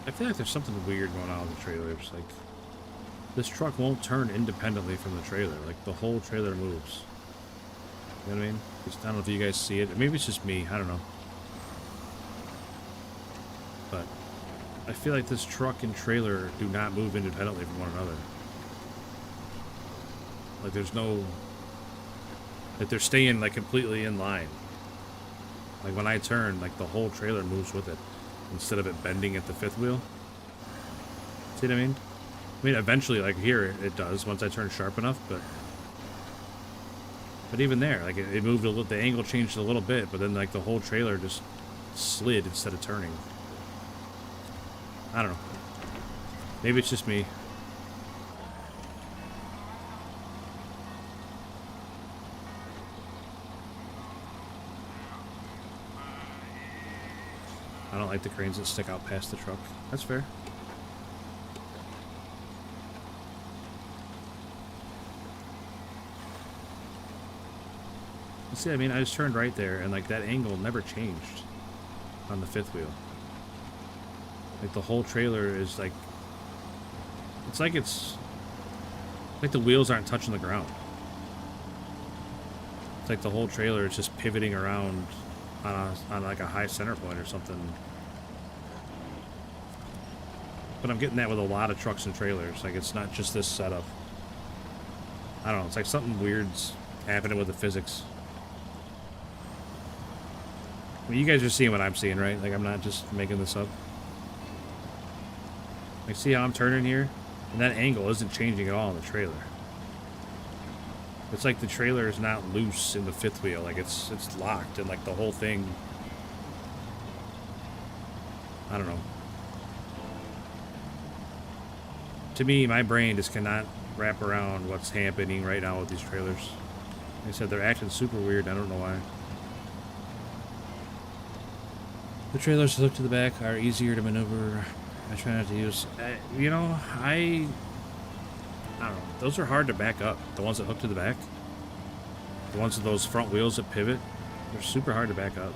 I feel like there's something weird going on with the trailers. Like, this truck won't turn independently from the trailer. Like, the whole trailer moves. You know what I mean? I don't know if you guys see it. Maybe it's just me. I don't know. But I feel like this truck and trailer do not move independently from one another. Like, there's no... Like, they're staying, like, completely in line. Like, when I turn, like, the whole trailer moves with it, instead of it bending at the fifth wheel. See what I mean? I mean, eventually, like, here, it does, once I turn sharp enough, but even there, like, it moved a little, the angle changed a little bit, but then, like, the whole trailer just slid instead of turning. I don't know. Maybe it's just me. I don't like the cranes that stick out past the truck. That's fair. See, I mean, I just turned right there, and, like, that angle never changed on the fifth wheel. Like, the whole trailer is, like... It's like the wheels aren't touching the ground. It's like the whole trailer is just pivoting around on like a high center point or something. But I'm getting that with a lot of trucks and trailers. Like, it's not just this setup. I don't know. It's like something weird's happening with the physics. I mean, you guys are seeing what I'm seeing, right? Like, I'm not just making this up. Like, see how I'm turning here? And that angle isn't changing at all in the trailer. It's like the trailer is not loose in the fifth wheel. Like, it's locked, and, like, the whole thing... I don't know. To me, my brain just cannot wrap around what's happening right now with these trailers. Like I said, they're acting super weird. I don't know why. The trailers hooked to the back are easier to maneuver. I try not to use... you know, I don't know. Those are hard to back up. The ones that hook to the back. The ones with those front wheels that pivot. They're super hard to back up.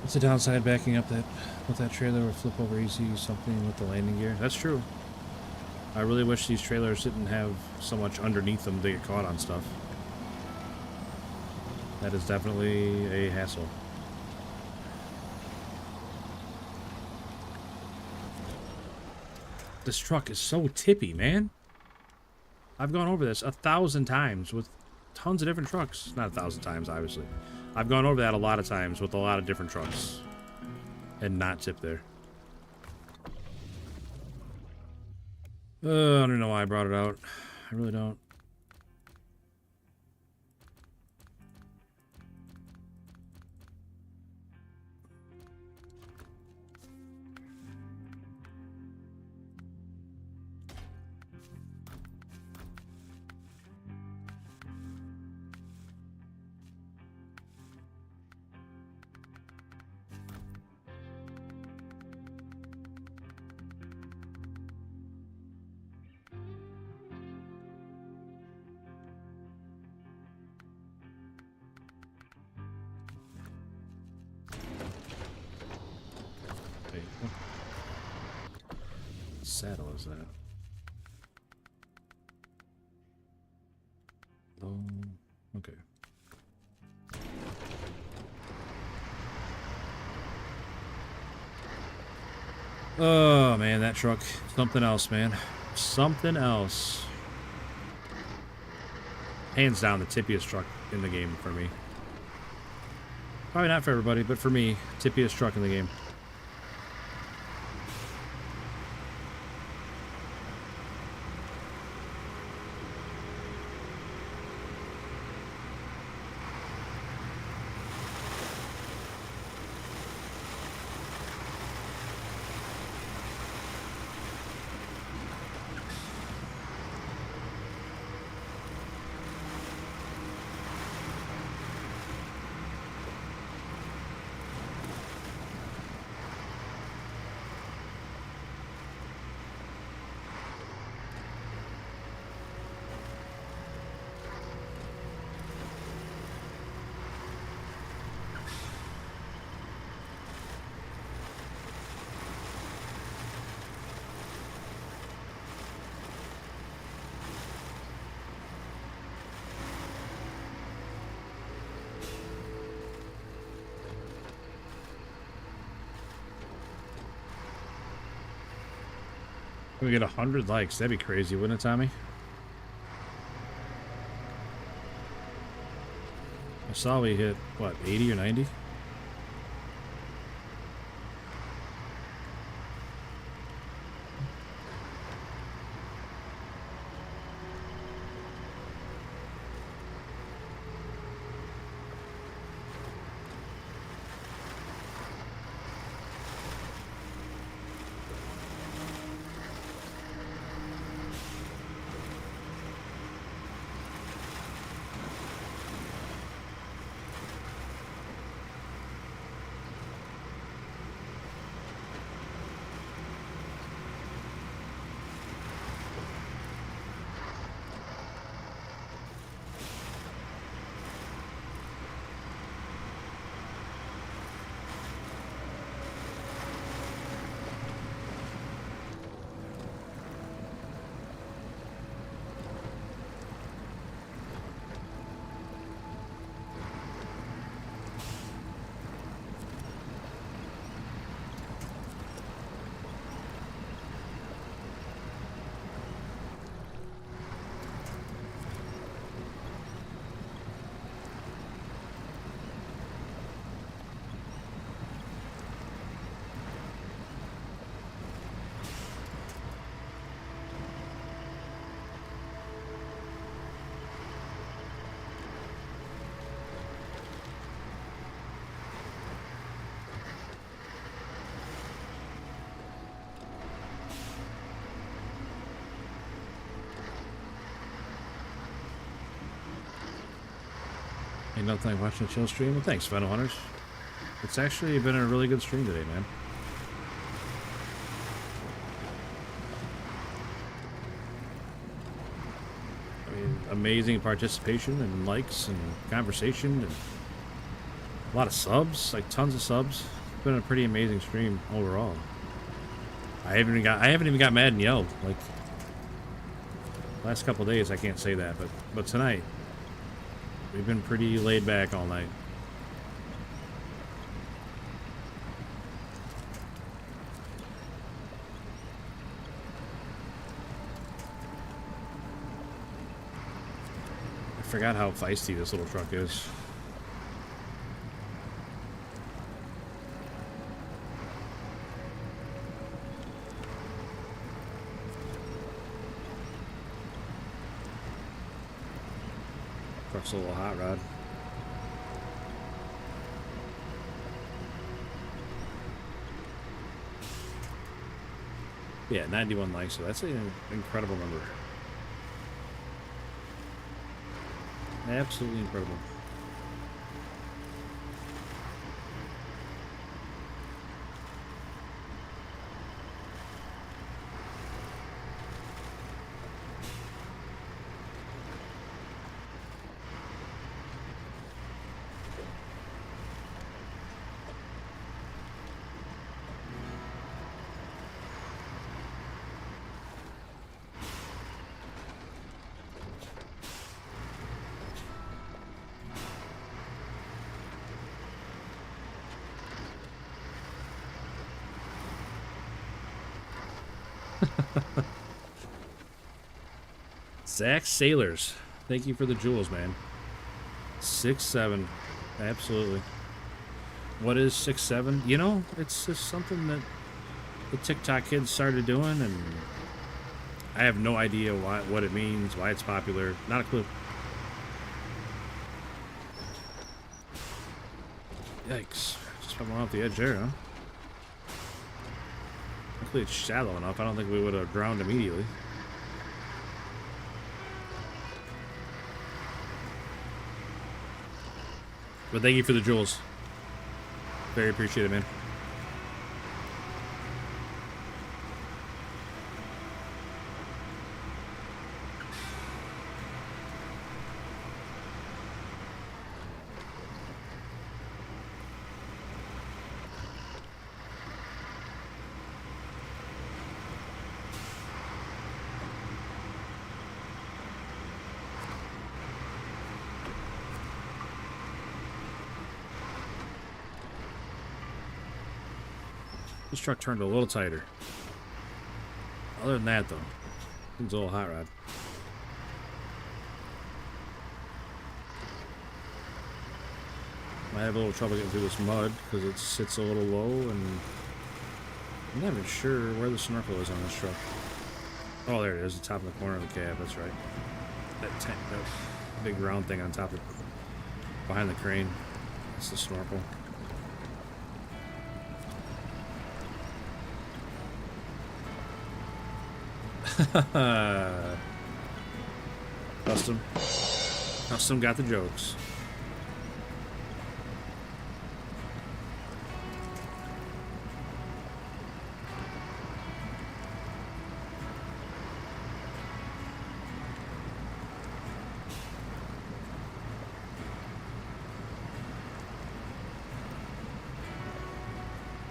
What's the downside of backing up that with that trailer would flip over easy something with the landing gear? That's true. I really wish these trailers didn't have so much underneath them to get caught on stuff. That is definitely a hassle. This truck is so tippy, man. I've gone over this 1,000 times with tons of different trucks. Not 1,000 times, obviously. I've gone over that a lot of times with a lot of different trucks. And not tip there. I don't know why I brought it out. I really don't. Saddle is that? Oh, okay. Oh man, that truck, something else, man, something else. Hands down, the tippiest truck in the game for me. Probably not for everybody, but for me, tippiest truck in the game. We get 100 likes. That'd be crazy, wouldn't it, Tommy? I saw we hit, what, 80 or 90? Ain't nothing like watching a chill stream. Well, thanks, Final Hunters. It's actually been a really good stream today, man. I mean, amazing participation and likes and conversation. And A lot of subs, like tons of subs. It's been a pretty amazing stream overall. I haven't even got mad and yelled. Like last couple days, I can't say that, but tonight we've been pretty laid back all night. I forgot how feisty this little truck is. Truck's a little hot rod. Yeah, 91 likes, so that's an incredible number. Absolutely incredible. Zach Sailors, thank you for the jewels, man. 6'7", absolutely. What is 6'7"? You know, it's just something that the TikTok kids started doing, and I have no idea what it means, why it's popular. Not a clue. Yikes! Just went off the edge there, huh? Luckily, it's shallow enough. I don't think we would have drowned immediately. But thank you for the jewels. Very appreciated, man. This truck turned a little tighter. Other than that, though, it's a little hot rod. I have a little trouble getting through this mud because it sits a little low, and I'm not even sure where the snorkel is on this truck. Oh, there it is, the top of the corner of the cab. That's right. That big round thing on top of behind the crane. That's the snorkel. Custom got the jokes.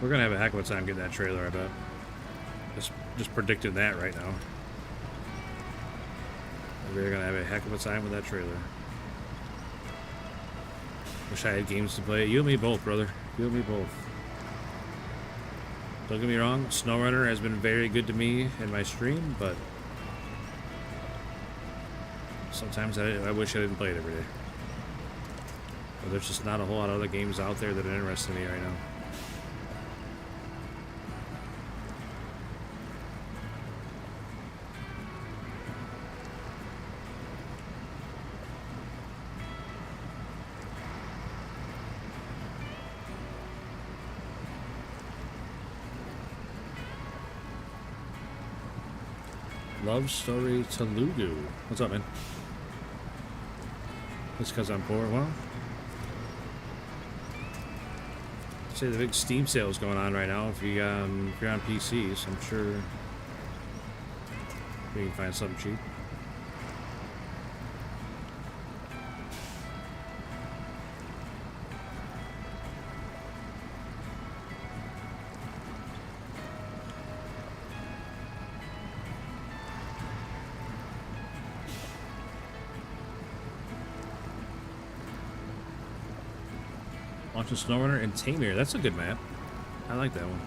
We're gonna have a heck of a time getting that trailer, I bet. Just predicting that right now. We're gonna have a heck of a time with that trailer. Wish I had games to play. You and me both, brother. You and me both. Don't get me wrong, Snowrunner has been very good to me in my stream, but sometimes I wish I didn't play it every day. But there's just not a whole lot of other games out there that are interesting me right now. Love Story Telugu. What's up, man? Just because I'm poor? Well, I'd say the big Steam sale is going on right now. If you're on PCs, I'm sure you can find something cheap. Launch a Snowrunner and Tamir. That's a good map. I like that one.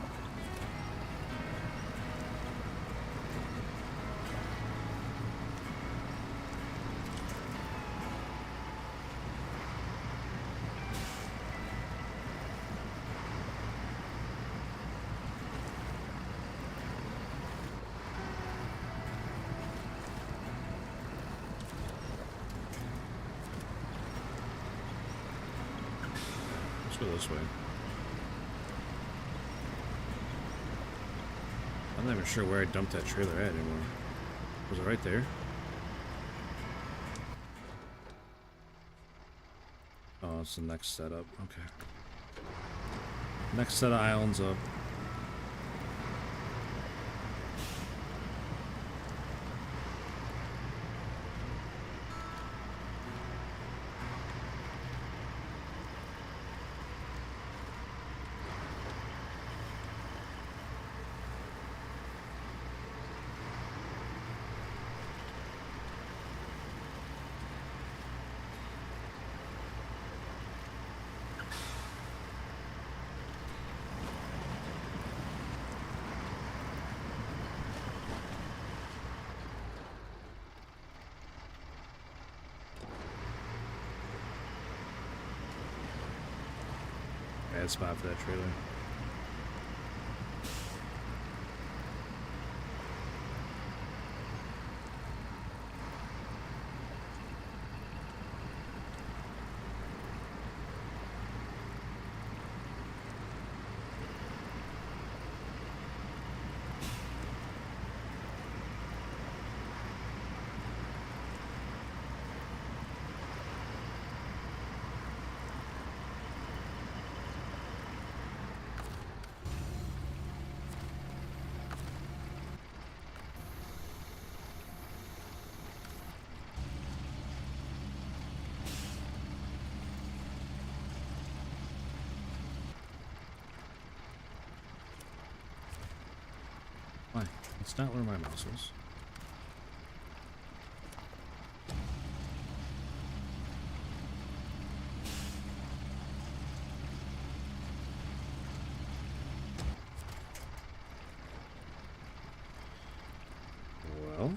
Let's go this way. I'm not even sure where I dumped that trailer at anymore. Was it right there? Oh, it's the next setup. Okay. Next set of islands up. Bad spot for that trailer. Why? It's not where my mouse is. Well.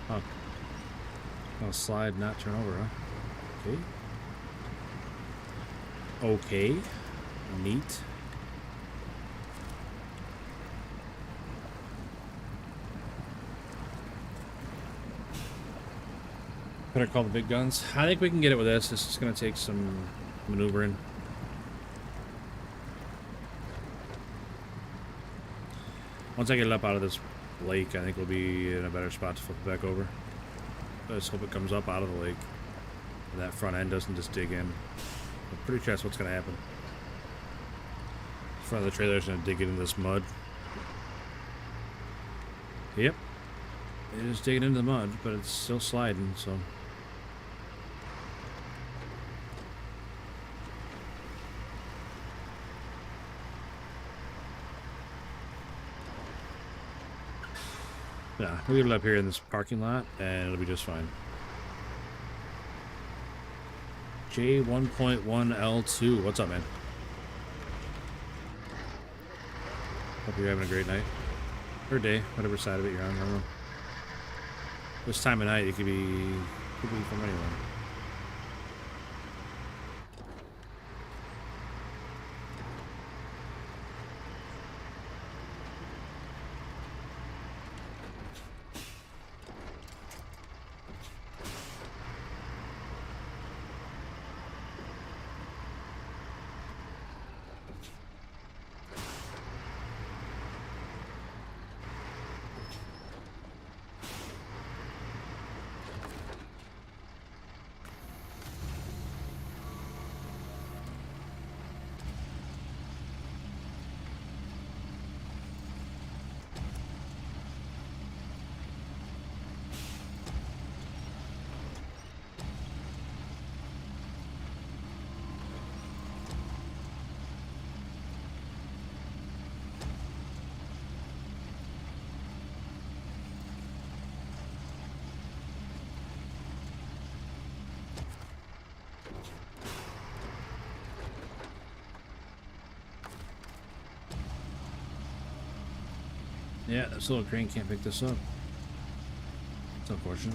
Oh. Oh, slide, not turn over, huh? Okay. Okay. Neat. Better call the big guns. I think we can get it with this. This is going to take some maneuvering. Once I get it up out of this lake, I think we'll be in a better spot to flip it back over. I just hope it comes up out of the lake. And that front end doesn't just dig in. I'm pretty sure that's what's going to happen. The front of the trailer is going to dig into this mud. Yep. It is digging into the mud, but it's still sliding, so... Yeah, we'll leave it up here in this parking lot, and it'll be just fine. J1.1L2, what's up, man? Hope you're having a great night. Or day, whatever side of it you're on, I don't know. This time of night, it could be from anywhere. Yeah, this little crane can't pick this up. It's unfortunate.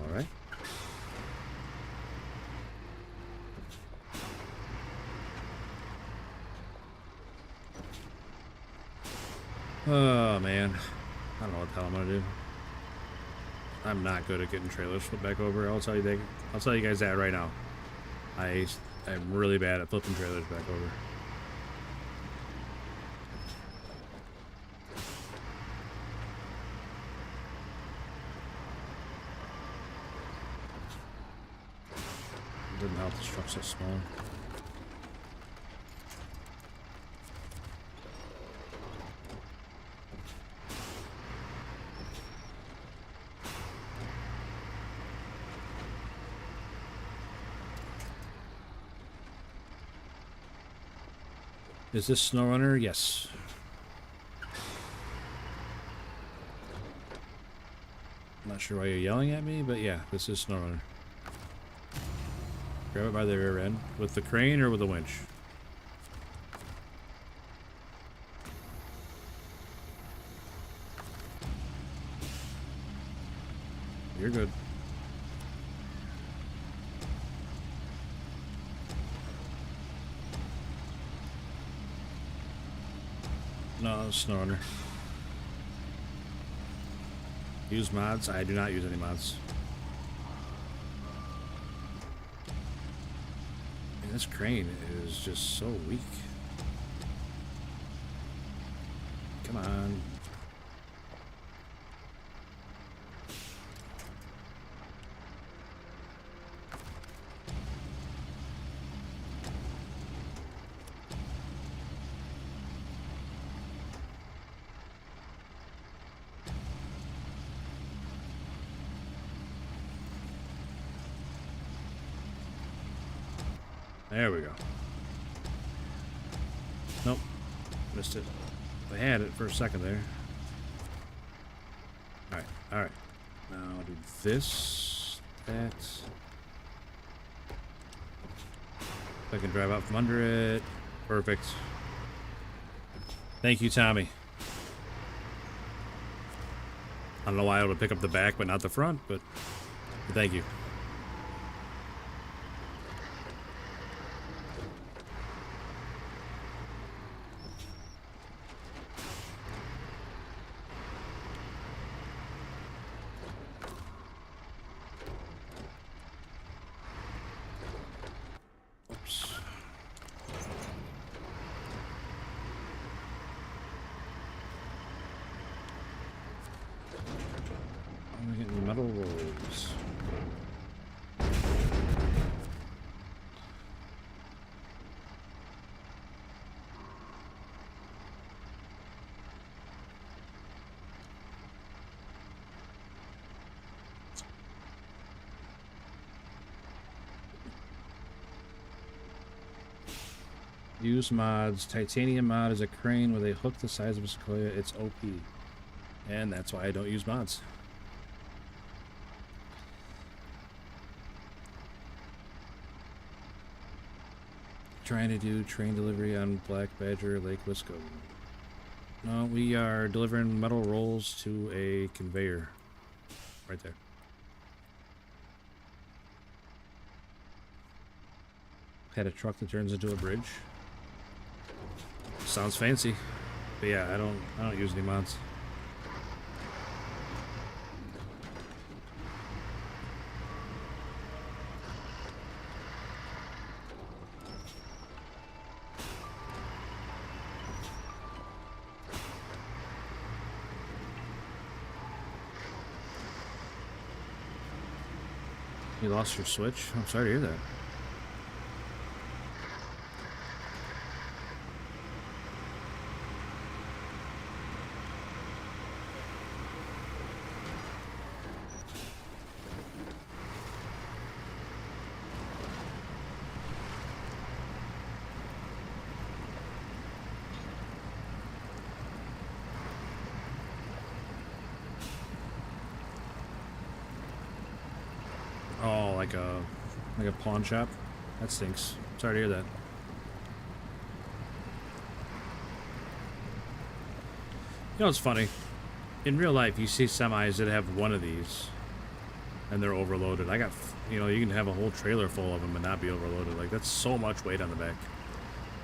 Alright. Oh, man. I don't know what the hell I'm gonna do. I'm not good at getting trailers flipped back over. I'll tell you that. I'll tell you guys that right now. I'm really bad at flipping trailers back over. It doesn't help this truck's so small. Is this Snowrunner? Yes. I'm not sure why you're yelling at me, but yeah, this is Snowrunner. Grab it by the rear end. With the crane or with the winch? You're good. No, Snowrunner. Use mods? I do not use any mods. Man, this crane is just so weak. Come on. There we go. Nope. Missed it. I had it for a second there. Alright, alright. Now do this, that. If I can drive out from under it. Perfect. Thank you, Tommy. I don't know why I would pick up the back but not the front, but thank you. I'm getting metal rolls. Use mods. Titanium mod is a crane with a hook the size of a sequoia. It's OP. And that's why I don't use mods. Trying to do train delivery on Black Badger Lake Wisco. No, we are delivering metal rolls to a conveyor. Right there. Had a truck that turns into a bridge. Sounds fancy. But yeah, I don't use any mods. You lost your switch? I'm sorry to hear that. Oh, like a pawn shop? That stinks. Sorry to hear that. You know, it's funny. In real life, you see semis that have one of these, and they're overloaded. I got, you know, you can have a whole trailer full of them and not be overloaded. Like, that's so much weight on the back.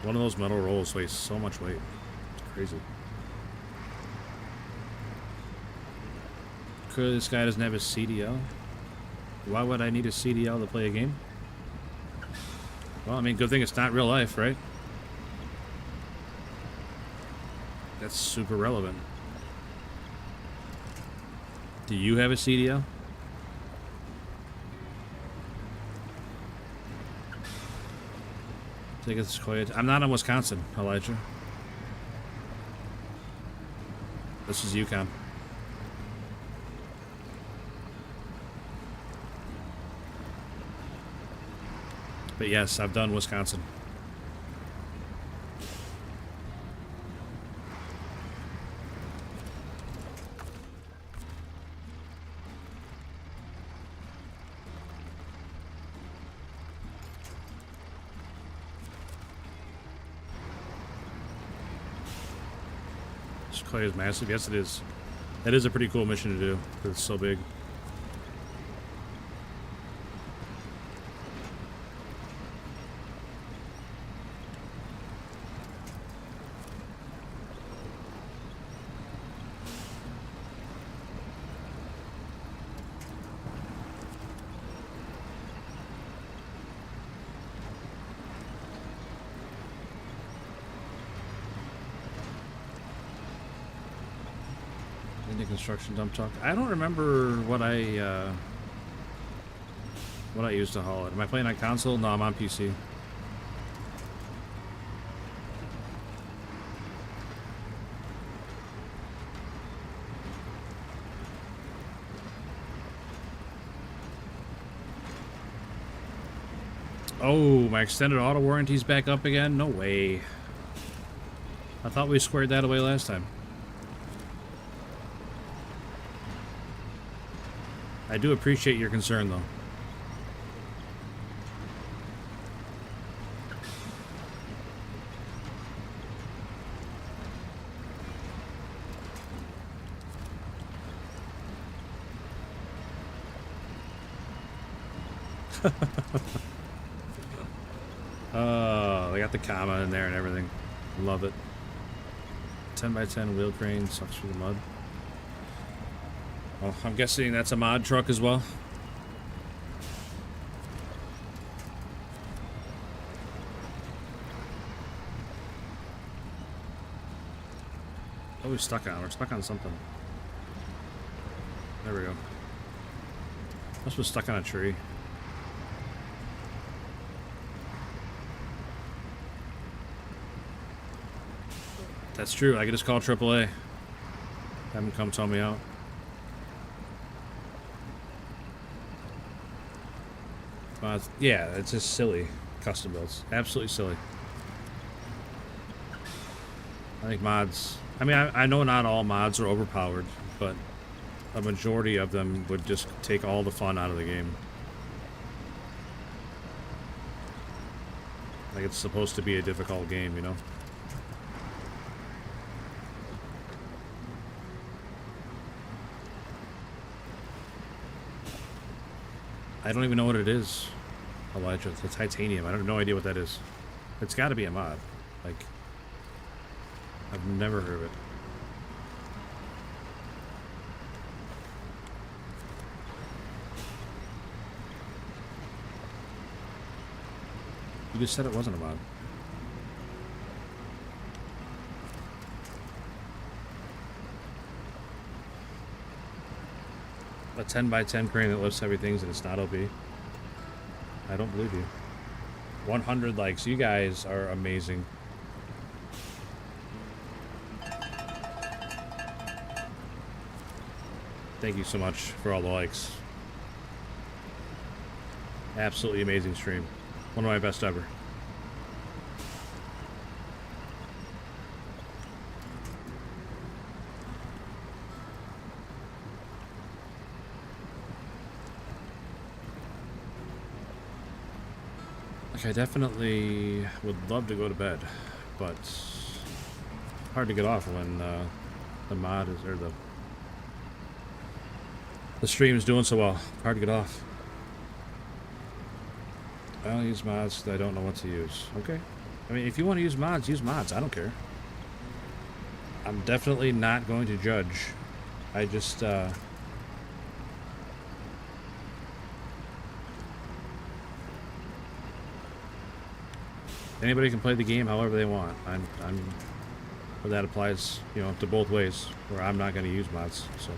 One of those metal rolls weighs so much weight. It's crazy. Clearly, this guy doesn't have a CDL. Why would I need a CDL to play a game? Well, I mean, good thing it's not real life, right? That's super relevant. Do you have a CDL? I think it's quiet. I'm not in Wisconsin, Elijah. This is Yukon. But yes, I've done Wisconsin. This clay is massive. Yes, it is. That is a pretty cool mission to do, because it's so big. Construction dump truck. I don't remember what I used to haul it. Am I playing on console? No, I'm on PC. Oh, my extended auto warranty's back up again? No way. I thought we squared that away last time. I do appreciate your concern, though. Oh, they got the comma in there and everything. Love it. 10x10 wheel crane sucks through the mud. Oh, I'm guessing that's a mod truck as well. Oh, we're stuck on. We're stuck on something. There we go. Must be stuck on a tree. That's true. I could just call AAA. Have them come tow me out. Yeah, it's just silly. Custom builds. Absolutely silly. I think mods... I mean, I know not all mods are overpowered, but a majority of them would just take all the fun out of the game. Like, it's supposed to be a difficult game, you know? I don't even know what it is, Elijah. It's a titanium. I have no idea what that is. It's got to be a mod. Like, I've never heard of it. You just said it wasn't a mod. A 10x10 crane that lifts heavy things and it's not OP. I don't believe you. 100 likes. You guys are amazing. Thank you so much for all the likes. Absolutely amazing stream. One of my best ever. I definitely would love to go to bed, but hard to get off when the mod is, or the stream is doing so well. Hard to get off. I don't use mods because I don't know what to use. Okay. I mean, if you want to use mods, use mods. I don't care. I'm definitely not going to judge. I just, anybody can play the game however they want. But that applies, you know, to both ways, where I'm not going to use mods, so.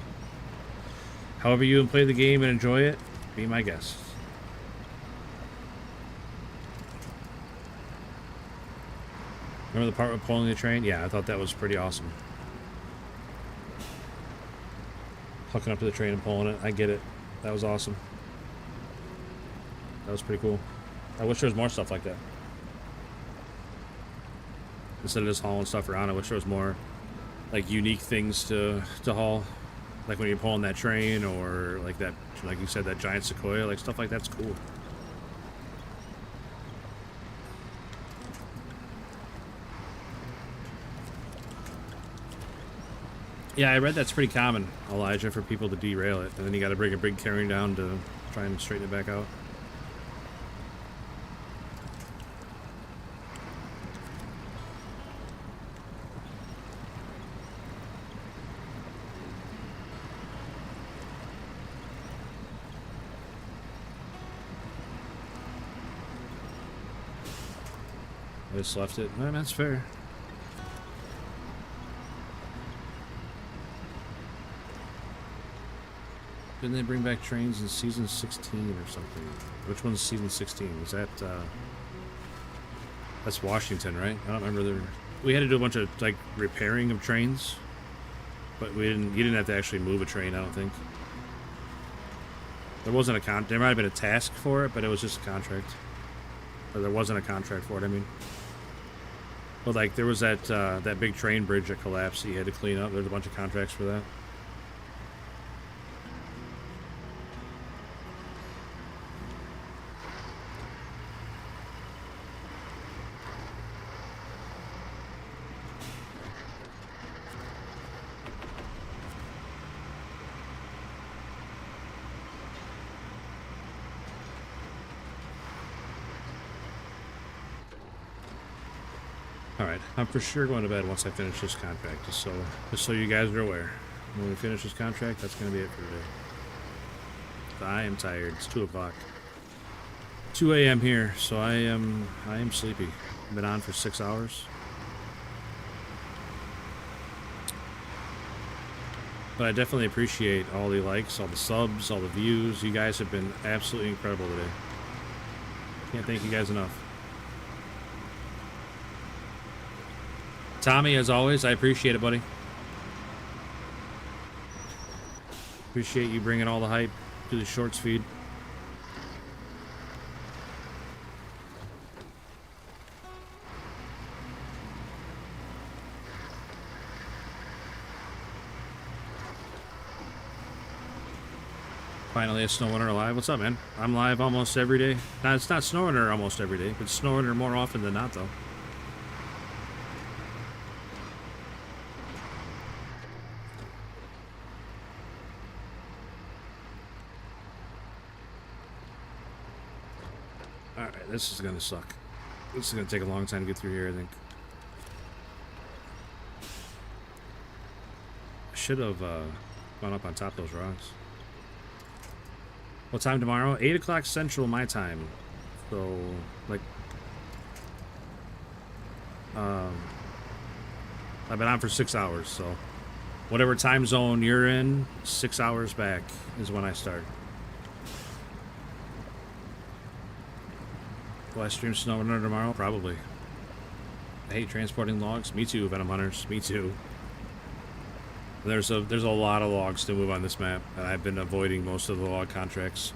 However you play the game and enjoy it, be my guest. Remember the part with pulling the train? Yeah, I thought that was pretty awesome. Hooking up to the train and pulling it. I get it. That was awesome. That was pretty cool. I wish there was more stuff like that. Instead of just hauling stuff around, I wish there was more, like, unique things to haul. Like when you're pulling that train, or like that, like you said, that giant sequoia, like stuff like that's cool. Yeah, I read that's pretty common, Elijah, for people to derail it, and then you got to bring a big carrying down to try and straighten it back out. I just left it. Well, that's fair. Didn't they bring back trains in season 16 or something? Which one's season 16? Was that, that's Washington, right? I don't remember. We had to do a bunch of, like, repairing of trains. But you didn't have to actually move a train, I don't think. There wasn't a there might have been a task for it, but it was just a contract. Or there wasn't a contract for it, I mean. But, like, there was that big train bridge that collapsed that you had to clean up. There's a bunch of contracts for that. Alright, I'm for sure going to bed once I finish this contract, just so you guys are aware. When we finish this contract, that's going to be it for today. I am tired. It's 2 o'clock. 2 a.m. here, so I am sleepy. I've been on for 6 hours. But I definitely appreciate all the likes, all the subs, all the views. You guys have been absolutely incredible today. Can't thank you guys enough. Tommy, as always, I appreciate it, buddy. Appreciate you bringing all the hype to the shorts feed. Finally, a Snowrunner live. What's up, man? I'm live almost every day. Now, it's not Snowrunner almost every day, but Snowrunner more often than not, though. Alright, this is gonna suck. This is gonna take a long time to get through here, I think. I should have gone up on top of those rocks. What time tomorrow? 8 o'clock Central, my time. So, like... I've been on for 6 hours, so... Whatever time zone you're in, 6 hours back is when I start. Will I stream Snowrunner tomorrow? Probably. I hate transporting logs. Me too, Venom Hunters. Me too. There's a lot of logs to move on this map, and I've been avoiding most of the log contracts.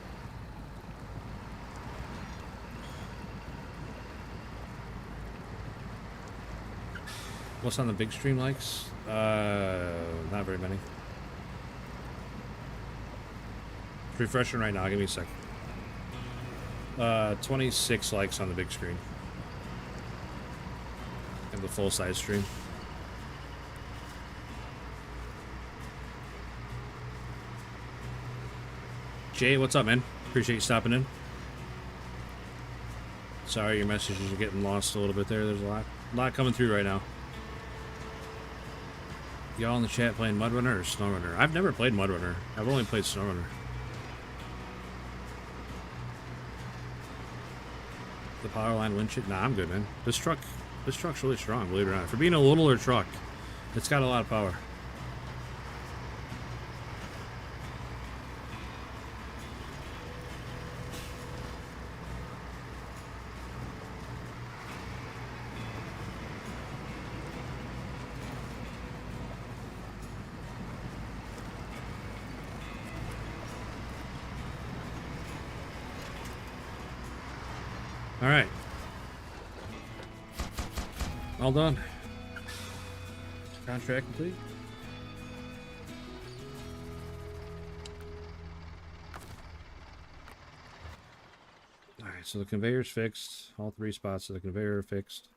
What's on the big stream likes? Not very many. It's refreshing right now. Give me a sec. 26 likes on the big screen. And the full size stream. Jay, what's up, man? Appreciate you stopping in. Sorry, your messages are getting lost a little bit there. There's a lot coming through right now. Y'all in the chat playing Mudrunner or Snowrunner? I've never played Mudrunner. I've only played Snowrunner. The power line winch it? Nah, I'm good, man. This truck's really strong, believe it or not. For being a littler truck, it's got a lot of power. All right. All done. Contract complete. All right, so the conveyor's fixed. All 3 spots of the conveyor are fixed.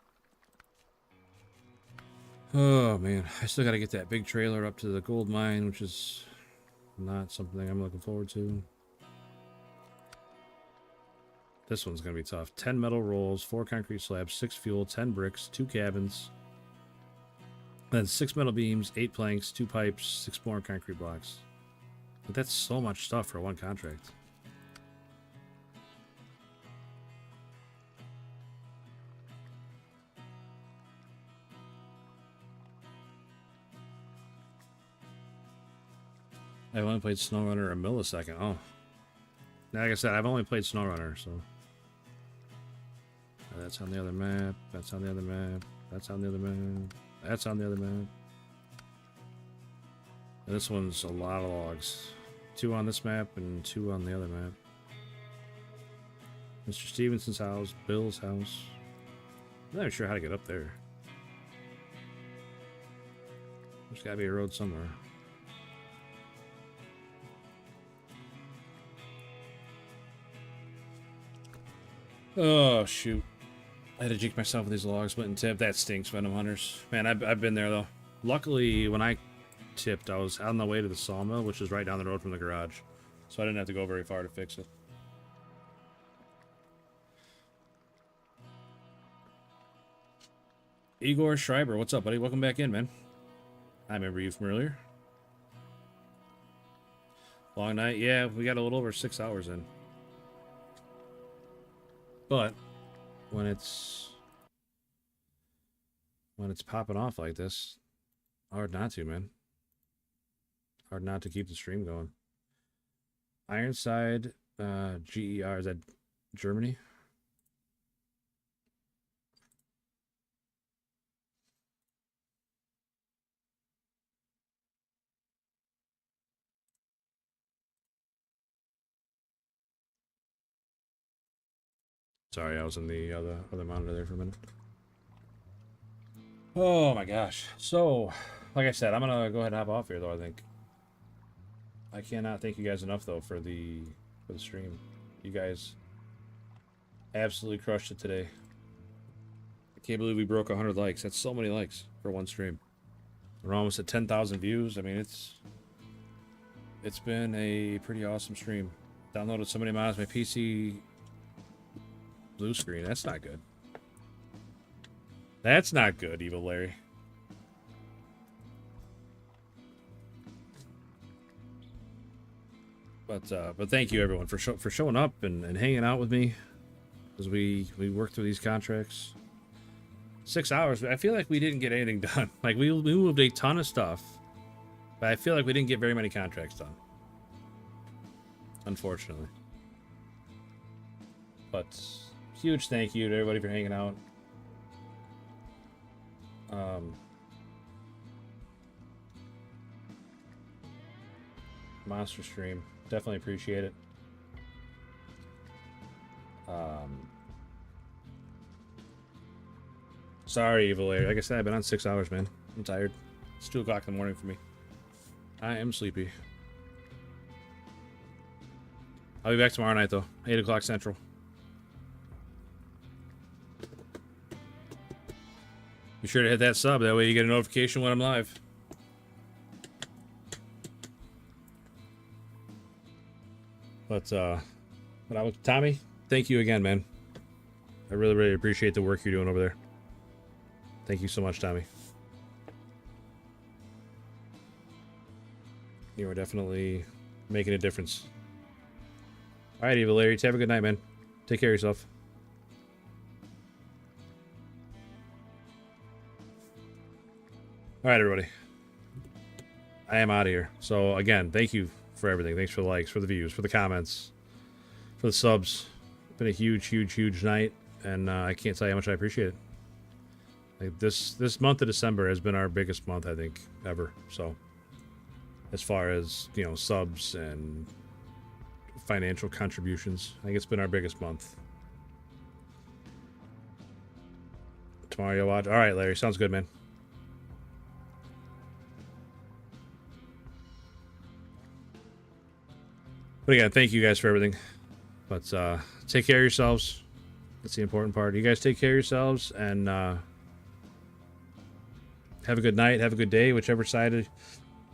Oh, man. I still got to get that big trailer up to the gold mine, which is not something I'm looking forward to. This one's going to be tough. 10 metal rolls, 4 concrete slabs, 6 fuel, 10 bricks, 2 cabins. Then 6 metal beams, 8 planks, 2 pipes, 6 more concrete blocks. But that's so much stuff for one contract. I've only played Snowrunner a millisecond. Oh. Like I said, I've only played Snowrunner, so... That's on the other map. That's on the other map. That's on the other map. That's on the other map. And this one's a lot of logs. 2 on this map and 2 on the other map. Mr. Stevenson's house, Bill's house. I'm not even sure how to get up there. There's gotta be a road somewhere. Oh, shoot. I had to jig myself with these logs, split and tip. That stinks, Venom Hunters. Man, I've been there, though. Luckily, when I tipped, I was on the way to the sawmill, which is right down the road from the garage. So I didn't have to go very far to fix it. Igor Schreiber, what's up, buddy? Welcome back in, man. I remember you from earlier. Long night. Yeah, we got a little over 6 hours in. But when it's popping off like this, hard not to, man. Hard not to keep the stream going. Ironside, GER, is that Germany? Sorry, I was in the other monitor there for a minute. Oh my gosh. So, like I said, I'm gonna go ahead and hop off here, though. I think I cannot thank you guys enough, though, for the stream. You guys absolutely crushed it today. I can't believe we broke 100 likes. That's so many likes for one stream. We're almost at 10,000 views. I mean, it's been a pretty awesome stream. Downloaded so many mods. My PC blue screen. That's not good. That's not good, Evil Larry. But thank you everyone for showing up and hanging out with me as we work through these contracts. 6 hours. I feel like we didn't get anything done. Like we moved a ton of stuff, but I feel like we didn't get very many contracts done. Unfortunately. But huge thank you to everybody for hanging out. Monster stream. Definitely appreciate it. Sorry, Evil Larry. Like I said, I've been on 6 hours, man. I'm tired. It's 2 o'clock in the morning for me. I am sleepy. I'll be back tomorrow night, though. 8 o'clock Central. Be sure to hit that sub. That way you get a notification when I'm live. But Tommy, thank you again, man. I really, really appreciate the work you're doing over there. Thank you so much, Tommy. You are definitely making a difference. All right, Eva Larry, have a good night, man. Take care of yourself. All right, everybody. I am out of here. So, again, thank you for everything. Thanks for the likes, for the views, for the comments, for the subs. It's been a huge, huge, huge night, and I can't tell you how much I appreciate it. Like this month of December has been our biggest month, I think, ever. So, as far as, you know, subs and financial contributions, I think it's been our biggest month. Tomorrow you'll watch. All right, Larry, sounds good, man. But again, thank you guys for everything. But take care of yourselves. That's the important part. You guys take care of yourselves, and have a good night. Have a good day, whichever side of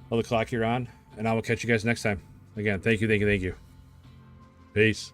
the clock you're on. And I will catch you guys next time. Again, thank you, thank you, thank you. Peace.